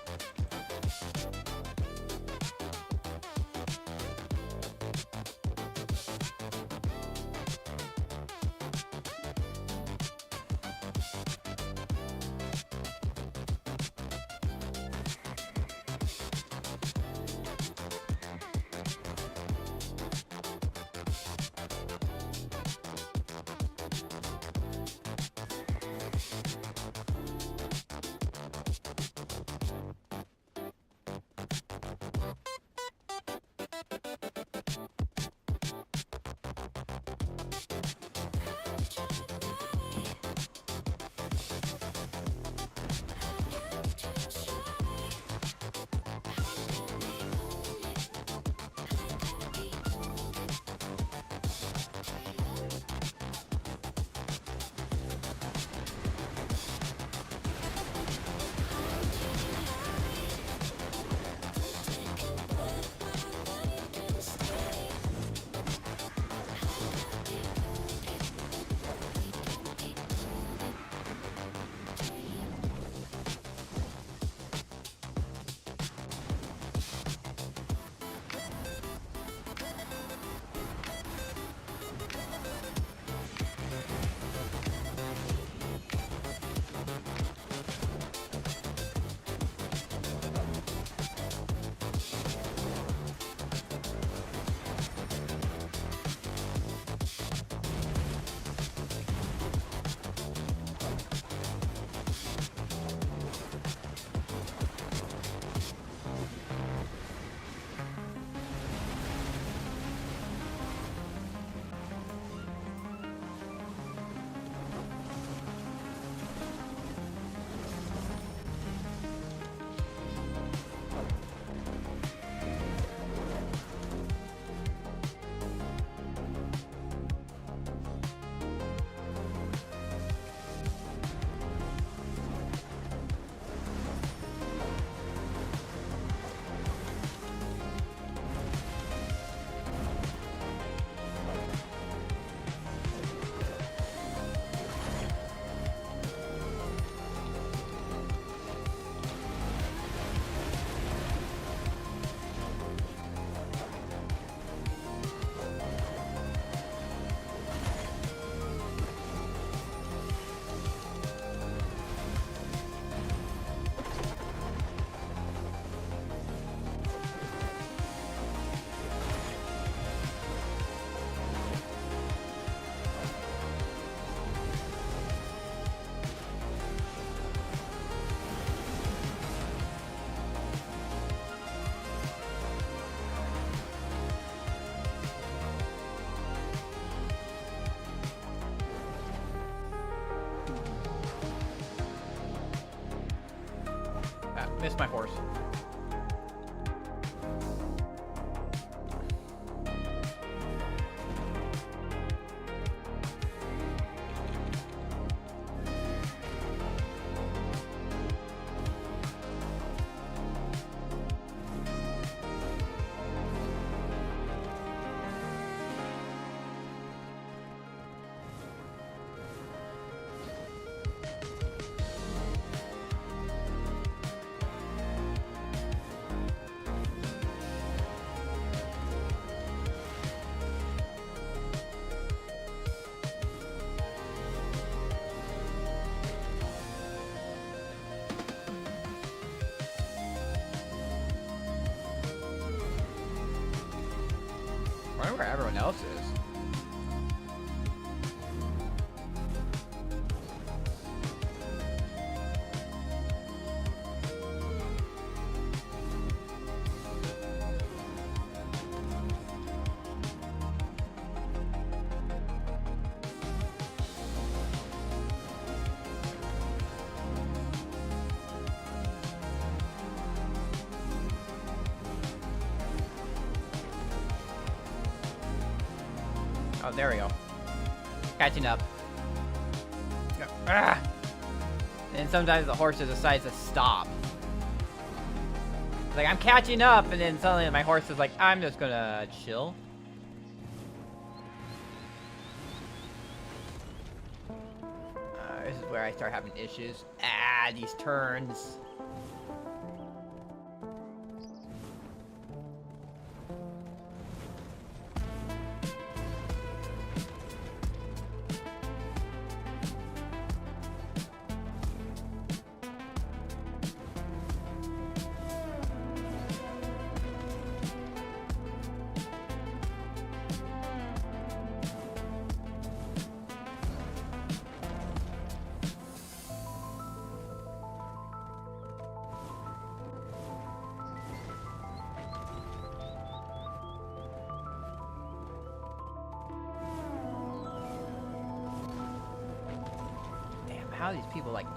Missed my horse. I wonder where everyone else is. Oh, there we go. Catching up. Ah! And sometimes the horse just decides to stop. It's like, I'm catching up, and then suddenly my horse is like, I'm just gonna chill. This is where I start having issues. Ah, these turns. How these people like me?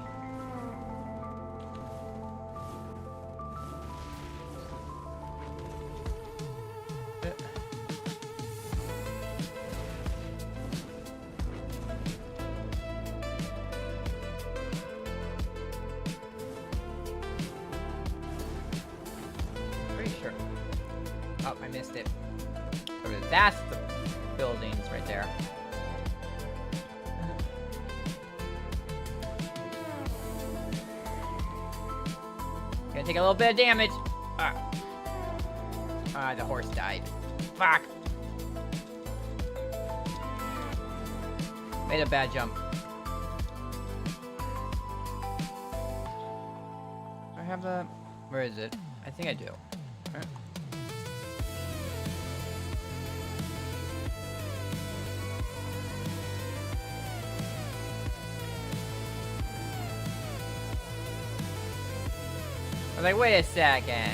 Pretty sure. Oh, I missed it. That's the buildings right there. Gonna take a little bit of damage. The horse died. Fuck. Made a bad jump. Do I have the... Where is it? I think I do. Right. I was like, wait a second.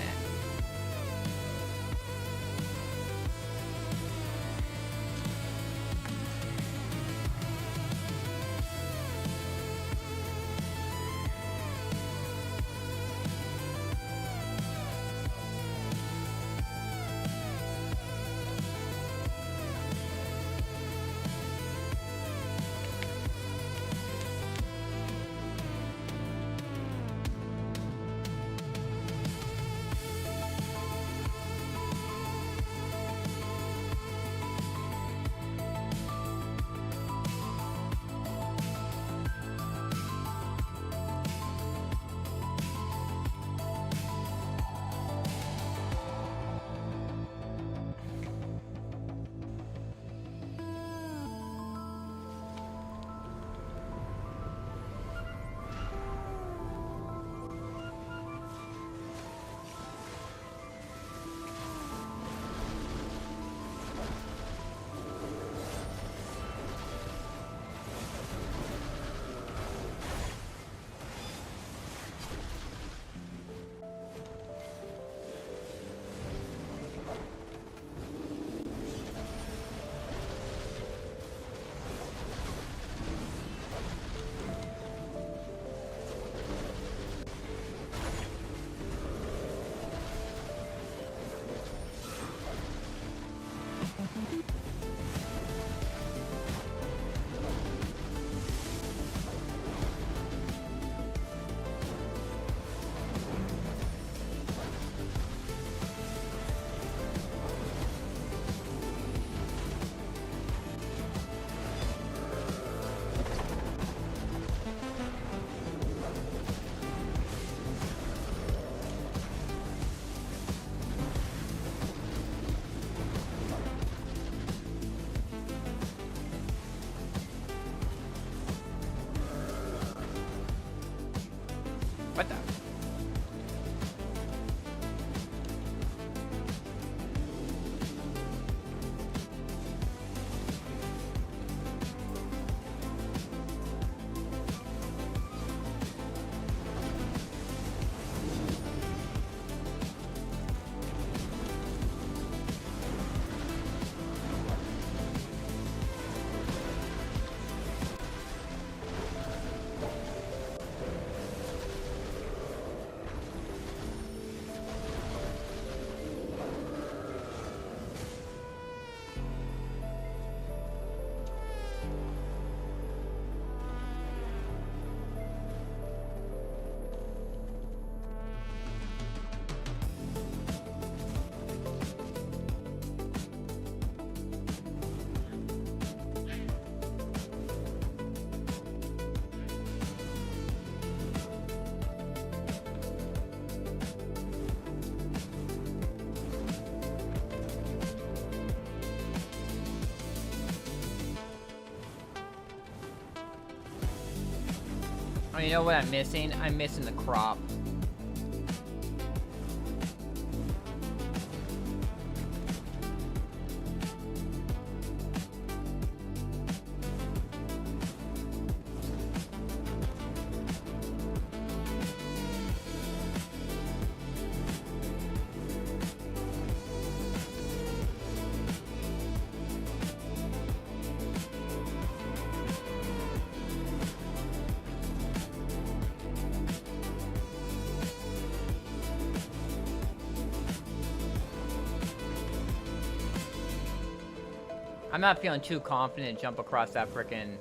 you know what I'm missing? I'm missing the crop. I'm not feeling too confident to jump across that frickin'...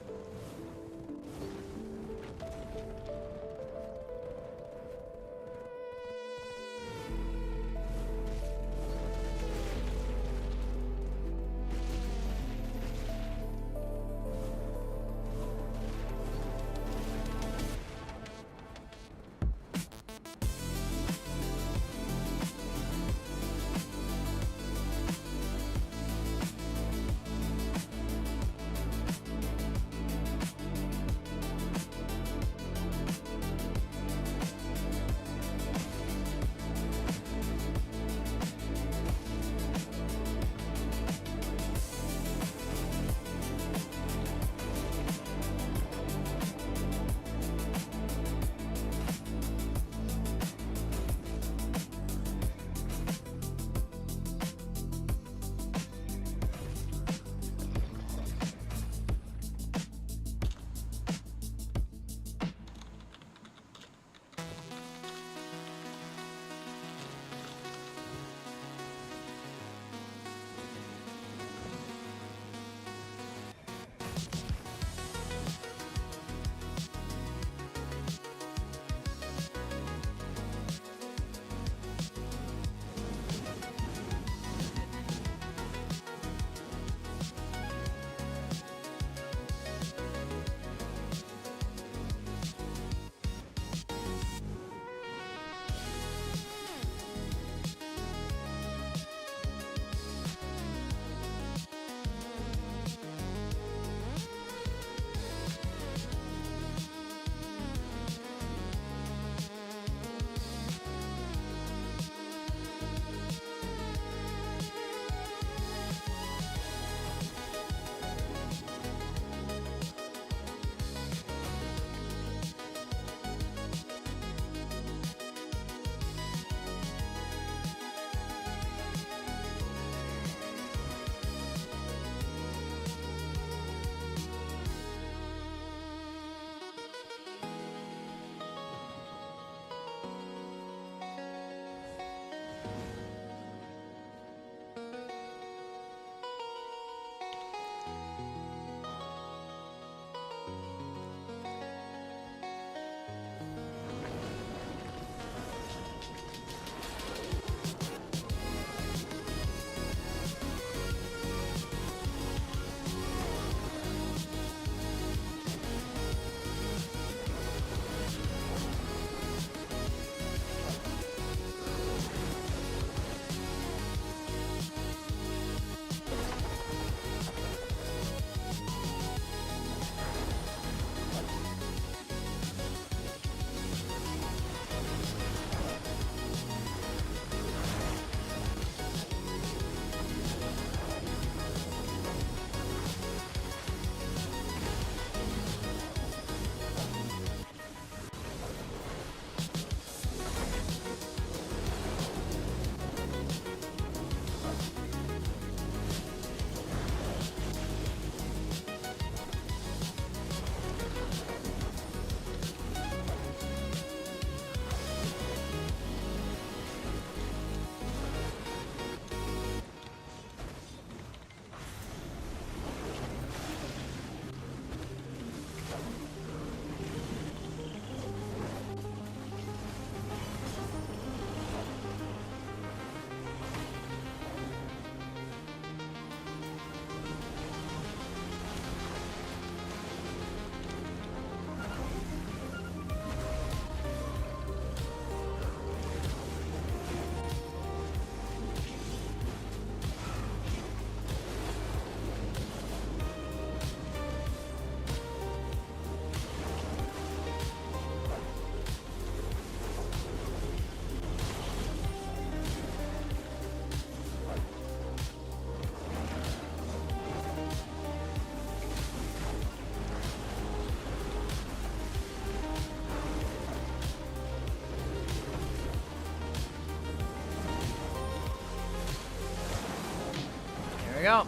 go.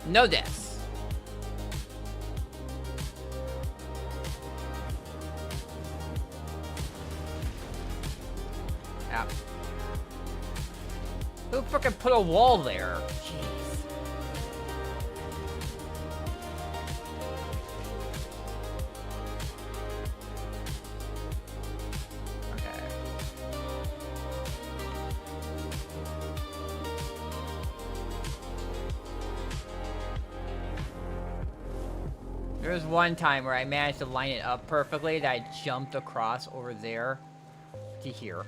No deaths. Yeah. Who frickin' put a wall there? Jeez. Okay. There was one time where I managed to line it up perfectly that I jumped across over there to here.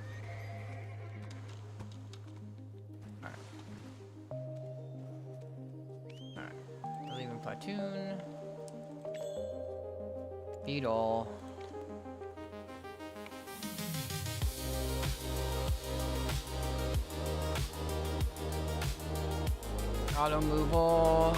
Platoon. Beetle. Auto moval.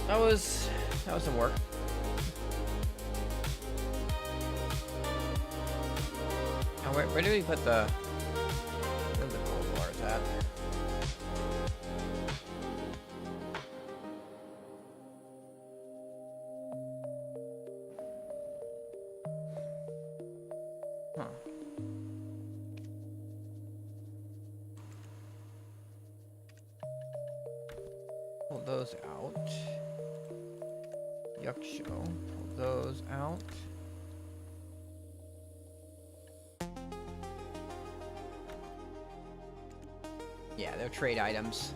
That was some work. Now where do we put the gold bars at? Huh. Pull those out. Yuck show. Pull those out. Yeah, they're trade items.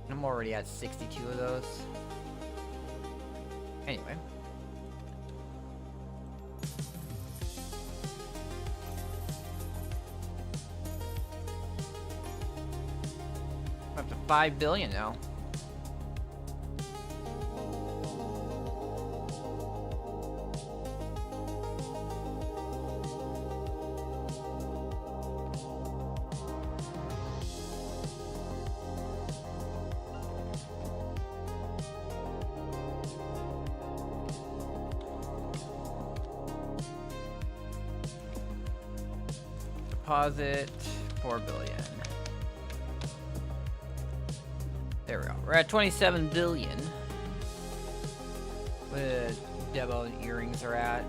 I'm already at 62 of those. Anyway. Up to 5 billion now. Deposit 4 billion. There we go. We're at 27 billion. What the Devo earrings are at.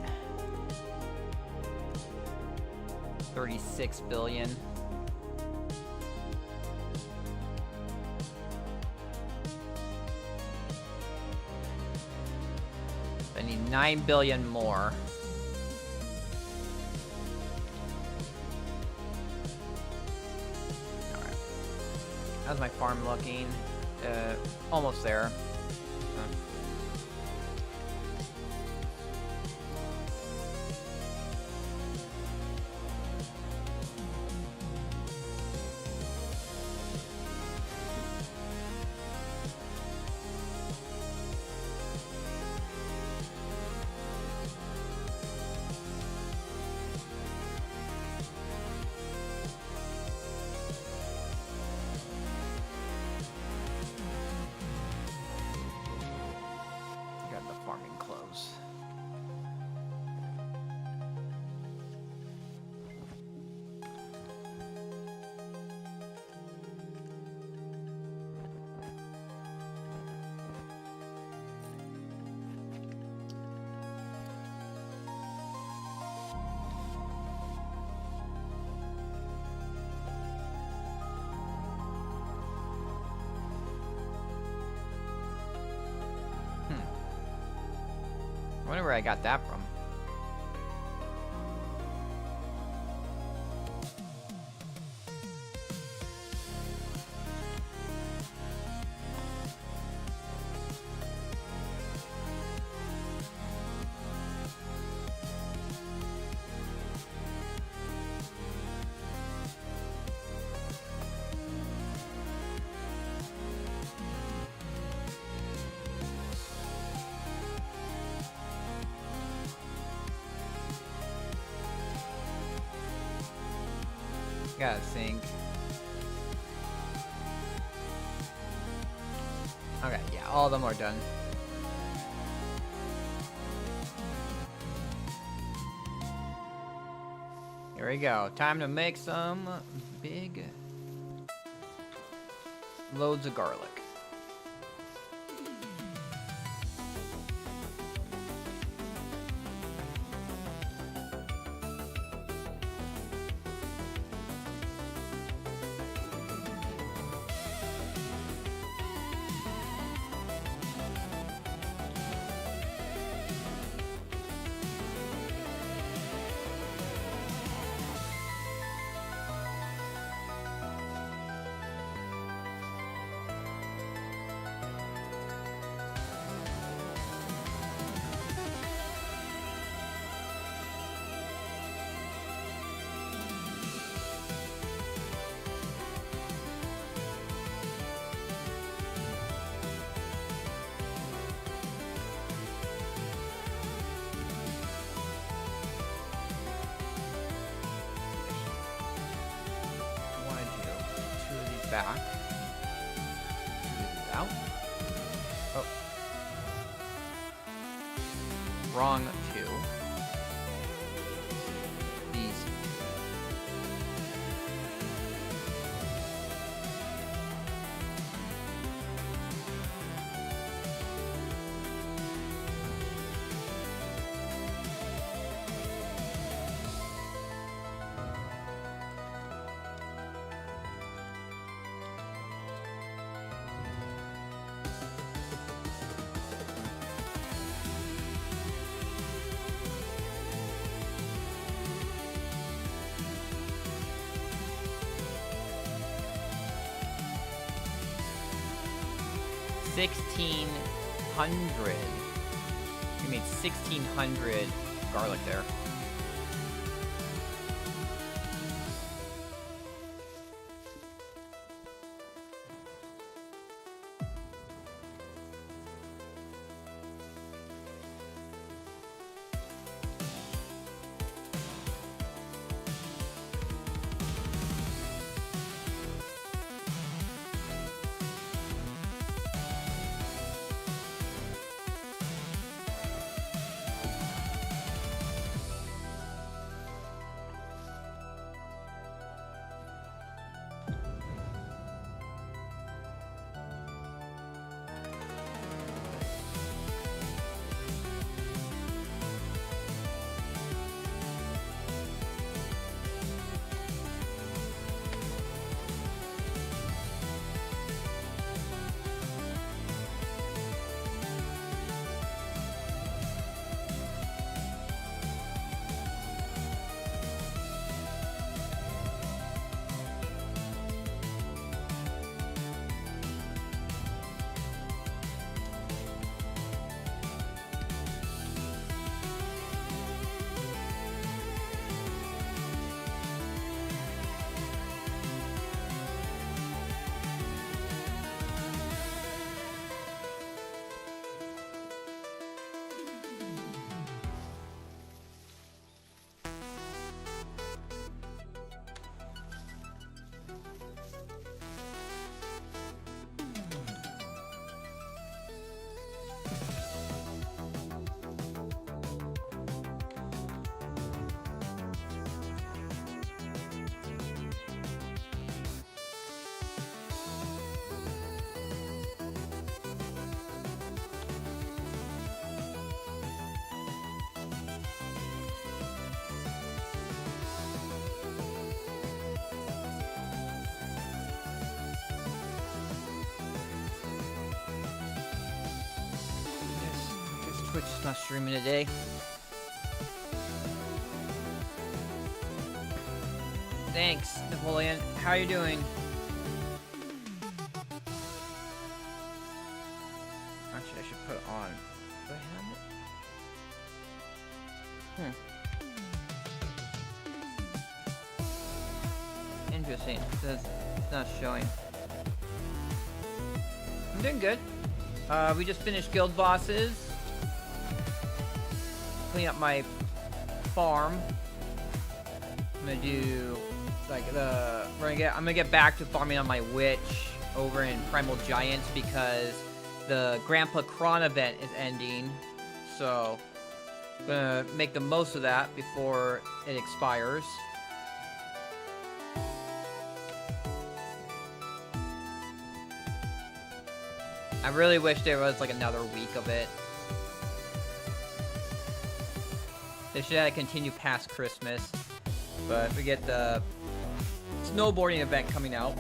36 billion. I need 9 billion more. How's my farm looking? Almost there. Farming clothes. I wonder where I got that from. Gotta think. Okay, yeah, all of them are done. Here we go. Time to make some big loads of garlic. Back. Out. Oh. Wrong two. These. $1,600. You made 1,600 garlic there. Twitch is not streaming today. Thanks, Napoleon. How are you doing? Actually, I should put it on. Do I have it? Interesting. It's not showing. I'm doing good. We just finished guild bosses. Clean up my farm. I'm gonna do like I'm gonna get back to farming on my witch over in Primal Giants because the Grandpa Kron event is ending, so I'm gonna make the most of that before it expires. I really wish there was like another week of it. They should have continued past Christmas, but we get the snowboarding event coming out.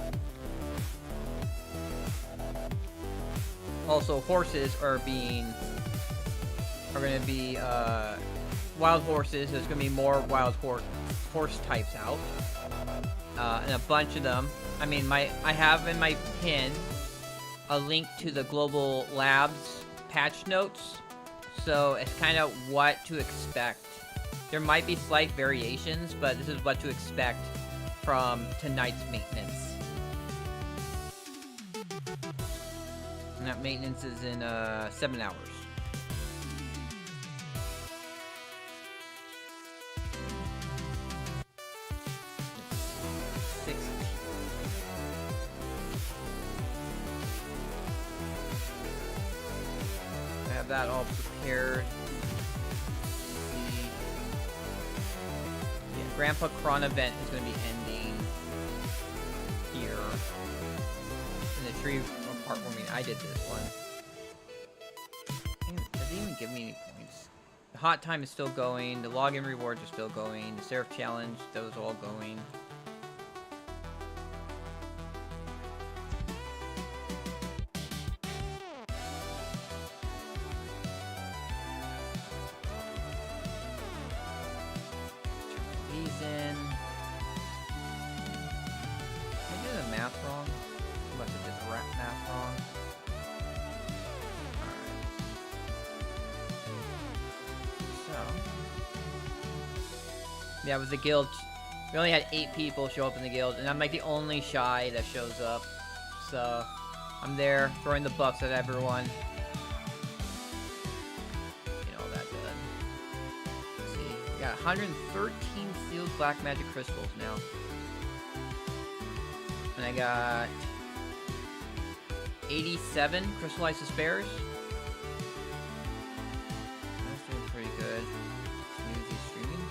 Also, horses are going to be wild horses. There's going to be more wild horse types out, and a bunch of them. I mean, I have in my pin a link to the Global Labs patch notes, so it's kind of what to expect. There might be slight variations, but this is what to expect from tonight's maintenance. And that maintenance is in 7 hours. I have that all prepared. Yeah, Grandpa Kron event is going to be ending here. And the tree heartwarming. I did this one. Does it even give me any points? The hot time is still going. The login rewards are still going. The Seraph challenge, those are all going. These in. Did I do the math wrong? I must have did the math wrong. Yeah, it was the guild. We only had 8 people show up in the guild, and I'm like the only shy that shows up. So, I'm there throwing the buffs at everyone. You know, that good. Let's see. We got 113 sealed black magic crystals now. And I got 87 crystallized despairs. That's doing pretty good. Smoothie streaming.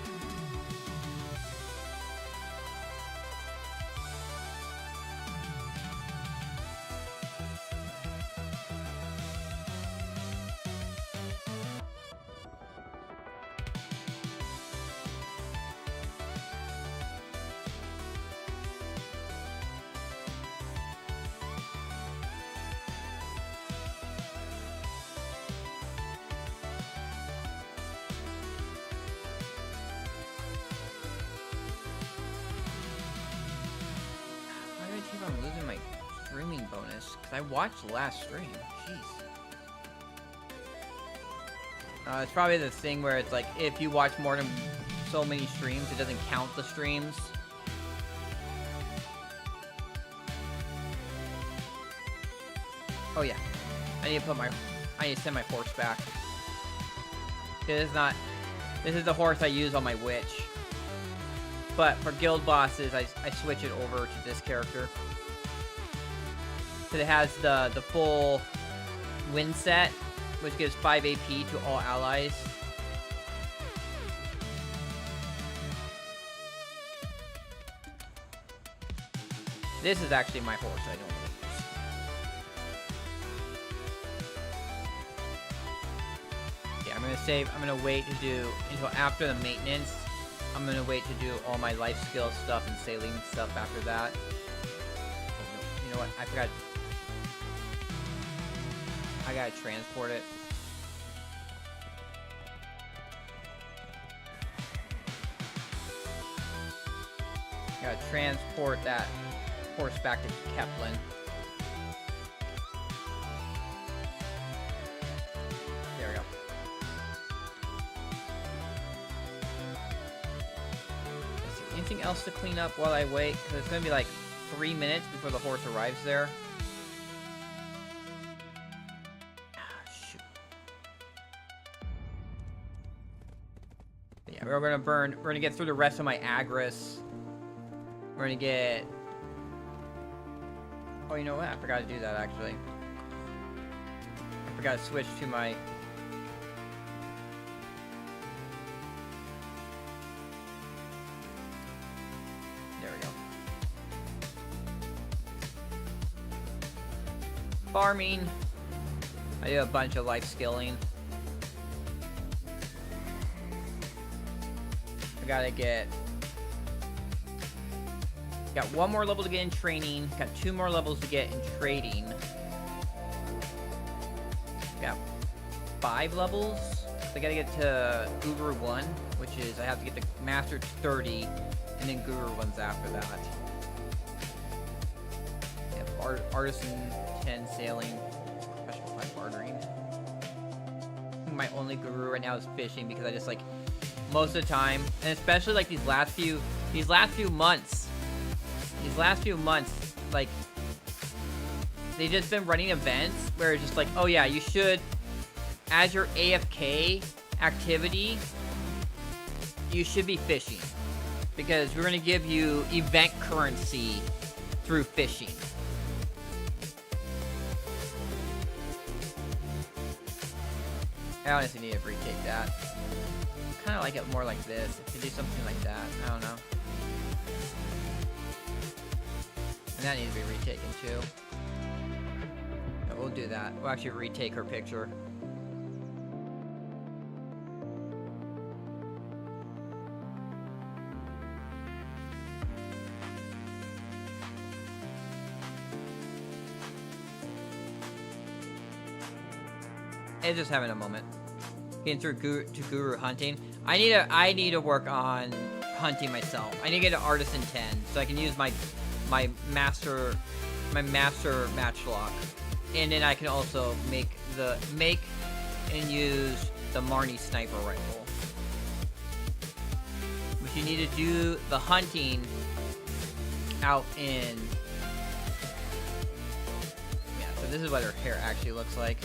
I'm losing my streaming bonus because I watched the last stream. Jeez. It's probably the thing where it's like if you watch more than so many streams, it doesn't count the streams. Oh yeah, I need to send my horse back. This is the horse I use on my witch. But for guild bosses, I switch it over to this character. Because it has the full win set, which gives 5 AP to all allies. This is actually my horse I don't use. Yeah, I'm gonna wait to do until after the maintenance. I'm gonna wait to do all my life skill stuff and saline stuff after that. You know what? I forgot. I gotta transport it. I gotta transport that horse back to Keplen. There we go. Anything else to clean up while I wait? Because it's going to be like 3 minutes before the horse arrives there. Shoot. Yeah, we're going to get through the rest of my Agris. We're gonna get... Oh, you know what? I forgot to do that, actually. I forgot to switch to my... There we go. Farming. I do a bunch of life skilling. I gotta get... Got one more level to get in training. Got 2 more levels to get in trading. Got 5 levels. I gotta get to Guru 1, which is I have to get the Master to 30, and then Guru 1's after that. Yeah, Artisan 10, Sailing, Professional 5, Bartering. My only Guru right now is fishing because I just like most of the time, and especially like these last few months. These last few months, like, they've just been running events where it's just like, oh yeah, you should, as your AFK activity, you should be fishing. Because we're going to give you event currency through fishing. I honestly need to retake that. I kind of like it more like this. If you do something like that, I don't know. And that needs to be retaken too. No, we'll do that. We'll actually retake her picture. It's just having a moment. Getting through guru hunting. I need to work on hunting myself. I need to get an artisan 10 so I can use my master matchlock, and then I can also make and use the Marnie sniper rifle. But you need to do the hunting out in... Yeah, so this is what her hair actually looks like.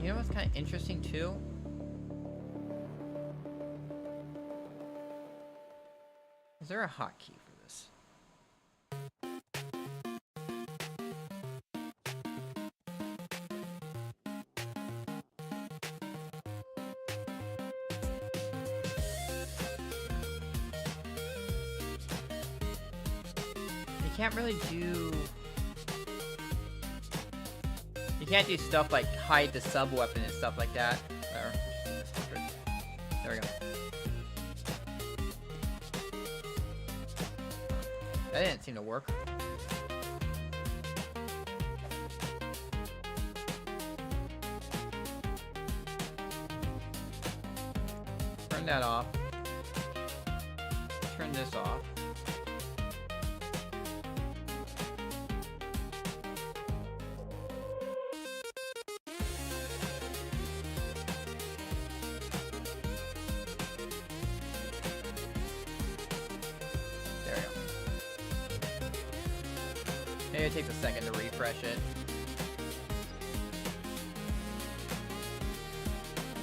You know what's kind of interesting too? Is there a hotkey for this? You can't really do... You can't do stuff like hide the sub weapon and stuff like that. There we go. That didn't seem to work. Turn that off. Turn this off. Maybe it takes a second to refresh it.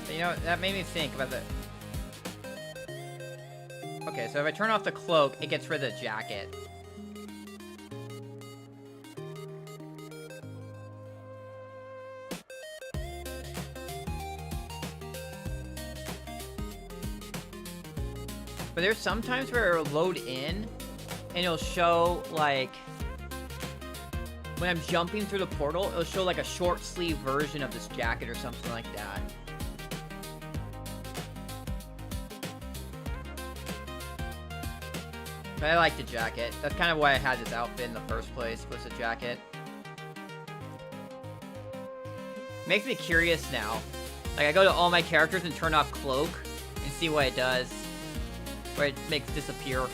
But you know, that made me think about the... Okay, so if I turn off the cloak, it gets rid of the jacket. But there's sometimes where it'll load in, and it'll show, like... When I'm jumping through the portal, it'll show like a short sleeve version of this jacket or something like that. But I like the jacket. That's kind of why I had this outfit in the first place, was the jacket. Makes me curious now. Like, I go to all my characters and turn off cloak and see what it does. Where it makes disappear.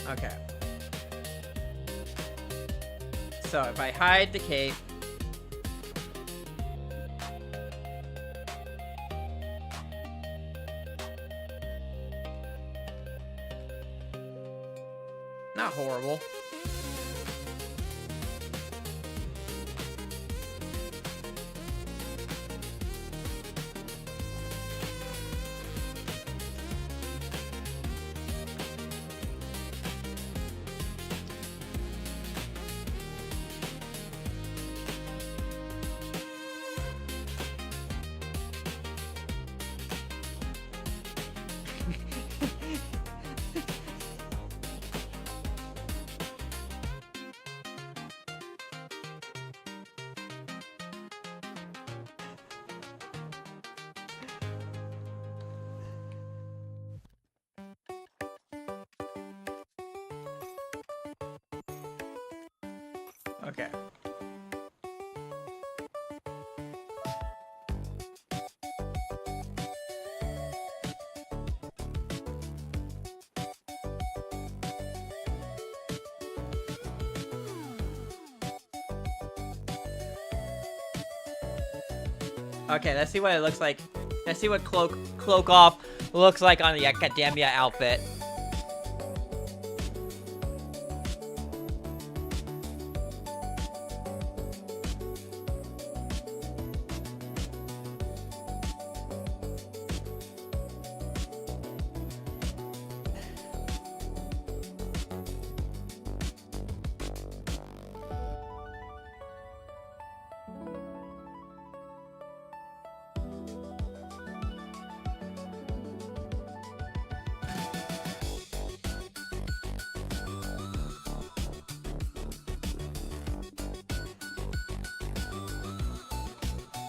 Okay. So if I hide the cape. Not horrible. Okay. Okay, let's see what it looks like. Let's see what cloak off looks like on the academia outfit.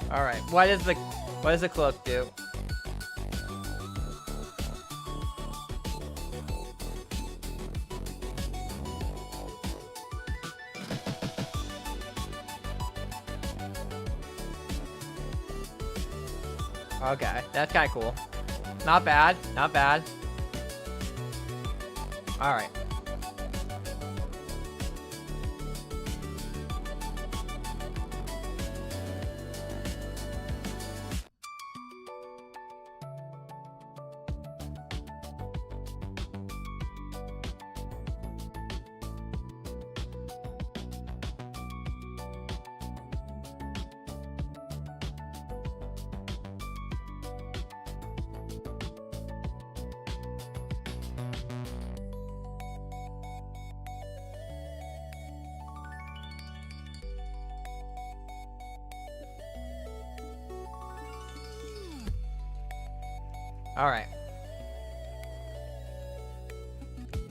All right. What does the cloak do? Okay, that's kind of cool. Not bad. Not bad. All right. All right.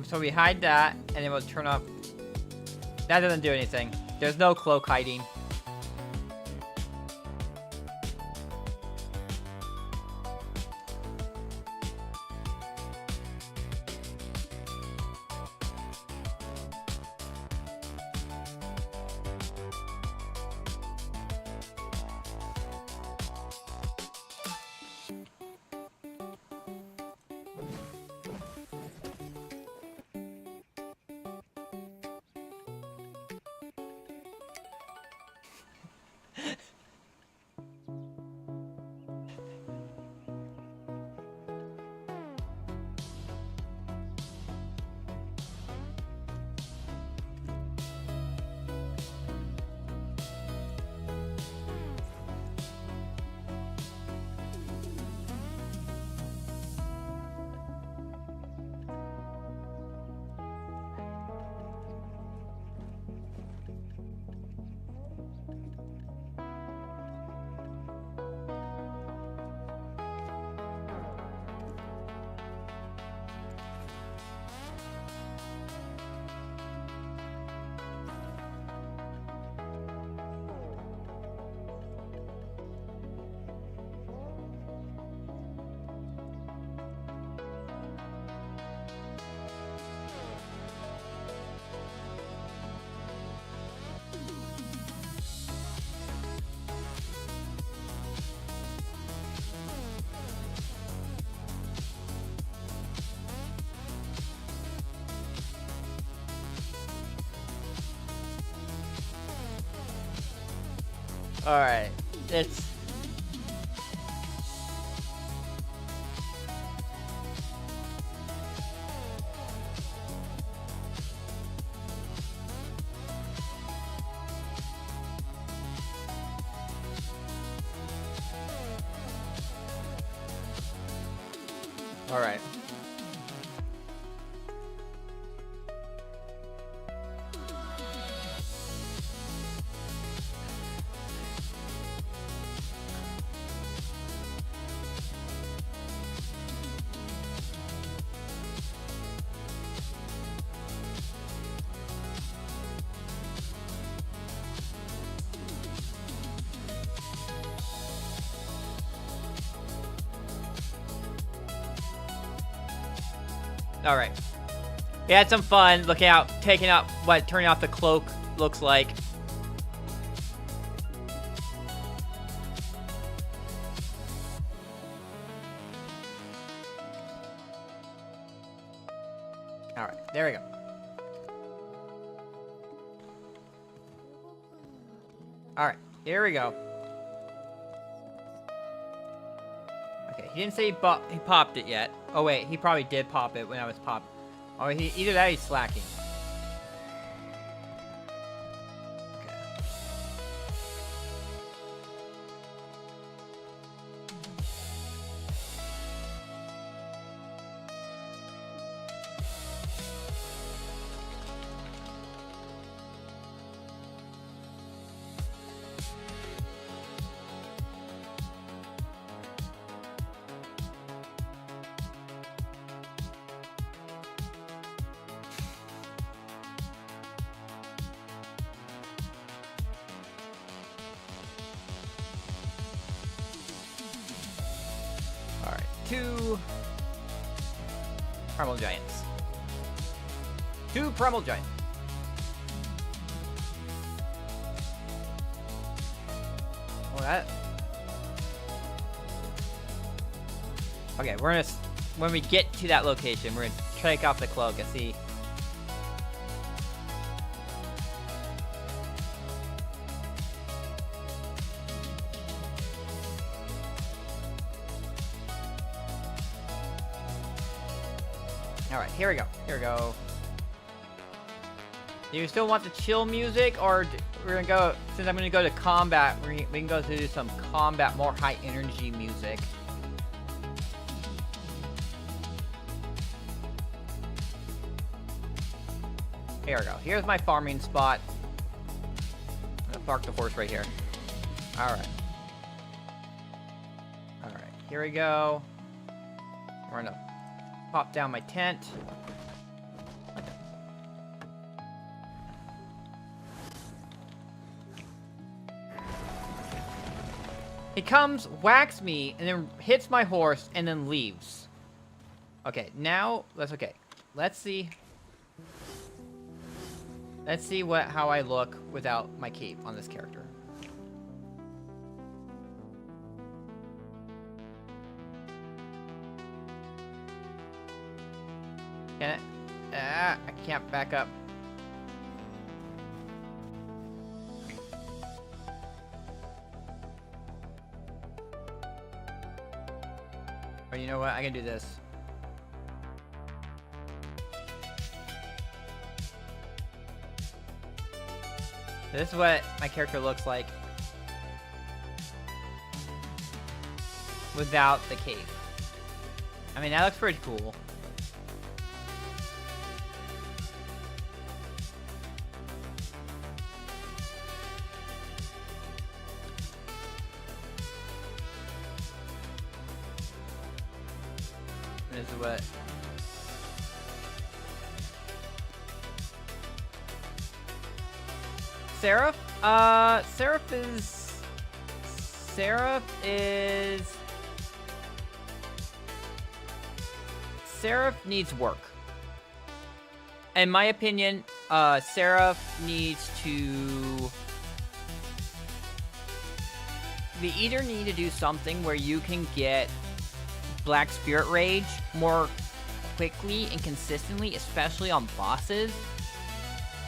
So we hide that, and then we'll turn off. That doesn't do anything. There's no cloak hiding. Alright. It's... Alright. Alright. We had some fun looking out, taking out what turning off the cloak looks like. Alright, there we go. Alright, here we go. Okay, he didn't say he popped it yet. Oh wait, he probably did pop it when I was popped. Oh, either that or he's slacking. Okay. Alright, 2 Primal Giants. 2 Primal Giants. Oh, that... Okay, we're gonna... When we get to that location, we're gonna take off the cloak and see... Alright, here we go. Here we go. Do you still want the chill music, or we're gonna go, since I'm gonna go to combat, we can go to some combat, more high energy music. Here we go. Here's my farming spot. I'm gonna park the horse right here. Alright. Alright, here we go. We're gonna pop down my tent. He comes, whacks me, and then hits my horse, and then leaves. Okay, now let's see. Let's see how I look without my cape on this character. Can it? I can't back up. Or you know what? I can do this. This is what my character looks like without the cape. I mean, that looks pretty cool. This is what... Seraph? Seraph needs work. In my opinion, Seraph needs to... We either need to do something where you can get Black Spirit Rage more quickly and consistently, especially on bosses.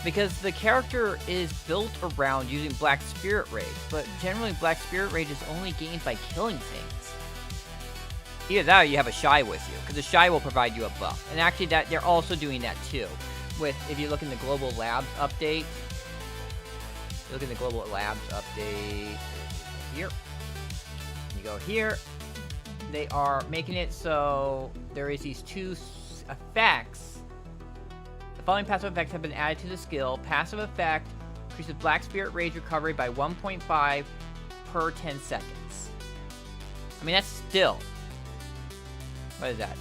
Because the character is built around using Black Spirit Rage, but generally Black Spirit Rage is only gained by killing things. Either that or you have a Shy with you, because the Shy will provide you a buff. And actually that they're also doing that too. With, if you look in the Global Labs update, look in the Global Labs update here. You go here, they are making it so there is these two effects. The following passive effects have been added to the skill. Passive effect increases Black Spirit Rage recovery by 1.5 per 10 seconds. I mean, that's still... What is that?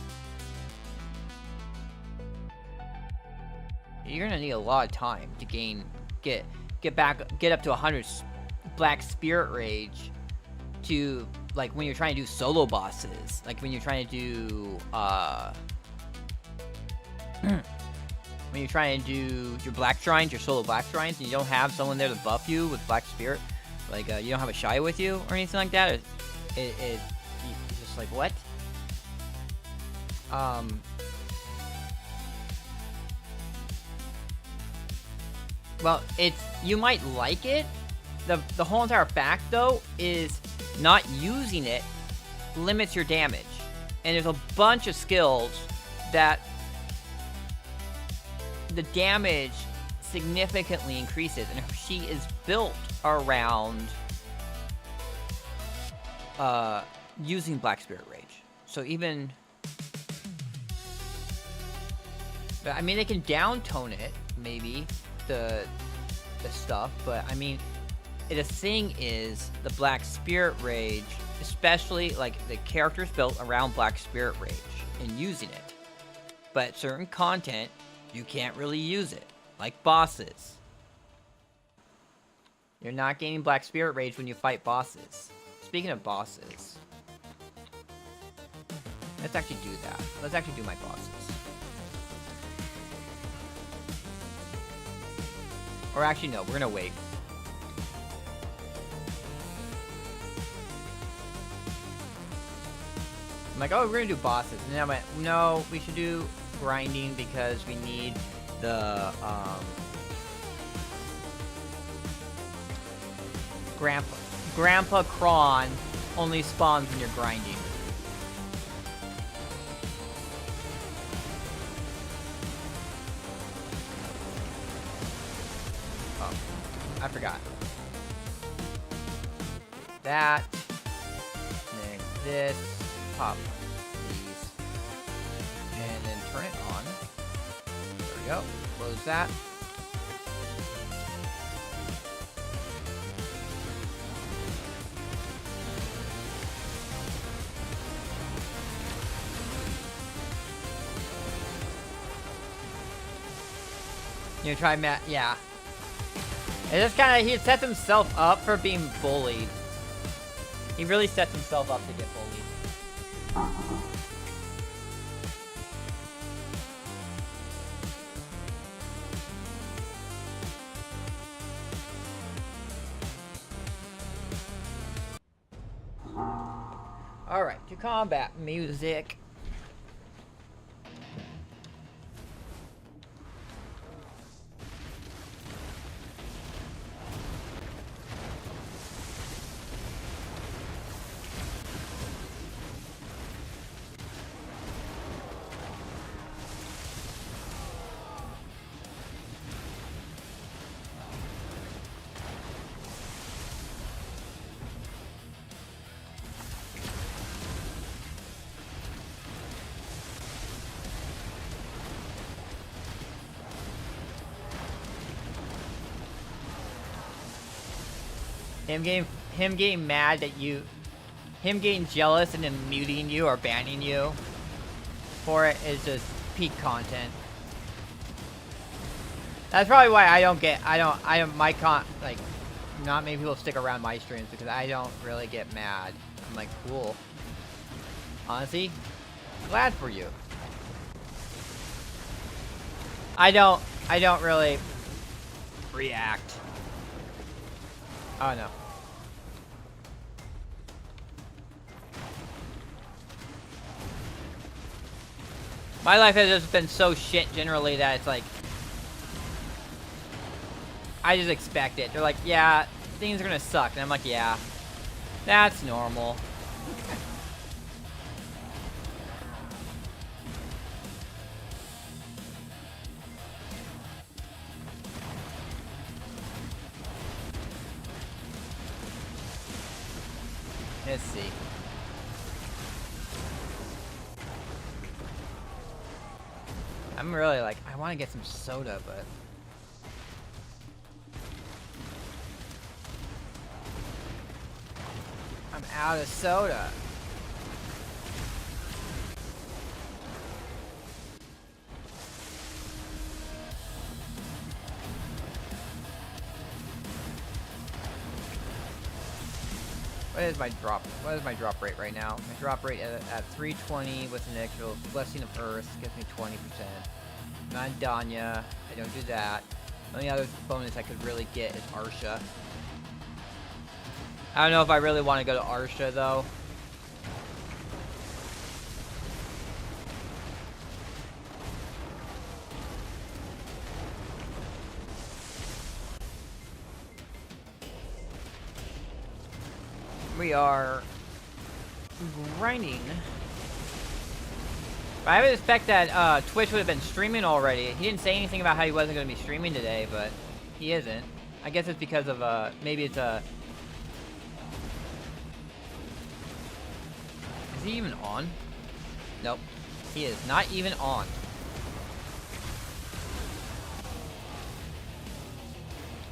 You're gonna need a lot of time to get up to 100 Black Spirit Rage to, like, when you're trying to do solo bosses, like when you're trying to do when you're trying to do your Black Shrines, your solo Black Shrines, and you don't have someone there to buff you with Black Spirit, like you don't have a Shy with you or anything like that. It's just like, what? Well, you might like it. The whole entire fact, though, is not using it limits your damage. And there's a bunch of skills that the damage significantly increases. And she is built around using Black Spirit Rage. So even... I mean, they can downtone it, maybe, the stuff, but I mean, the thing is, the Black Spirit Rage, especially, like, the character's built around Black Spirit Rage and using it. But certain content, you can't really use it, like bosses. You're not gaining Black Spirit Rage when you fight bosses. Speaking of bosses, let's actually do that. Let's actually do my bosses. Or actually, no, we're gonna wait. I'm like, oh, we're gonna do bosses. And then I went, no, we should do grinding because we need the, Grandpa Kron only spawns when you're grinding. I forgot. That. Next this. Pop these. And then turn it on. There we go. Close that. You try Matt? Yeah. It just kind of, he sets himself up for being bullied. He really sets himself up to get bullied. Alright, to combat music. Him getting mad that you, him getting jealous and then muting you or banning you for it is just peak content. That's probably why like, not many people stick around my streams because I don't really get mad. I'm like, cool. Honestly, glad for you. I don't really react. Oh no. My life has just been so shit generally that it's like, I just expect it. They're like, yeah, things are gonna suck. And I'm like, yeah, that's normal. Let's see. I'm really like, I want to get some soda, but I'm out of soda. What is my drop? What is my drop rate right now? My drop rate at 320 with an extra blessing of Earth gives me 20%. Not Danya. I don't do that. The only other bonus I could really get is Arsha. I don't know if I really want to go to Arsha though. We are grinding. But I would expect that Twitch would have been streaming already. He didn't say anything about how he wasn't going to be streaming today, but he isn't. I guess it's because of maybe it's a. Is he even on? Nope, he is not even on.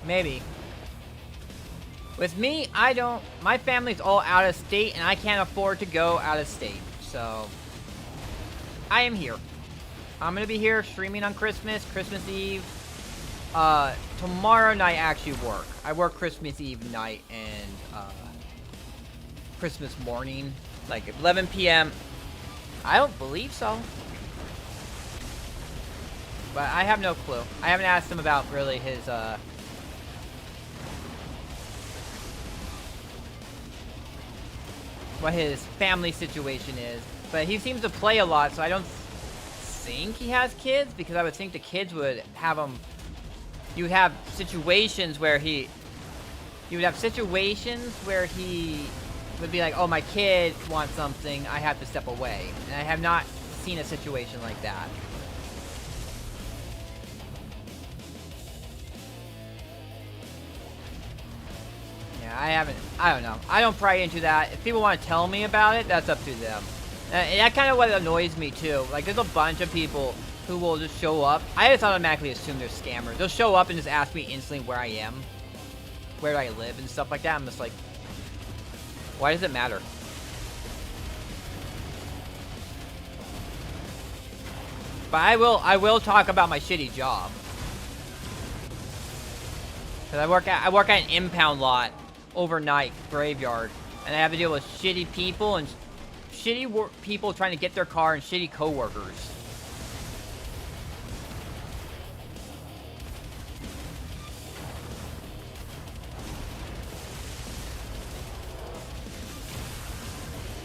Maybe. With me, I don't. My family's all out of state, and I can't afford to go out of state. So, I am here. I'm gonna be here streaming on Christmas Eve. Tomorrow night I actually work. I work Christmas Eve night and Christmas morning, like 11 p.m. I don't believe so, but I have no clue. I haven't asked him about really his what his family situation is, but he seems to play a lot, so I don't think he has kids, because I would think the kids would have him. You would have situations where he would be like, oh, my kid wants something, I have to step away, and I have not seen a situation like that. I don't know. I don't pry into that. If people want to tell me about it, that's up to them. And that kind of what annoys me too. Like, there's a bunch of people who will just show up. I just automatically assume they're scammers. They'll show up and just ask me instantly where I am, where do I live, and stuff like that. I'm just like, why does it matter? But I will talk about my shitty job. Cause I work at an impound lot overnight graveyard, and I have to deal with shitty people and shitty people trying to get their car and shitty coworkers.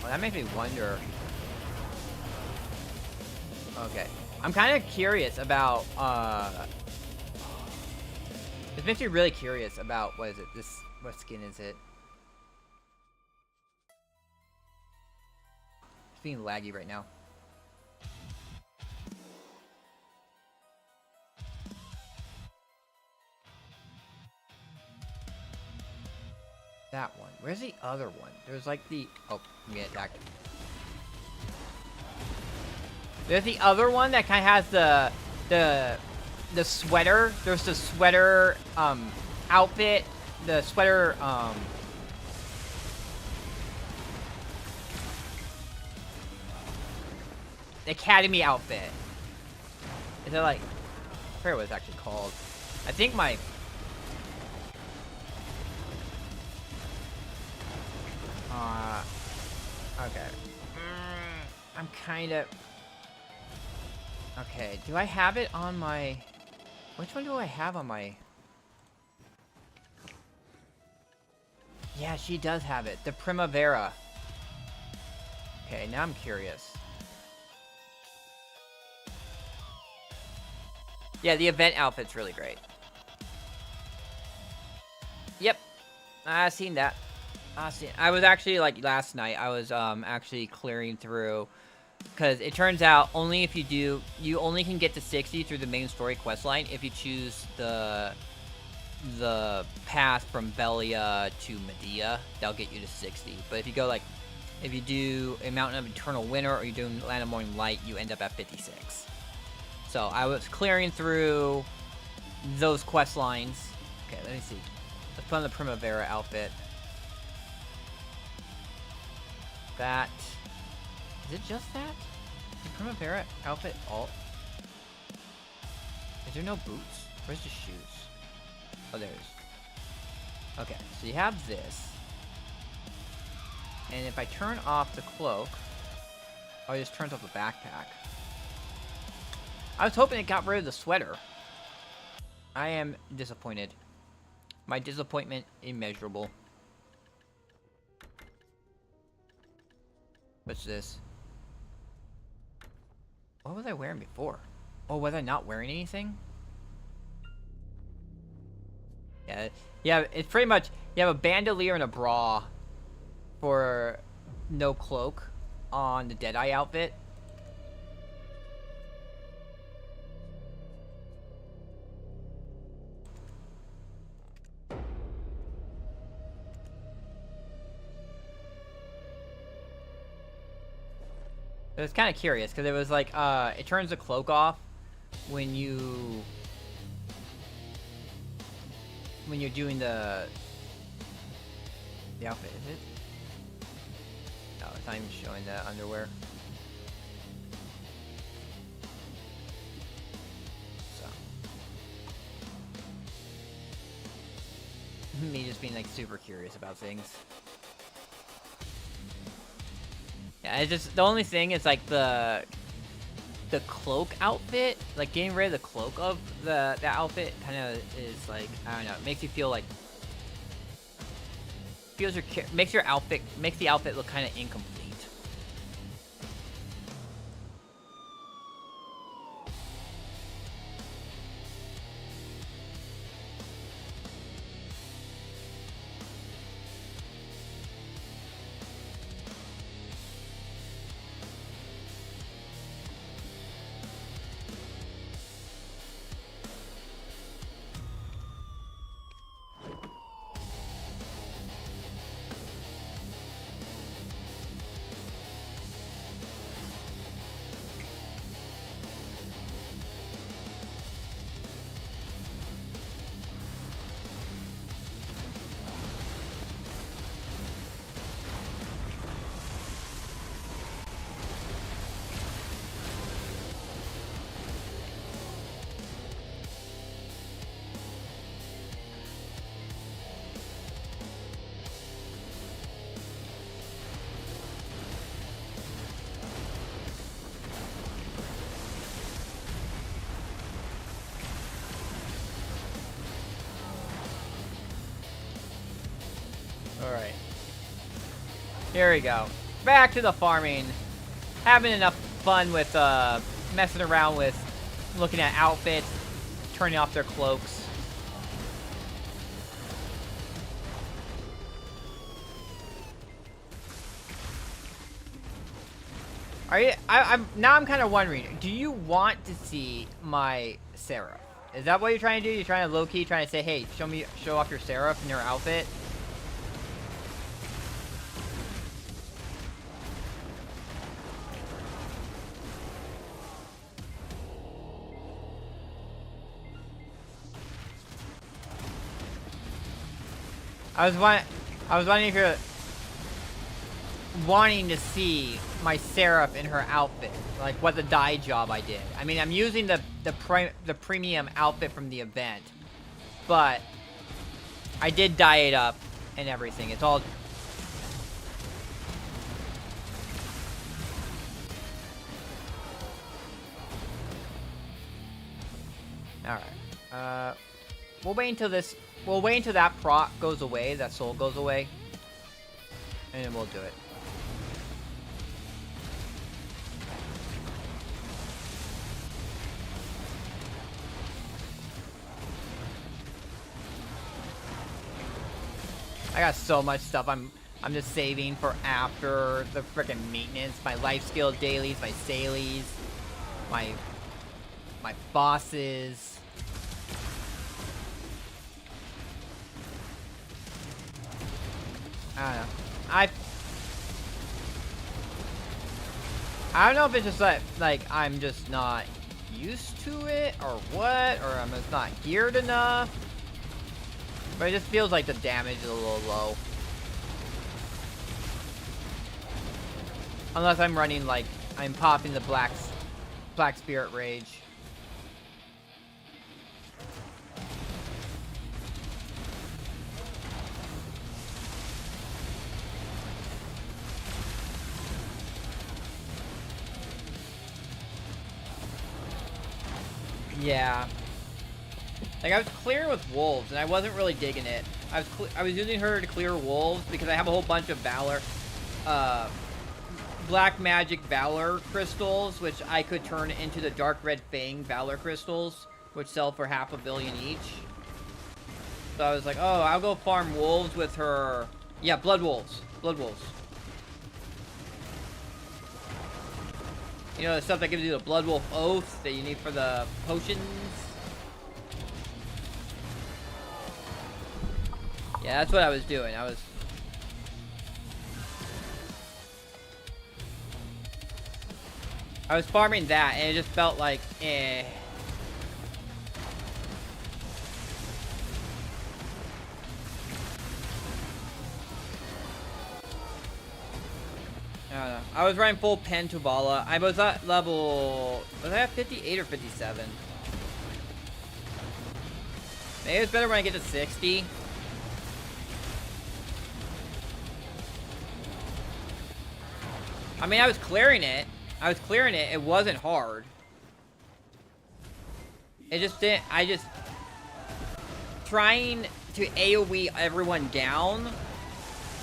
Well, that makes me wonder. Okay, I'm kind of curious about this makes me really curious about, what is it? What skin is it? It's being laggy right now. That one. Where's the other one? There's like the... Oh, I'm getting attacked. There's the other one that kind of has the sweater. There's the sweater outfit. The sweater academy outfit. Is it like, I forget what it's actually called. I think my okay. I'm kind of okay. Do I have it on my? Which one do I have on my? Yeah, she does have it. The Primavera. Okay, now I'm curious. Yeah, the event outfit's really great. I seen that. I was actually, like, last night, I was, actually clearing through, because it turns out only if you only can get to 60 through the main story questline if you choose the path from Belia to Medea. That'll get you to 60. But if you go, like, if you do a Mountain of Eternal Winter or you do Land of Morning Light, you end up at 56. So I was clearing through those quest lines. Okay, let me see. Let's put on the Primavera outfit. That. Is it just that? The Primavera outfit alt? Is there no boots? Where's the shoes? Oh, there it is. Okay, so you have this. And if I turn off the cloak... Oh, it just turns off the backpack. I was hoping it got rid of the sweater. I am disappointed. My disappointment immeasurable. What's this? What was I wearing before? Oh, was I not wearing anything? Yeah, it's pretty much... You have a bandolier and a bra for no cloak on the Deadeye outfit. It was kind of curious because it was like it turns the cloak off when you're doing the outfit, is it? No, it's not even showing the underwear. So me just being like super curious about things. Yeah, it's just the only thing is like the cloak outfit, like getting rid of the cloak of the outfit kind of is like, I don't know, it makes you feel like makes the outfit look kind of incomplete. Alright. Here we go. Back to the farming. Having enough fun with messing around with looking at outfits, turning off their cloaks. I'm kind of wondering, do you want to see my Seraph? Is that what you're trying to do? You're trying to low-key trying to say, hey, show off your Seraph and your outfit? I was wondering if you're wanting to see my Seraph in her outfit, like what the dye job I did. I mean, I'm using the premium outfit from the event, but I did dye it up and everything. It's all. All right. We'll wait until this. We'll wait until that proc goes away, that soul goes away, and then we'll do it. got so much stuff I'm just saving for after the frickin' maintenance. My life skill dailies, my salies, my bosses. I don't know. I don't know if it's just like I'm just not used to it or what, or I'm just not geared enough. But it just feels like the damage is a little low. Unless I'm running like I'm popping the Black Spirit Rage. Yeah. Like, I was clearing with wolves, and I wasn't really digging it. I was using her to clear wolves because I have a whole bunch of Valor, Black Magic Valor crystals, which I could turn into the Dark Red Fang Valor crystals, which sell for $500 million each. So I was like, oh, I'll go farm wolves with her. Yeah, blood wolves. Blood wolves. You know, the stuff that gives you the Blood Wolf Oath that you need for the potions? Yeah, that's what I was doing. I was farming that, and it just felt like, eh. I don't know. I was running full Pen Tuvala. I was at level... Was I at 58 or 57? Maybe it's better when I get to 60. I mean, I was clearing it. It wasn't hard. It just didn't... Trying to AoE everyone down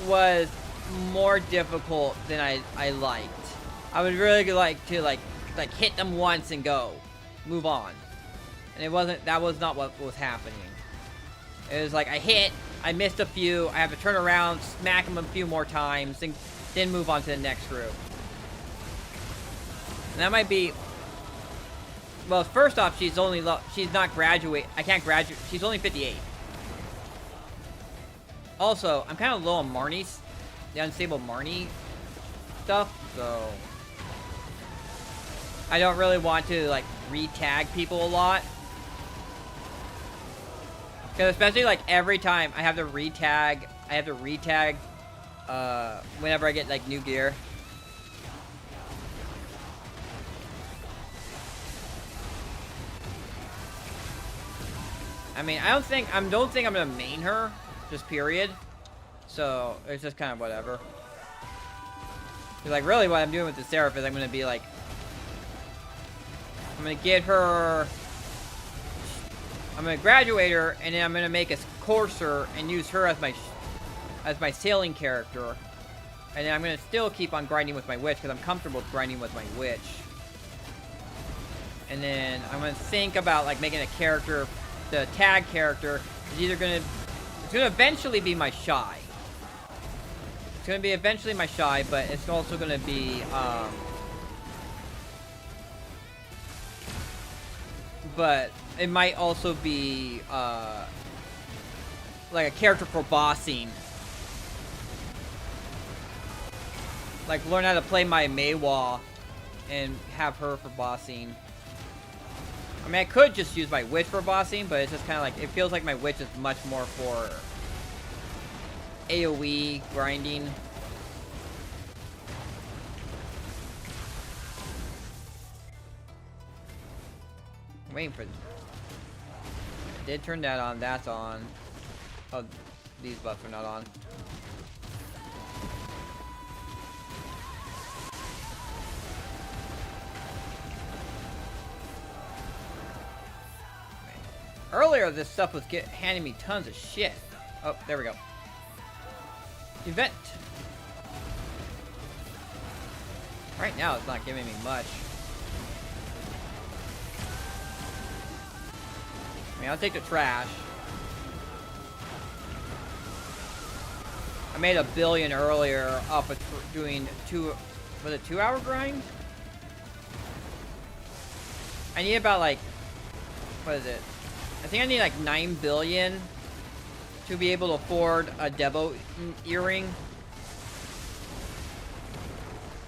was more difficult than I liked. I would really like to like hit them once and go, move on, and that was not what was happening. It was like I missed a few, I have to turn around, smack them a few more times, and then move on to the next group. And that might be, well, first off, she's not graduate. I can't graduate. She's only 58. Also, I'm kind of low on Marnie's. The unstable Marnie stuff, so I don't really want to like re-tag people a lot, because especially like every time I have to re-tag whenever I get like new gear. I mean, I don't think I'm gonna main her, just period. So, it's just kind of whatever. Because, like, really what I'm doing with the Seraph is I'm going to be, like... I'm going to get her... I'm going to graduate her, and then I'm going to make a courser and use her as my sailing character. And then I'm going to still keep on grinding with my witch, because I'm comfortable with grinding with my witch. And then I'm going to think about, like, making a character... The tag character is either going to... It's going to eventually be my Shy. It's going to be eventually my Shy, but it's also going to be, but it might also be, like a character for bossing. Like, learn how to play my Maywa and have her for bossing. I mean, I could just use my witch for bossing, but it's just kind of like, it feels like my witch is much more for AoE grinding. I'm waiting for... I did turn that on. That's on. Oh, these buffs are not on. Earlier, this stuff was handing me tons of shit. Oh, there we go. Event. Right now, it's not giving me much. I mean, I'll take the trash. I made $1 billion earlier off of doing was it 2-hour grind? I need about like, what is it? I think I need like 9 billion to be able to afford a Devo earring.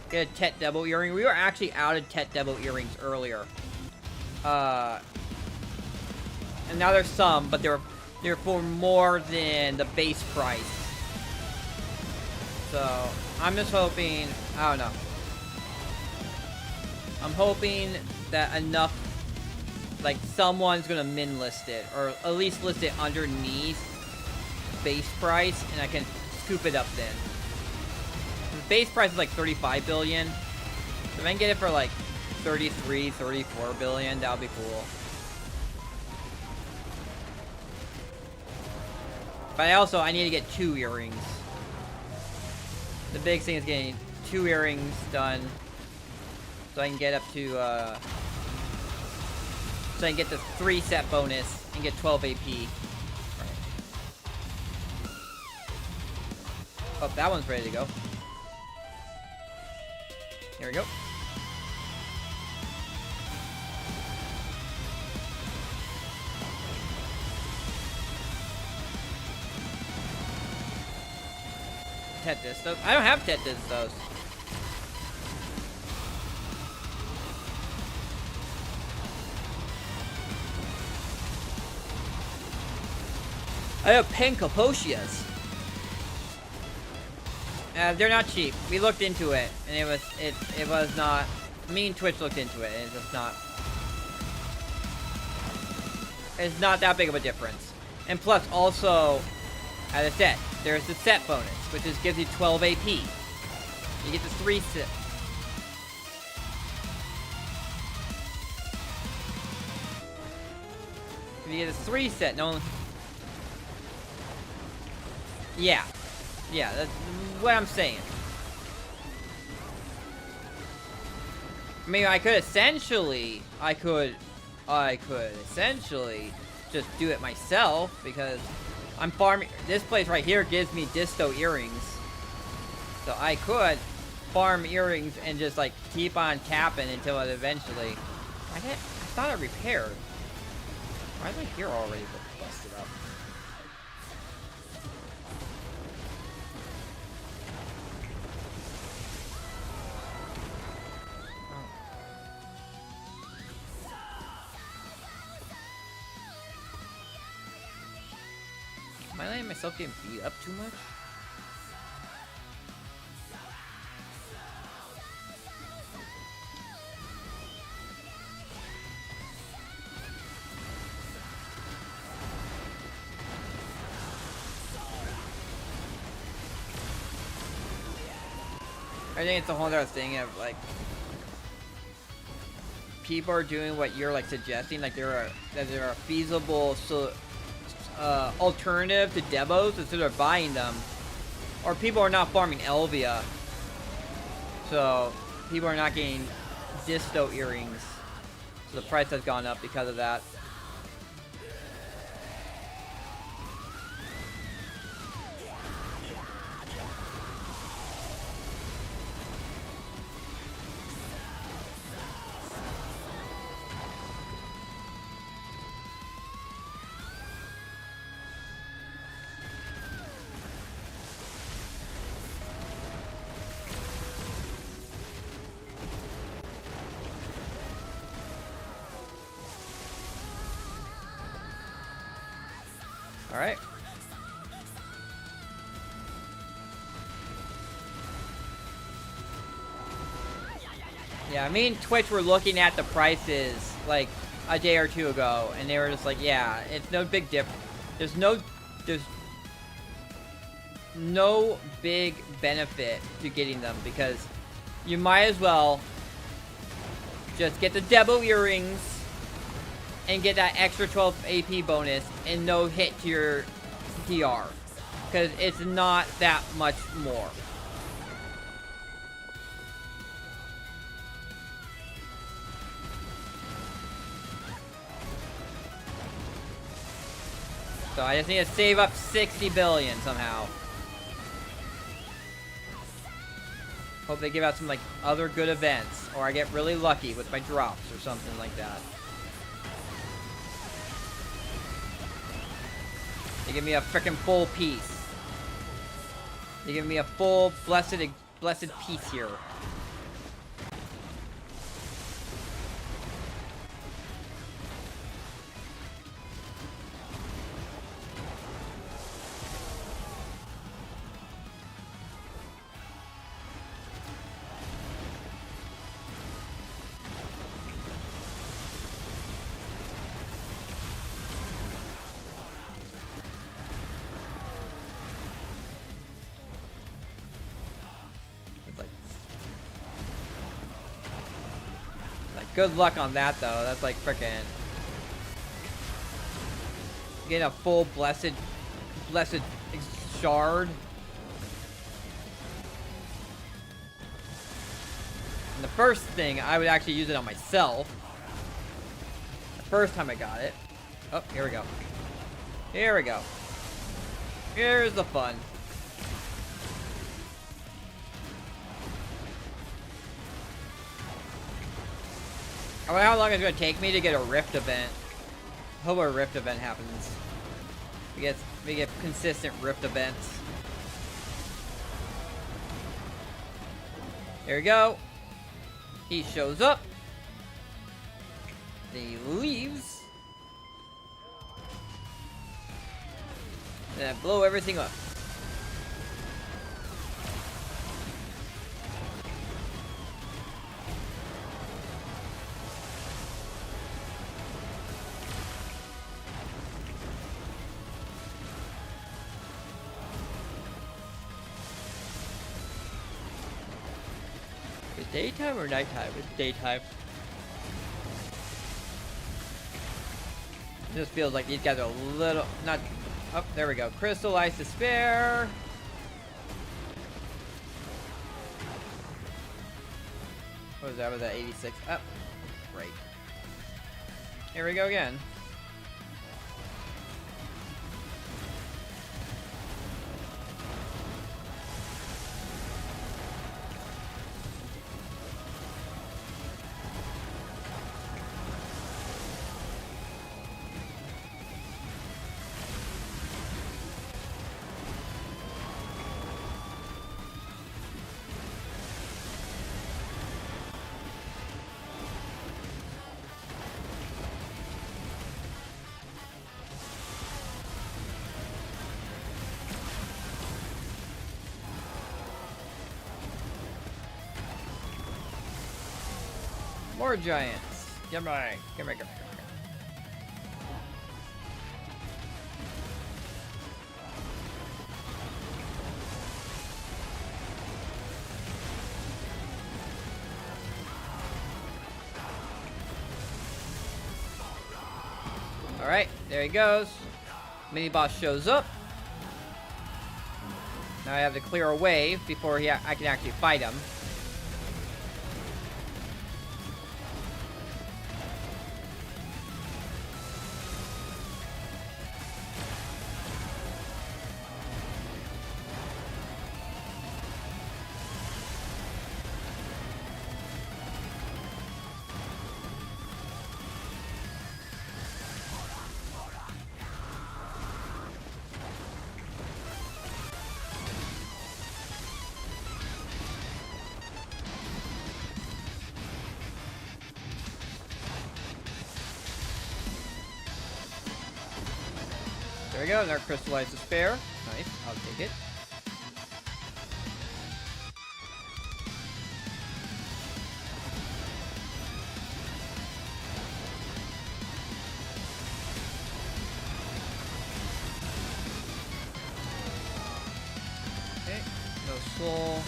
Get a Tet Devo earring. We were actually out of Tet Devo earrings earlier. And now there's some, but they're for more than the base price. So, I'm just hoping, I don't know. I'm hoping that enough, like, someone's gonna min list it, or at least list it underneath base price, and I can scoop it up then. The base price is like 35 billion. So if I can get it for like 33, 34 billion, that would be cool. But I need to get 2 earrings. The big thing is getting 2 earrings done, so I can get up to, so I can get the 3 set bonus and get 12 AP. Right. Oh, that one's ready to go. Here we go. Tet Distos. I don't have Tet Distos. I have Pancaposias. They're not cheap. We looked into it, and it was not. Me and Twitch looked into it, and it's just not. It's not that big of a difference. And plus, also, as I said, there's the set bonus, which just gives you 12 AP. You get the 3 set. You get a 3 set. No. Yeah. Yeah, that's what I'm saying. I mean, I could essentially just do it myself, because I'm farming. This place right here gives me disto earrings. So I could farm earrings and just like keep on tapping until it eventually. I thought I repaired. Why is my hero already busted up? Am I letting myself get beat up too much? I think it's a whole other thing of like people are doing what you're like suggesting, like there are feasible alternative to Devos instead of buying them, or people are not farming Elvia, so people are not getting disto earrings, so the price has gone up because of that. Alright. Yeah, me and Twitch were looking at the prices like a day or two ago, and they were just like, yeah, it's no big difference. There's no big benefit to getting them, because you might as well just get the Debo earrings and get that extra 12 AP bonus and no hit to your DR, because it's not that much more. So I just need to save up 60 billion somehow. Hope they give out some, like, other good events. Or I get really lucky with my drops or something like that. They give me a freaking full piece. They give me a full, blessed piece here. Good luck on that, though. That's like frickin' getting a full blessed shard. And the first thing, I would actually use it on myself. The first time I got it. Oh, here we go. Here we go. Here's the fun. I wonder how long it's going to take me to get a rift event. I hope a rift event happens. We get consistent rift events. There we go. He shows up. Then he leaves. Then I blow everything up. Daytime or nighttime? It's daytime. It just feels like these guys are a little not. Oh, there we go. Crystallized Despair. What was that? Was that 86? Oh, great. Here we go again. More giants. Come on. Come here, come here, come here. Alright, there he goes. Mini boss shows up. Now I have to clear a wave before I can actually fight him. There we go, another Crystallized Despair. Nice, I'll take it. Okay, no soul.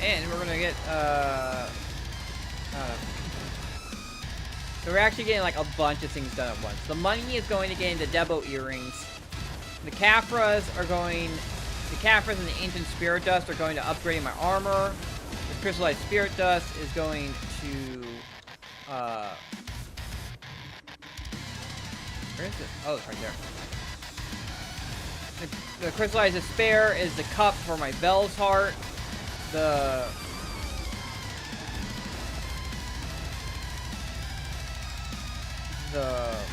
And we're gonna get, I don't know. So we're actually getting like a bunch of things done at once. The money is going to get into Debo earrings. The Caphras and the Ancient Spirit Dust are going to upgrade my armor. The Crystallized Spirit Dust is going to, where is it? Oh, it's right there. The Crystallized Despair is the cup for my Vel's Heart.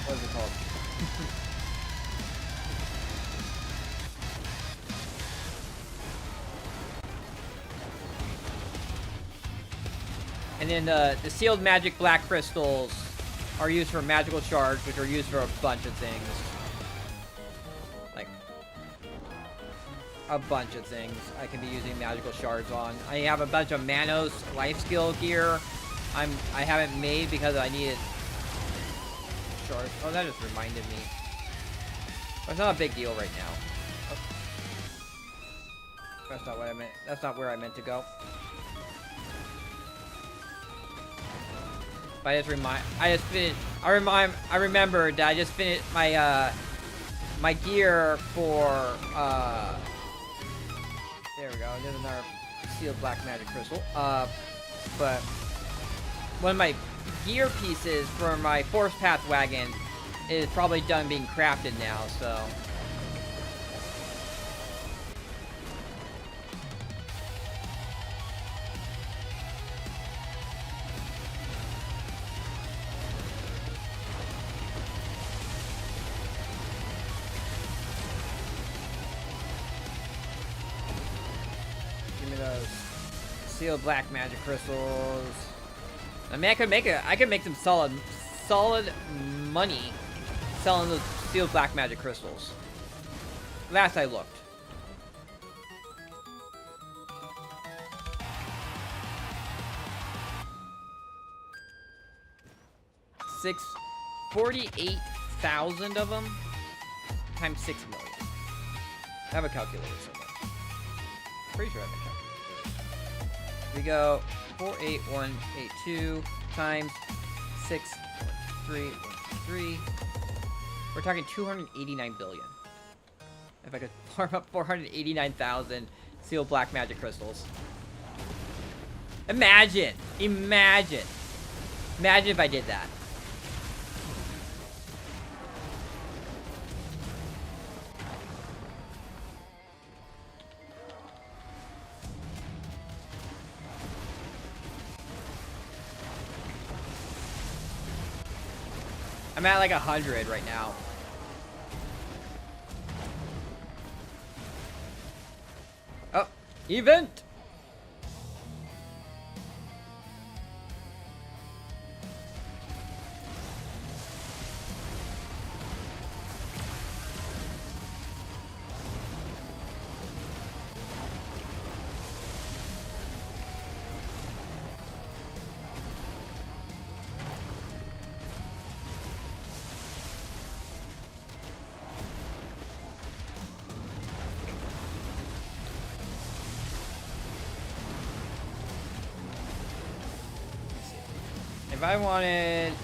What is it called? And then the sealed magic black crystals are used for magical shards, which are used for a bunch of things. Like, a bunch of things I can be using magical shards on. I have a bunch of Manos life skill gear I haven't made because I needed shards. Oh, that just reminded me. But it's not a big deal right now. Oh. That's not what I meant. That's not where I meant to go. But I remembered that I just finished my my gear for there we go. There's another sealed black magic crystal. But one of my gear pieces for my Force Path wagon is probably done being crafted now, so. Give me those sealed black magic crystals. I mean, I could make some solid money selling those sealed black magic crystals. Last I looked. $48,000 of them times 6 million. I have a calculator somewhere. Pretty sure I have a calculator. We go 48182 times 6.313. We're talking 289 billion. If I could farm up 489,000 sealed black magic crystals. Imagine if I did that. I'm at like 100 right now. Oh, event! If I wanted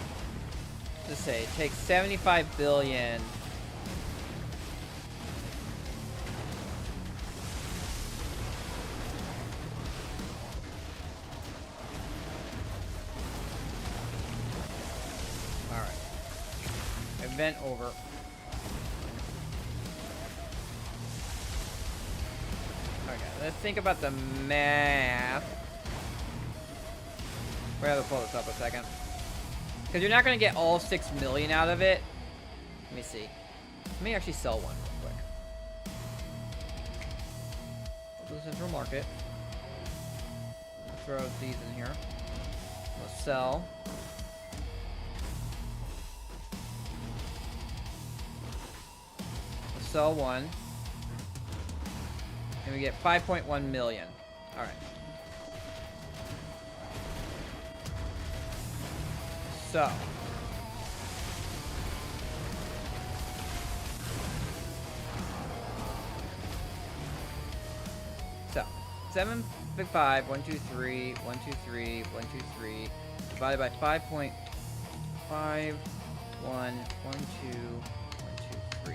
to say take 75 billion all right, event over. Okay, let's think about the math. We're gonna pull this up a second. Because you're not gonna get all 6 million out of it. Let me see. Let me actually sell one real quick. Go to the central market. Throw these in here. We'll sell. We'll sell one. And we get 5.1 million. Alright. So. 7.5, 1, 2, 3, 1, 2, 3, 1, 2, 3, divided by 5.5, 1, 1, 2, 1, 2, 3.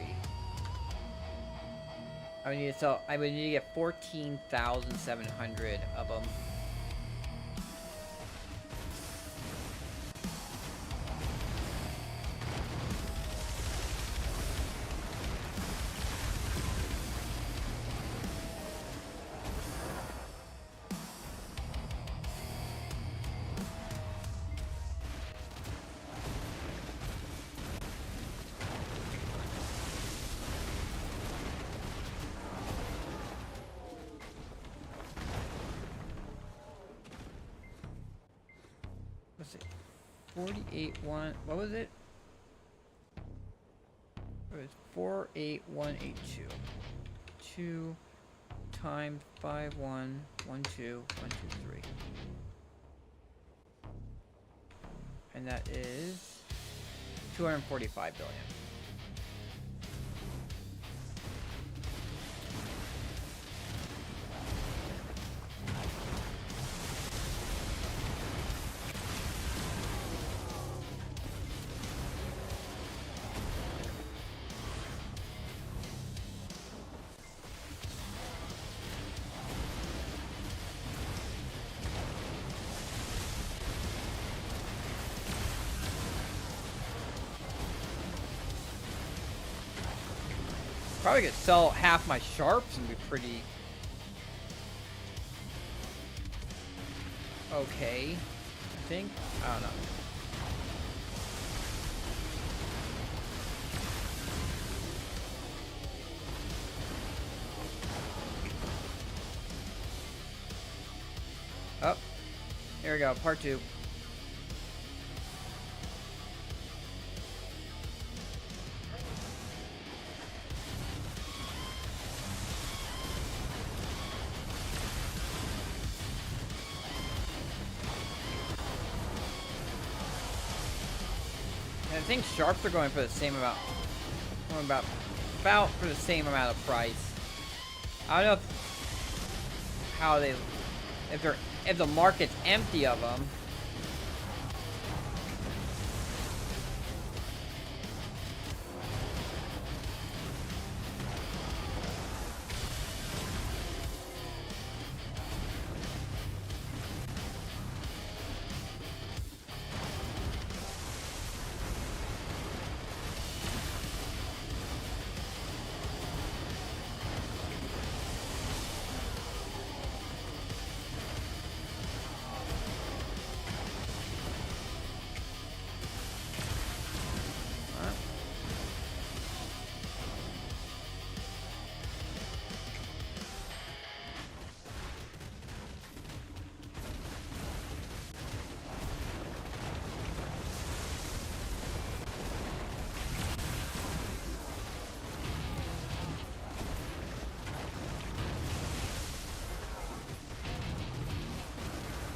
I would need to sell. I would need to get 14,700 of them. Let's see. 48 1. What was it? It was 48182. 2 times 5 1 1 2 1 2 3. And that is 245 billion. Probably could sell half my sharps and be pretty okay, I think. I don't know. Oh, here we go, part 2. I think sharps are going for the same amount. Going about for the same amount of price. I don't know how they, if the market's empty of them.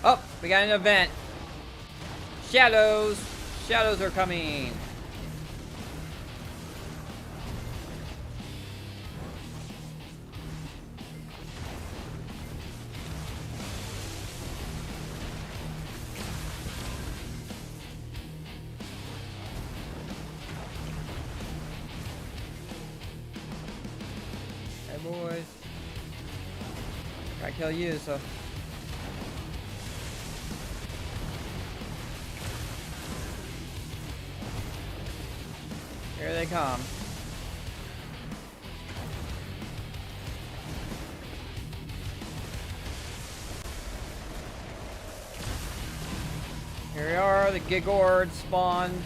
Oh, we got an event. Shadows. Shadows are coming. Hey boys. Gotta kill you, so. Here they come. Here we are, the Gigord spawned.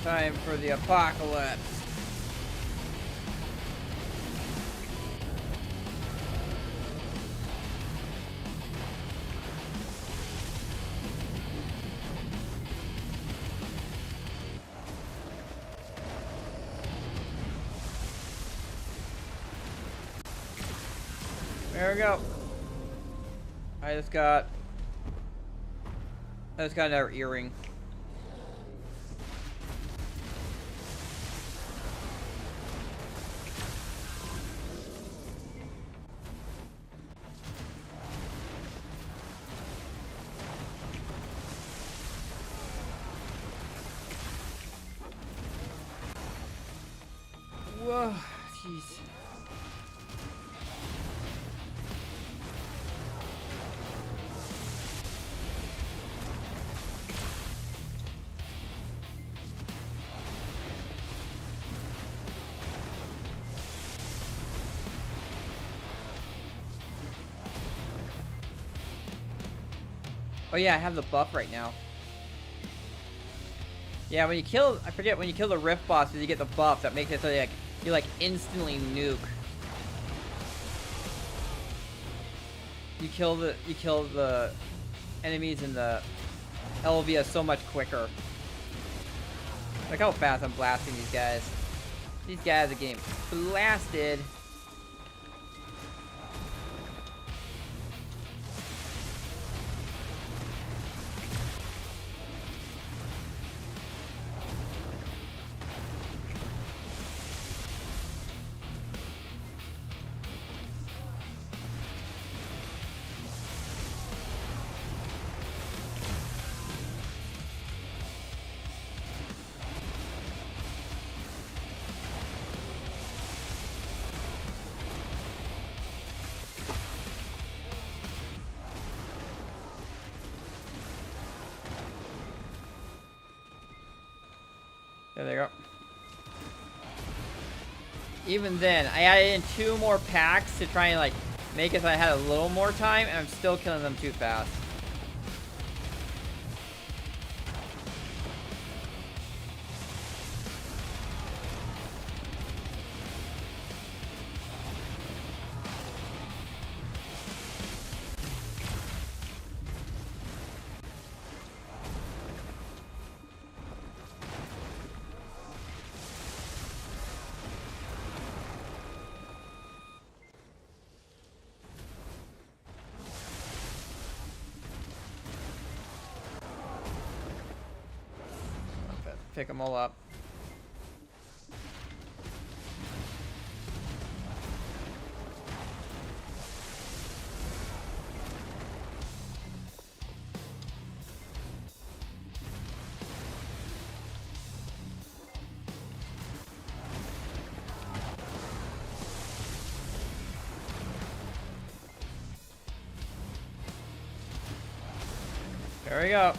Time for the apocalypse. There we go. I just got another earring. Whoa, jeez. Oh yeah, I have the buff right now. Yeah, when you kill, I forget, when you kill the Rift bosses, you get the buff that makes it so like you like instantly nuke. You kill the enemies in the Elvia so much quicker. Look how fast I'm blasting these guys. These guys are getting blasted. There they go. Even then, I added in 2 more packs to try and like make it so I had a little more time, and I'm still killing them too fast. Pick them all up. There we go.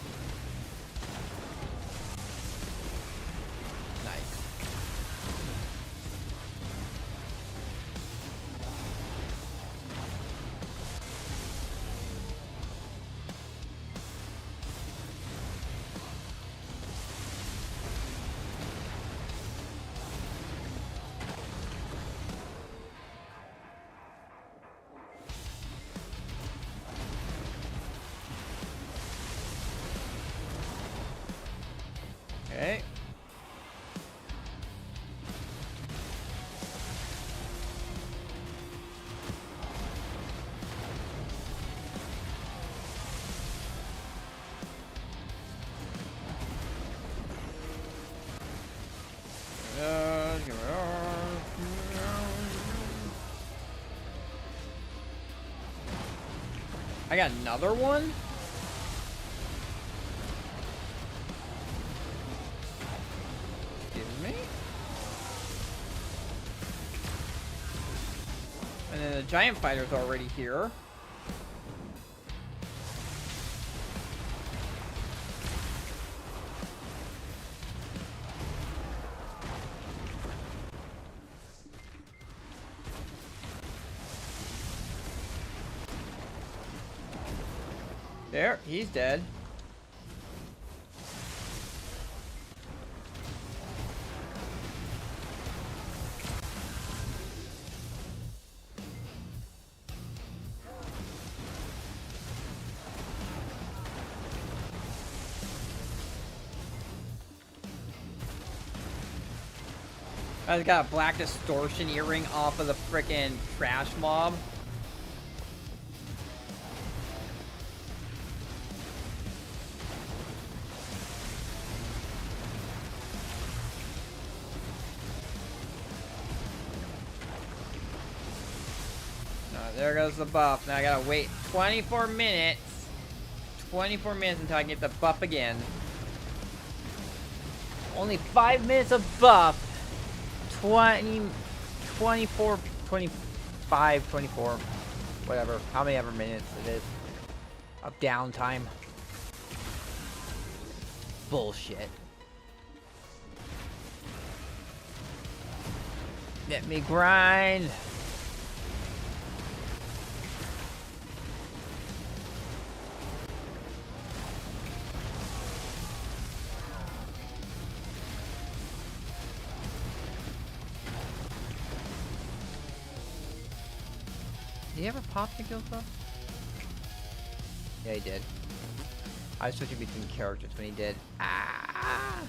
Okay. I got another one? Excuse me? And then the giant fighter's already here. There, he's dead. I got a black distortion earring off of the frickin' trash mob. There goes the buff. Now I gotta wait 24 minutes. 24 minutes until I get the buff again. Only 5 minutes of buff. 20, 24, 25, 24, whatever. How many ever minutes it is of downtime. Bullshit. Let me grind. Did he ever pop the guild buff? Yeah, he did. I was switching between characters when he did. Ah!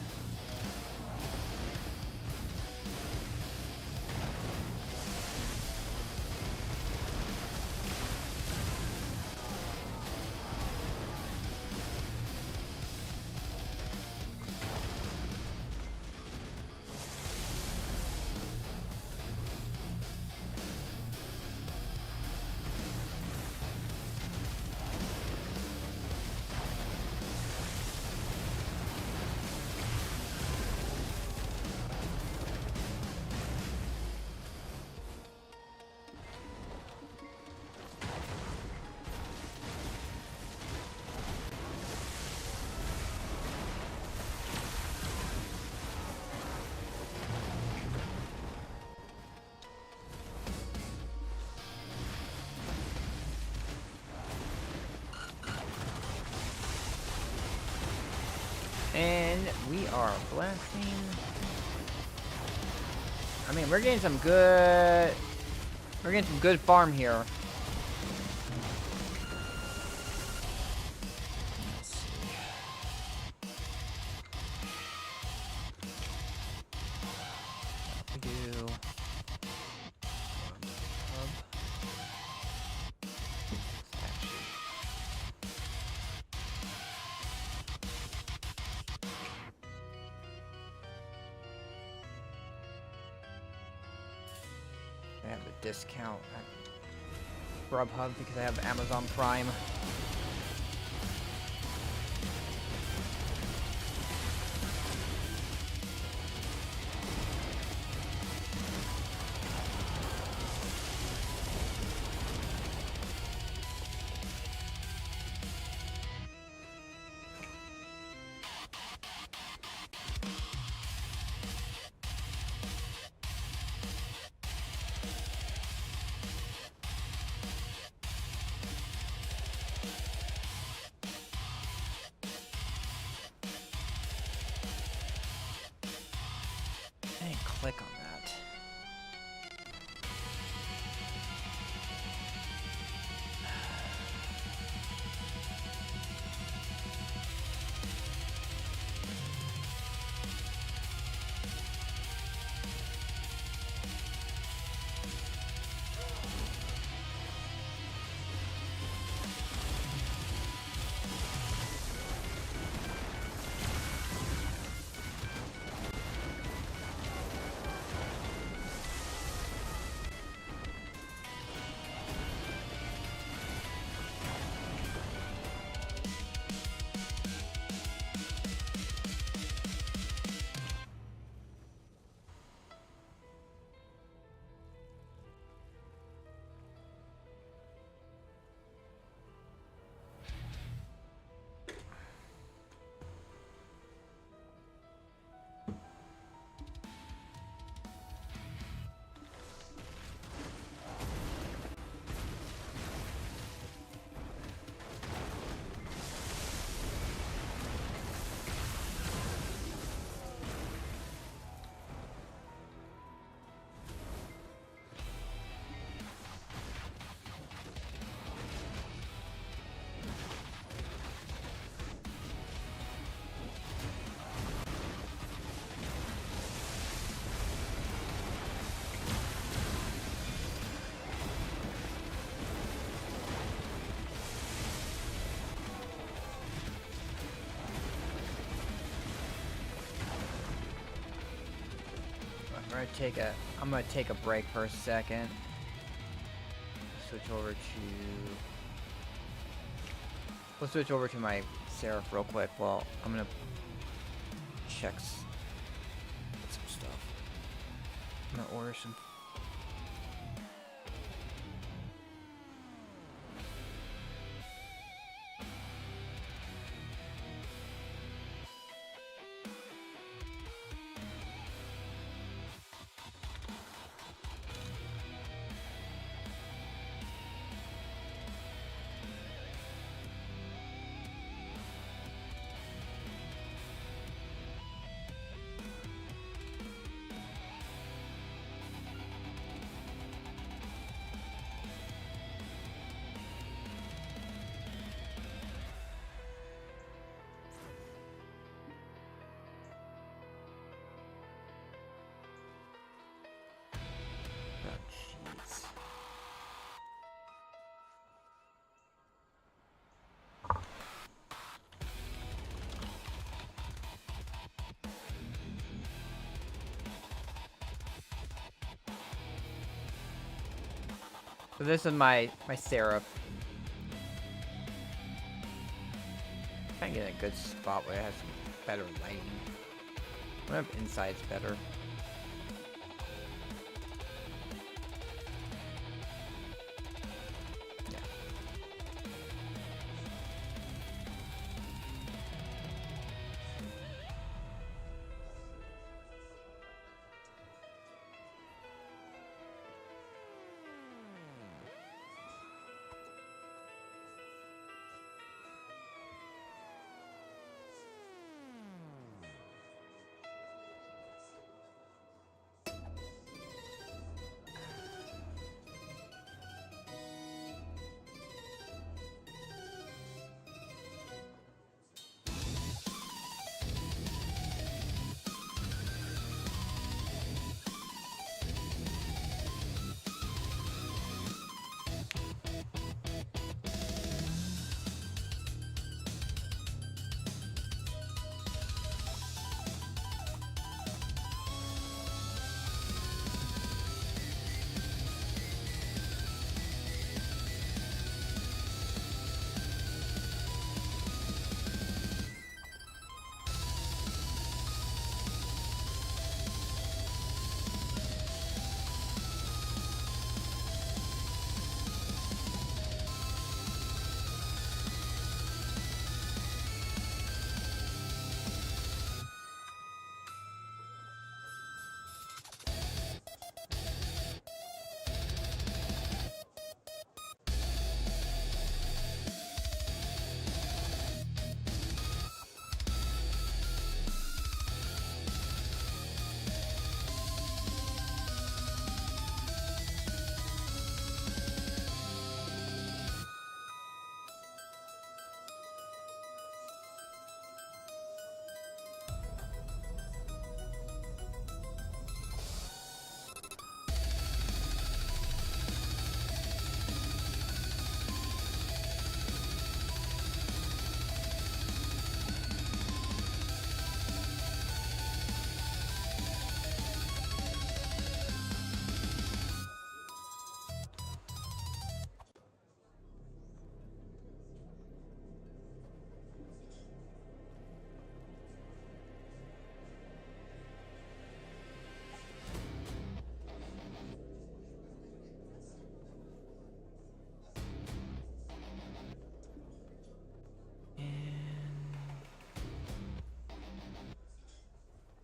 And we are blasting. I mean, we're getting some good. We're getting some good farm here. Let's see. We do. I have a discount at Grubhub because I have Amazon Prime. Click on that. I'm gonna take a break for a second. switch over to... Let's switch over to my Seraph real quick. Well, I'm gonna check some stuff. I'm gonna order some. So this is my Seraph. Trying to get in a good spot where it has some better lighting. Whatever inside's better. Yeah.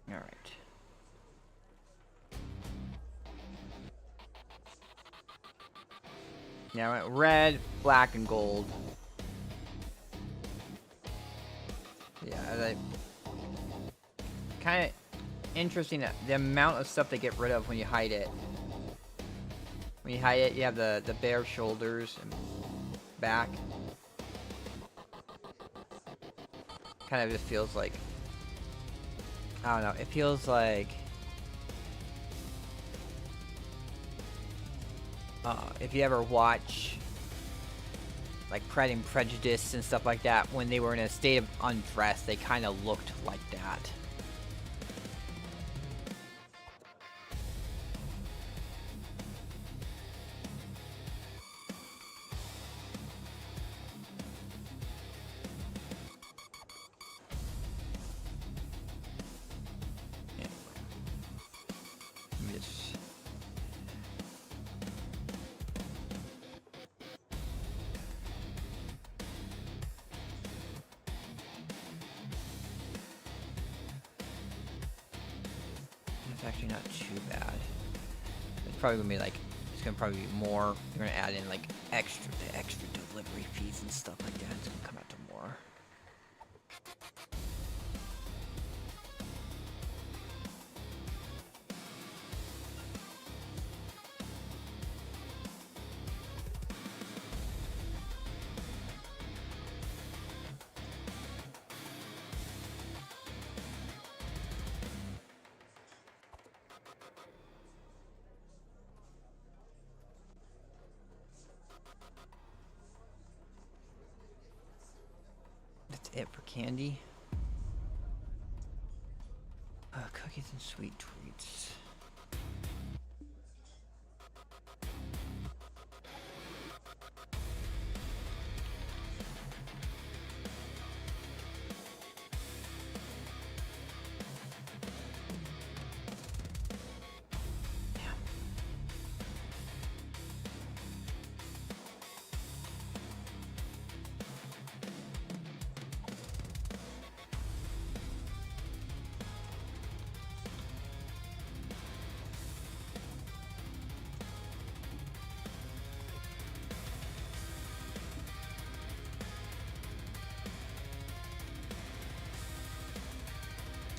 All right. Now I went red, black, and gold. Yeah, kind of interesting the amount of stuff they get rid of when you hide it. When you hide it, you have the bare shoulders and back. Kind of just feels like, I don't know, it feels like if you ever watch like Pride and Prejudice and stuff like that, when they were in a state of undress, they kind of looked like that. It's actually not too bad. It's probably gonna be like, it's gonna probably be more. They're gonna add in like the extra delivery fees and stuff like that. It's gonna come out to more. That's it for candy. Cookies and sweet treats.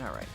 All right.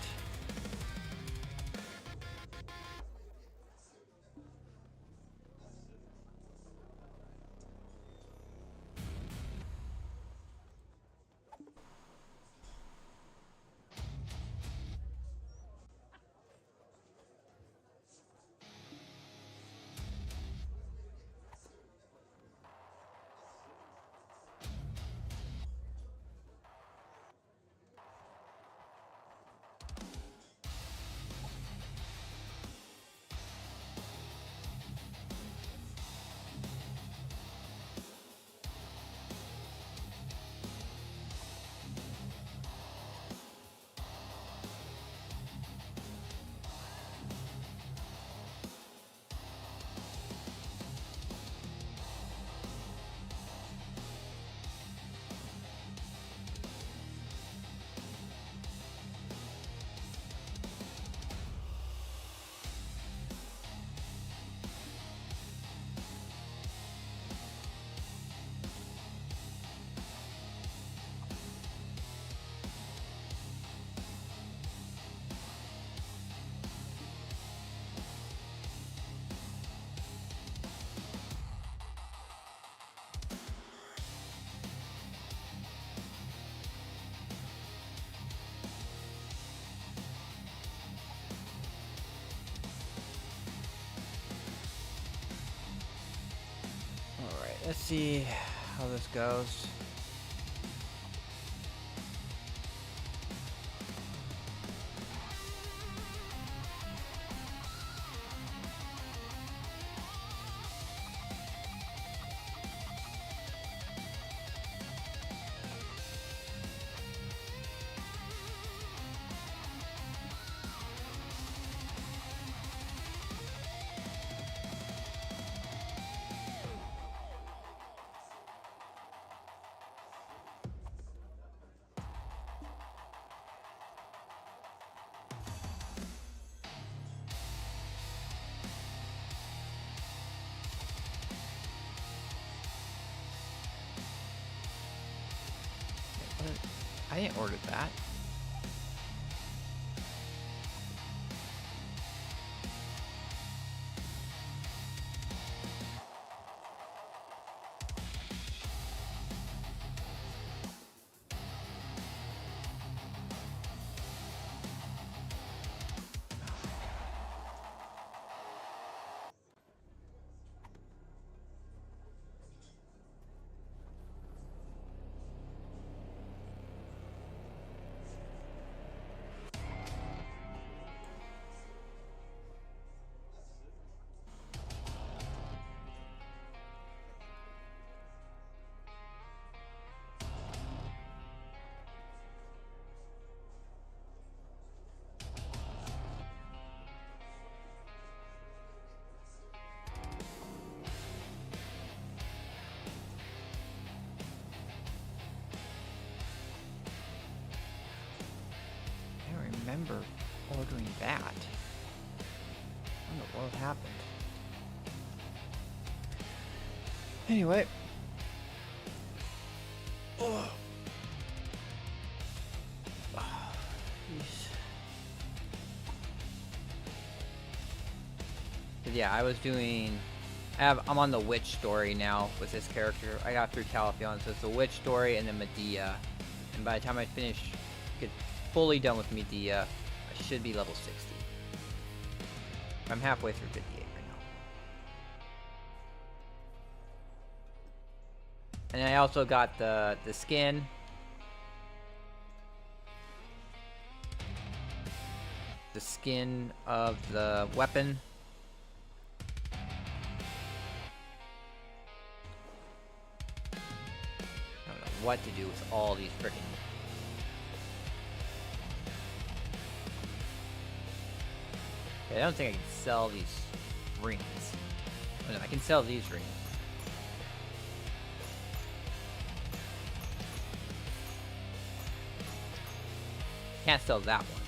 Let's see how this goes. I didn't order that. I don't remember ordering that. What happened? Anyway. Oh. But yeah, I was doing. I'm on the witch story now with this character. I got through Calafion, so it's the witch story and then Medea. And by the time I finish, get fully done with Medea, I should be level 60. I'm halfway through 58 right now. And I also got the skin. The skin of the weapon. I don't know what to do with all these freaking. Okay, I don't think I can sell these rings. Oh, no, I can sell these rings. Can't sell that one.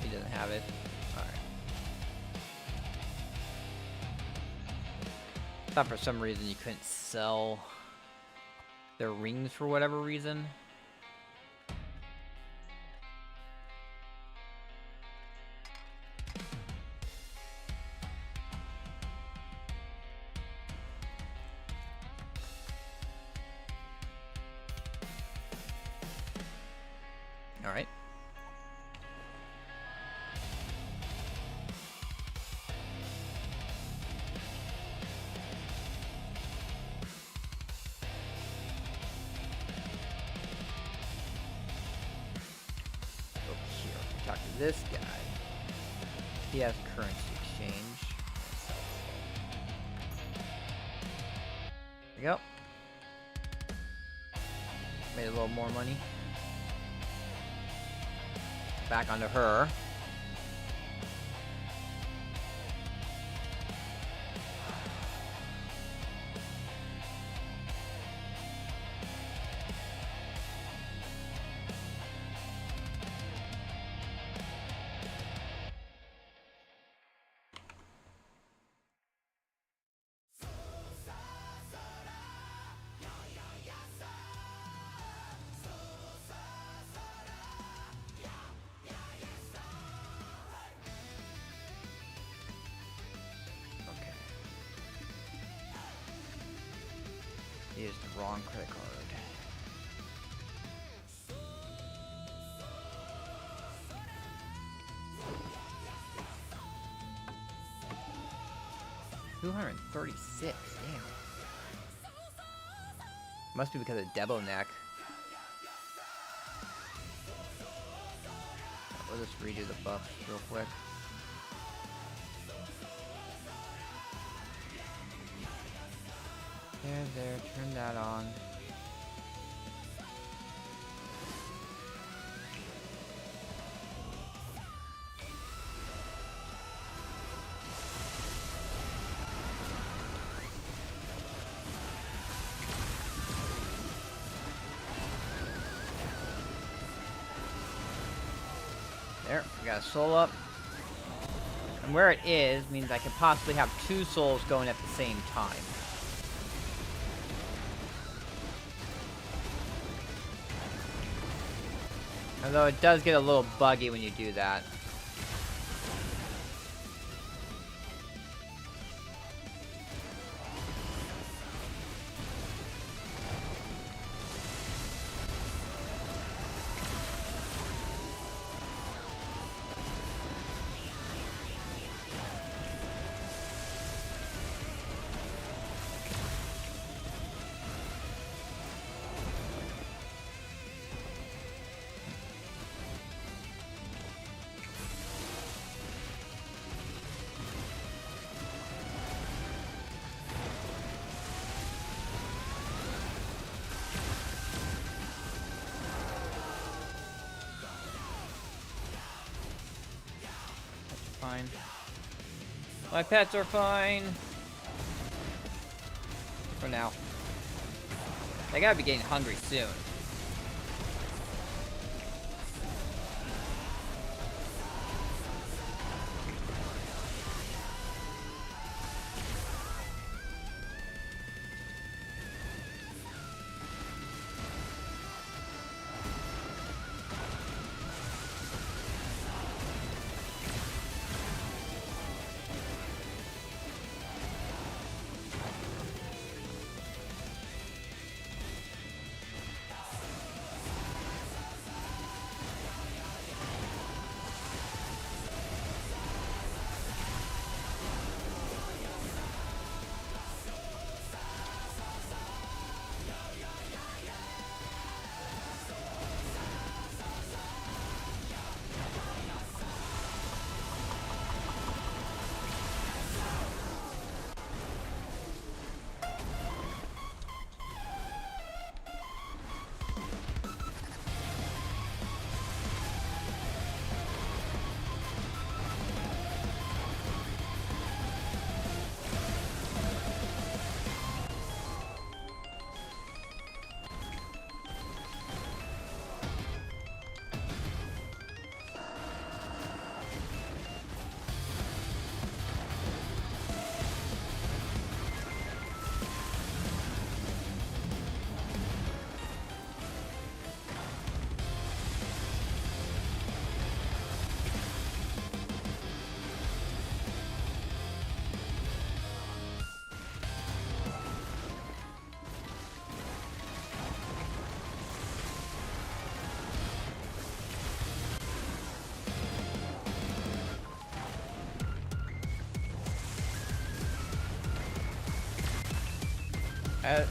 He doesn't have it. Alright. I thought for some reason you couldn't sell their rings for whatever reason. Alright. Over here, talk to this guy. He has currency exchange. There we go. Made a little more money. Back onto her. Used the wrong credit card. $236. Damn. Must be because of Debo Neck. We'll just redo the buffs real quick. There, turn that on. There, we got a soul up. And where it is means I can possibly have 2 souls going at the same time. Although it does get a little buggy when you do that. Fine. My pets are fine. For now. They gotta be getting hungry soon.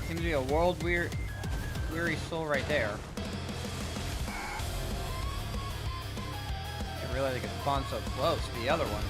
Seems to be a weary soul right there. I didn't realize it could spawn so close to the other one.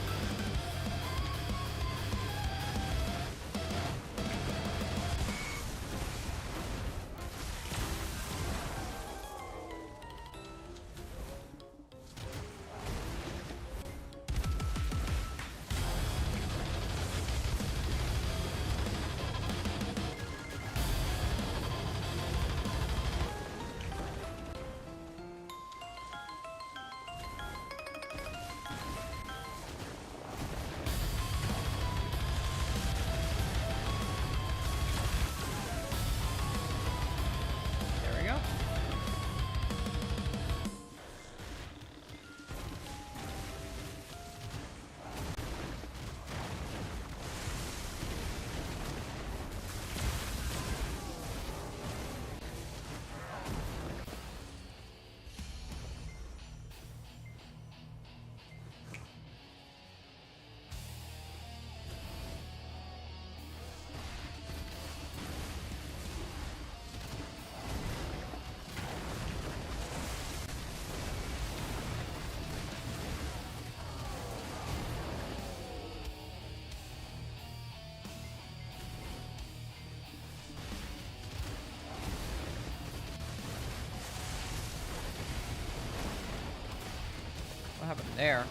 What happened there?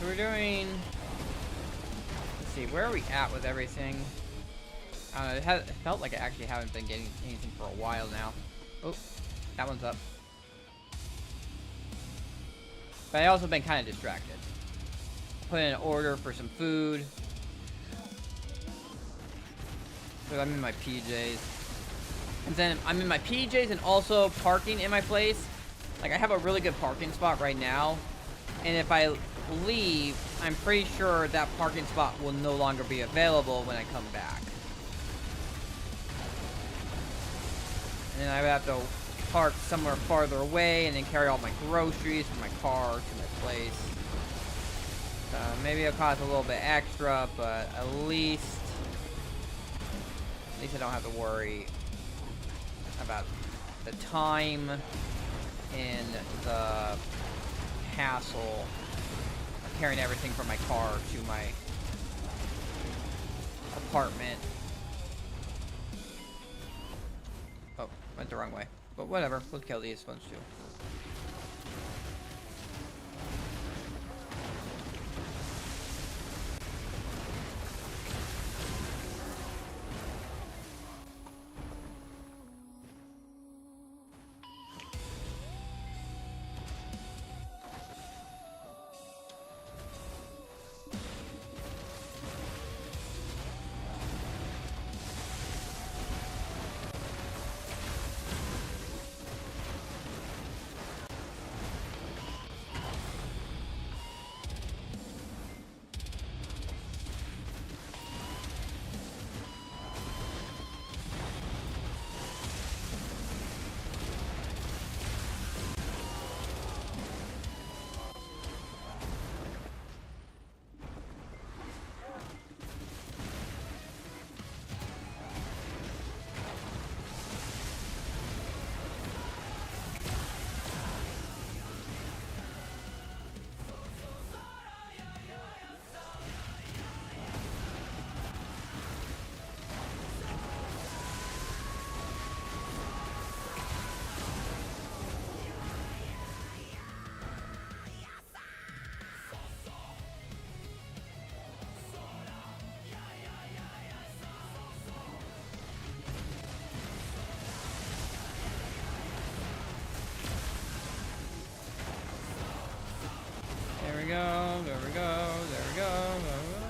So we're doing... Let's see, where are we at with everything? I don't know, it felt like I actually haven't been getting anything for a while now. Oh, that one's up. But I also been kind of distracted. Put in an order for some food. So I'm in my PJs. And then I'm in my PJs and also parking in my place. Like, I have a really good parking spot right now. And if I leave, I'm pretty sure that parking spot will no longer be available when I come back. And then I would have to park somewhere farther away and then carry all my groceries from my car to my place. So maybe it'll cost a little bit extra, but at least I don't have to worry about the time and the hassle of carrying everything from my car to my apartment. Oh, went the wrong way. But whatever, let's kill these ones too. There we go, there we go, there we go, there we go.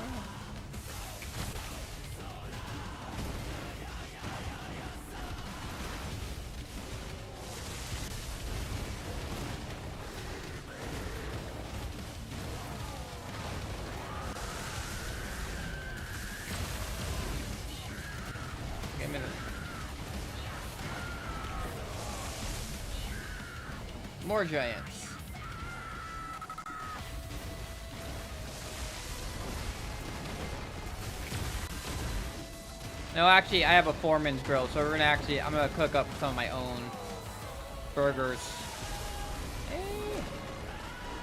Give me the... More giants. No, actually, I have a foreman's grill, so I'm gonna cook up some of my own burgers.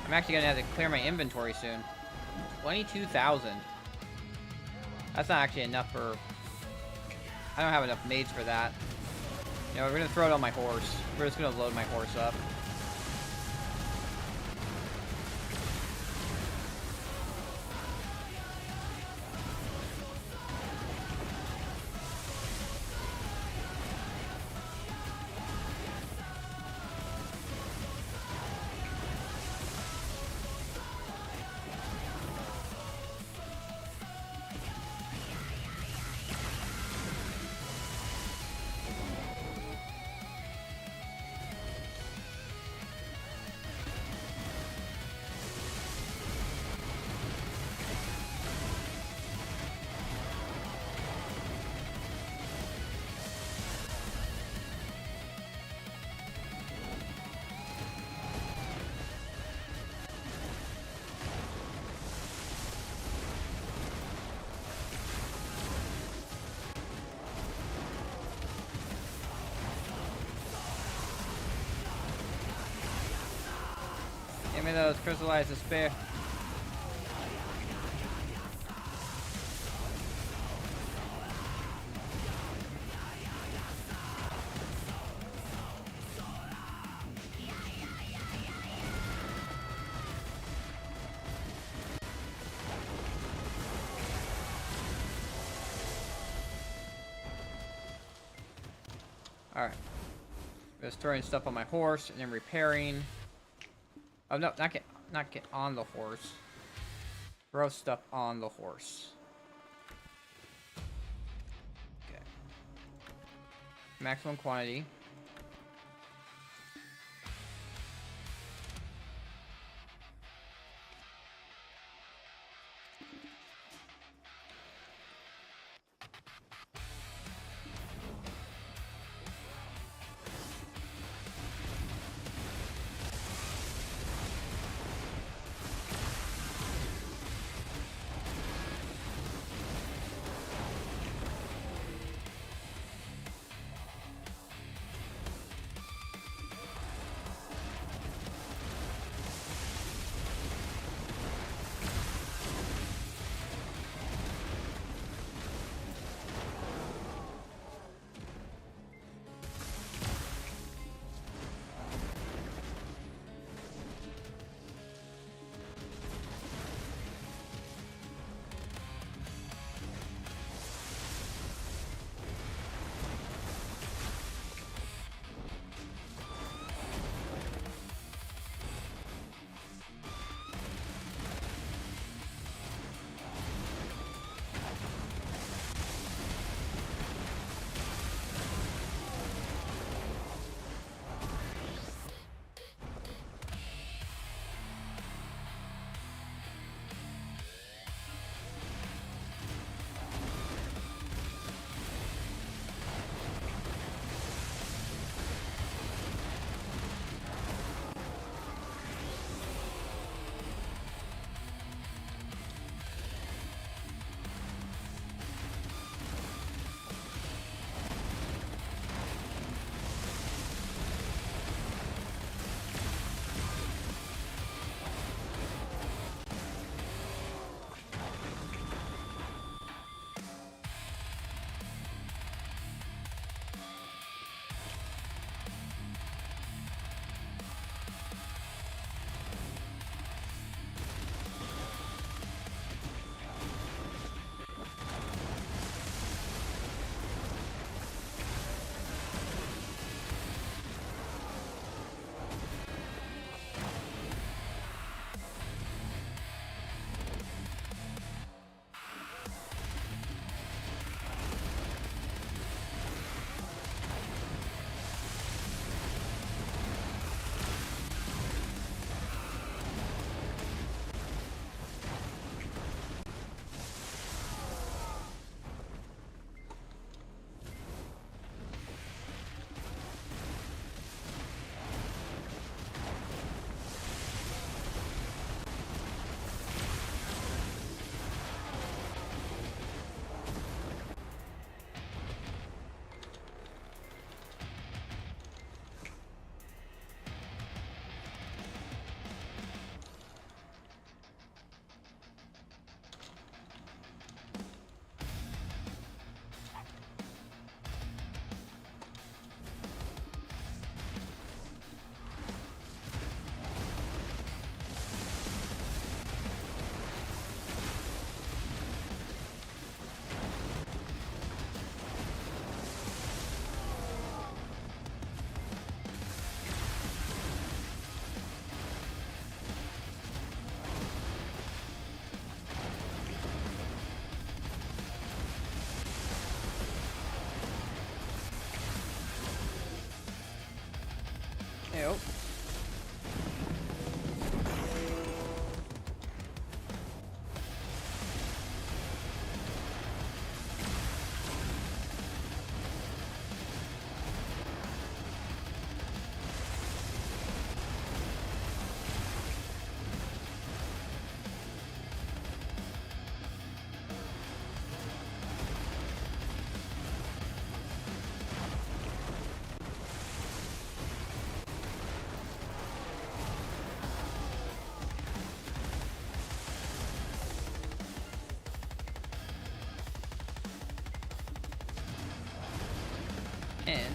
I'm actually gonna have to clear my inventory soon. 22,000. That's not actually enough for... I don't have enough maids for that. You know, we're gonna throw it on my horse. We're just gonna load my horse up. Give me those crystallized despair. Alright. Just throwing stuff on my horse and then repairing. Oh no, not get on the horse. Throw stuff on the horse. Okay. Maximum quantity. Ew. And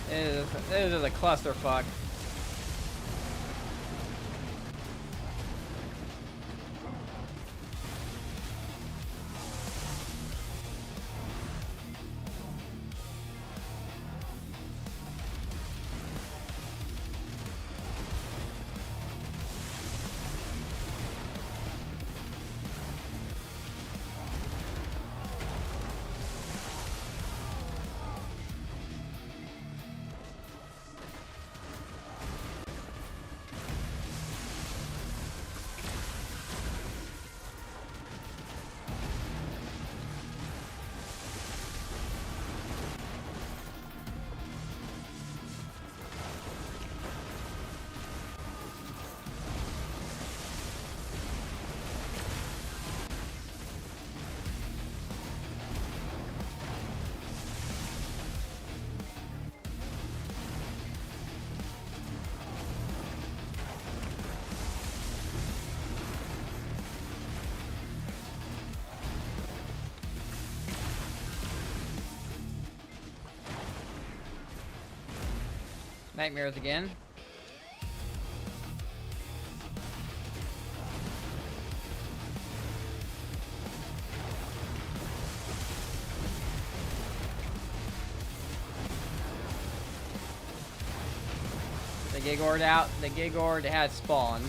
This is a clusterfuck. Nightmares again. The Gigord out. The Gigord has spawned.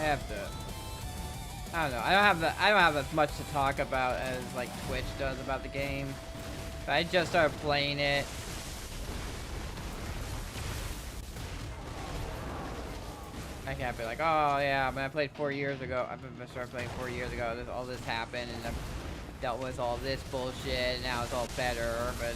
have to. I don't know. I don't have as much to talk about as like Twitch does about the game. But I just started playing it. I can't be like, oh yeah, when I played 4 years ago, I started playing 4 years ago, all this happened, and I've dealt with all this bullshit, and now it's all better, but...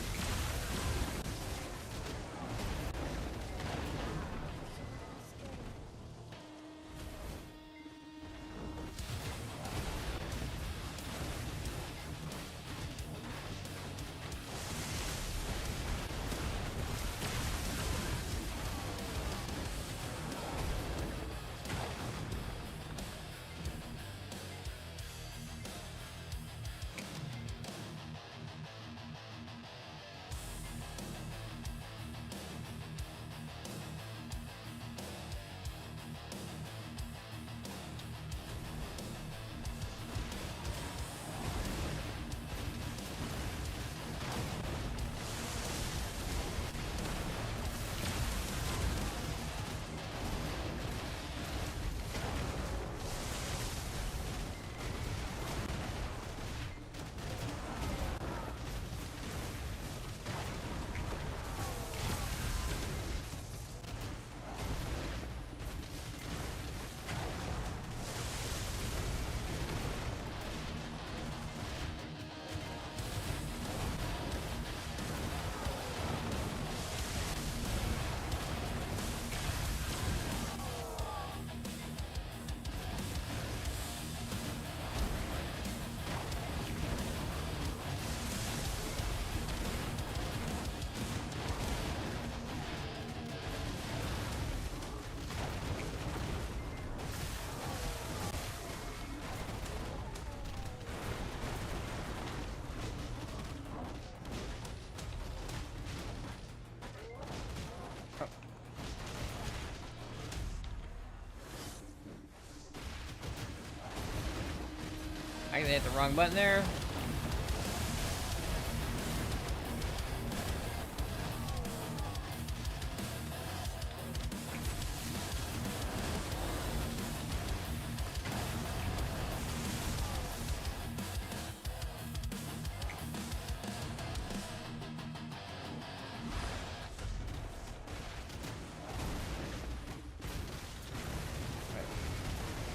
I hit the wrong button there.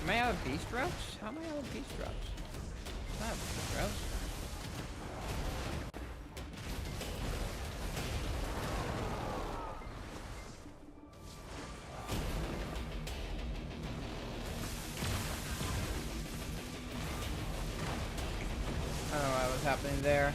Am I out of beast routes? How am I out of beast routes? I have beast routes. I don't know what was happening there.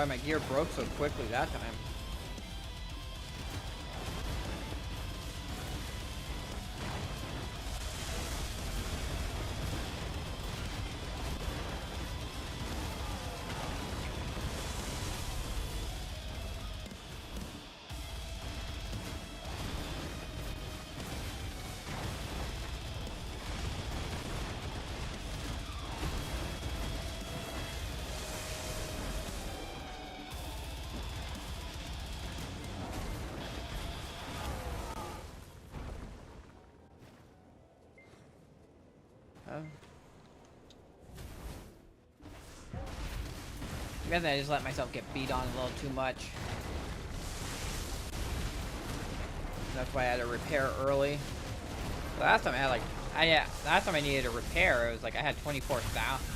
why my gear broke so quickly that time. I guess I just let myself get beat on a little too much. That's why I had to repair early. Last time I had like, last time I needed a repair, it was like I had 24,000.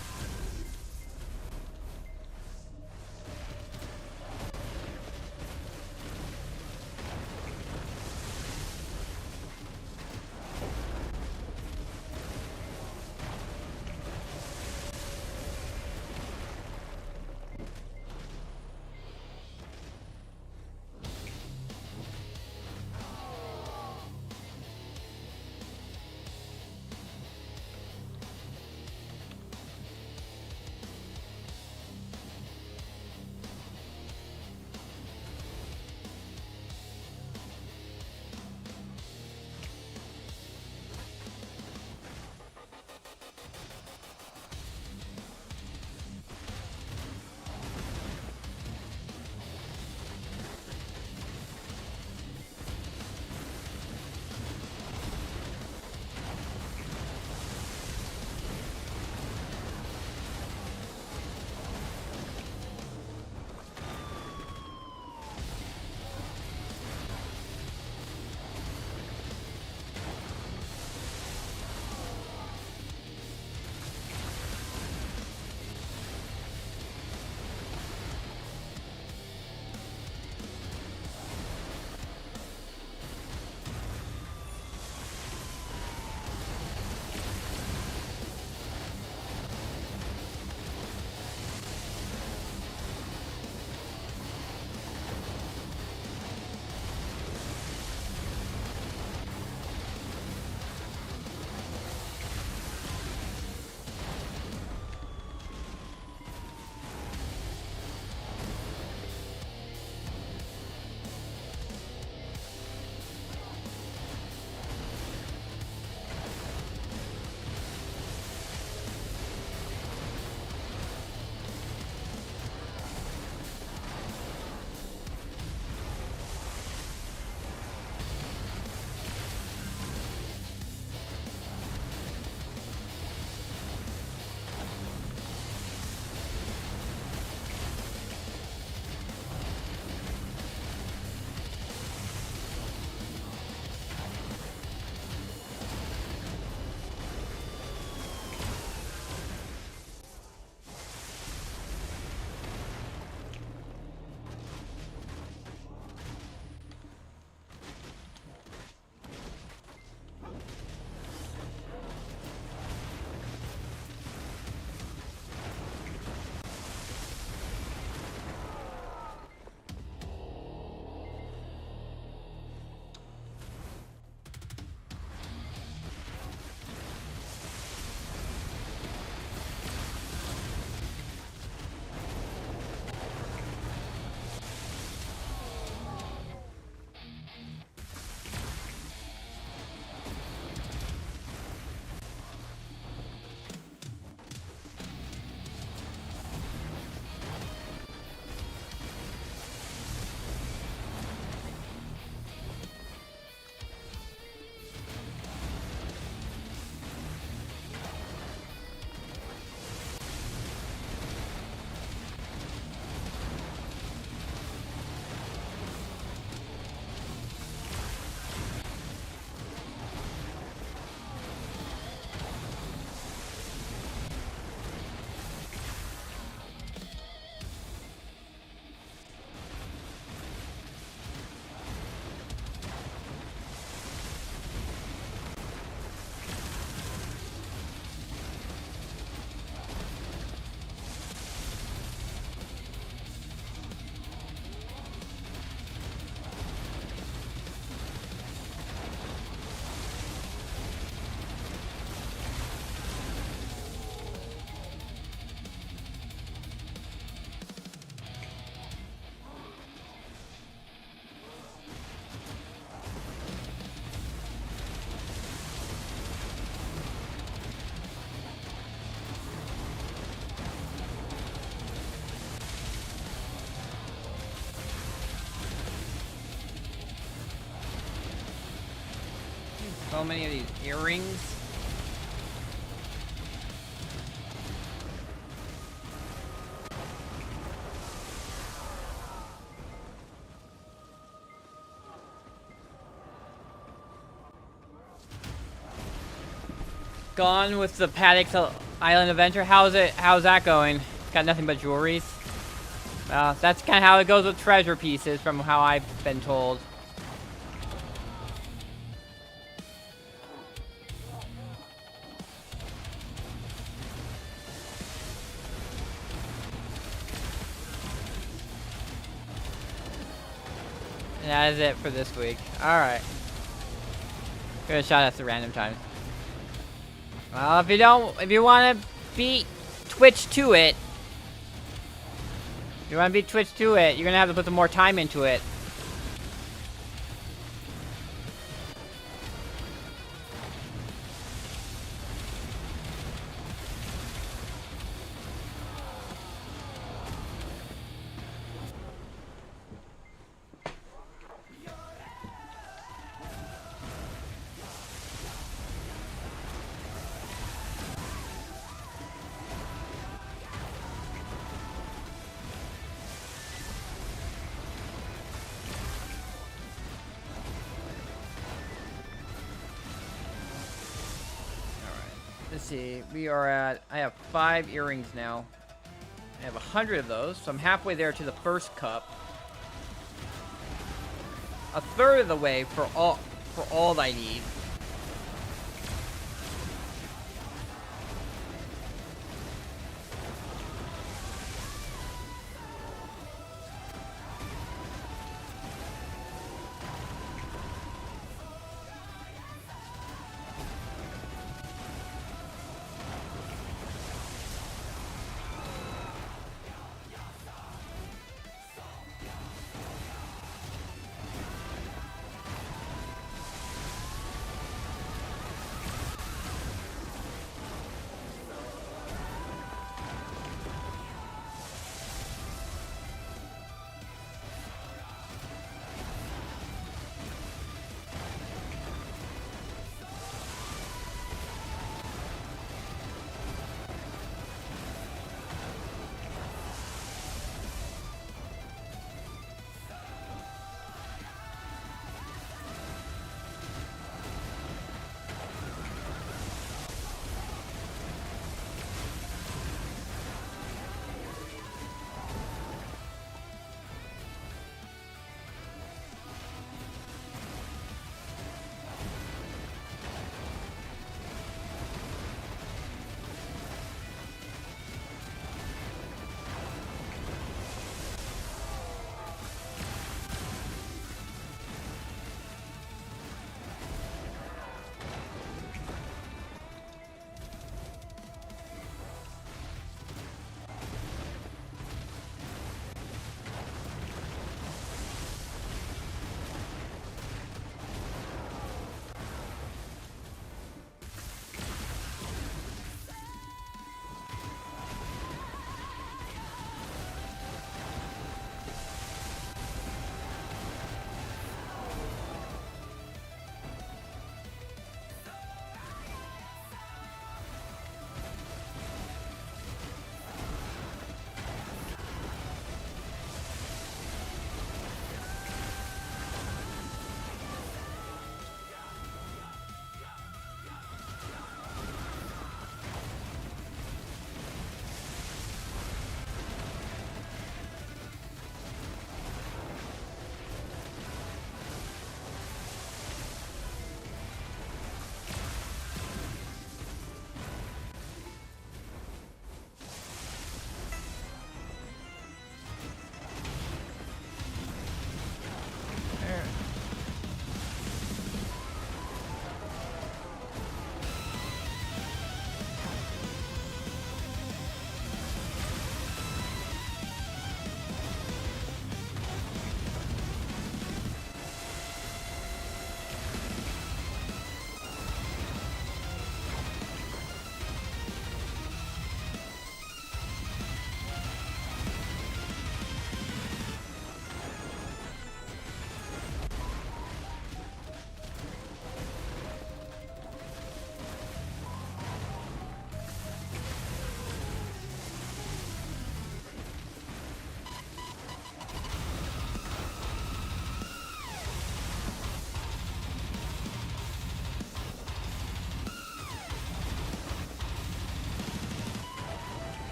so many of these earrings. Gone with the Paddocks Island Adventure. How's that going? Got nothing but jewelries. That's kind of how it goes with treasure pieces, from how I've been told. And that is it for this week. All right. Gonna shout out to random times. Well, if you want to beat Twitch to it, you're gonna have to put some more time into it. Let's see, I have 5 earrings now. I have 100 of those, so I'm halfway there to the first cup. A third of the way for all I need.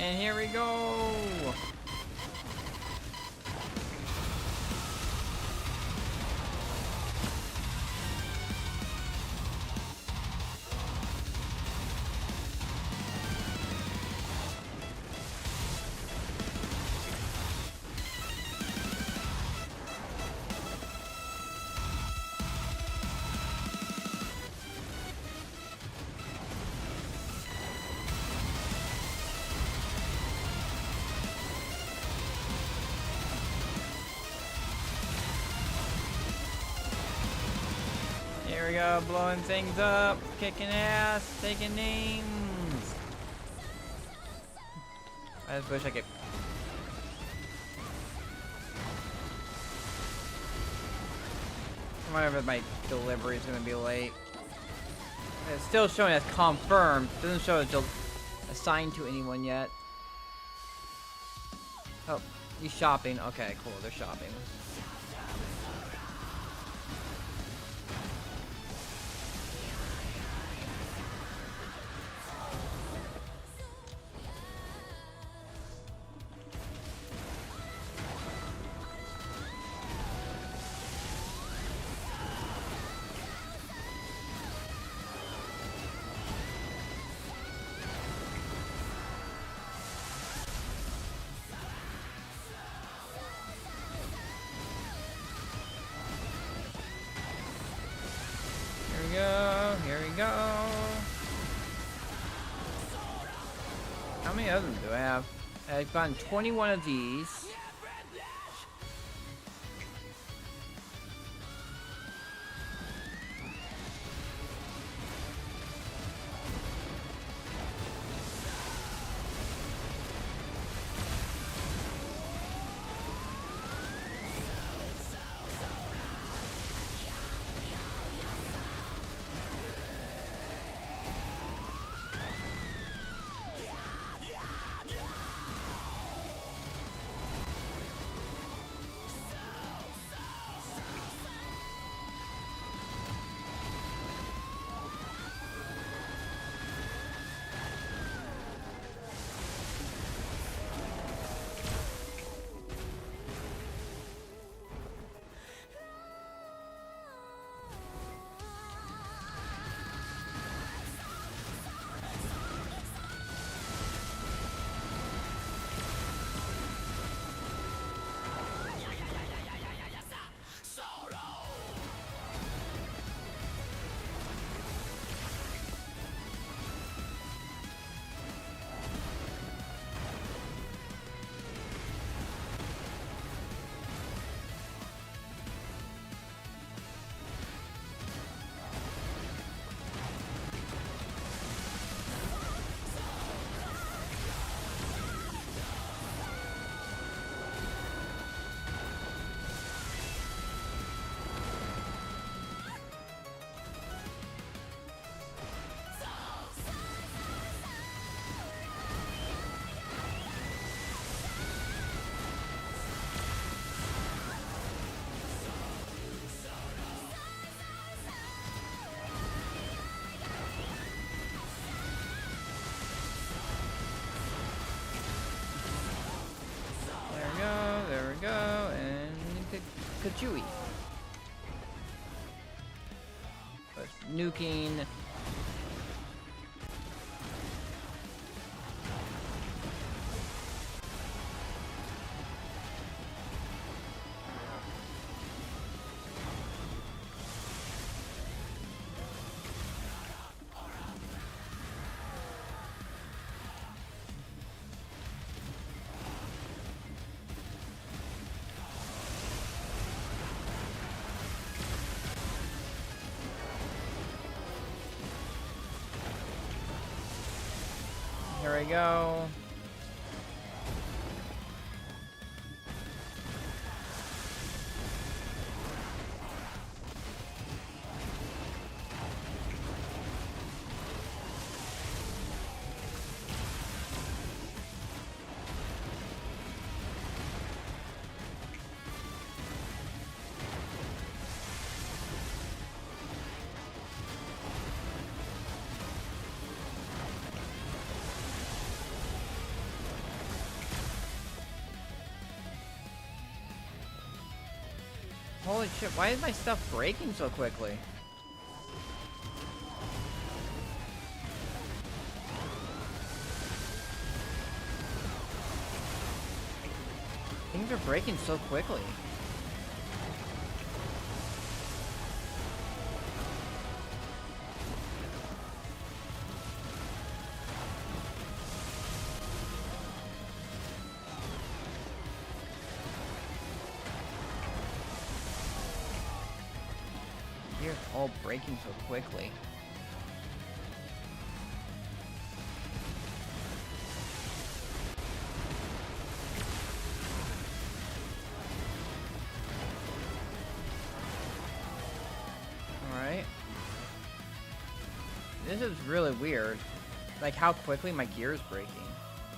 And here we go. Here we go, blowing things up, kicking ass, taking names. I just wish I could. I wonder if my delivery is gonna be late. It's still showing as confirmed. Doesn't show as assigned to anyone yet. Oh, he's shopping. Okay, cool. They're shopping. Here we go. How many of them do I have? I've gotten 21 of these. Go and Kachui. Nuking. Here we go. Holy shit, why is my stuff breaking so quickly? Things are breaking so quickly. You're all breaking so quickly. Alright. This is really weird. Like how quickly my gear is breaking.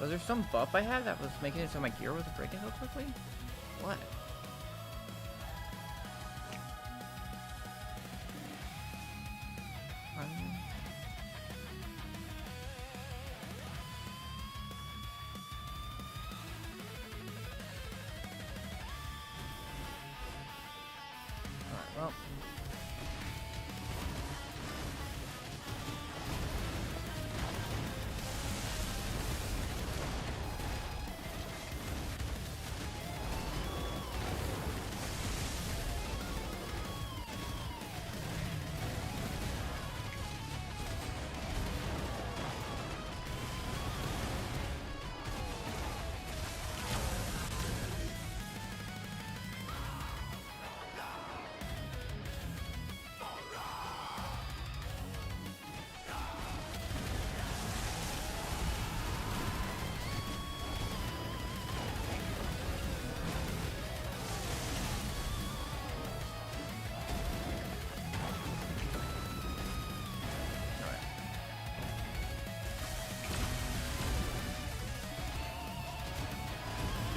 Was there some buff I had that was making it so my gear wasn't breaking so quickly? What? Alright, well.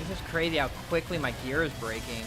It's just crazy how quickly my gear is breaking.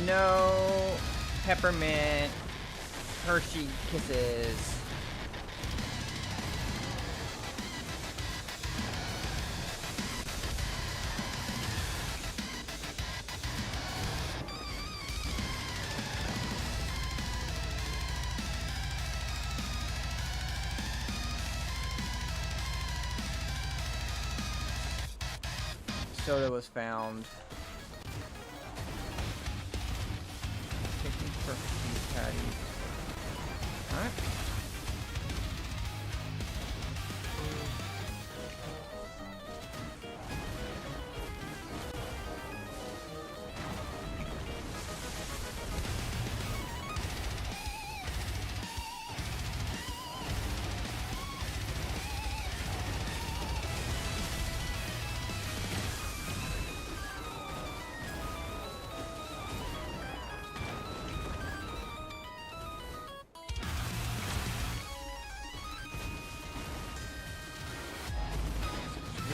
No peppermint Hershey kisses. Soda was found. Perfect cheese patties. Alright.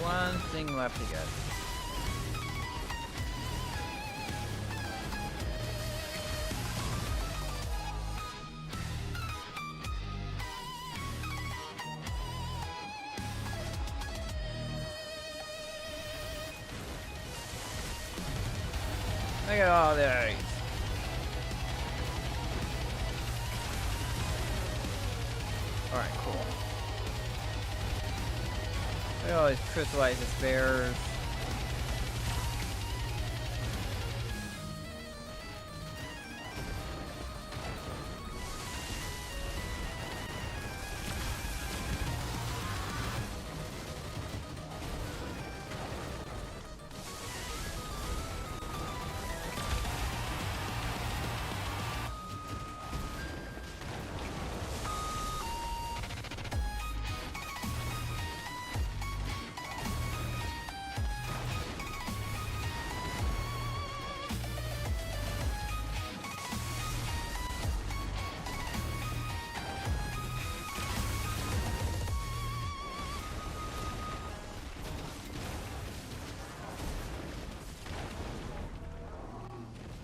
One thing left to get. Look at all these. Alright, cool. Look at all these crystallized despairs.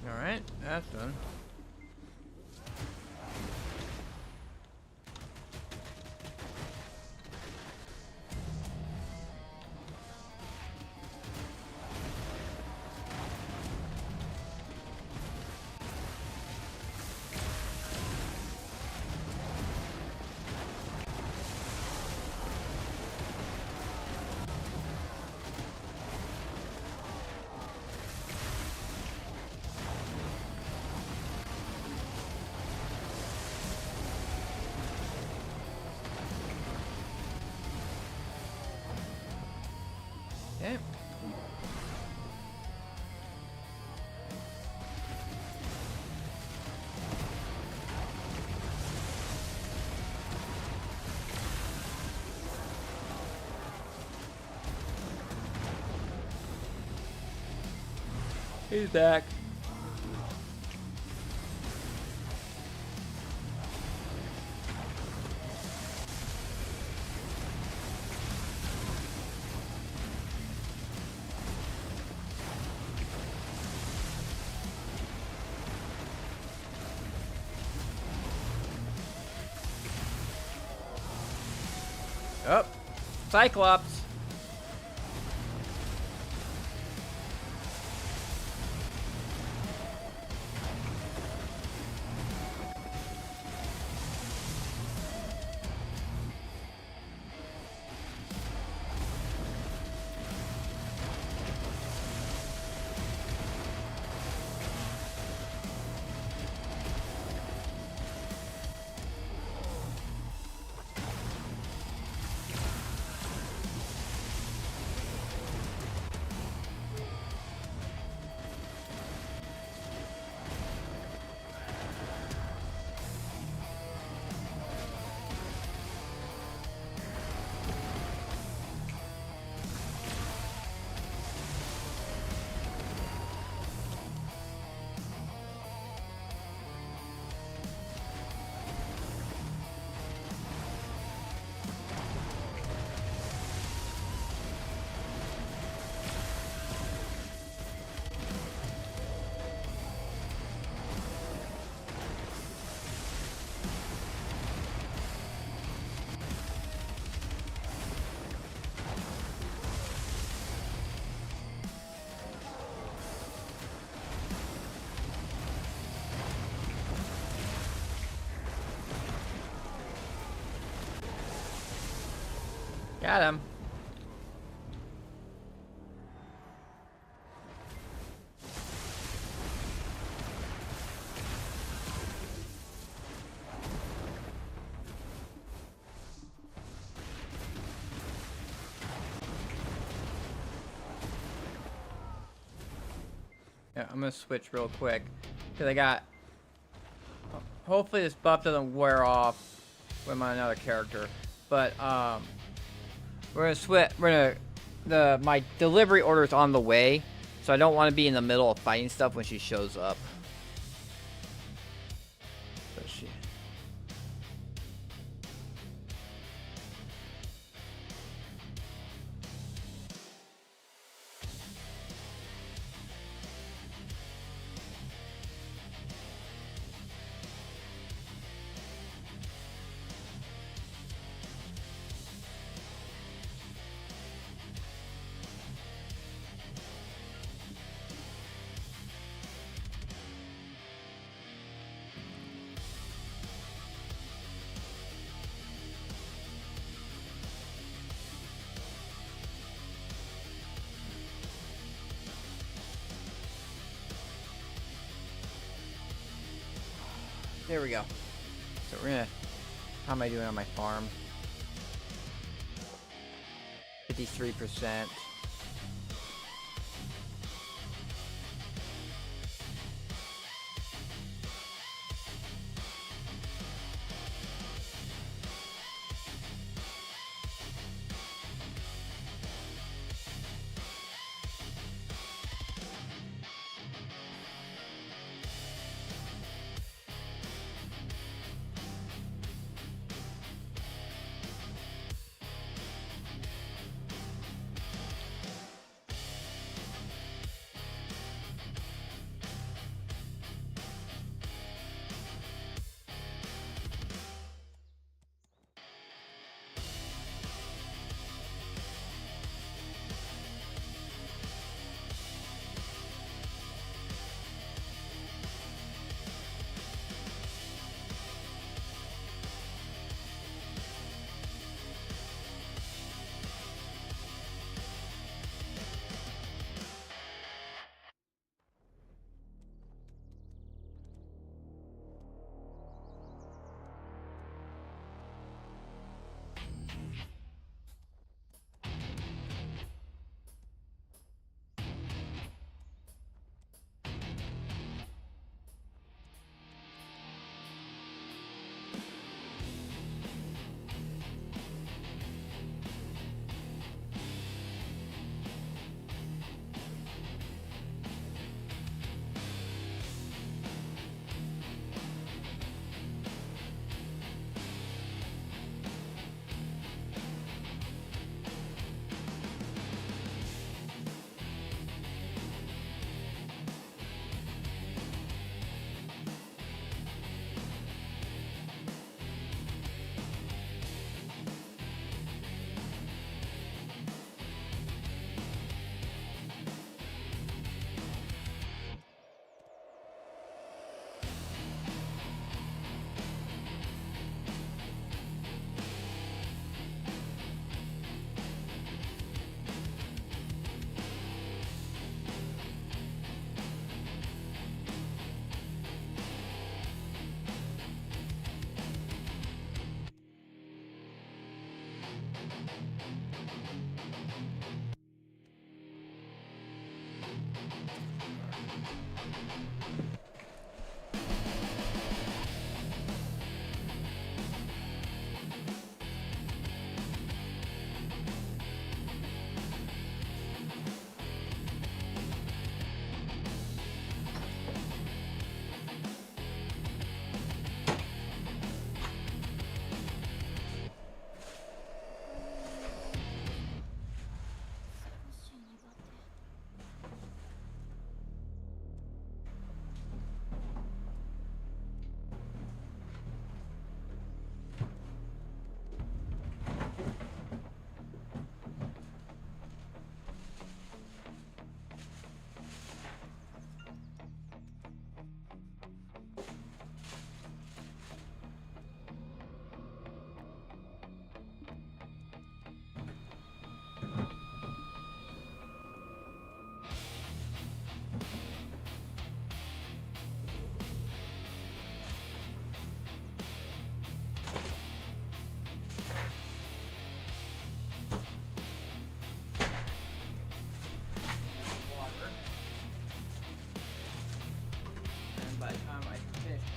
Alright, that's done. Okay. He's back. Oh, Cyclops. Got him. Yeah, I'm gonna switch real quick because I got. Hopefully this buff doesn't wear off with my another character, but we're gonna switch. We're gonna my delivery order is on the way, so I don't want to be in the middle of fighting stuff when she shows up. So she. There we go. So we're gonna. How am I doing on my farm? 53%.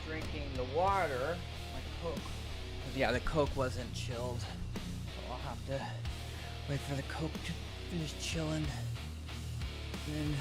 Drinking the water, my Coke. Yeah, the Coke wasn't chilled. So I'll have to wait for the Coke to finish chilling. Then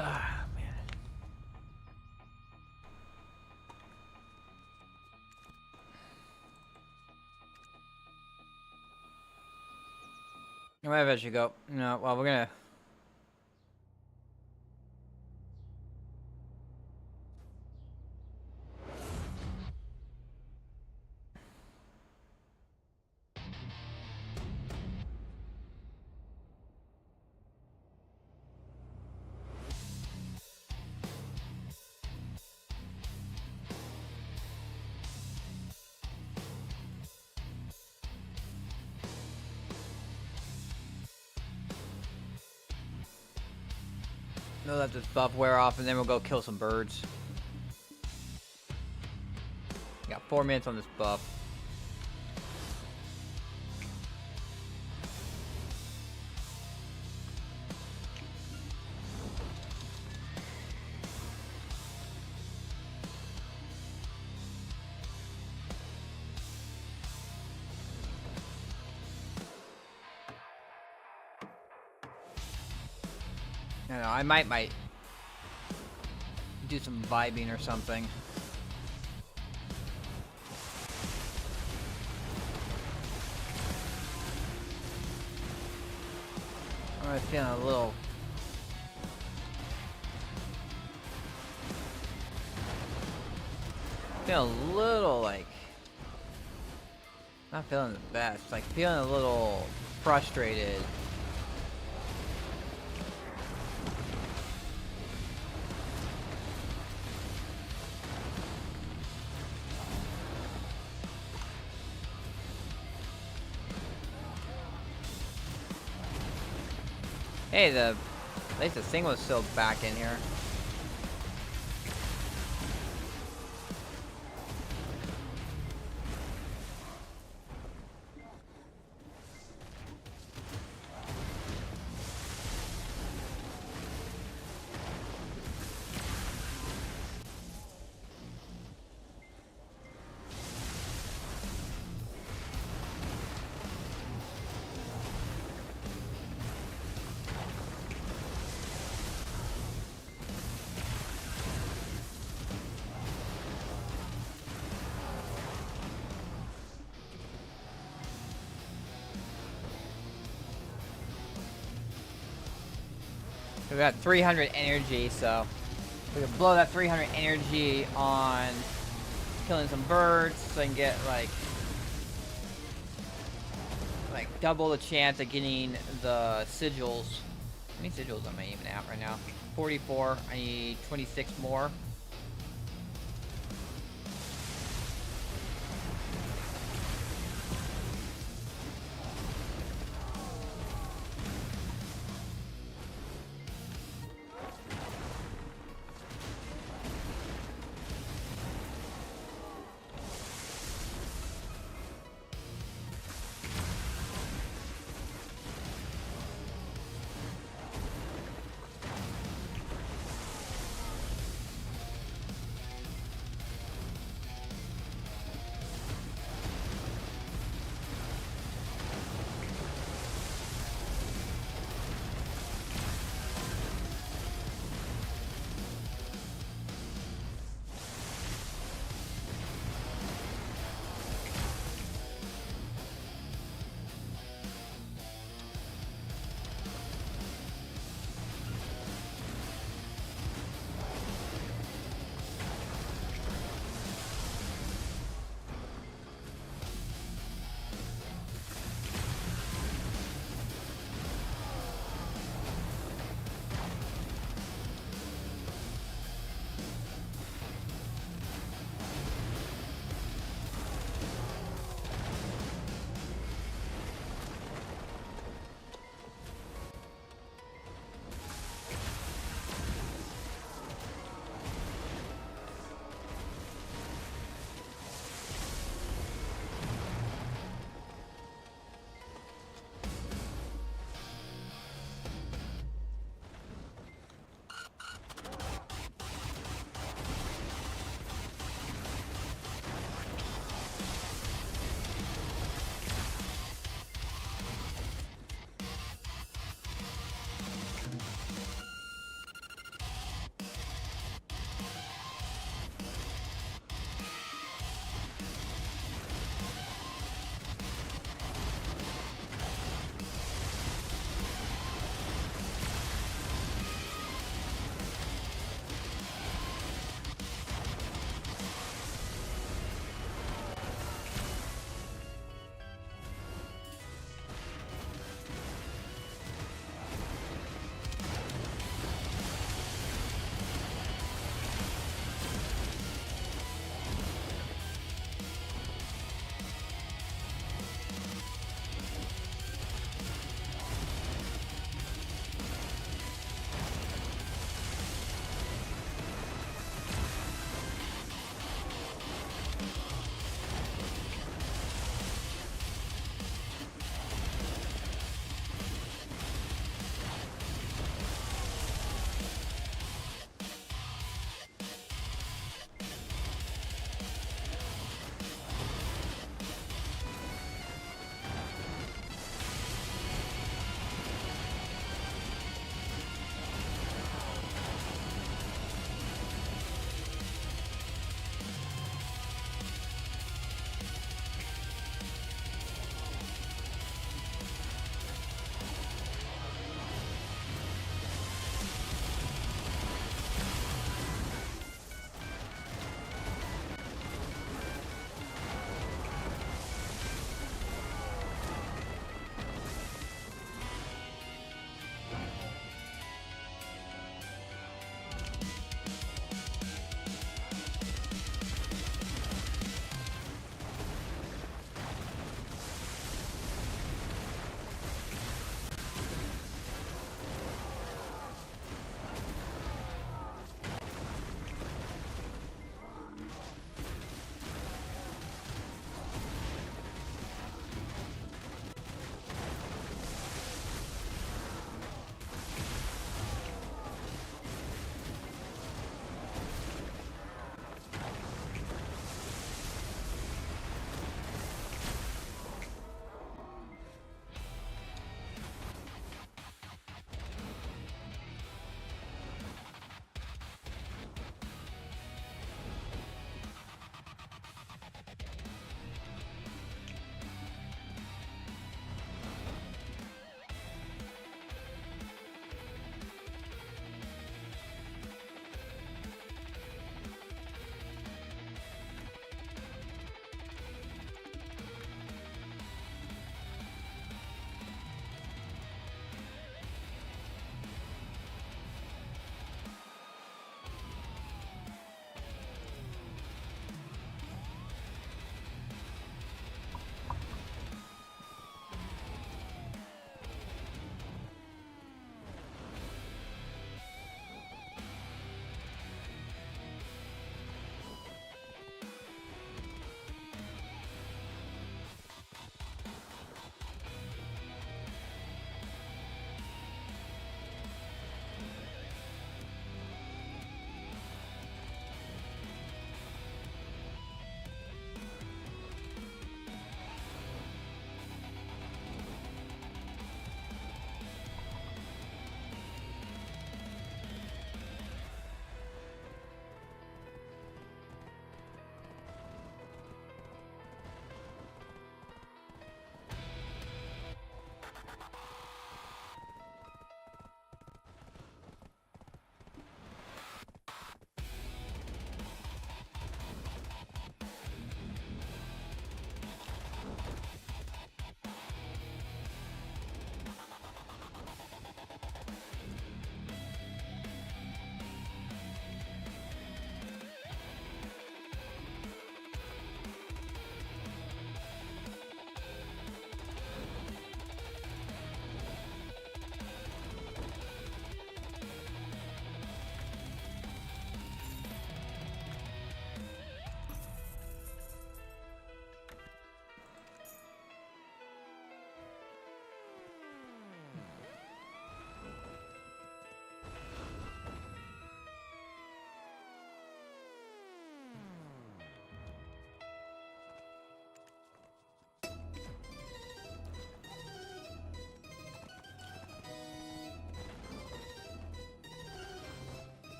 Ah, man. Wherever I should go. No, well, we're gonna. We'll let this buff wear off, and then we'll go kill some birds. Got 4 minutes on this buff. I don't know, I might do some vibing or something. I'm feeling a little like not feeling the best, like feeling a little frustrated. Hey, at least the thing was still back in here. We got 300 energy, so we can blow that 300 energy on killing some birds, so I can get like double the chance of getting the sigils. How many sigils am I even at right now? 44. I need 26 more.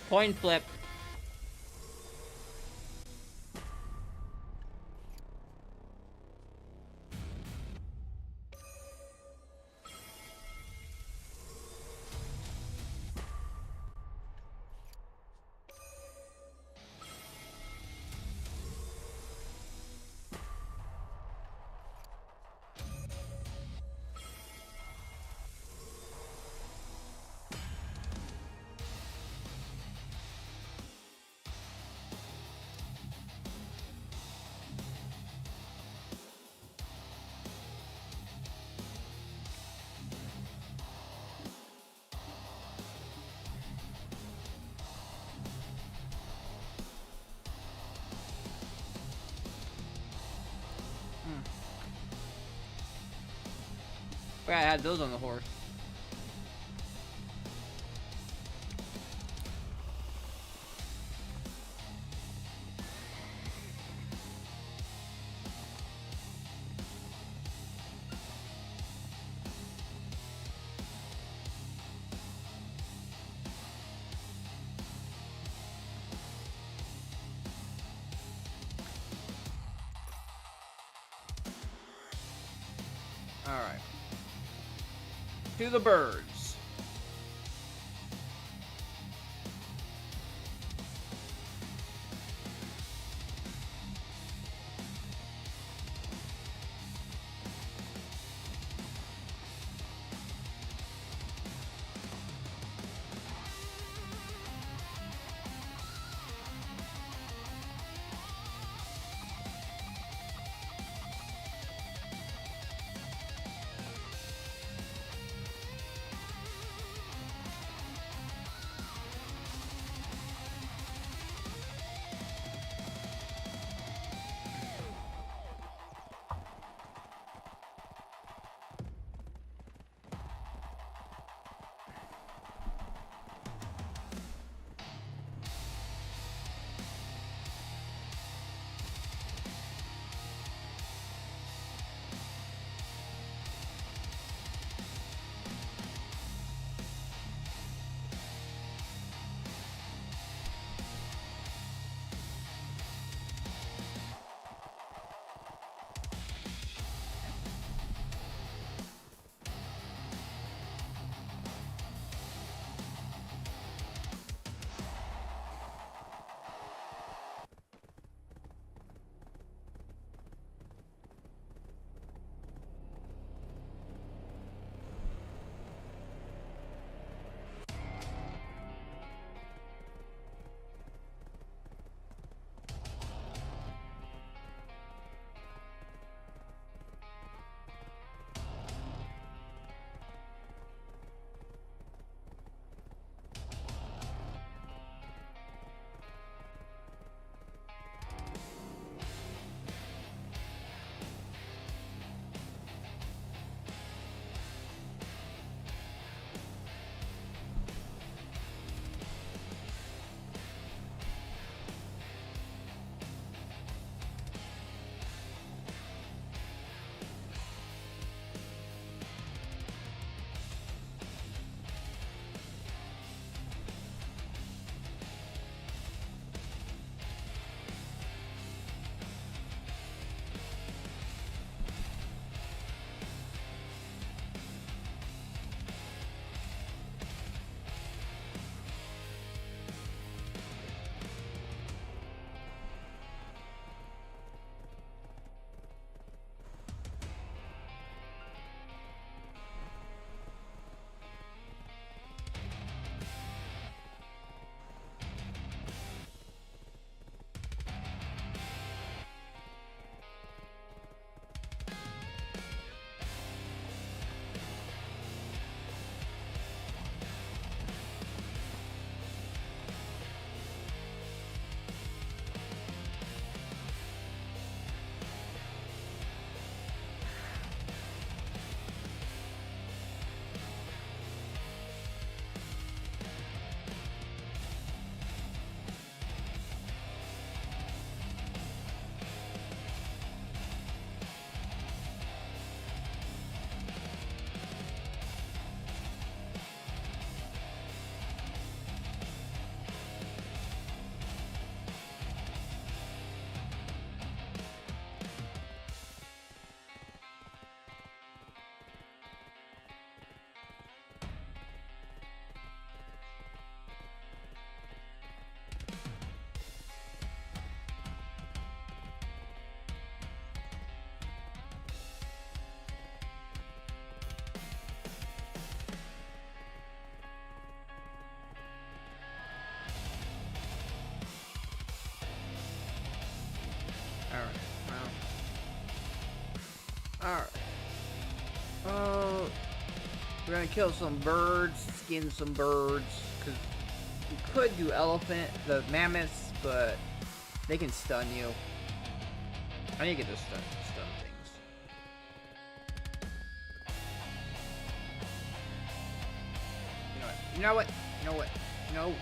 Coin flip. I had those on the horse. All right. To the birds. We're gonna kill some birds, skin some birds, because we could do the mammoths, but they can stun you. I need to get those stun things. You know what? No.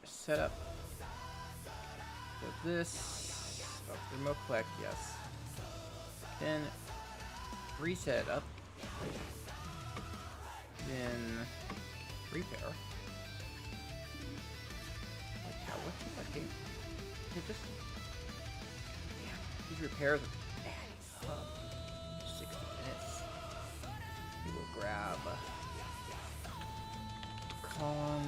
Set up. So this. Oh, remote collect, yes. Then reset it up. Then repair. Like how? What's that game? Is it just? Yeah, these repairs are adding up. 60 minutes. We will grab con.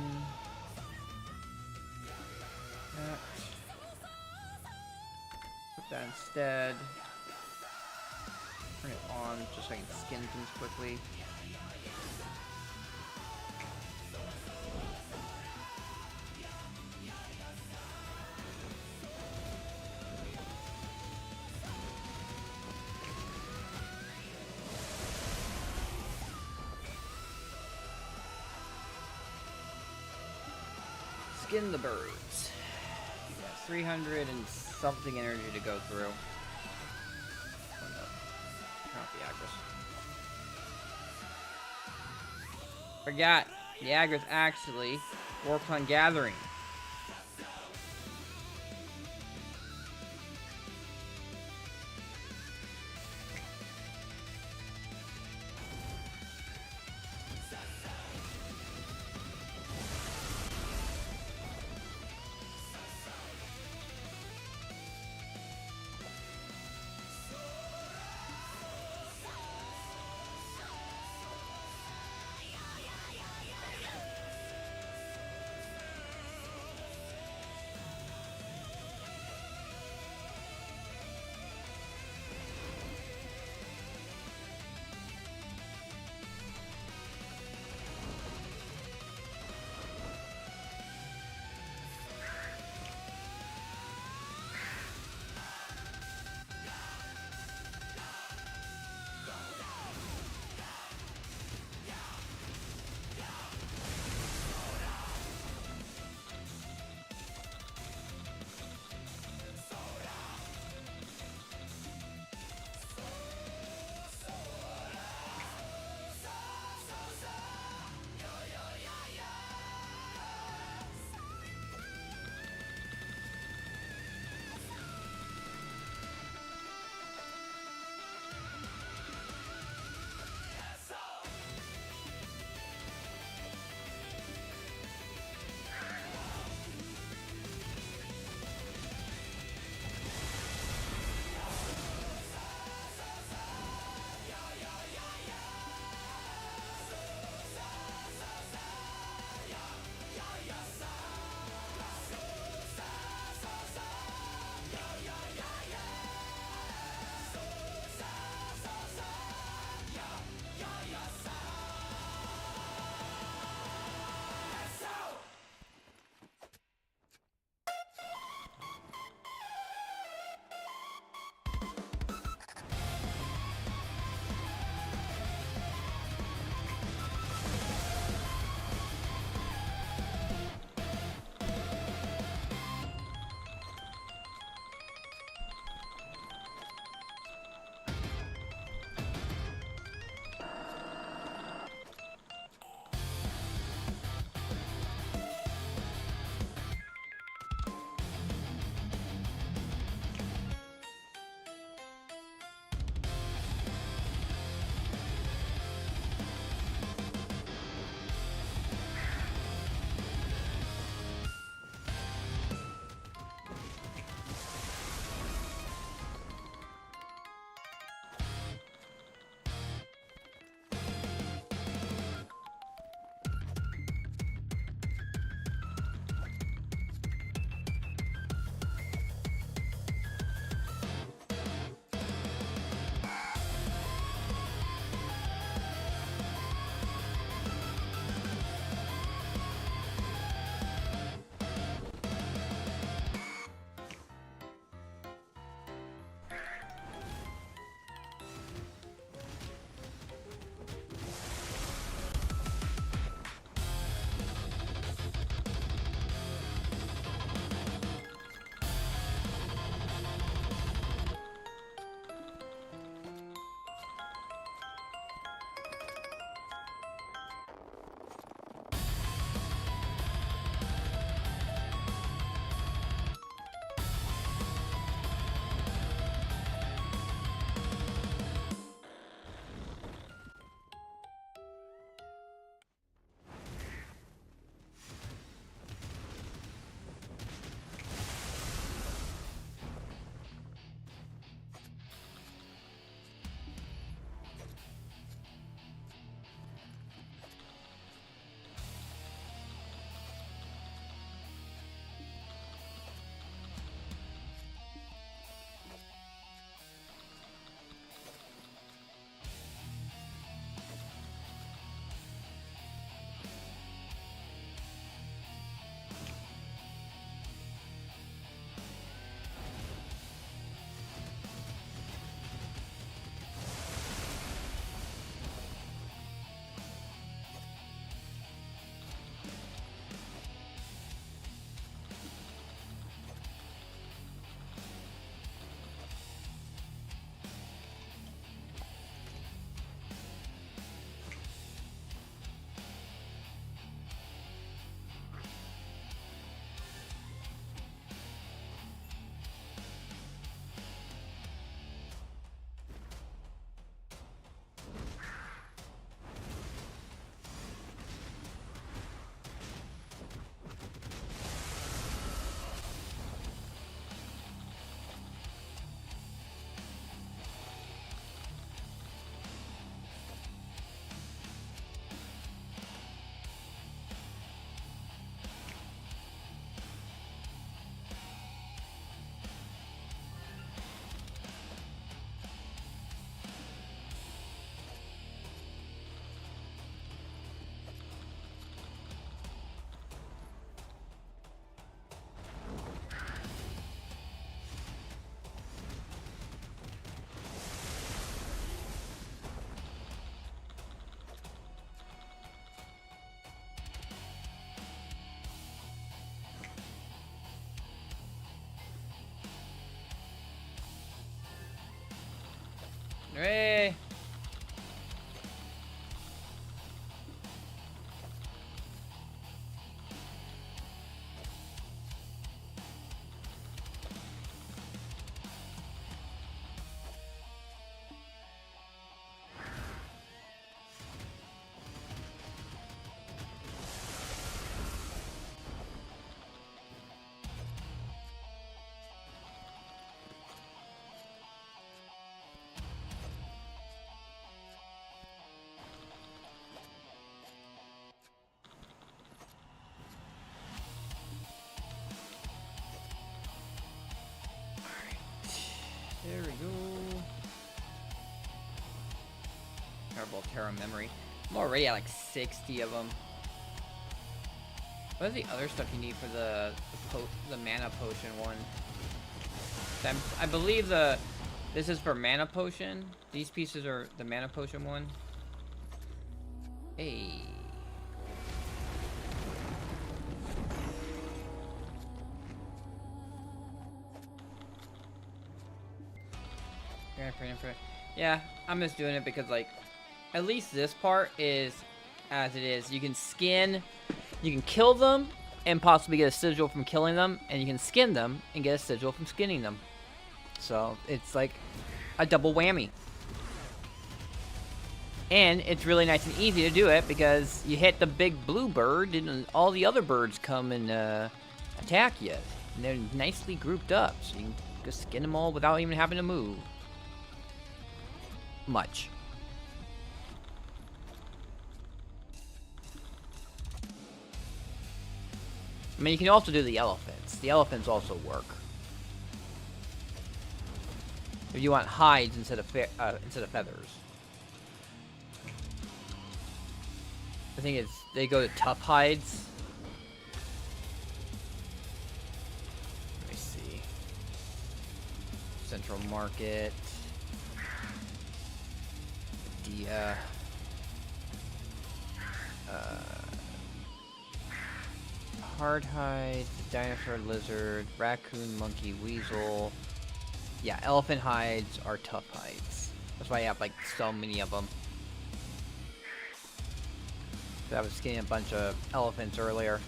Put that instead. Turn it on just so I can skin things quickly. Skin the birds. 300 and something energy to go through. Oh no. Turn off the Agris. Forgot. The Agris actually works on gathering. Terrible Terra memory. I'm already at like 60 of them. What is the other stuff you need for the mana potion one? I believe this is for mana potion. These pieces are the mana potion one. Hey. Yeah, I'm just doing it because, like, at least this part is as it is. You can kill them and possibly get a sigil from killing them, and you can skin them and get a sigil from skinning them. So it's like a double whammy. And it's really nice and easy to do it because you hit the big blue bird and all the other birds come and attack you. And they're nicely grouped up, so you can just skin them all without even having to move much. I mean, you can also do the elephants. The elephants also work. If you want hides instead of feathers. I think they go to tough hides. Let me see. Central Market. Hardhide, dinosaur, lizard, raccoon, monkey, weasel. Yeah, elephant hides are tough hides. That's why I have like so many of them. I was skinning a bunch of elephants earlier.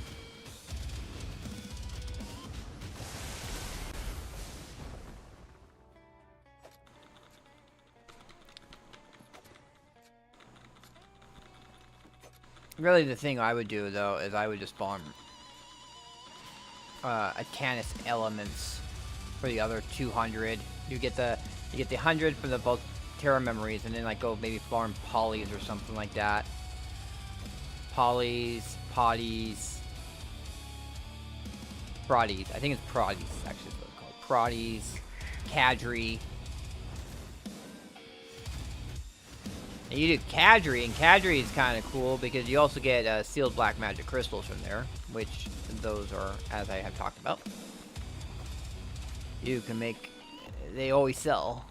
Really, the thing I would do though is I would just farm a Canis elements for the other 200. You get the 100 from the both Terra memories, and then like go maybe farm polys or something like that. Polys, potties, prodies. I think it's prodies actually is what it's called. Prodies, cadry. And you do cadry, and cadry is kind of cool because you also get sealed black magic crystals from there, which those are, as I have talked about. You can make, they always sell.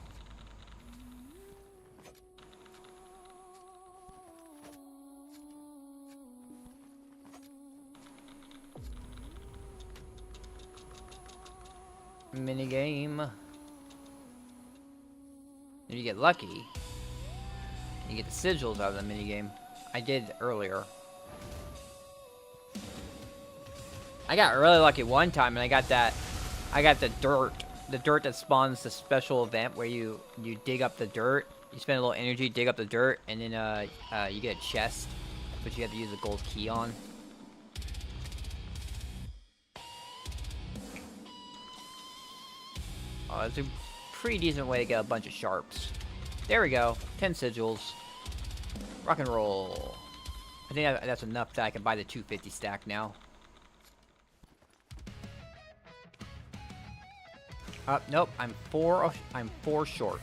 Minigame. If you get lucky, you get the sigils out of the minigame. I did earlier. I got really lucky one time, and I got the dirt. The dirt that spawns the special event where you dig up the dirt. You spend a little energy, dig up the dirt, and then you get a chest, which you have to use a gold key on. Oh, it's a pretty decent way to get a bunch of sharps. There we go. 10 sigils. Rock and roll. I think that's enough that I can buy the 250 stack now. Nope. I'm four short.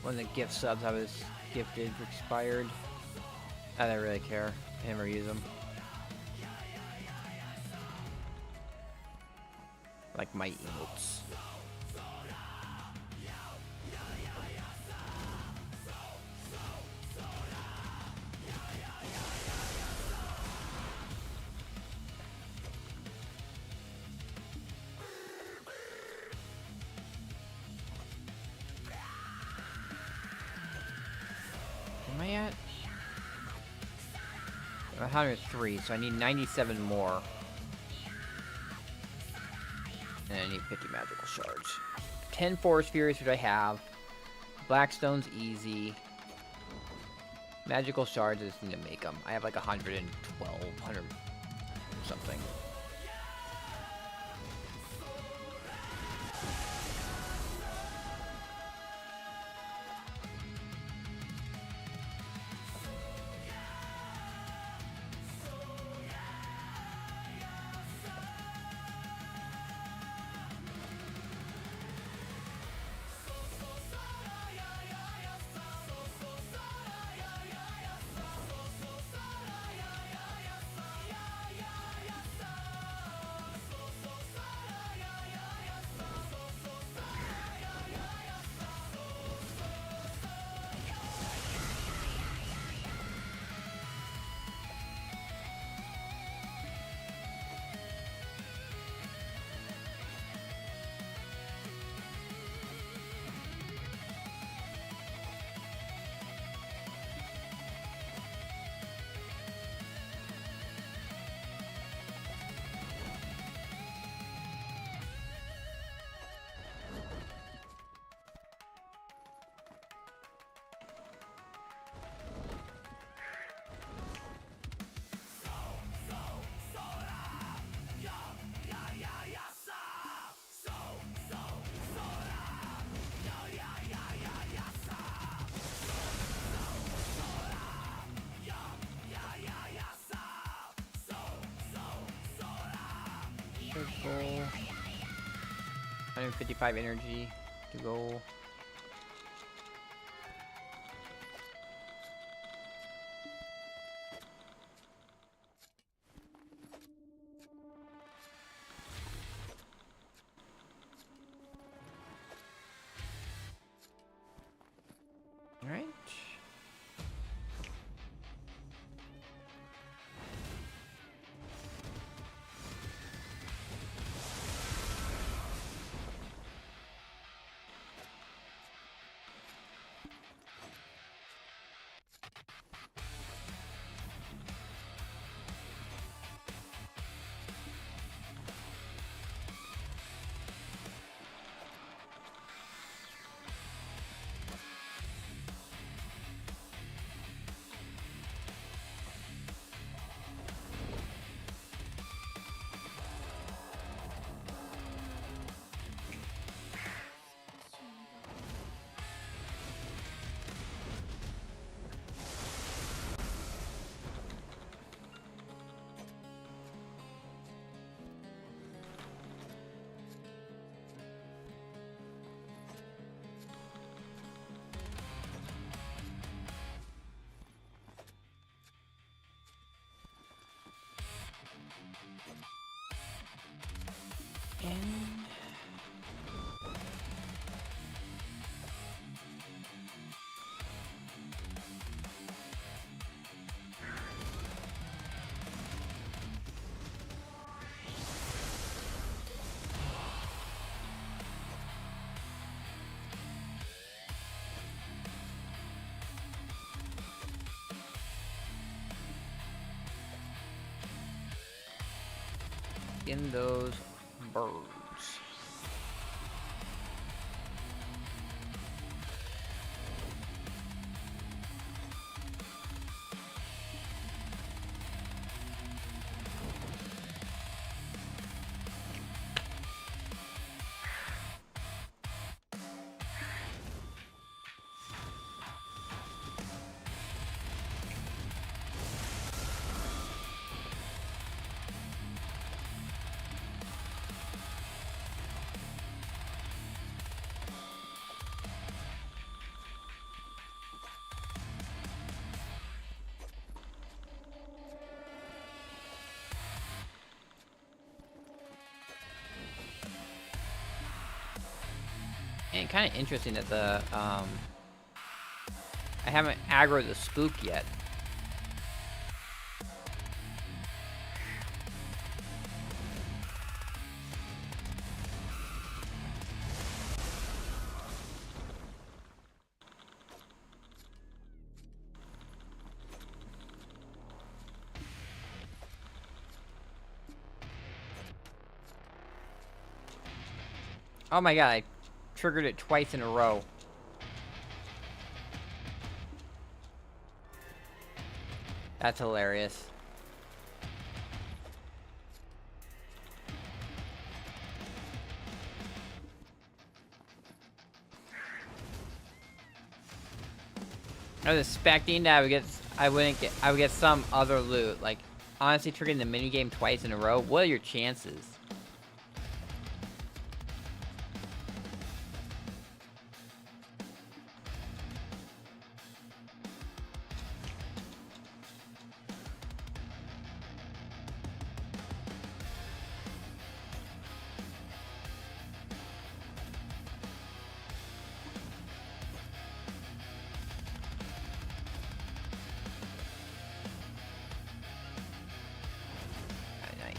One of the gift subs I was gifted expired. I don't really care. I never use them. Like my emotes. Am I at? 103, so I need 97 more. And I need 50 magical shards. 10 forest furies, which I have. Blackstone's easy. Magical shards, I just need to make them. I have like 112, 100 something. Goal. 155 energy to goal. All right. In those birds. And kind of interesting that the I haven't aggroed the spook yet. Oh my god, I triggered it twice in a row. That's hilarious. I was expecting that I would get some other loot. Like, honestly, triggering the minigame twice in a row, what are your chances?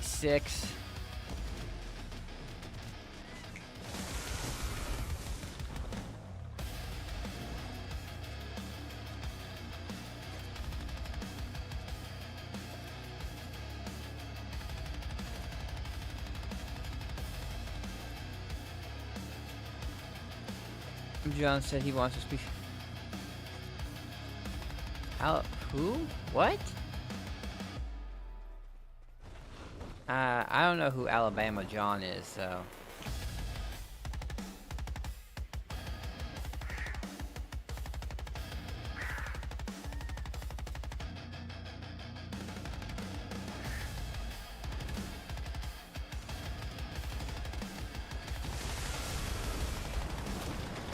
Six. John said he wants to speak. Who? What? I don't know who Alabama John is, so.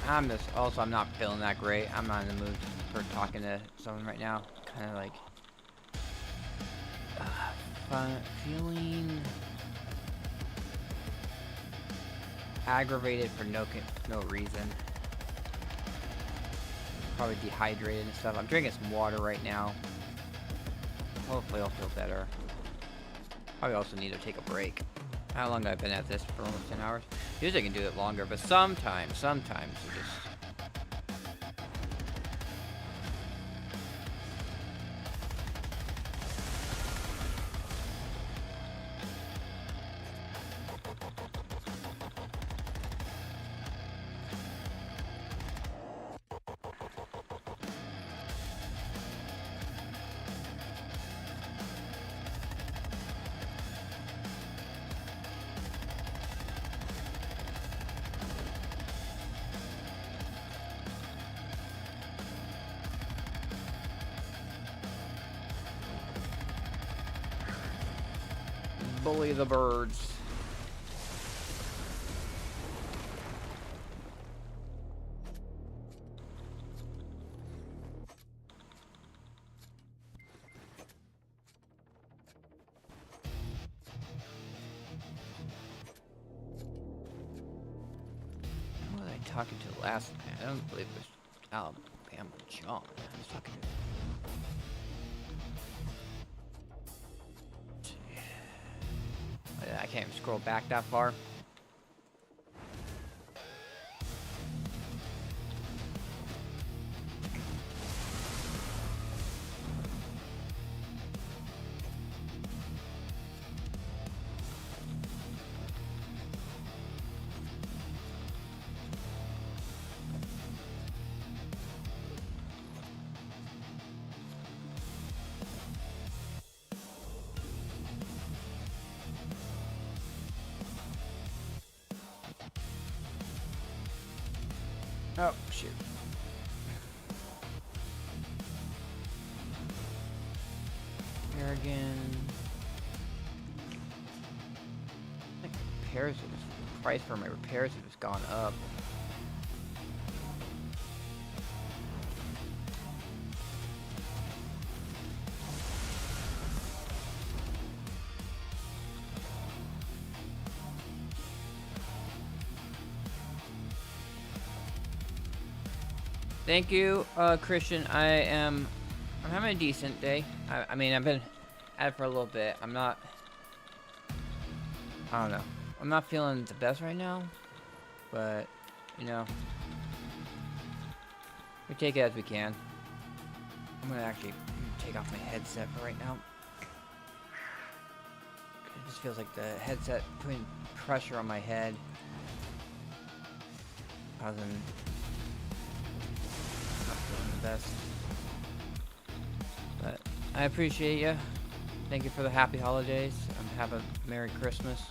I'm not feeling that great. I'm not in the mood for talking to someone right now. Kind of like feeling aggravated for no reason. Probably dehydrated and stuff. I'm drinking some water right now. Hopefully I'll feel better. Probably also need to take a break. How long have I been at this? For almost 10 hours? Usually I can do it longer, but sometimes it just... Bully the birds. Who was I talking to last night? I don't believe it was Alabama John. I was talking to. I can't even scroll back that far. Oh, shoot. Aragon. I think repairs have just, the price for my repairs have just gone up. Thank you, Christian. I'm having a decent day. I mean, I've been at it for a little bit. I don't know. I'm not feeling the best right now, but, you know, we take it as we can. I'm gonna actually take off my headset for right now. It just feels like the headset putting pressure on my head. Causing best. But I appreciate you. Thank you for the happy holidays and have a Merry Christmas.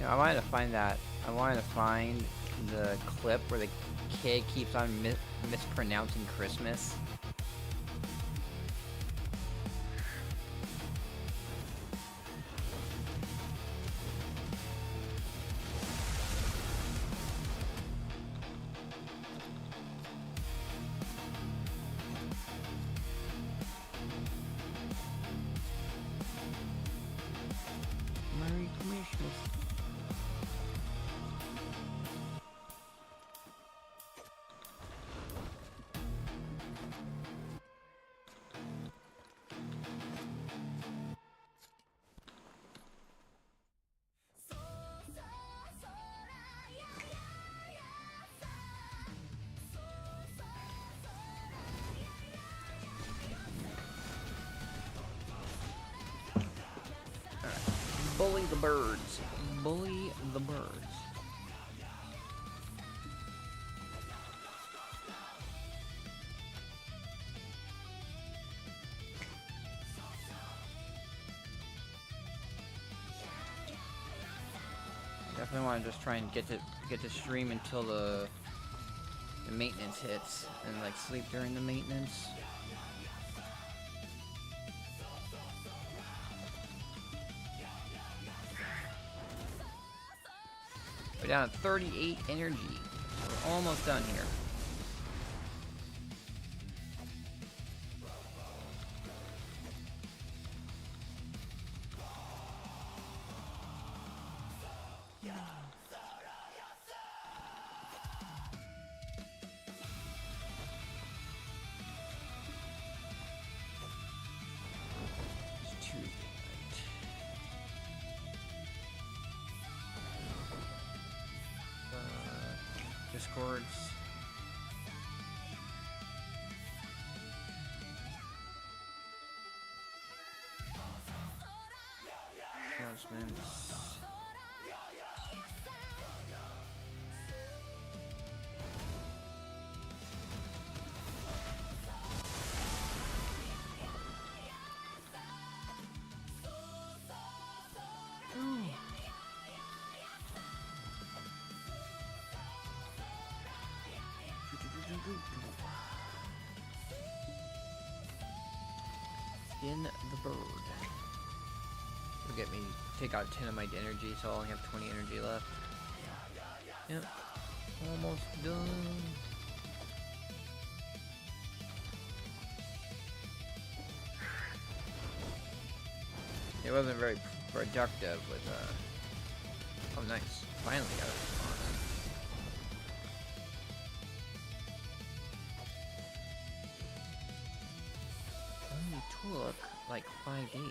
You know, I wanted to find that. I wanted to find the clip where the kid keeps on mispronouncing Christmas. Merry Christmas. Bully the birds. Bully the birds. Definitely want to just try and get to stream until the the maintenance hits and like sleep during the maintenance. We're down to 38 energy. We're almost done here. It's too late. Discords. Announcements. In the bird. It'll get me take out 10 of my energy, so I only have 20 energy left. Yep. Almost done. It wasn't very productive with oh nice. Finally got a response. Only took like 5 days.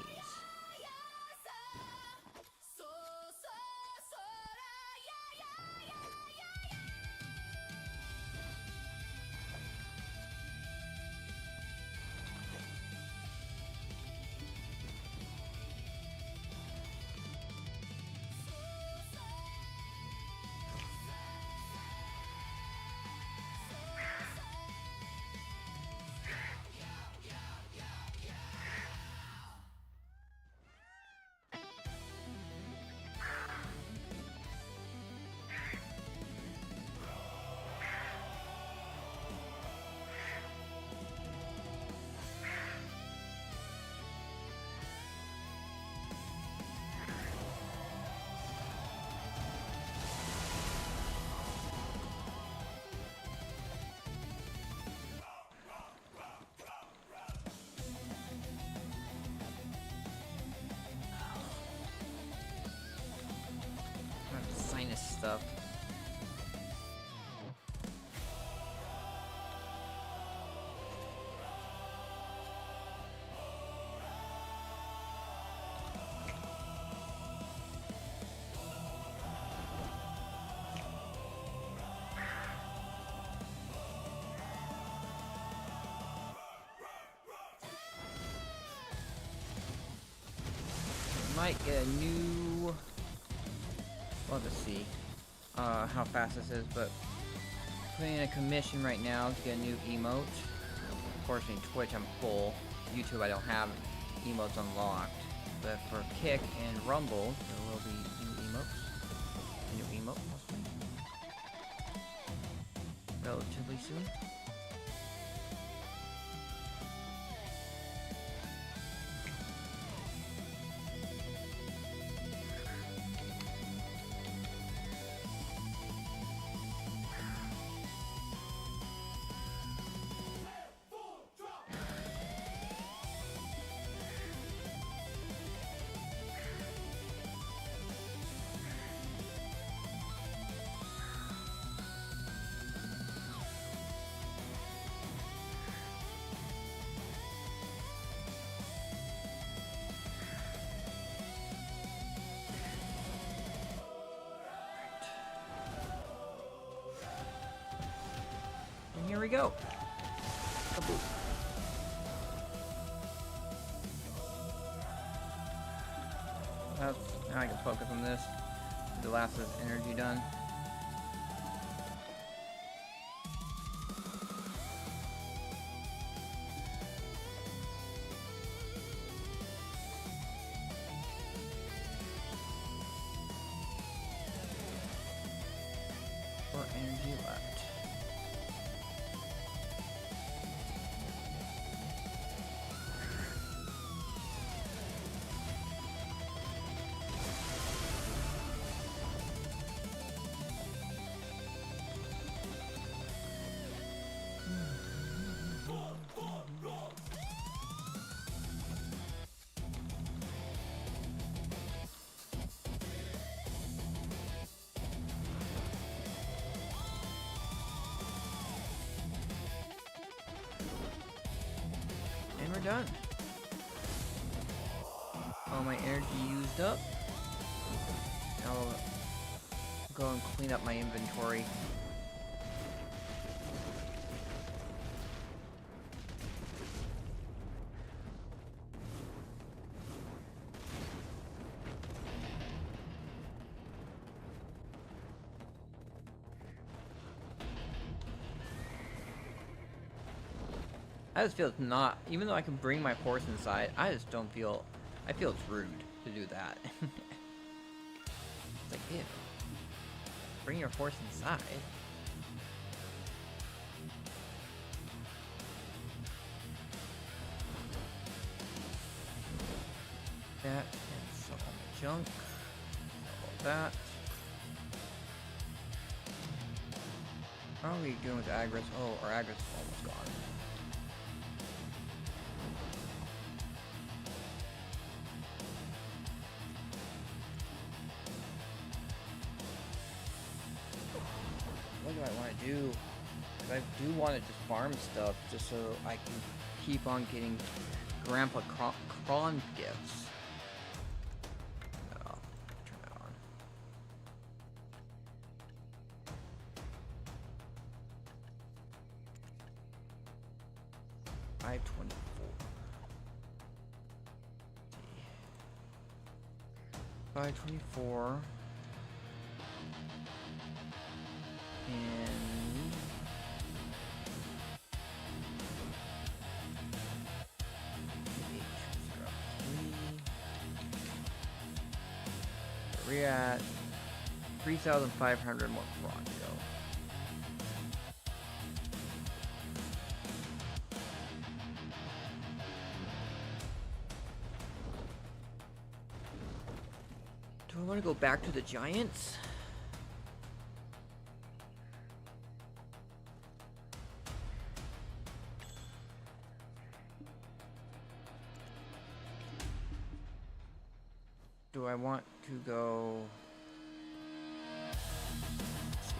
Sinus stuff. Might get a new. We'll have to see how fast this is, but putting in a commission right now to get a new emote. Unfortunately, Twitch I'm full. YouTube I don't have emotes unlocked, but for Kick and Rumble there will be new emotes. A new emote possibly relatively soon. And here we go. Kaboom. Now I can focus on this. The last is energy done. More energy left. we're done. All my energy used up. Now I'll go and clean up my inventory. I just feel it's not, even though I can bring my horse inside, I just don't feel, I feel it's rude to do that. It's like, ew. Bring your horse inside. That, and sell all my junk. All that. How are we doing with Agris? Oh, our Agris is almost gone. What do I want to do? 'Cause I do want to just farm stuff just so I can keep on getting Grandpa Kron gifts. Oh, turn that on. $5.24. 5.24. And we're at 3,500 more frog to go. Do I want to go back to the Giants? Do I want to go? Let's see.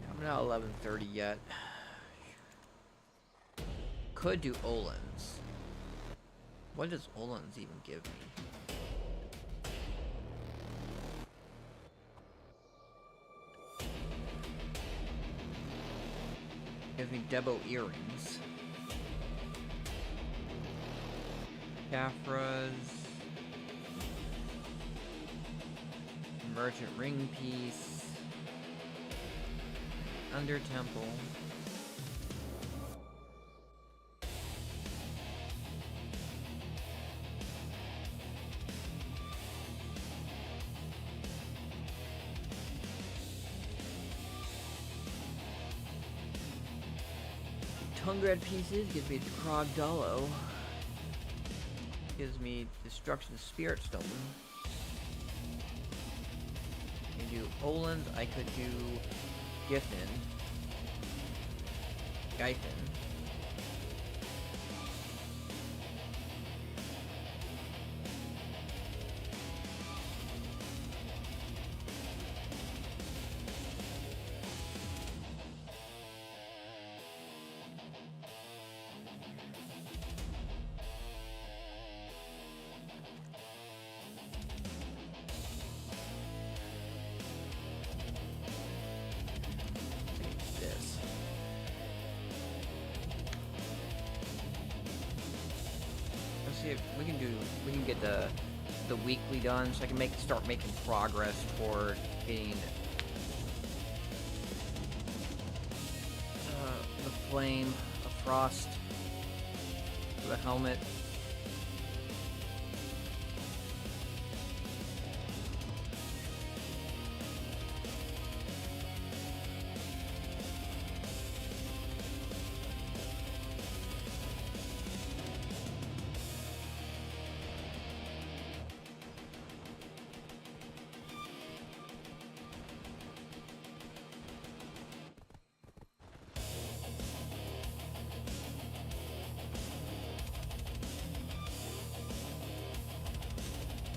I'm not 11:30 yet. Could do Olin's. What does Olin's even give me? Gives me Debo earrings. Caphras. Merchant ring piece. Under temple. Tongue red pieces gives me the Krogdalo. Gives me Destruction Spirit Stone. I can do Olin's, I could do Giffen. Giffen. This. Let's see if we can get the weekly done so I can start making progress toward getting the flame of frost for the helmet.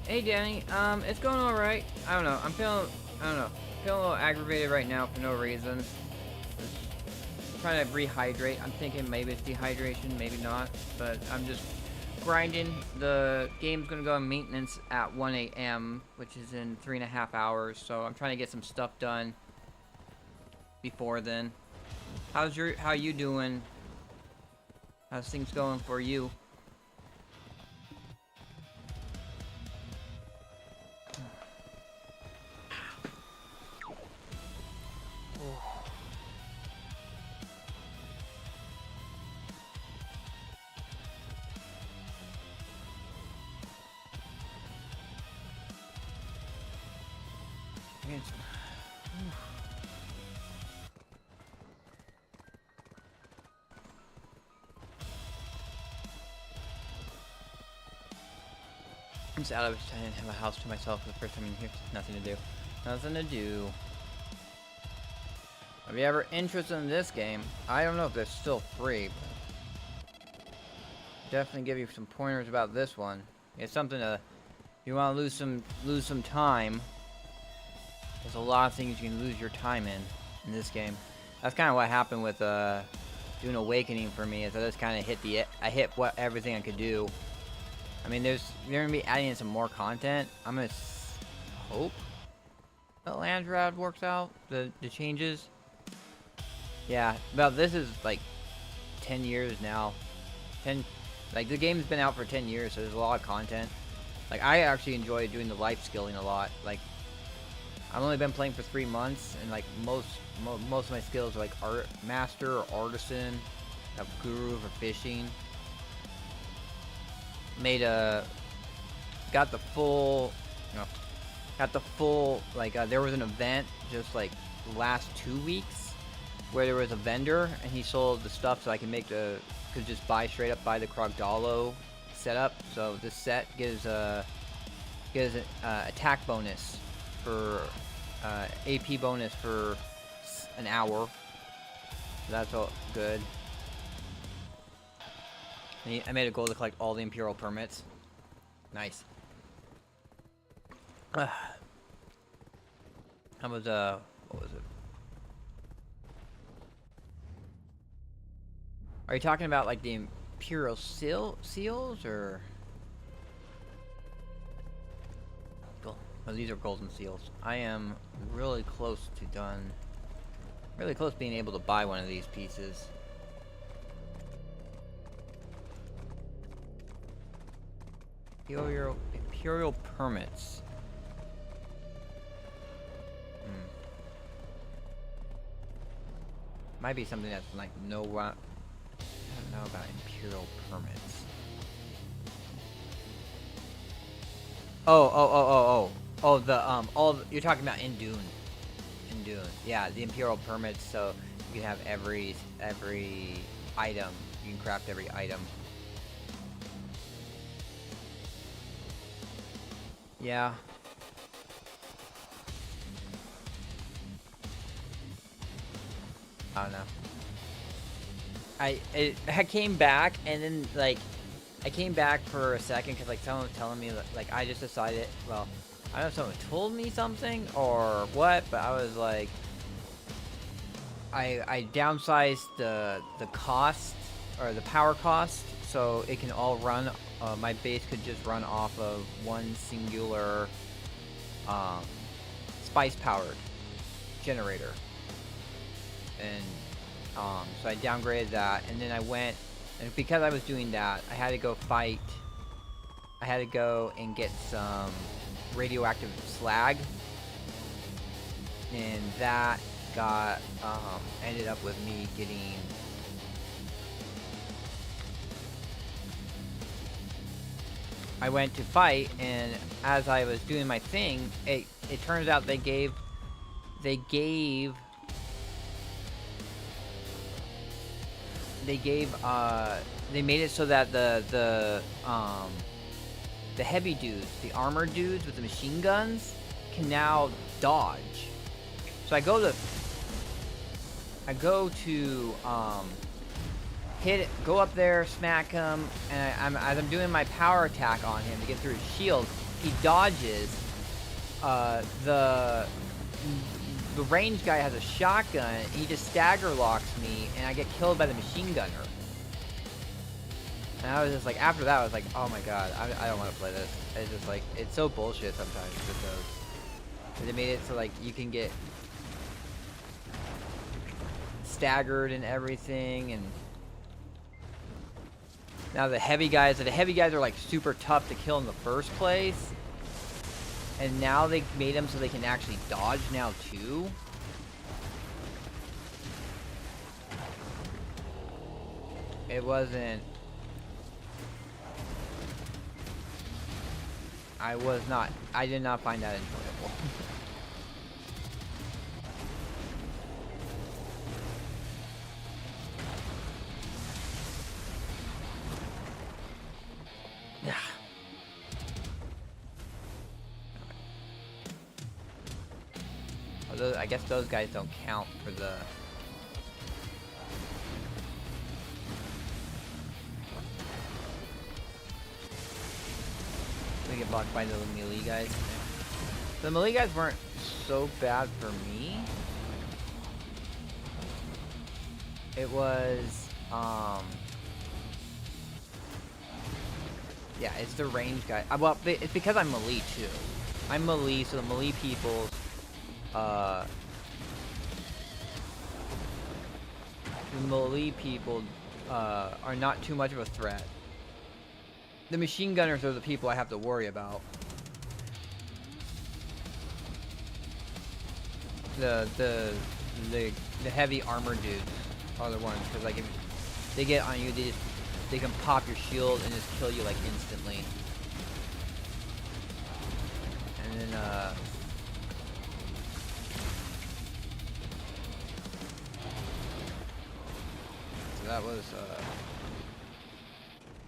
Hey Danny, it's going all right. I don't know. I don't know. Feeling a little aggravated right now for no reason. Just trying to rehydrate. I'm thinking maybe it's dehydration, maybe not. But I'm just grinding. The game's gonna go on maintenance at 1 a.m., which is in 3.5 hours. So I'm trying to get some stuff done before then. How you doing? How's things going for you? I'm sad I was trying to have a house to myself for the first time in here. Nothing to do. Nothing to do. If you're ever interested in this game, I don't know if it's still free, but definitely give you some pointers about this one. It's something to, if you want to lose some time. There's a lot of things you can lose your time in this game. That's kind of what happened with doing Awakening for me. Is I just kind of hit everything I could do. I mean, they're gonna be adding in some more content. I'm gonna hope that Landrad works out the changes. Yeah, well, this is like 10 years now. Like the game's been out for 10 years, so there's a lot of content. Like I actually enjoy doing the life skilling a lot. Like I've only been playing for 3 months, and like most of my skills are like art master or artisan, have guru for fishing. Got the full like there was an event just like the last 2 weeks where there was a vendor and he sold the stuff so I can could just straight up buy the Krogdalo setup. So this set gives an attack bonus for AP bonus for an hour. So that's all good. I made a goal to collect all the Imperial permits. Nice. How was what was it? Are you talking about like the Imperial seals or? Cool. Oh, these are golden seals. I am really close to done. Really close to being able to buy one of these pieces. Imperial permits. Might be something that's like I don't know about Imperial permits. You're talking about in Dune. Yeah, the Imperial permits, so you can have every item. You can craft every item. Yeah. I don't know. I came back and then like I came back for a second because like someone was telling me that, like I just decided, well, I don't know if someone told me something or what, but I was like I downsized the cost or the power cost so it can all run. My base could just run off of one singular spice-powered generator, and so I downgraded that, and then I went, and because I was doing that, I had to go fight. I had to go and get some radioactive slag, and that got ended up with me getting. I went to fight, and as I was doing my thing, it turns out they made it so that the heavy dudes, the armored dudes with the machine guns, can now dodge. So I go to go up there, smack him, and as I'm doing my power attack on him to get through his shield, he dodges. The range guy has a shotgun. And he just stagger locks me, and I get killed by the machine gunner. And I was just like, after that, I was like, oh my god, I don't want to play this. It's just like, it's so bullshit sometimes with those. They made it so like you can get staggered and everything, and now the heavy guys are like super tough to kill in the first place, and now they made them so they can actually dodge now too. It wasn't. I did not find that enjoyable. Yeah. Although, I guess those guys don't count for the... We get blocked by the melee guys. The melee guys weren't so bad for me. It was, yeah, it's the range guy. Well, it's because I'm melee too. I'm melee, so the melee people, are not too much of a threat. The machine gunners are the people I have to worry about. The heavy armor dudes are the ones, because like if they get on you, they can pop your shield and just kill you like instantly. And then so that was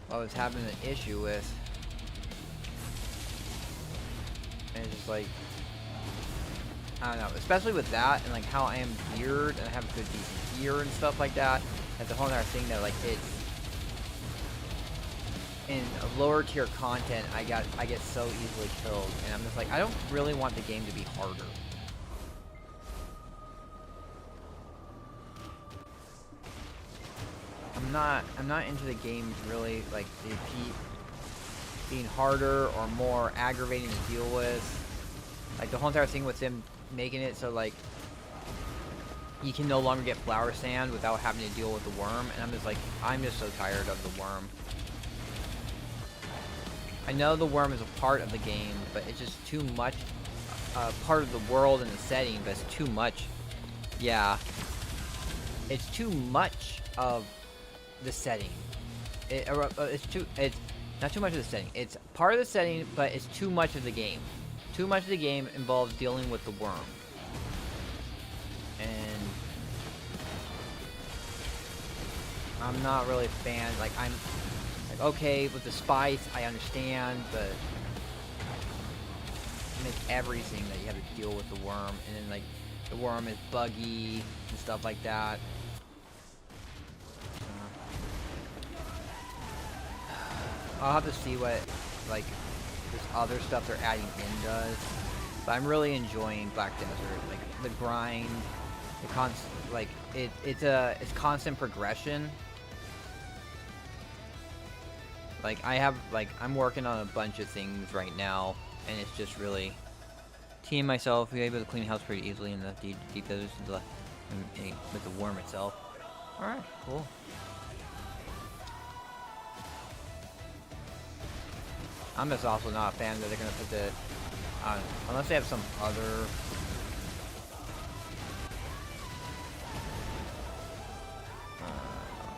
what I was having an issue with. And it's just like, I don't know, especially with that and like how I am geared and I have good decent gear and stuff like that. That's a whole other thing that like it's in lower tier content I get so easily killed, and I'm just like, I don't really want the game to be harder. I'm not into the game really like being harder or more aggravating to deal with. Like the whole entire thing with them making it so like you can no longer get flower sand without having to deal with the worm, and I'm just like, I'm just so tired of the worm. I know the worm is a part of the game, but it's just too much part of the world and the setting, but it's too much. Yeah. It's too much of the setting. It's not too much of the setting. It's part of the setting, but it's too much of the game. Too much of the game involves dealing with the worm. And I'm not really a fan. Like, I'm like, okay, with the spice, I understand, but make everything that you have to deal with the worm, and then like the worm is buggy and stuff like that. I'll have to see what like this other stuff they're adding in does, but I'm really enjoying Black Desert. Like the grind, it's constant progression. Like I'm working on a bunch of things right now, and it's just really team myself. We're able to clean house pretty easily in the deep desert with the worm itself. All right, cool. I'm just also not a fan that they're gonna put the unless they have some other.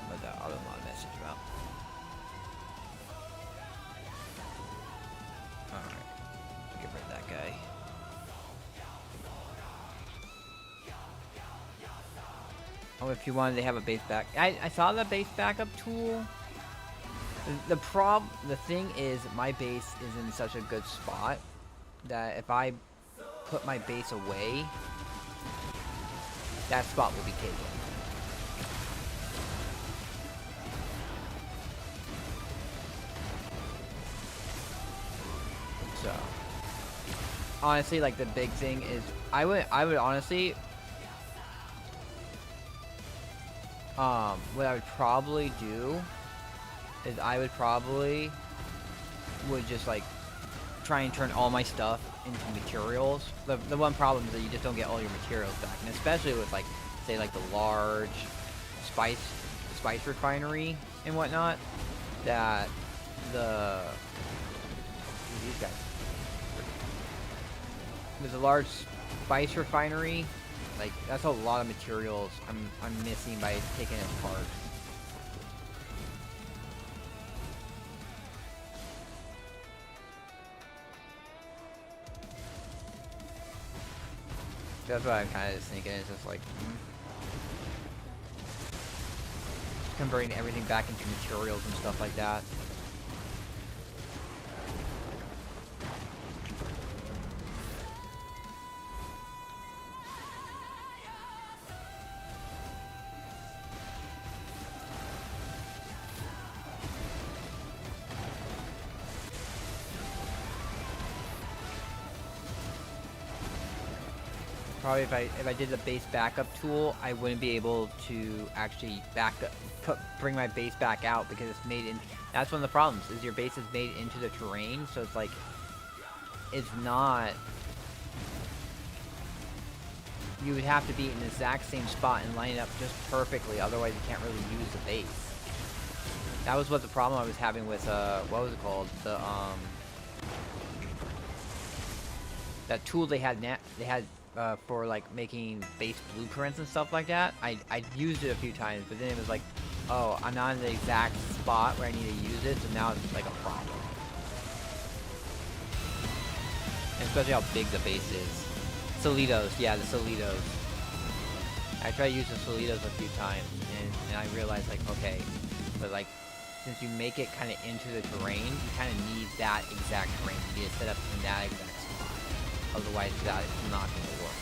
What that other mod message about? Alright. Get rid of that guy. Oh, if you wanted to have a base back. I saw the base backup tool. The thing is, my base is in such a good spot that if I put my base away, that spot will be taken. So honestly, like the big thing is I would honestly what I would probably do is I would just like try and turn all my stuff into materials. The one problem is that you just don't get all your materials back, and especially with like say like the large spice refinery and whatnot, that these guys with a large spice refinery, like that's a lot of materials I'm missing by taking it apart. That's what I'm kind of thinking. It's just like converting everything back into materials and stuff like that. Probably if I did the base backup tool, I wouldn't be able to actually bring my base back out because it's made in. That's one of the problems is your base is made into the terrain, so it's like it's not. You would have to be in the exact same spot and line it up just perfectly, otherwise you can't really use the base. That was what the problem I was having with what was it called? The that tool they had for like making base blueprints and stuff like that. I used it a few times, but then it was like, oh, I'm not in the exact spot where I need to use it, so now it's like a problem. And especially how big the base is. Solitos, yeah, the Solitos. I tried to use the Solitos a few times, and I realized like, okay, but like, since you make it kind of into the terrain, you kind of need that exact terrain. You need to set up in that exact spot. Otherwise, that is not going to work.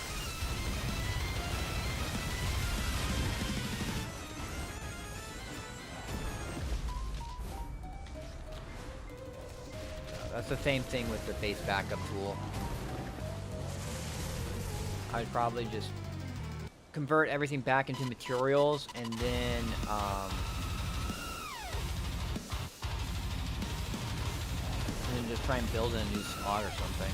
That's the same thing with the base backup tool. I'd probably just convert everything back into materials and then just try and build in a new spot or something.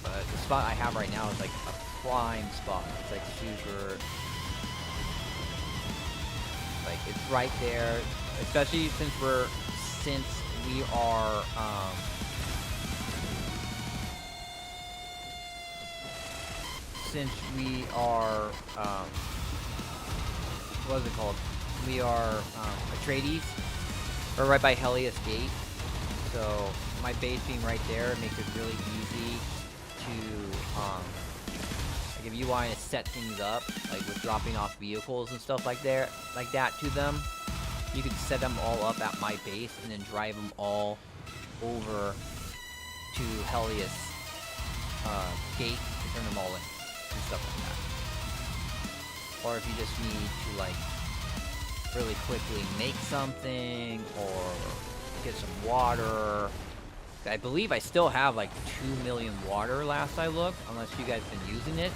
But the spot I have right now is like a prime spot. It's like super, like it's right there, especially since we are what is it called? We are Atreides. We're right by Helios Gate, so my base being right there makes it really easy to like if you want to set things up, like with dropping off vehicles and stuff like that to them, you can set them all up at my base and then drive them all over to Helios Gate to turn them all in and stuff like that. Or if you just need to like really quickly make something or get some water. I believe I still have like 2 million water last I looked, unless you guys been using it.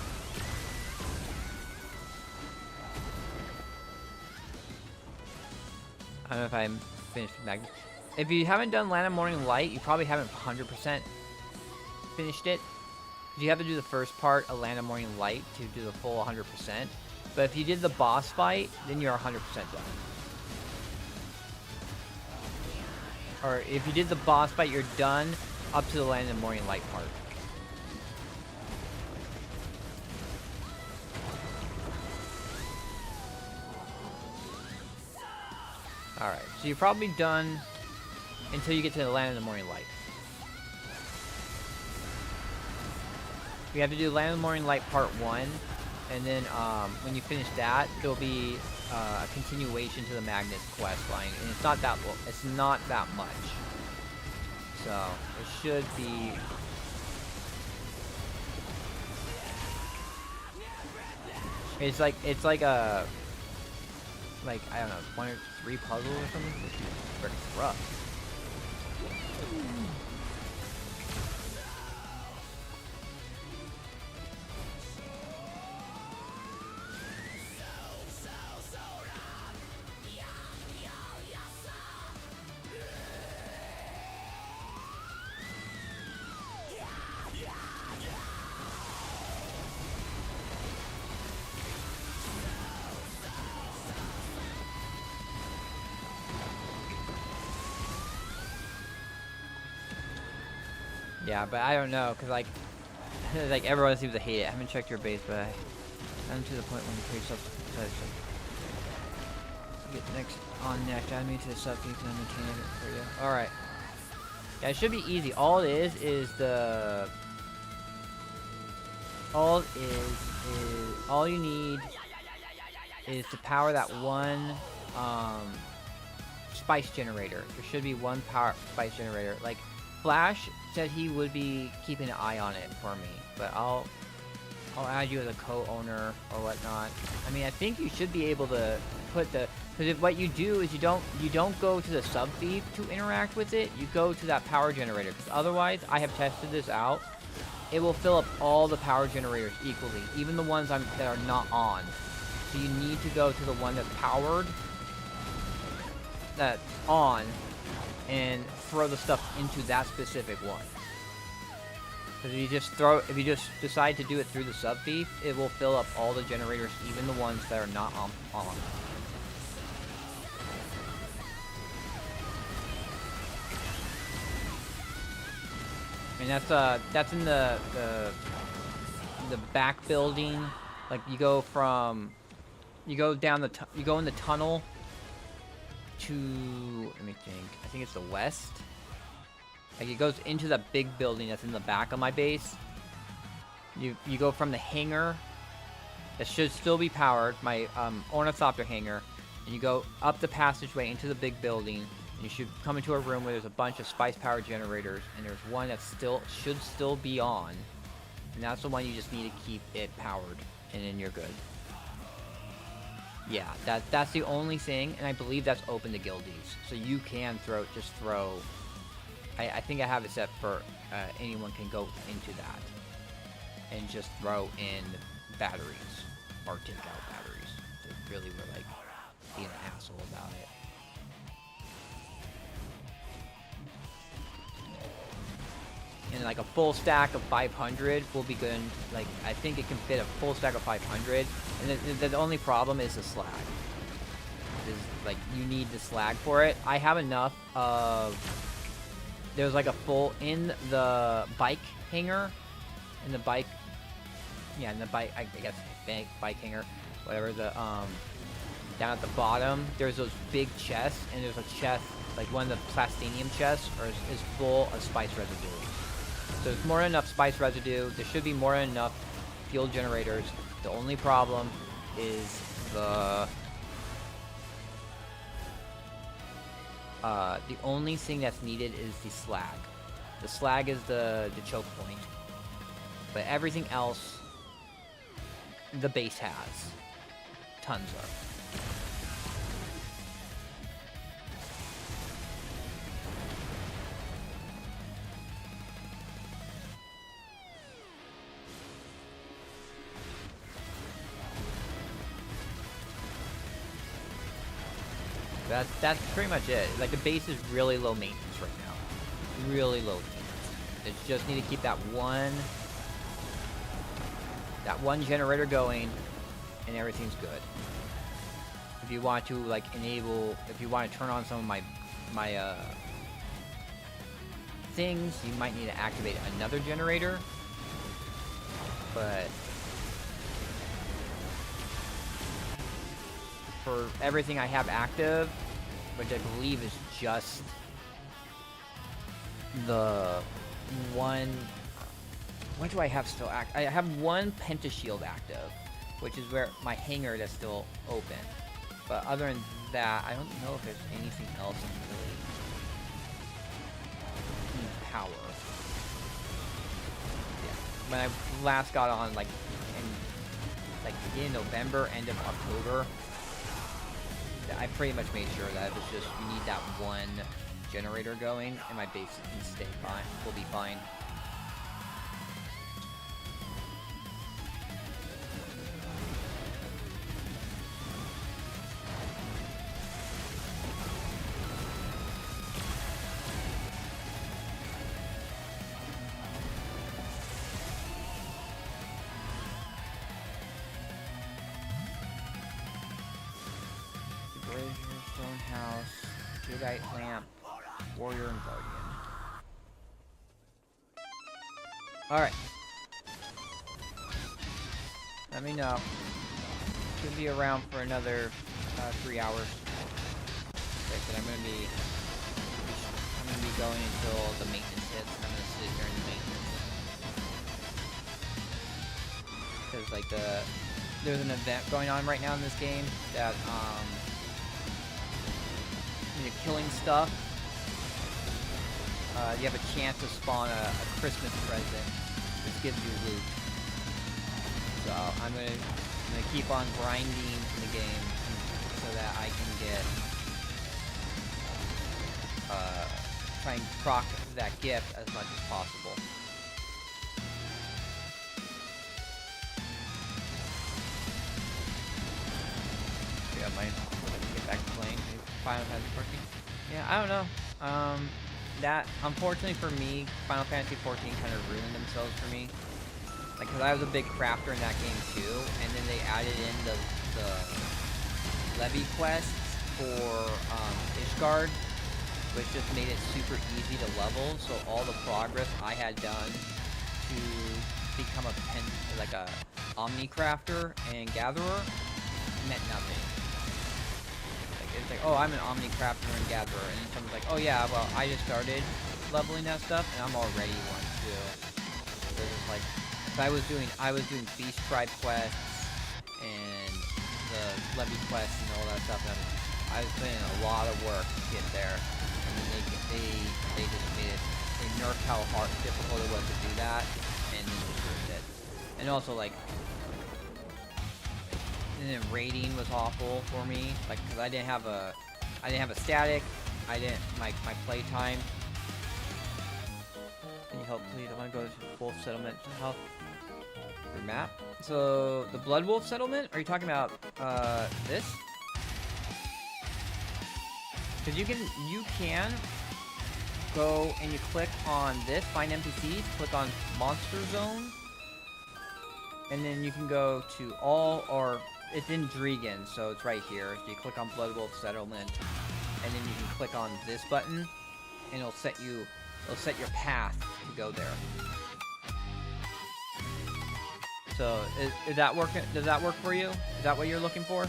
I don't know if I'm finished with Magnus. If you haven't done Land of Morning Light, you probably haven't 100% finished it. You have to do the first part of Land of Morning Light to do the full 100%. But if you did the boss fight, then you're 100% done. Or if you did the boss fight, you're done up to the Land of Morning Light part. Alright, so you're probably done until you get to the Land of the Morning Light. You have to do Land of the Morning Light part 1, and then when you finish that, there'll be a continuation to the Magnus quest line, and it's not that much. So it should be. It's like a I don't know, 1 or 3 puzzles or something. It's pretty rough. Yeah, but I don't know, cause like, like everyone seems to hate it. I haven't checked your base, but I'm to the point when you create stuff. Get next on next. Add me to the sub feed and maintain it for you. All right. Yeah, it should be easy. All it is the. All all you need is to power that one spice generator. There should be one power spice generator. Like Flash said he would be keeping an eye on it for me, but I'll add you as a co-owner or whatnot. I mean, I think you should be able to put the, because if what you do is you don't go to the sub feed to interact with it. You go to that power generator, because otherwise, I have tested this out. It will fill up all the power generators equally, even the ones that are not on. So you need to go to the one that's powered, that's on, and throw the stuff into that specific one. Because if you just decide to do it through the sub feed, it will fill up all the generators, even the ones that are not on. And that's in the back building. Like you go down you go in the tunnel to, let me think. I think it's the west. Like it goes into the big building that's in the back of my base. You go from the hangar that should still be powered, my ornithopter hangar, and you go up the passageway into the big building. You should come into a room where there's a bunch of spice power generators, and there's one that should still be on, and that's the one you just need to keep it powered, and then you're good. Yeah, that's the only thing, and I believe that's open to guildies, so you can just throw. I think I have it set for anyone can go into that and just throw in batteries or take out batteries. They really were like being an asshole about it. And like a full stack of 500 will be good. Like I think it can fit a full stack of 500. And the only problem is the slag. Like you need the slag for it. I have enough of. There's like a full in the bike hangar, in the bike. Yeah, in the bike. I guess bike hangar, whatever. The down at the bottom, there's those big chests, and there's a chest like one of the plastinium chests, is full of spice residue. So there's more than enough spice residue. There should be more than enough fuel generators. The only problem is the only thing that's needed is the slag. The slag is the choke point. But everything else, the base has tons of. That's pretty much it. Like the base is really low maintenance right now. Really low maintenance. They just need to keep that one generator going, and everything's good. If you want to like if you want to turn on some of my things, you might need to activate another generator. But for everything I have active, which I believe is just the one. What do I have still active? I have one pentashield active, which is where my hangar that's still open. But other than that, I don't know if there's anything else that really needs power. Yeah, when I last got on, like beginning of November, end of October, I pretty much made sure that it was just you need that one generator going, and my base can stay fine. Will be fine. Stone house, Jedi lamp, warrior and guardian. Alright. Let me know. Should be around for another 3 hours. Okay, but I'm gonna be going until the maintenance hits. I'm gonna sit during the maintenance. Because like there's an event going on right now in this game that when you're killing stuff, you have a chance to spawn a Christmas present, which gives you loot. So I'm gonna keep on grinding in the game so that I can get try and proc that gift as much as possible. Yeah, get back to playing Final Fantasy 14. Yeah, I don't know. That unfortunately for me, Final Fantasy 14 kind of ruined themselves for me. Like, cause I was a big crafter in that game too, and then they added in the levy quests for Ishgard, which just made it super easy to level. So all the progress I had done to become a Omni crafter and gatherer meant nothing. It's like, oh, I'm an Omni crafter and gatherer, and then someone's like, oh yeah, well, I just started leveling that stuff, and I'm already one too. So it's like, I was doing Beast Tribe quests and the Levy quests and all that stuff, and I was putting in a lot of work to get there, and then they just made it, they nerfed how hard difficult it was to do that, and then just ruined it. And also like. And then raiding was awful for me, like, cause I didn't have a static. My playtime. Can you help, please? I want to go to Wolf Settlement to help your map. So the Blood Wolf Settlement. Are you talking about this? Cause you can go and you click on this, find NPCs, click on Monster Zone, and then you can go to all or. It's in Dregan, so it's right here. So you click on Blood Wolf Settlement, and then you can click on this button, and it'll set your path to go there. So is that working? Does that work for you? Is that what you're looking for?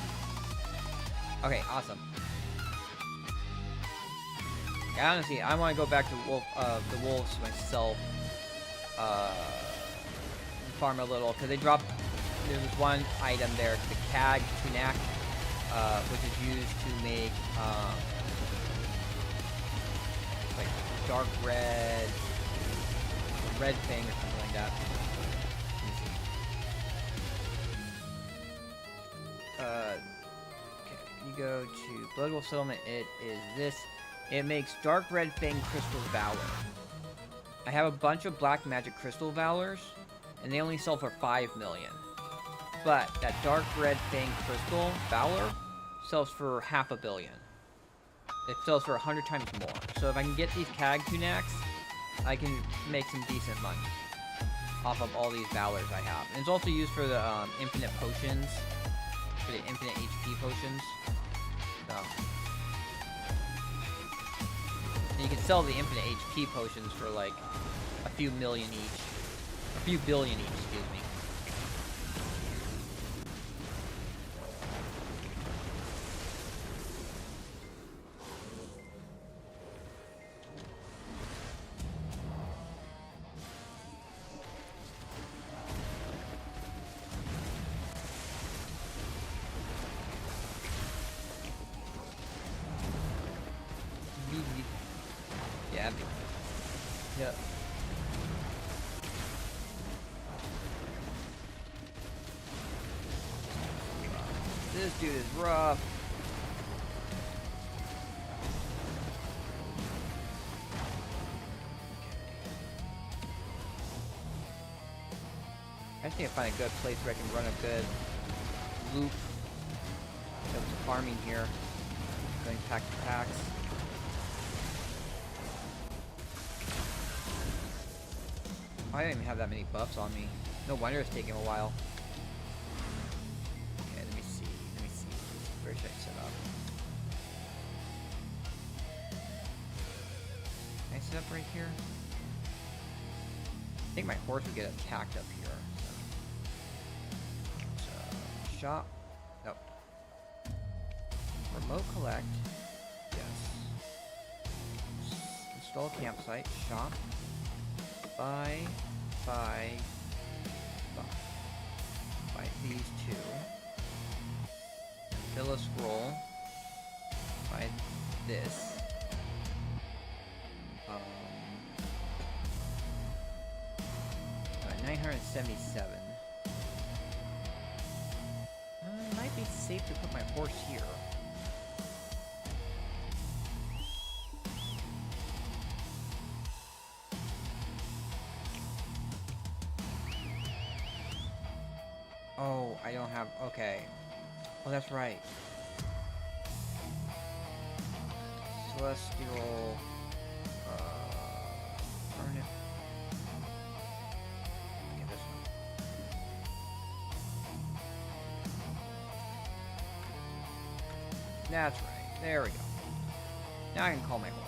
Okay, awesome. Yeah, honestly, I want to go back to the wolves myself, farm a little, because they dropped. There was one item there, the Cag Tunak, which is used to make like dark red, red thing or something like that. Okay, you go to Blood Wolf Settlement. It is this. It makes dark red fang crystal valor. I have a bunch of black magic crystal valors, and they only sell for 5 million. But that dark red fang crystal valor sells for 500 million. It sells for 100 times more. So if I can get these Cag Tunaks, I can make some decent money off of all these valors I have. And it's also used for the infinite potions, for the infinite HP potions. So, and you can sell the infinite HP potions for like a few million each, a few billion each, excuse me. Yeah. Yep. This dude is rough. I just need to find a good place where I can run a good loop. There's farming here. Going pack to packs. I didn't even have that many buffs on me. No wonder it's taking a while. Okay, let me see. Where should I set up? Can I set up right here? I think my horse would get attacked up here. So shop. Nope. Remote collect. Yes. Install campsite. Shop. Buy. Buy these two. Fill a scroll. Buy this. 977. It might be safe to put my horse here. Oh, I don't have... Okay. Oh, that's right. Celestial... Permanent... Okay, this one. That's right. There we go. Now I can call my horse.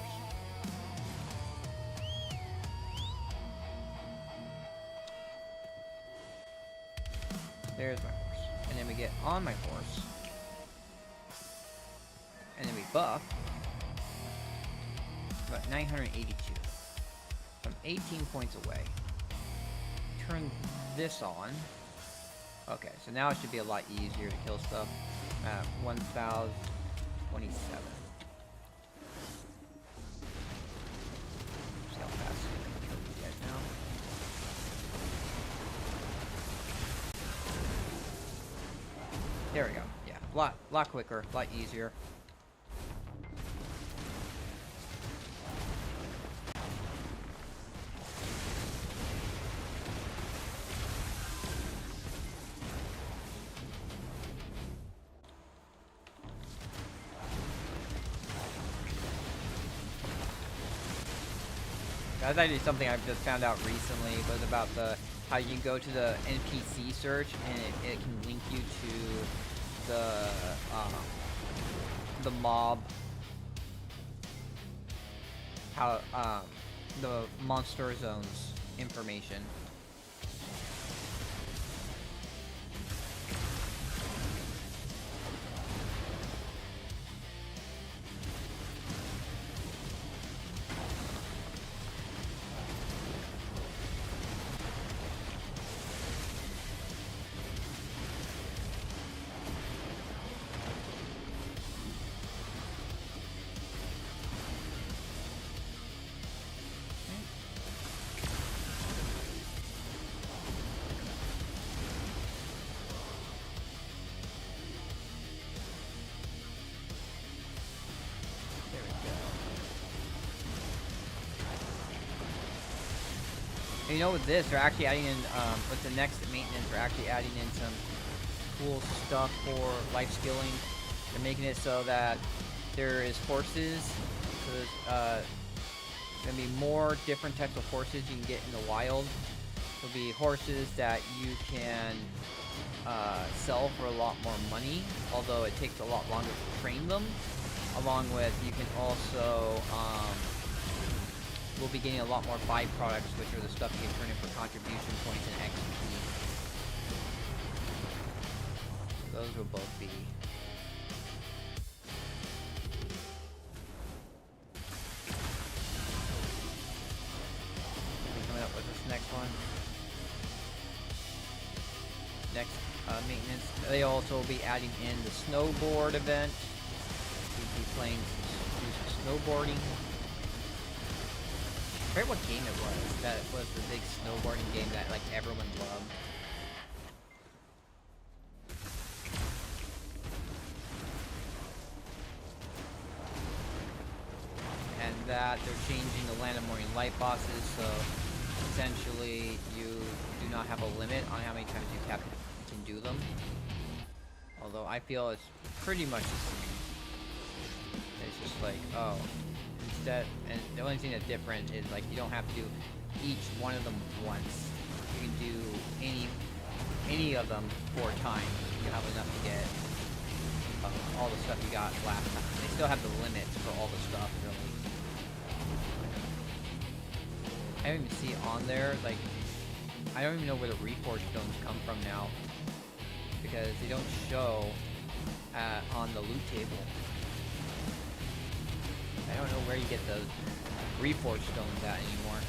There's my horse. And then we get on my horse. And then we buff. About 982. So I'm 18 points away. Turn this on. Okay, so now it should be a lot easier to kill stuff. 1027. See how fast I can kill these guys now. There we go. Yeah, lot quicker, a lot easier. That's actually something I've just found out recently, was about how you can go to the NPC search and it can link you to the mob, the monster zones information. You know, with this, they're actually adding in, with the next maintenance, they're actually adding in some cool stuff for life skilling. They're making it so that there is horses, so there's, gonna be more different types of horses you can get in the wild. There'll be horses that you can, sell for a lot more money, although it takes a lot longer to train them. Along with, you can also, we'll be getting a lot more byproducts, which are the stuff you can turn in for contribution points and XP. So those will both be. Coming up with this next one. Next maintenance. They also will be adding in the snowboard event. We'll be playing some snowboarding. I forget what game it was. That was the big snowboarding game that like everyone loved. And that they're changing the Land of Morning Light bosses, so essentially you do not have a limit on how many times you can do them. Although I feel it's pretty much the same. It's just like, oh. Instead, and the only thing that's different is like you don't have to do each one of them once. You can do any of them 4 times. You have enough to get all the stuff you got last time. They still have the limits for all the stuff, really. I didn't even see on there like I don't even know where the reforged stones come from now, because they don't show on the loot table. I don't know where you get the reforged stones at anymore.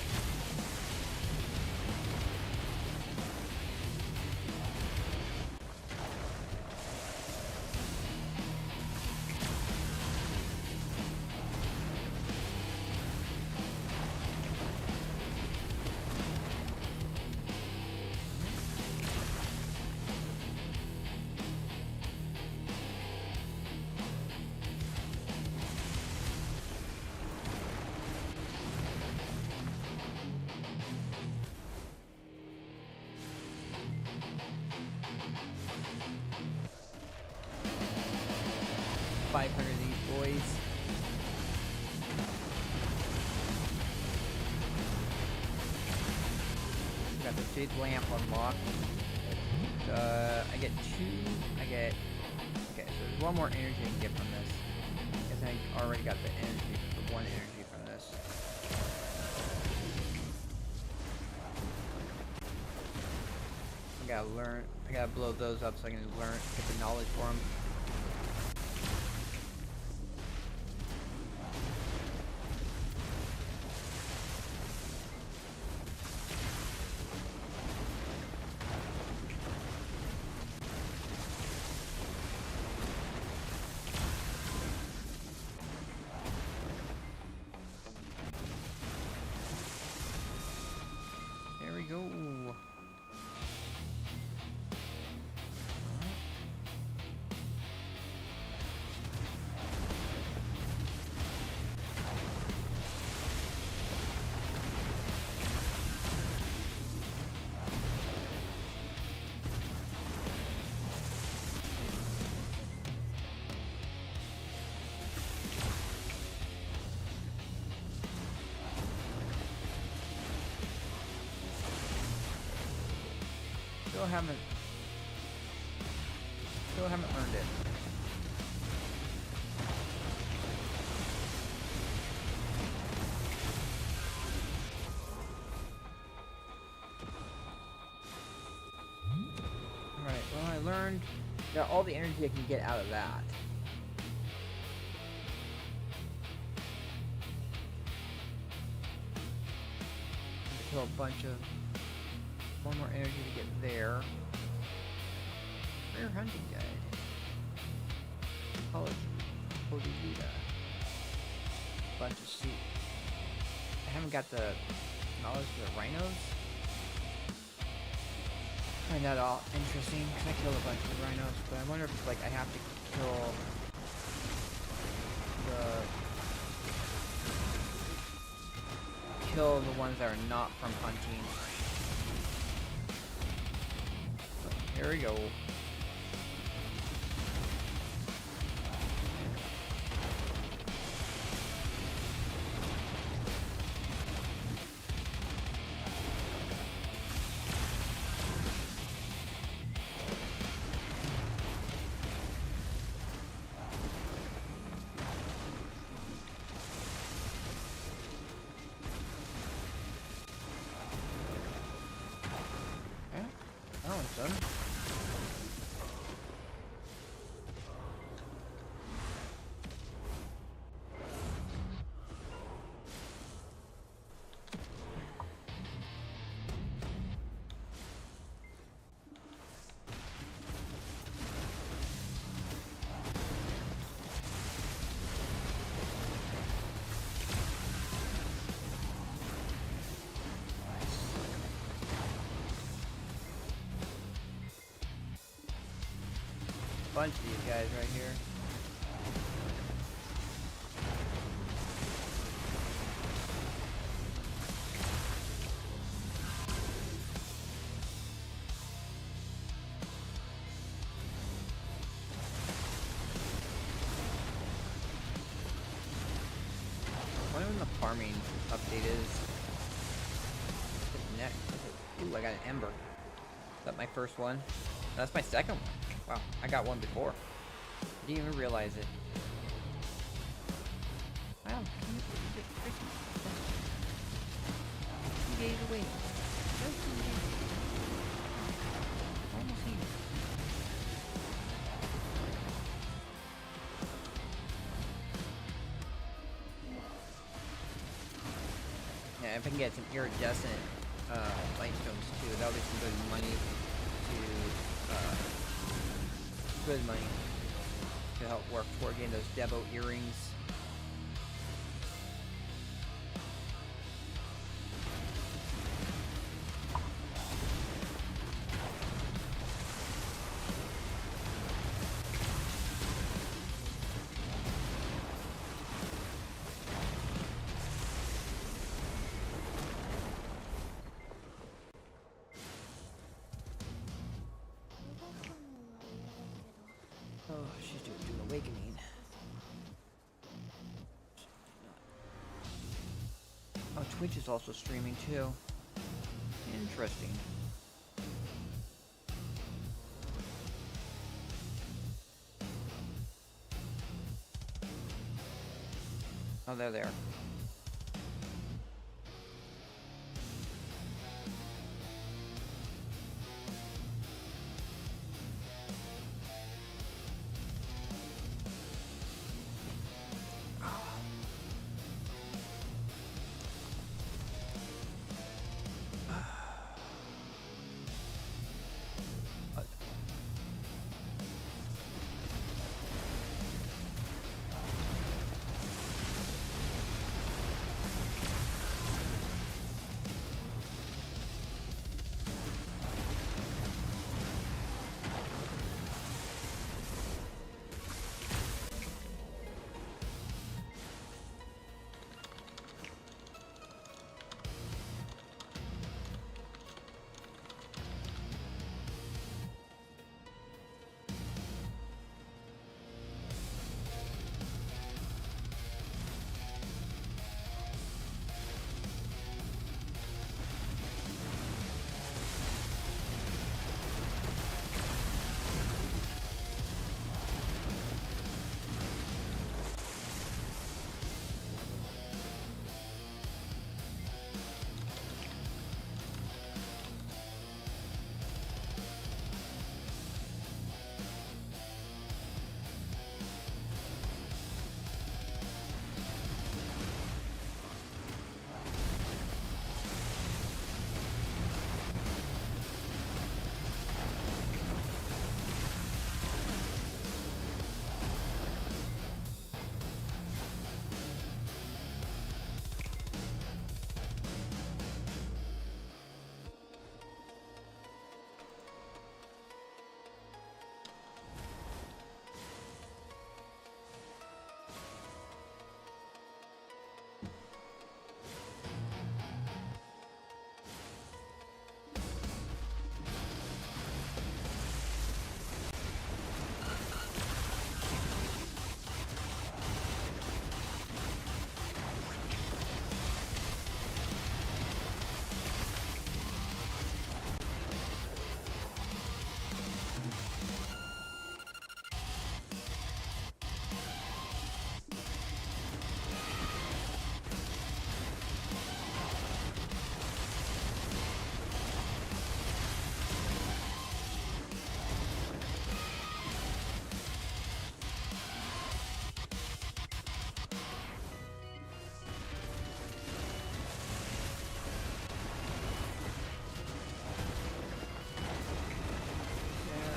Of these boys. Got the big lamp unlocked. I get two. Okay, so there's one more energy I can get from this. Because I already got the energy, the one energy from this. I gotta learn. I gotta blow those up so I can learn, get the knowledge for them. Go. Still haven't learned it. Alright, well I learned got all the energy I can get out of that. Kill a bunch of one more energy to get there. Rare hunting guide. College Podivita. Bunch of sheep. I haven't got the knowledge for the rhinos. Find that all interesting because I killed a bunch of rhinos, but I wonder if like I have to kill the ones that are not from hunting. Here we go. Okay, that one's done. Bunch of these guys right here. I wonder when the farming update is. What's next? Ooh, I got an ember. Is that my first one? That's my second one. Wow, I got one before. Didn't even realize it. Wow, 2 days away. Almost here. Yeah, if I can get some iridescent light stones too, that'll be some good money to help work toward getting those Devo earrings. Oh, she's doing awakening. Oh, Twitch is also streaming too. Interesting. Oh, they're there.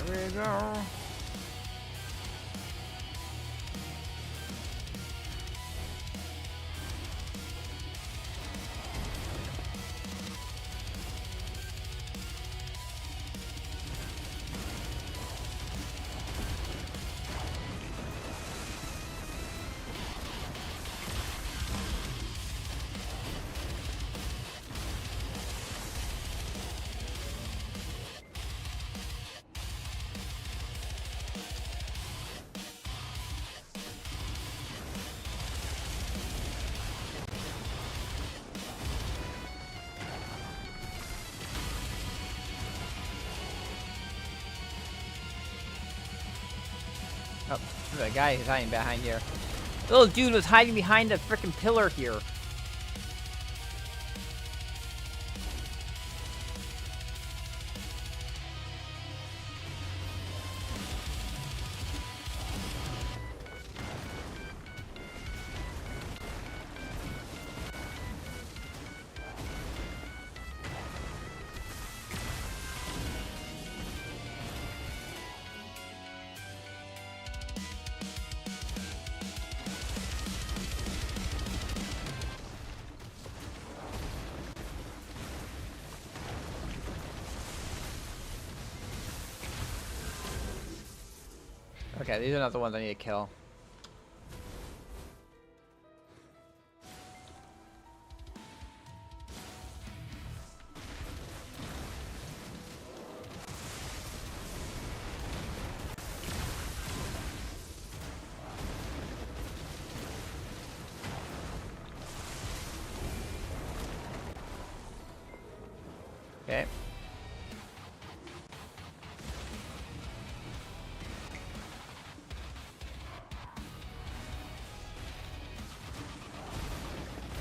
There we go. Oh, the guy who's hiding behind here. Little dude was hiding behind a freaking pillar here. Okay, these are not the ones I need to kill. Okay.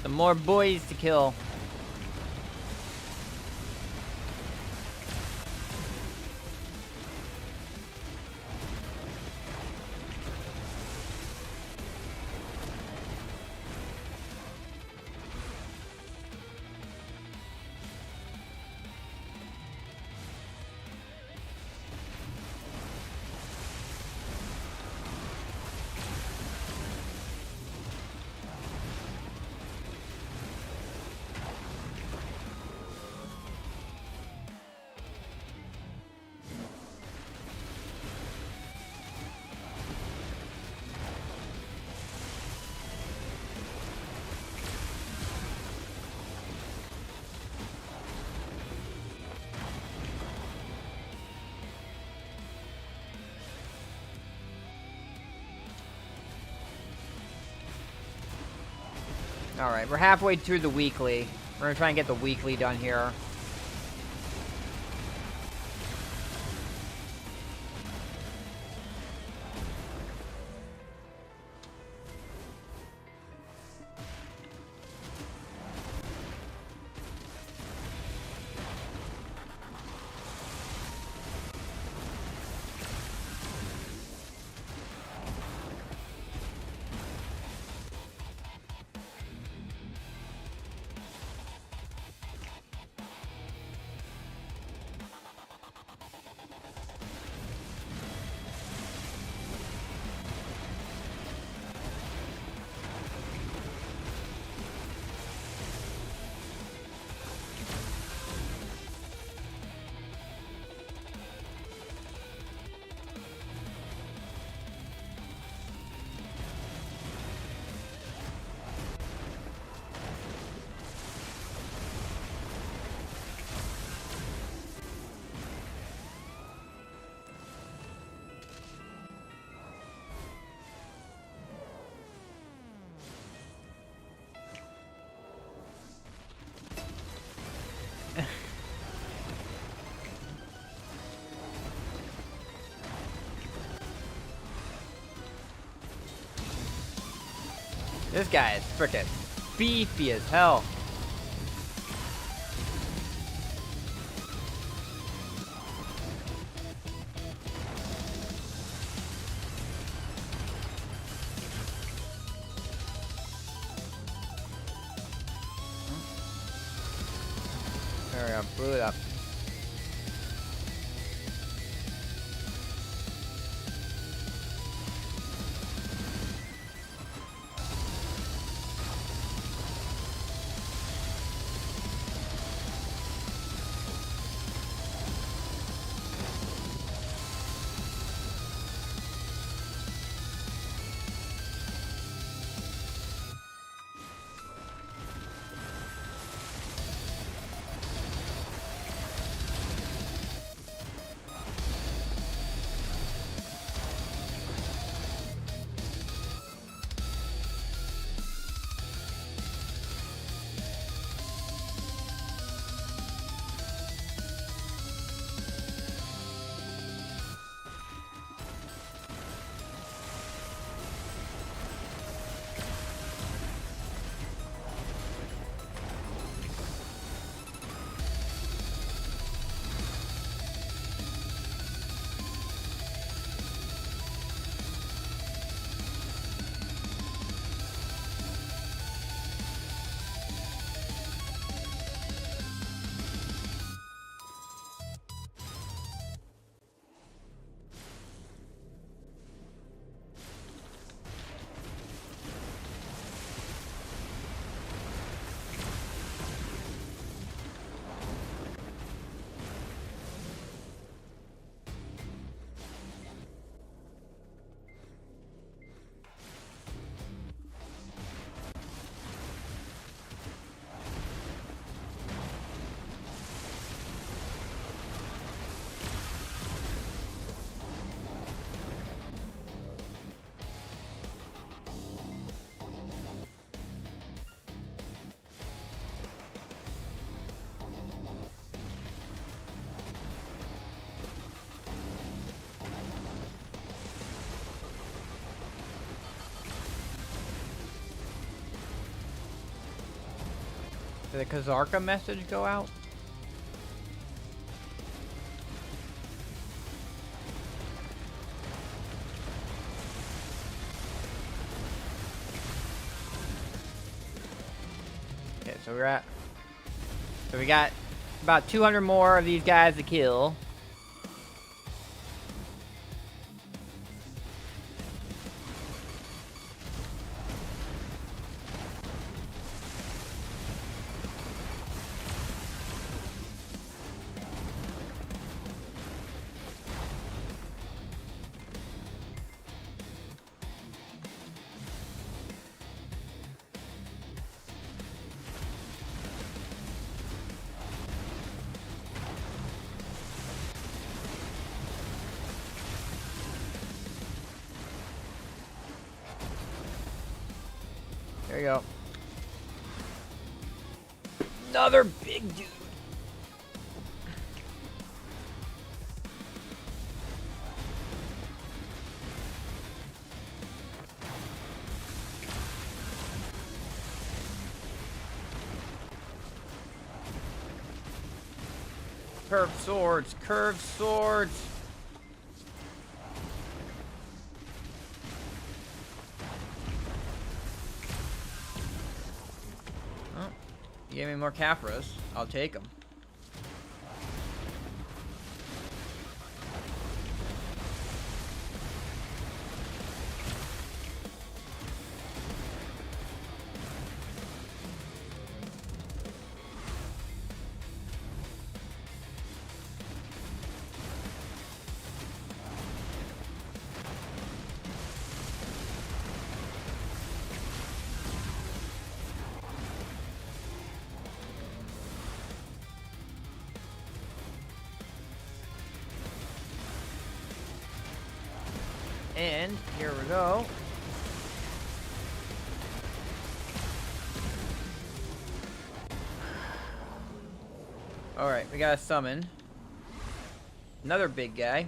Some more boys to kill. Alright, we're halfway through the weekly. We're gonna try and get the weekly done here. This guy is frickin' beefy as hell. There we go, blew it up. Did the Kazarka message go out? Okay, so we got about 200 more of these guys to kill. There you go. Another big dude. Curved swords, curved swords. Oh, you gave me more Capras. I'll take them. And here we go. Alright, we gotta summon another big guy.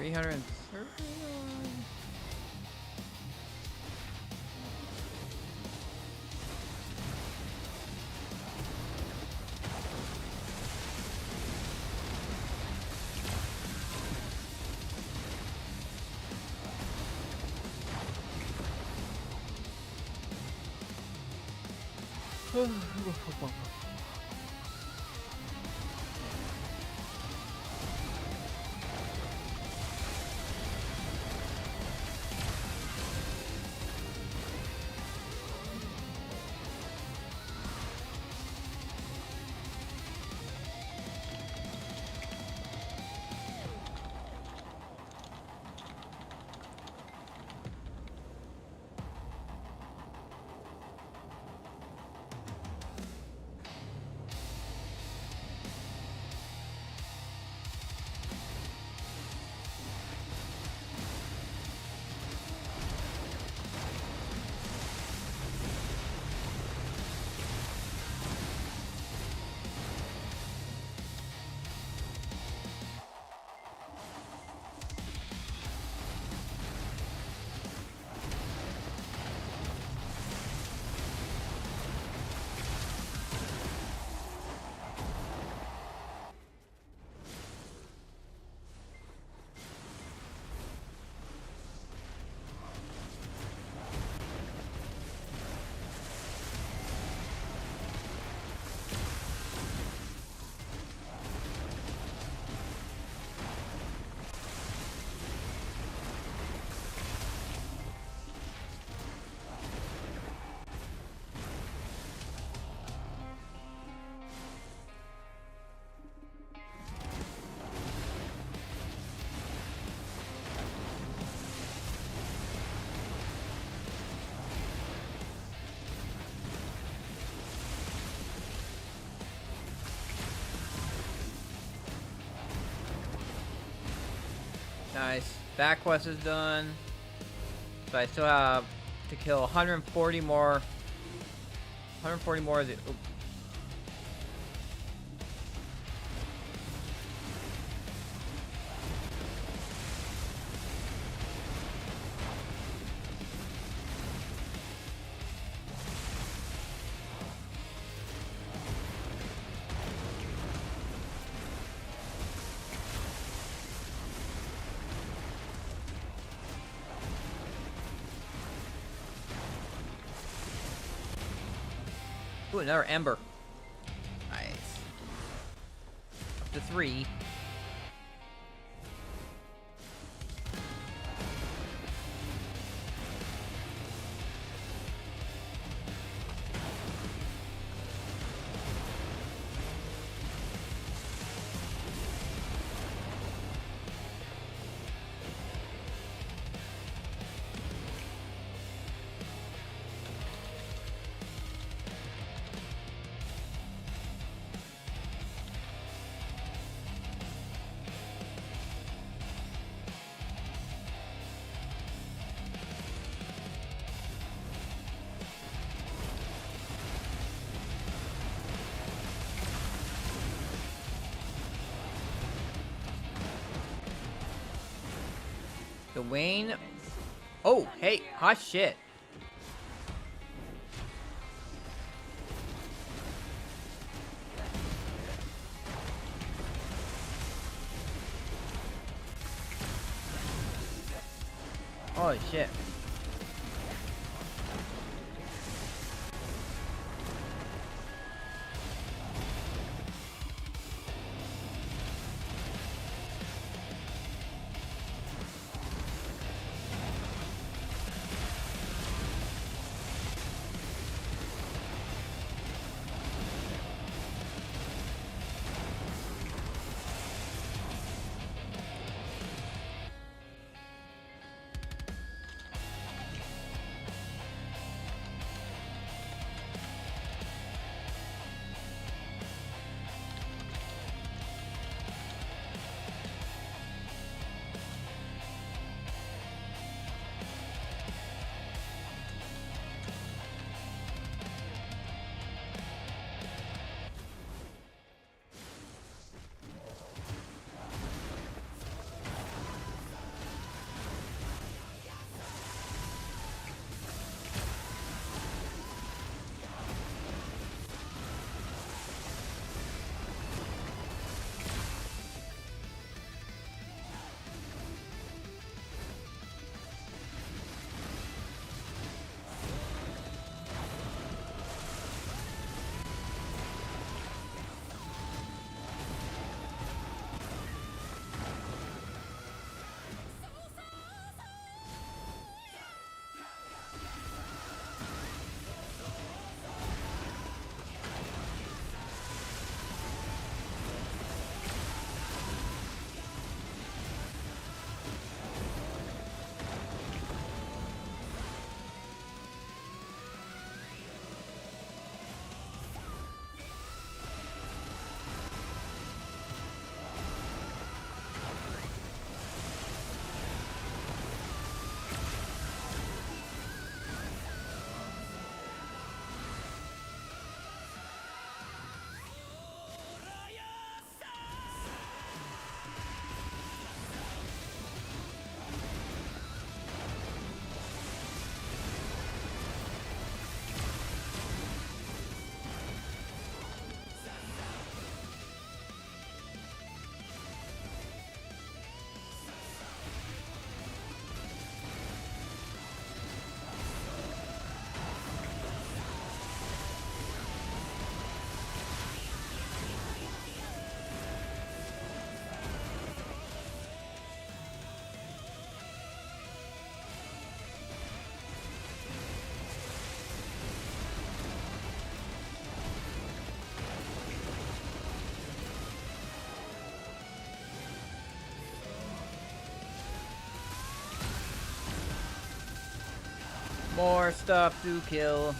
$331. Nice. That quest is done. So I still have to kill 140 more. 140 more. Oops. Ooh, another ember. Nice. Up to 3. Dwayne. Oh, hey, hot shit. Holy shit. More stuff to kill.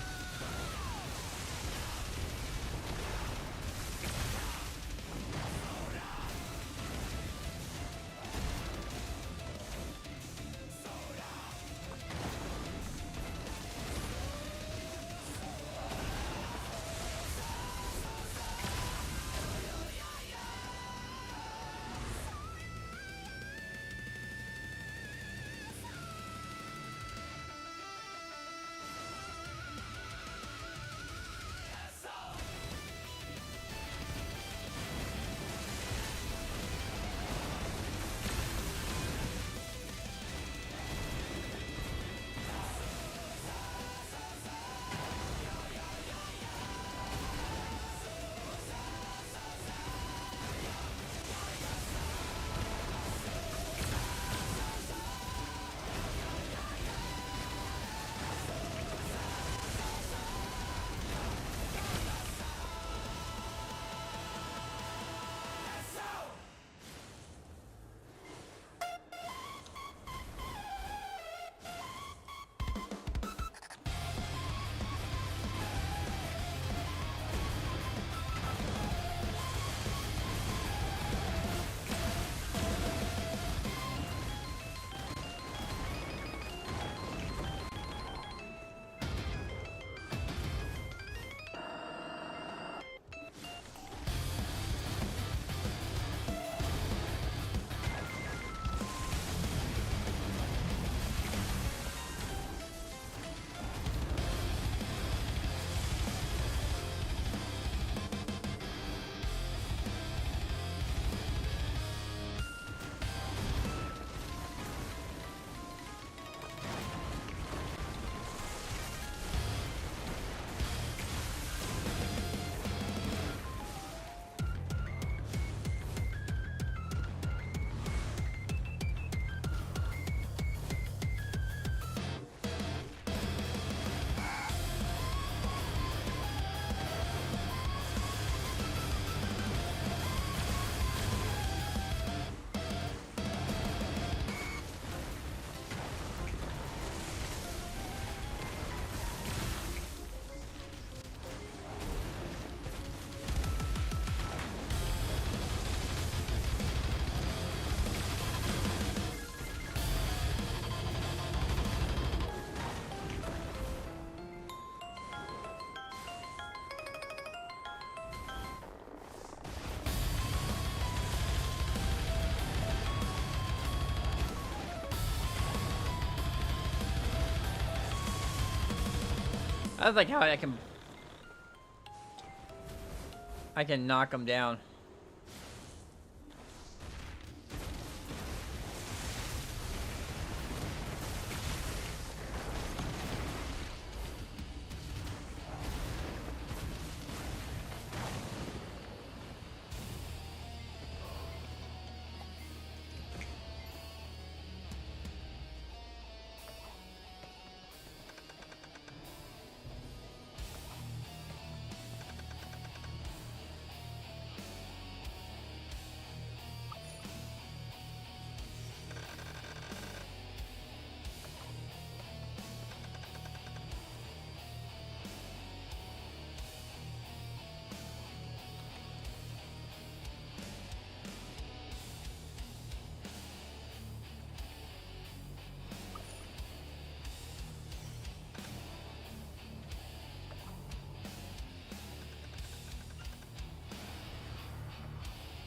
I was like how I can knock them down.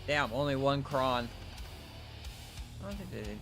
Damn, only one cron. I don't think they did.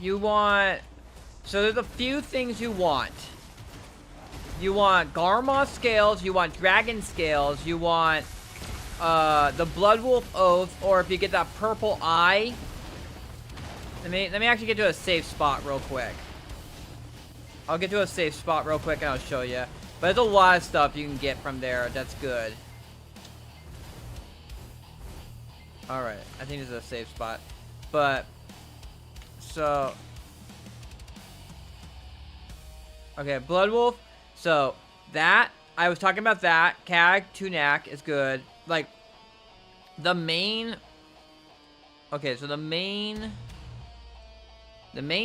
You want... So there's a few things you want. You want Garmoth scales, you want Dragon scales, you want the Bloodwolf Oath, or if you get that purple eye. Let me actually get to a safe spot real quick. I'll get to a safe spot real quick and I'll show you. But there's a lot of stuff you can get from there that's good. Alright, I think this is a safe spot. But... So... Okay, Bloodwolf. So, that... I was talking about that. Cag, Tunak is good. Like, the main... Okay, so the main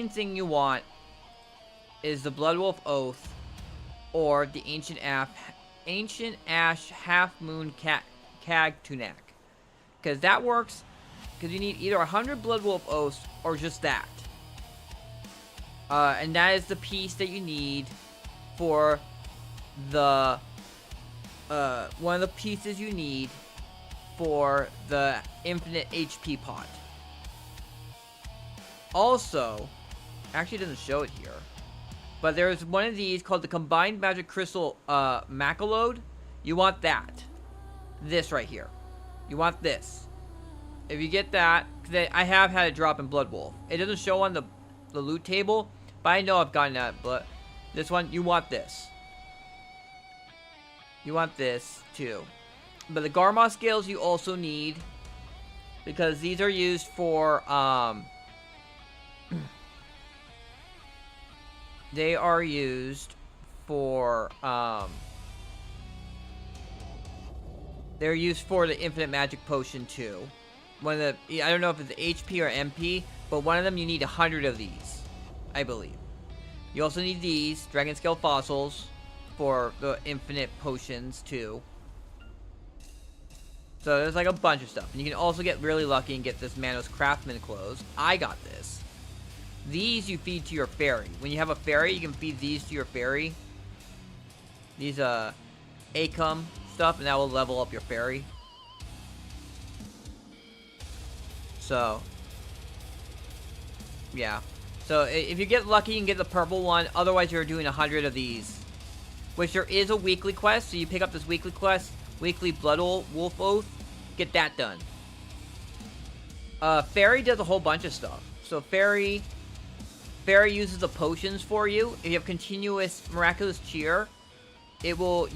thing you want is the Bloodwolf Oath or the Ancient Ash Half Moon Cag Tunak. Because that works, because you need either 100 Bloodwolf Oaths or just that. And that is the piece that you need for the, one of the pieces you need for the infinite HP pot. Also, actually it doesn't show it here, but there's one of these called the Combined Magic Crystal Macalode. You want that. This right here. You want this. If you get that, because I have had it drop in Bloodwolf. It doesn't show on the loot table, but I know I've gotten that. But this one, you want this. You want this too. But the Garmoth scales you also need, because these are used for they are used for they're used for the infinite magic potion too. One of the, I don't know if it's HP or MP, but one of them you need 100 of these, I believe. You also need these dragon scale fossils for the infinite potions too. So there's like a bunch of stuff. And you can also get really lucky and get this Manos Craftsman clothes. I got this. These you feed to your fairy. When you have a fairy, you can feed these to your fairy. These Acum stuff, and that will level up your fairy. So, yeah. So if you get lucky, you can get the purple one. Otherwise, you're doing 100 of these. Which there is a weekly quest. So you pick up this weekly quest. Weekly Wolf Oath. Get that done. Fairy does a whole bunch of stuff. So Fairy uses the potions for you. If you have continuous Miraculous Cheer, it will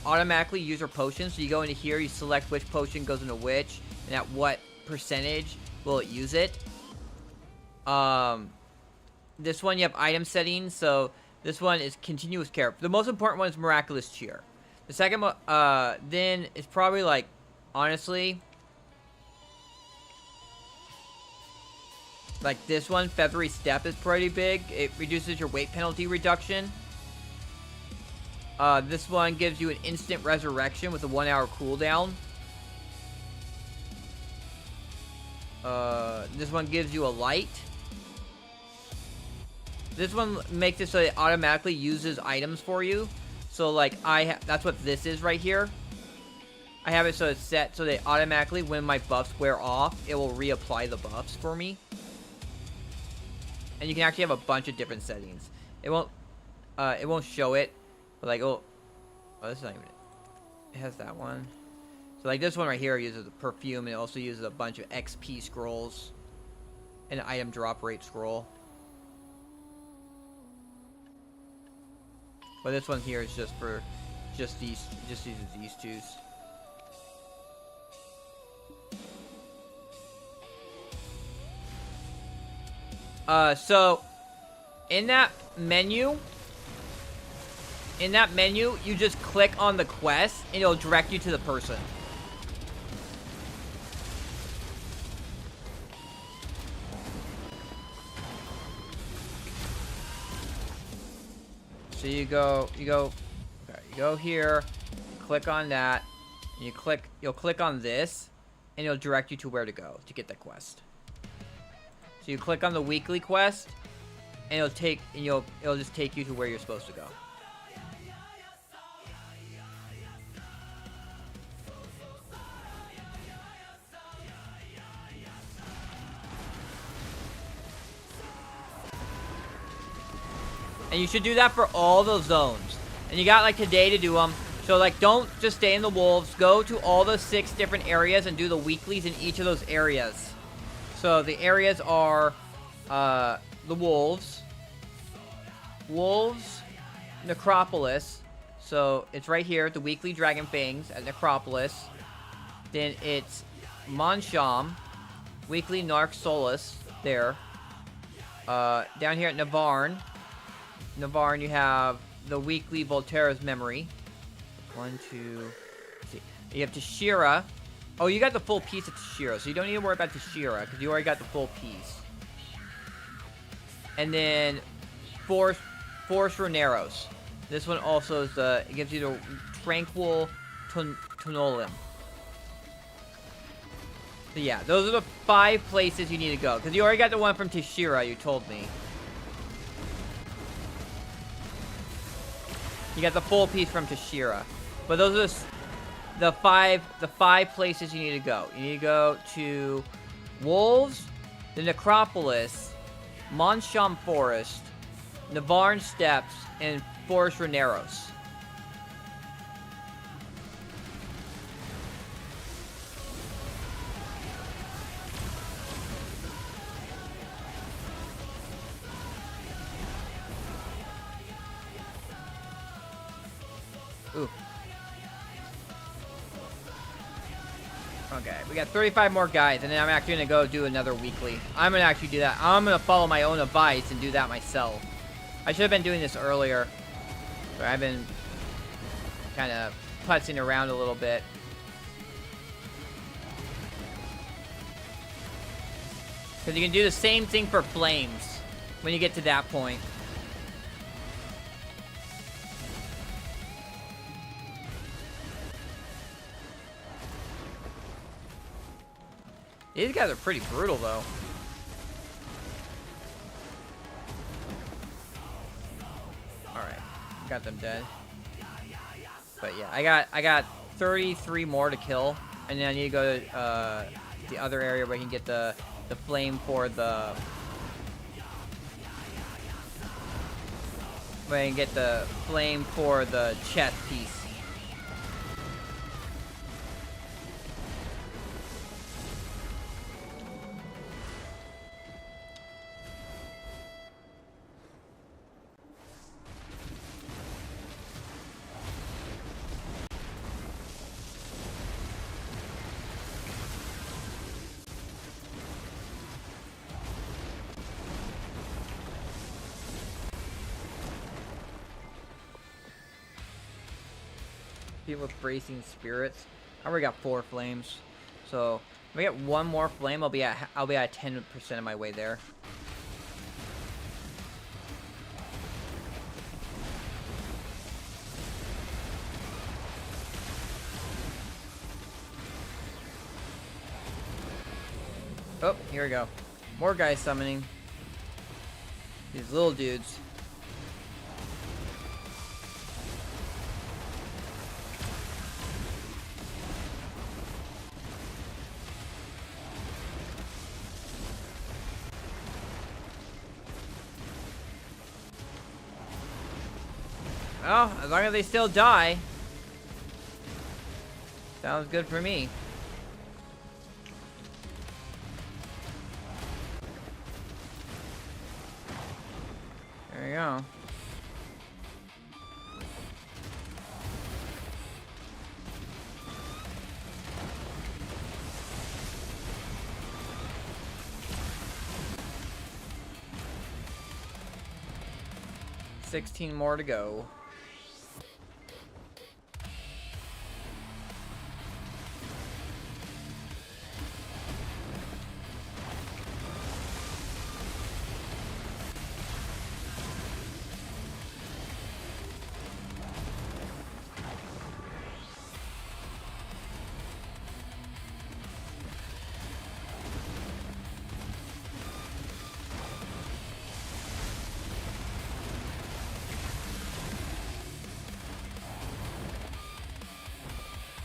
automatically use your potions. So you go into here, you select which potion goes into which, and at what percentage will it use it. This one you have item settings. So This one is continuous care. The most important one is miraculous cheer. The second one, then it's probably like, honestly, like this one, feathery step is pretty big. It reduces your weight penalty reduction. This one gives you an instant resurrection with a 1 hour cooldown. This one gives you a light. This one makes it so it automatically uses items for you. So like that's what this is right here. I have it so it's set so that automatically when my buffs wear off, it will reapply the buffs for me. And you can actually have a bunch of different settings. It won't show it, but like this is not even it. It has that one. So like this one right here uses a perfume, and it also uses a bunch of XP scrolls, and an item drop rate scroll. But this one here is just for just uses these twos. So in that menu, you just click on the quest and it'll direct you to the person. So you go here, click on that, and you'll click on this, and it'll direct you to where to go to get the quest. So you click on the weekly quest, and it'll just take you to where you're supposed to go. And you should do that for all those zones. And you got like today to do them. So like don't just stay in the wolves. Go to all the 6 different areas and do the weeklies in each of those areas. So the areas are the wolves, Necropolis. So it's right here, the weekly Dragon Fangs at Necropolis. Then it's Monsham, weekly Narc Solus there. Down here at Navarne, you have the weekly Volterra's Memory. 1, 2, let's see. You have Tashira. Oh, you got the full piece of Tashira, so you don't need to worry about Tashira, because you already got the full piece. And then Forest Roneros. This one also is it gives you the Tranquil Tonolum. So yeah, those are the 5 places you need to go, because you already got the one from Tashira, you told me. You got the full piece from Tashira. But those are the five places you need to go. You need to go to Wolves, the Necropolis, Monsham Forest, Navarne Steppes, and Forest Roneros. Ooh. Okay, we got 35 more guys, and then I'm actually going to go do another weekly. I'm going to actually do that. I'm going to follow my own advice and do that myself. I should have been doing this earlier, but I've been kind of putzing around a little bit. Because you can do the same thing for flames when you get to that point. These guys are pretty brutal, though. Alright. Got them dead. But yeah, I got 33 more to kill. And then I need to go to the other area where I can get the flame for the... Where I can get the flame for the chest piece. people with bracing spirits. I already got 4 flames, so if I get one more flame, I'll be at 10% of my way there. Oh, here we go. More guys summoning. These little dudes. Well, as long as they still die. Sounds good for me. There you go. $16 more to go.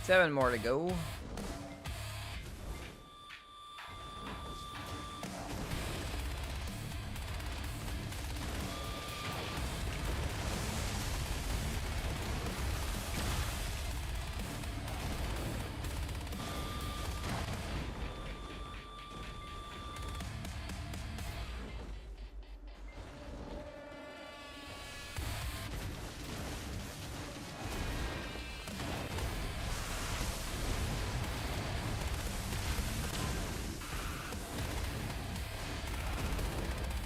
Seven more to go.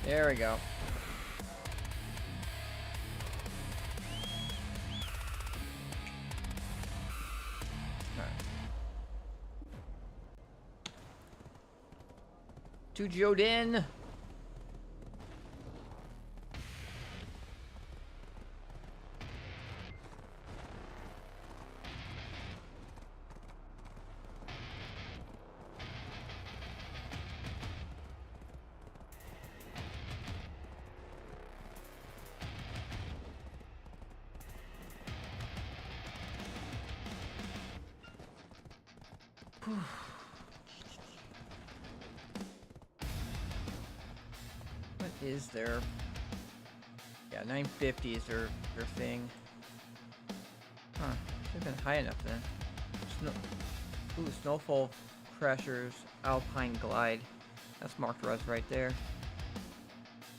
There we go. To Jodin. What is there? Yeah, 950 is their thing. Huh, should have been high enough then. Snowfall pressures, Alpine Glide. That's marked res right there.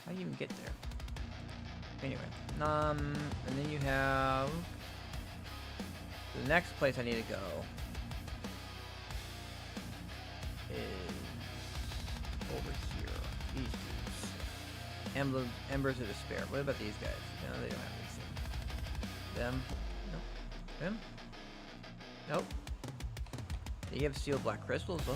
How do you even get there? Anyway, and then you have the next place I need to go is over here. These dudes. Embers of Despair. What about these guys? No, they don't have anything. Them? Nope. Them? Nope. They have steel black crystals though.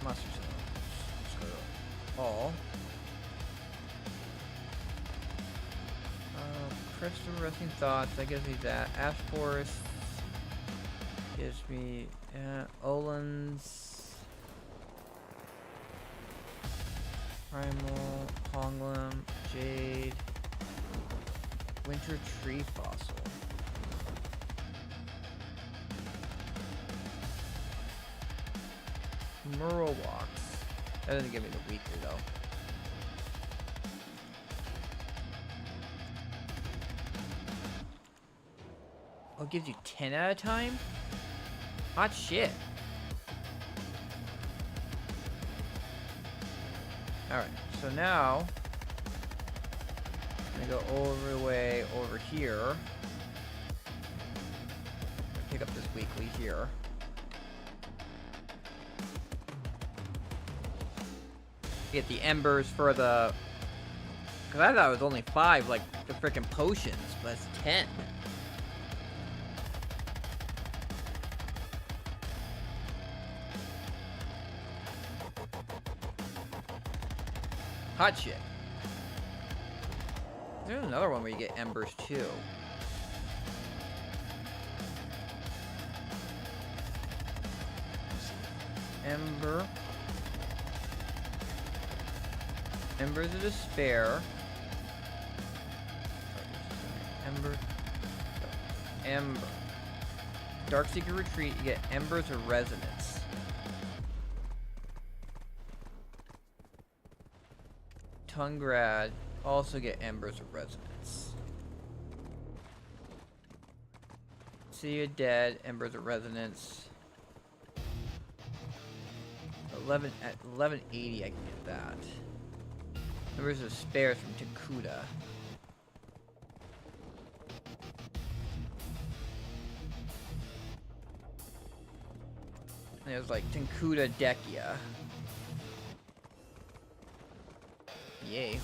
Monster Stones. Let's go to all. Crystal Resting Thoughts. That gives me that. Ash Forest gives me Olin's Primal, Ponglum, Jade, Winter Tree Fossil. Murrow Walks. That doesn't give me the weekly though. Oh, it gives you 10 at a time? Hot shit. Alright, so now I'm gonna go over the way over here. Pick up this weekly here. Get the embers for the... Because I thought it was only 5, like, the freaking potions, but it's 10. Hot shit. There's another one where you get embers, too. Ember. Embers of Despair. Ember. Ember. Darkseeker Retreat, you get Embers of Resonance. Tungrad, also get Embers of Resonance. Sea of Dead, Embers of Resonance. 11 at 1180 I can get that. Embers of Spares from Takuda. And it was like Takuda Dekia. Yay.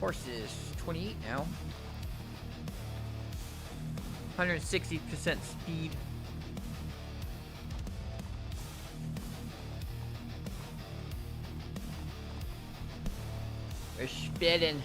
Horse is 28 now. 160% speed. We're spitting.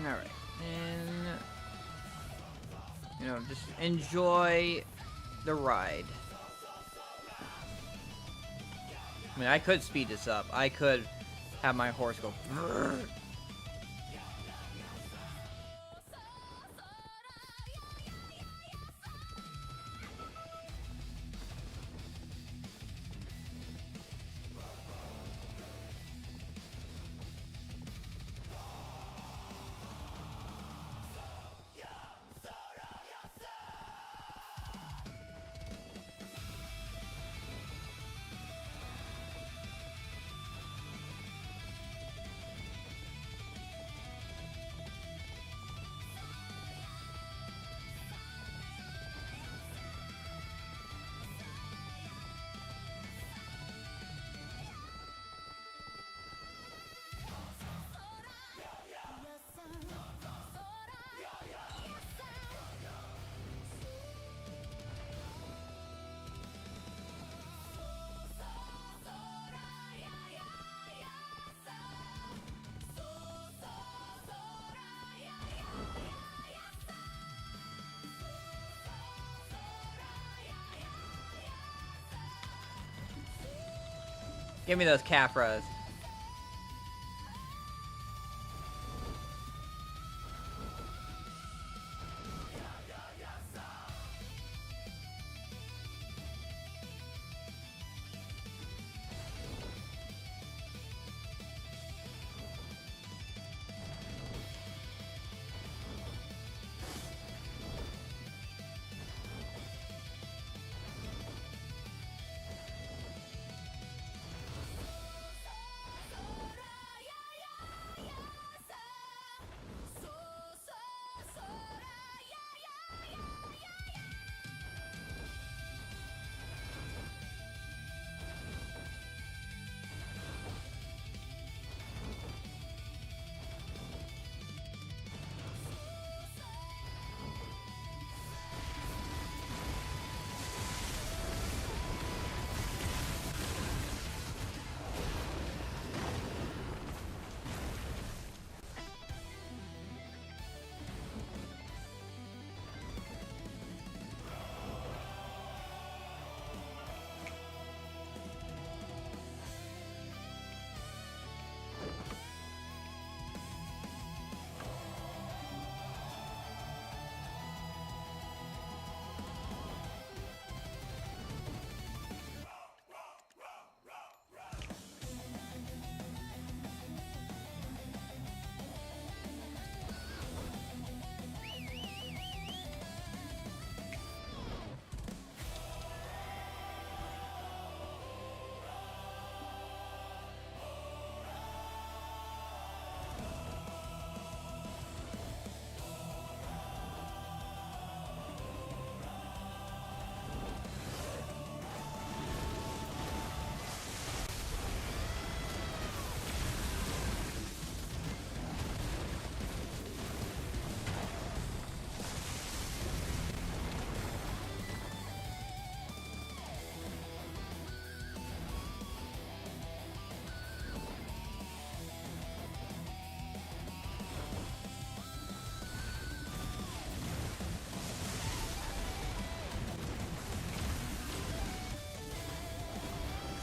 Alright, and, you know, just enjoy the ride. I mean, I could speed this up. I could have my horse go brrr. Give me those Capras.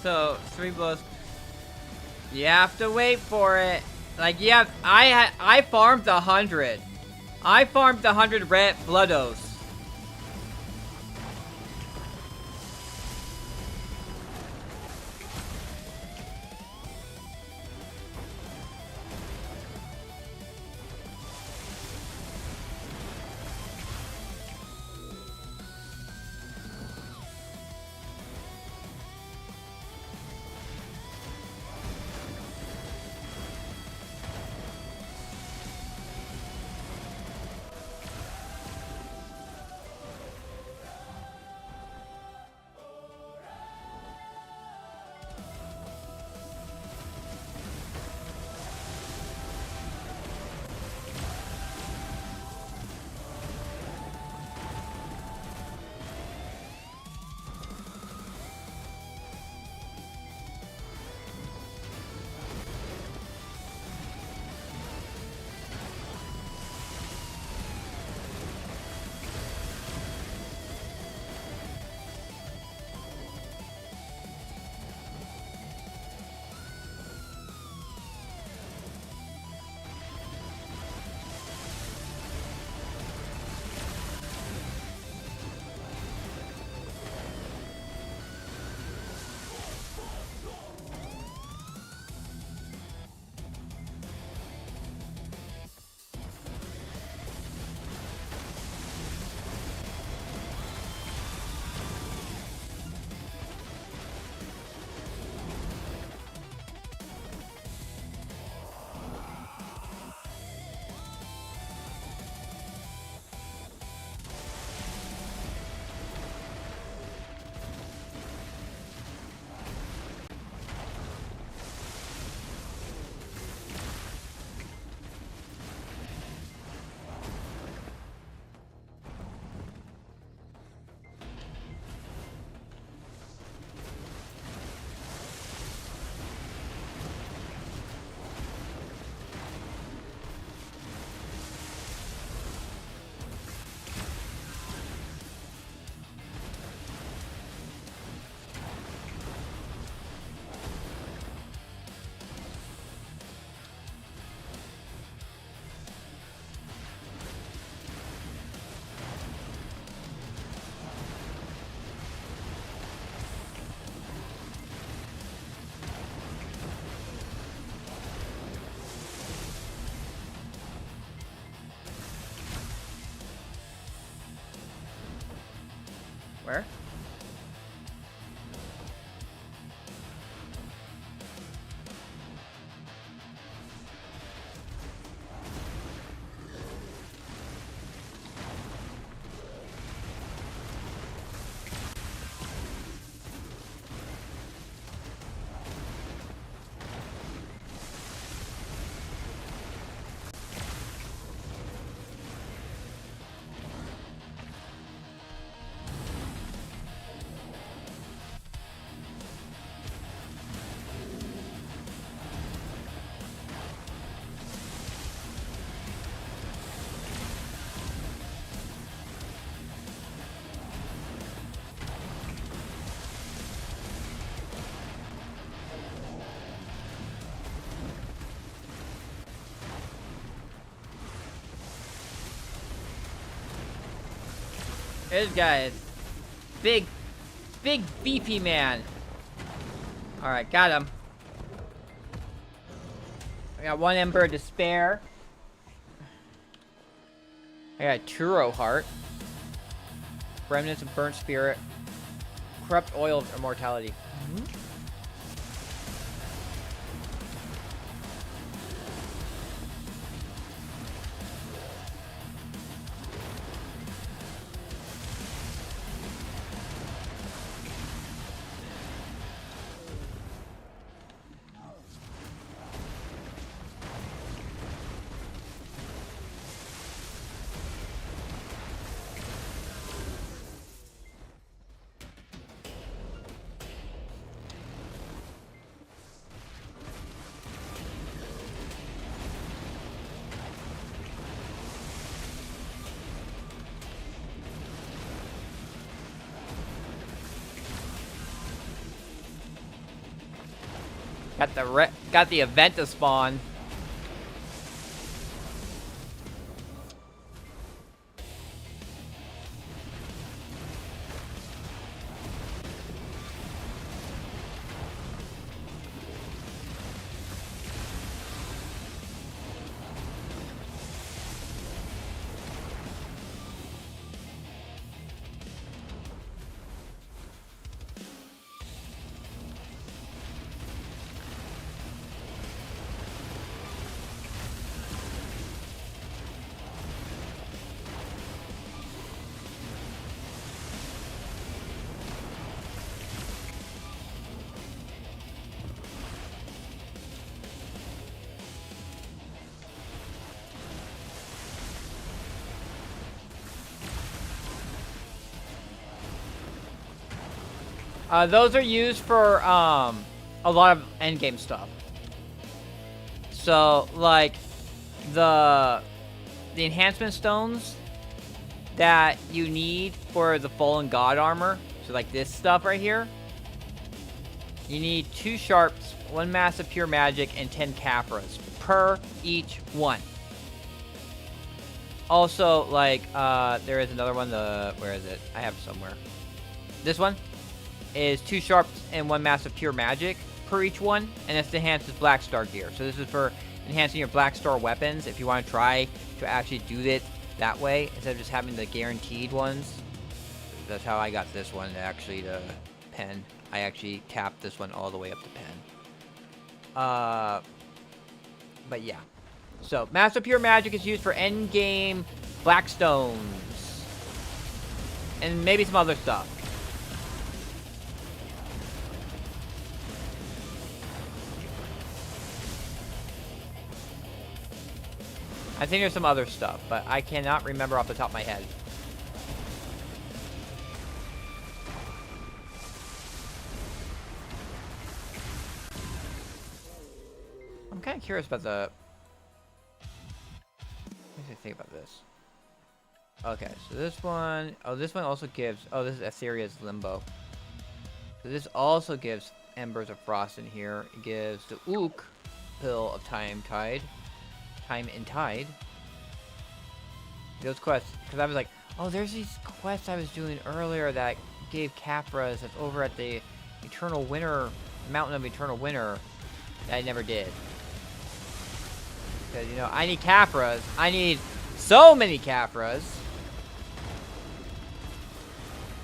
So 3 blows. You have to wait for it. Like, yeah, I farmed 100. I farmed 100 red bloodos. Where? This guy is big beefy man. Alright, got him. I got 1 Ember to spare. I got a Turo Heart. Remnants of Burnt Spirit. Corrupt Oil of Immortality. Got the event to spawn. Those are used for a lot of endgame stuff. So, like, the enhancement stones that you need for the Fallen God armor, so like this stuff right here, you need 2 sharps, 1 mass of pure magic, and 10 Caphras per each one. Also, like, there is another one, where is it? I have it somewhere. This one is 2 sharps and 1 mass of pure magic per each one, and this enhances Black Star gear. So this is for enhancing your Black Star weapons if you want to try to actually do it that way instead of just having the guaranteed ones. That's how I got this one actually to pen. I actually tapped this one all the way up to pen. But yeah. So Mass of Pure Magic is used for end game Black Stones and maybe some other stuff. I think there's some other stuff, but I cannot remember off the top of my head. I'm kind of curious about the... What do you think about this? Okay, so this one... Oh, this one also gives... Oh, this is Aetheria's Limbo. So this also gives Embers of Frost in here. It gives the Ook Pill of Time and Tide. Those quests, because I was like, oh, there's these quests I was doing earlier that gave Caphras that's over at the Eternal Winter, Mountain of Eternal Winter, that I never did. Because, you know, I need Caphras. I need so many Caphras.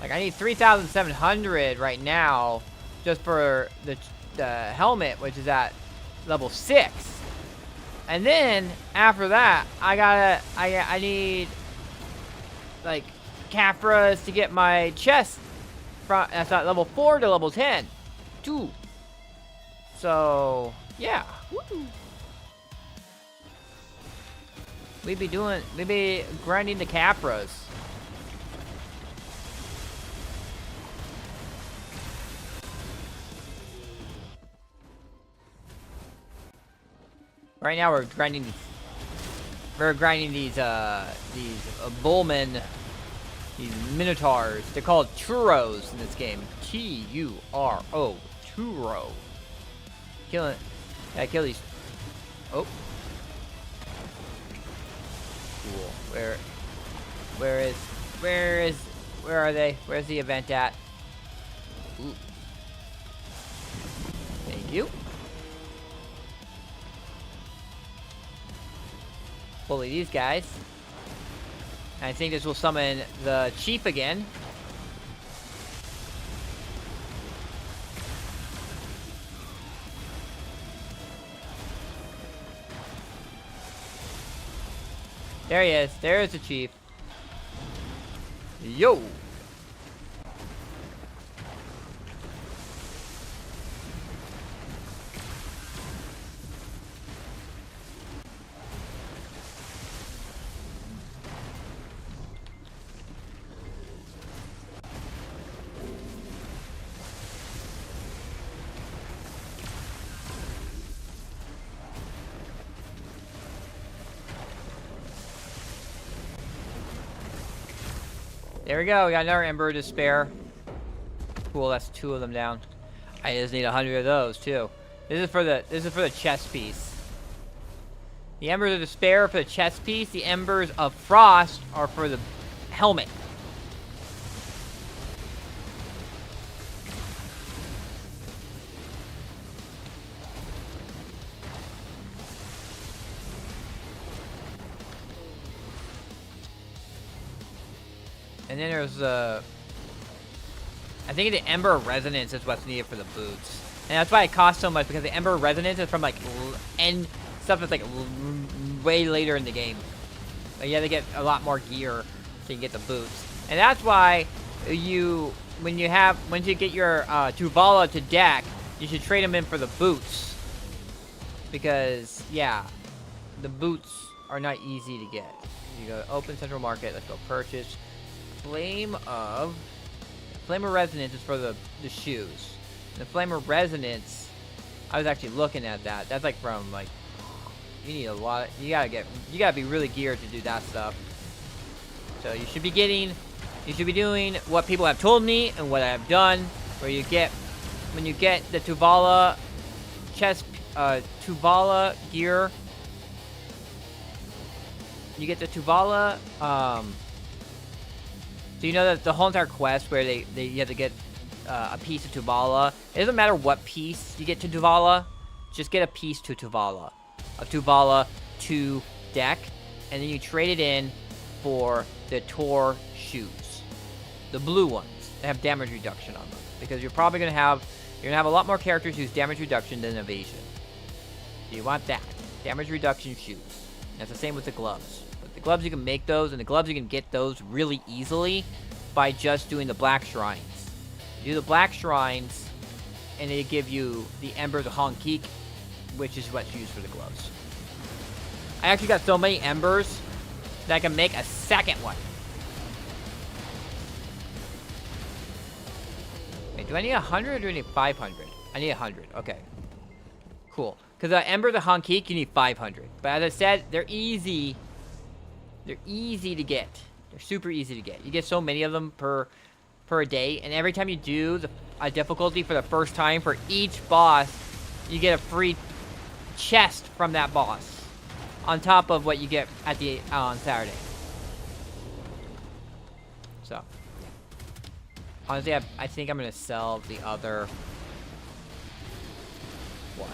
Like, I need 3,700 right now just for the helmet, which is at level 6. And then, after that, I need, like, Capras to get my chest from, that's at level 4 to level 10. 2. So, yeah. Woo. We be grinding the Capras. Right now we're grinding these bullmen, these minotaurs. They're called churros in this game. T-U-R-O, churro. Killing, yeah, kill these. Oh, cool. Where are they? Where's the event at? Ooh. Thank you. Bully these guys. And I think this will summon the chief again. There he is. There's the chief. Yo! There we go. We got another Ember to spare. Cool. That's 2 of them down. I just need 100 of those too. This is for the chest piece. The Embers of Despair for the chest piece. The Embers of Frost are for the helmet. And then there's I think the Ember Resonance is what's needed for the boots. And that's why it costs so much, because the Ember Resonance is from like end stuff that's like way later in the game. Like, you have to get a lot more gear so you can get the boots. And that's why once you get your Tuvala to deck, you should trade them in for the boots. Because, yeah, the boots are not easy to get. You go open central market, let's go purchase. Flame of Resonance is for the shoes. The Flame of Resonance, I was actually looking at that. That's like from like, you need a lot. You gotta be really geared to do that stuff. So you should be doing what people have told me and what I've done. Where when you get the Tuvala chest, Tuvala gear, you get the Tuvala. So you know that the whole entire quest where you have to get a piece of Tuvala. It doesn't matter what piece you get to Tuvala, just get a piece to Tuvala. A Tuvala to deck, and then you trade it in for the Tor shoes. The blue ones that have damage reduction on them. Because you're probably gonna have a lot more characters whose damage reduction than evasion. So you want that. Damage reduction shoes. And that's the same with the gloves. The gloves, you can make those, and the gloves, you can get those really easily by just doing the black shrines. You do the black shrines, and they give you the Embers of Honkik, which is what's used for the gloves. I actually got so many Embers that I can make a second one. Wait, do I need 100 or do I need 500? I need 100. Okay. Cool. Because the Embers of Honkik, you need 500. But as I said, they're easy. They're easy to get. They're super easy to get. You get so many of them per day, and every time you do a difficulty for the first time for each boss, you get a free chest from that boss on top of what you get at on Saturday. So, honestly, I think I'm gonna sell the other one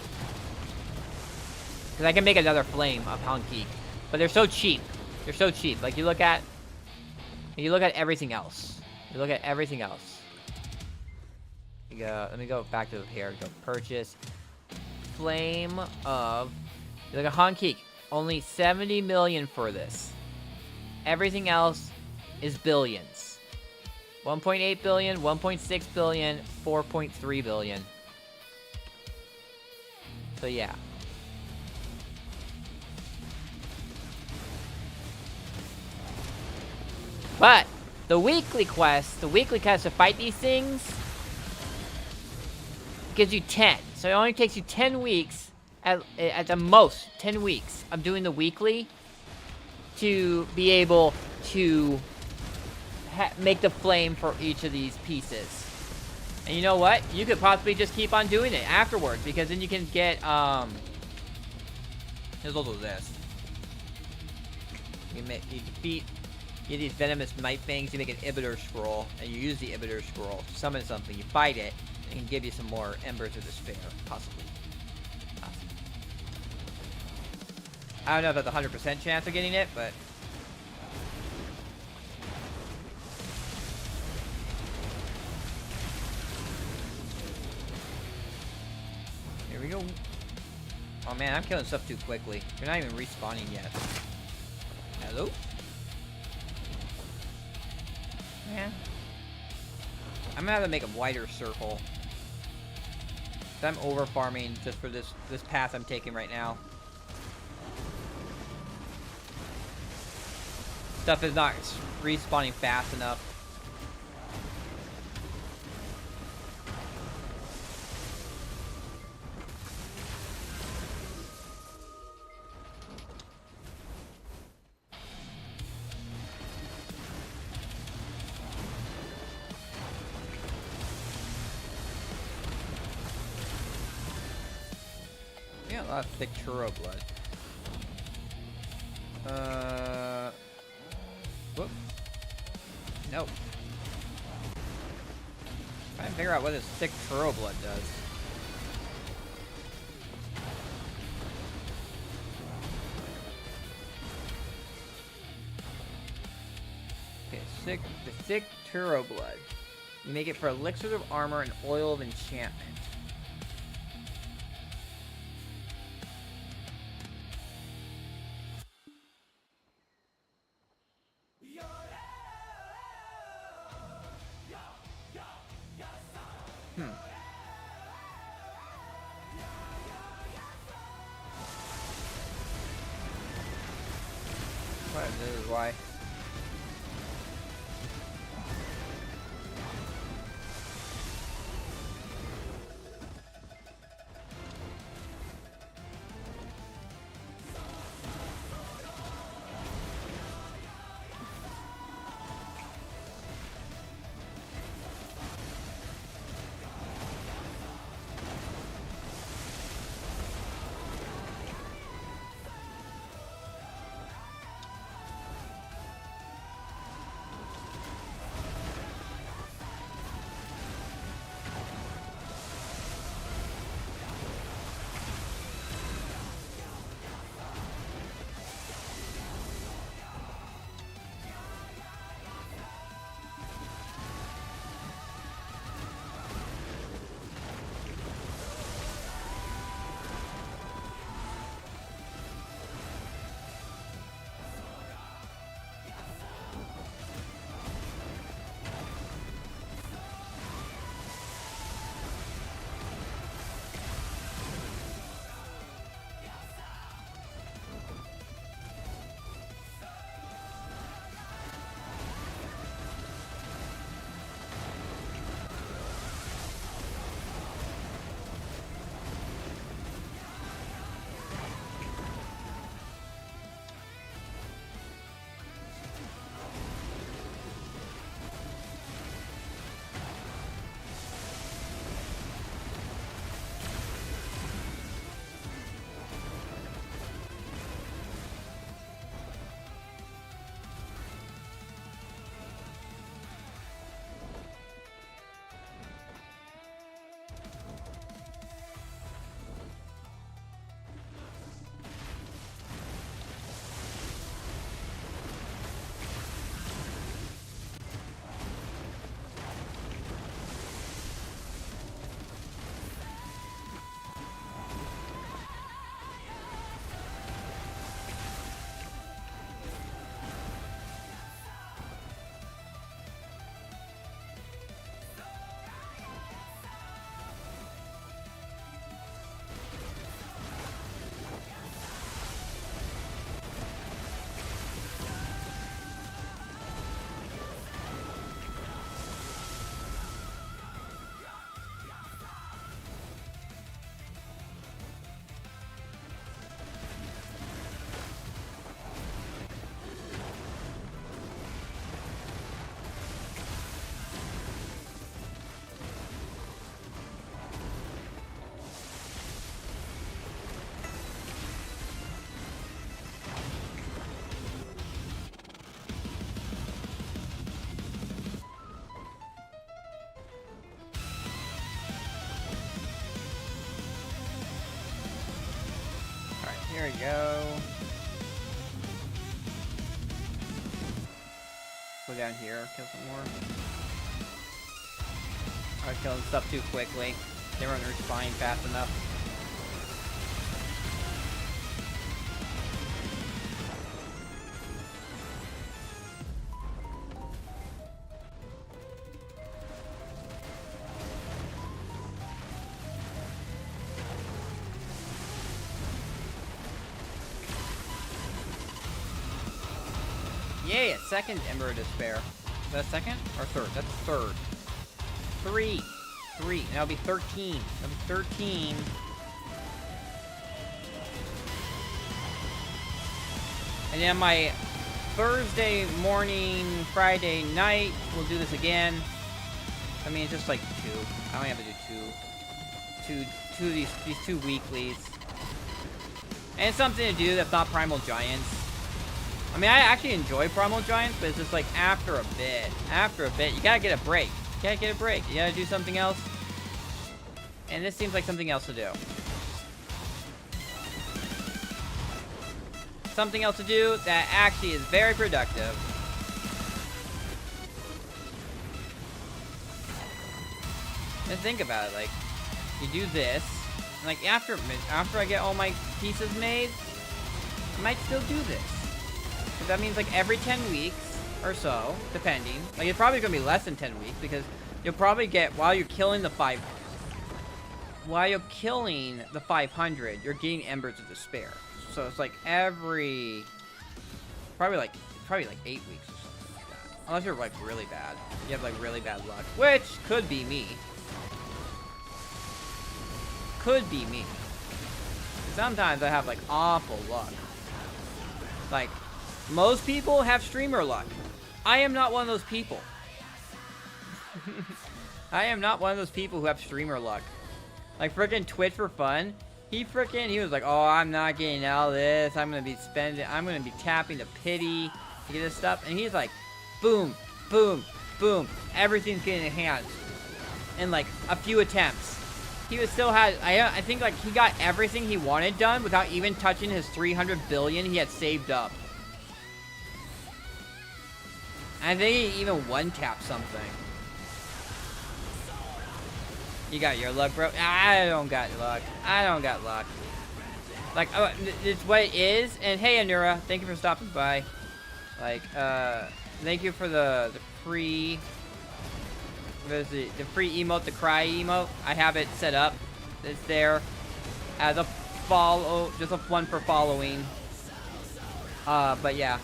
because I can make another flame of Honkik, but they're so cheap. They're so cheap. Like, you look at everything else. You look at everything else. You go. Let me go back to here. Go purchase. Flame of. You look at Hankeek. Only 70 million for this. Everything else is billions. 1.8 billion, 1.6 billion, 4.3 billion. So yeah. But the weekly quest to fight these things gives you 10. So it only takes you 10 weeks, at the most, 10 weeks of doing the weekly to be able to make the flame for each of these pieces. And you know what? You could possibly just keep on doing it afterwards, because then you can get, there's also this. You defeat, you get these venomous night fangs, you make an Ibiter scroll, and you use the Ibiter scroll to summon something, you fight it, and it can give you some more Embers of Despair, possibly. I don't know if that's a 100% chance of getting it, but... Here we go. Oh man, I'm killing stuff too quickly. You're not even respawning yet. Hello? Yeah. I'm gonna have to make a wider circle. I'm over farming just for this path I'm taking right now. Stuff is not respawning fast enough. Yeah, a lot of thick churro blood. Whoop. Nope. Trying to figure out what this thick churro blood does. Okay, the thick churro blood. You make it for elixirs of armor and oil of enchantment. This is why. Here we go. Go down here, kill some more. I'm killing stuff too quickly. They weren't respawning fast enough. Yay, a second Ember of Despair. Is that second or third? That's third. Three. And that'll be 13. That'll be 13. And then my Thursday morning, Friday night, we'll do this again. I mean, it's just like 2. I only have to do two of these 2 weeklies. And it's something to do that's not Primal Giants. I mean, I actually enjoy Primal Giants, but it's just like after a bit, you gotta get a break. You gotta get a break. You gotta do something else. And this seems like something else to do. Something else to do that actually is very productive. And think about it, like, you do this, and like after I get all my pieces made, I might still do this. Because that means like every 10 weeks or so, depending. Like it's probably gonna be less than 10 weeks because you'll probably get, while you're killing the 500, you're getting Embers of Despair. So it's like every, probably like 8 weeks or something like that. Unless you're like really bad. You have like really bad luck, which could be me. Sometimes I have like awful luck. Like, most people have streamer luck. I am not one of those people. I am not one of those people who have streamer luck. Like freaking Twitch for fun. He was like, oh, I'm not getting out of this. I'm gonna be tapping the pity to get this stuff. And he's like, boom, boom, boom. Everything's getting enhanced in like a few attempts. He was still had, I think like he got everything he wanted done without even touching his 300 billion he had saved up. I think he even one-tapped something. You got your luck, bro? I don't got luck. Like, oh, it's what it is. And hey, Anura, thank you for stopping by. Like, thank you for the free... There's the free emote, the cry emote. I have it set up. It's there as a follow, just a one for following. But yeah.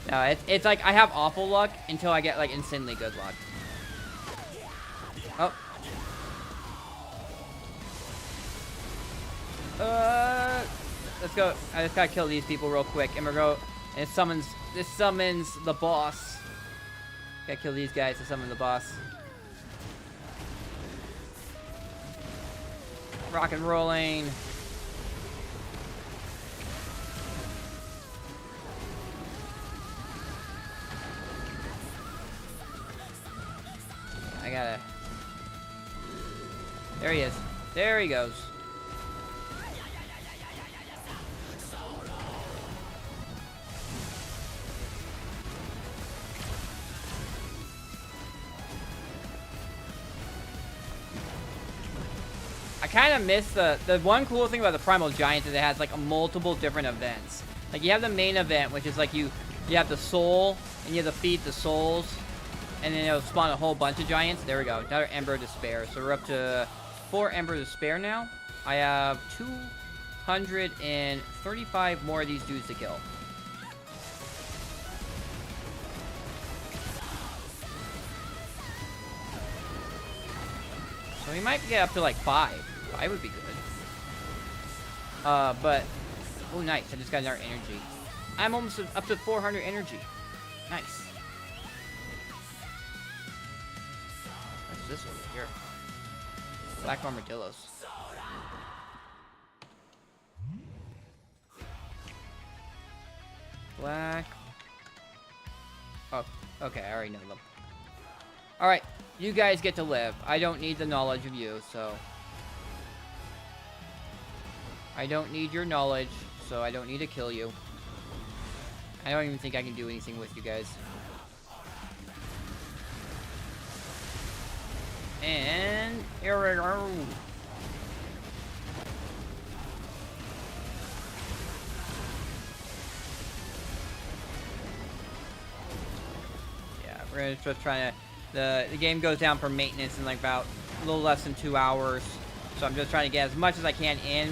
No, it's like I have awful luck until I get like insanely good luck. Oh. Let's go. I just gotta kill these people real quick. And we're go. And this summons the boss. Gotta kill these guys to summon the boss. Rock and rolling. I gotta... There he is. There he goes. I kind of miss the one cool thing about the Primal Giants is it has like multiple different events. Like you have the main event, which is like you have the soul and you have to feed the souls, and then it'll spawn a whole bunch of giants. There we go, another Ember of Despair. So we're up to 4 Ember of Despair now. I have 235 more of these dudes to kill. So we might get up to like 5. 5 would be good. But... Oh, nice. I just got another energy. I'm almost up to 400 energy. Nice. What's this over here? Black armadillos. Black... Oh, okay. I already know them. Alright. You guys get to live. I don't need the knowledge of you, so... I don't need your knowledge, so I don't need to kill you. I don't even think I can do anything with you guys. And here we go. Yeah, we're gonna just try to. The game goes down for maintenance in like about a little less than 2 hours. So I'm just trying to get as much as I can in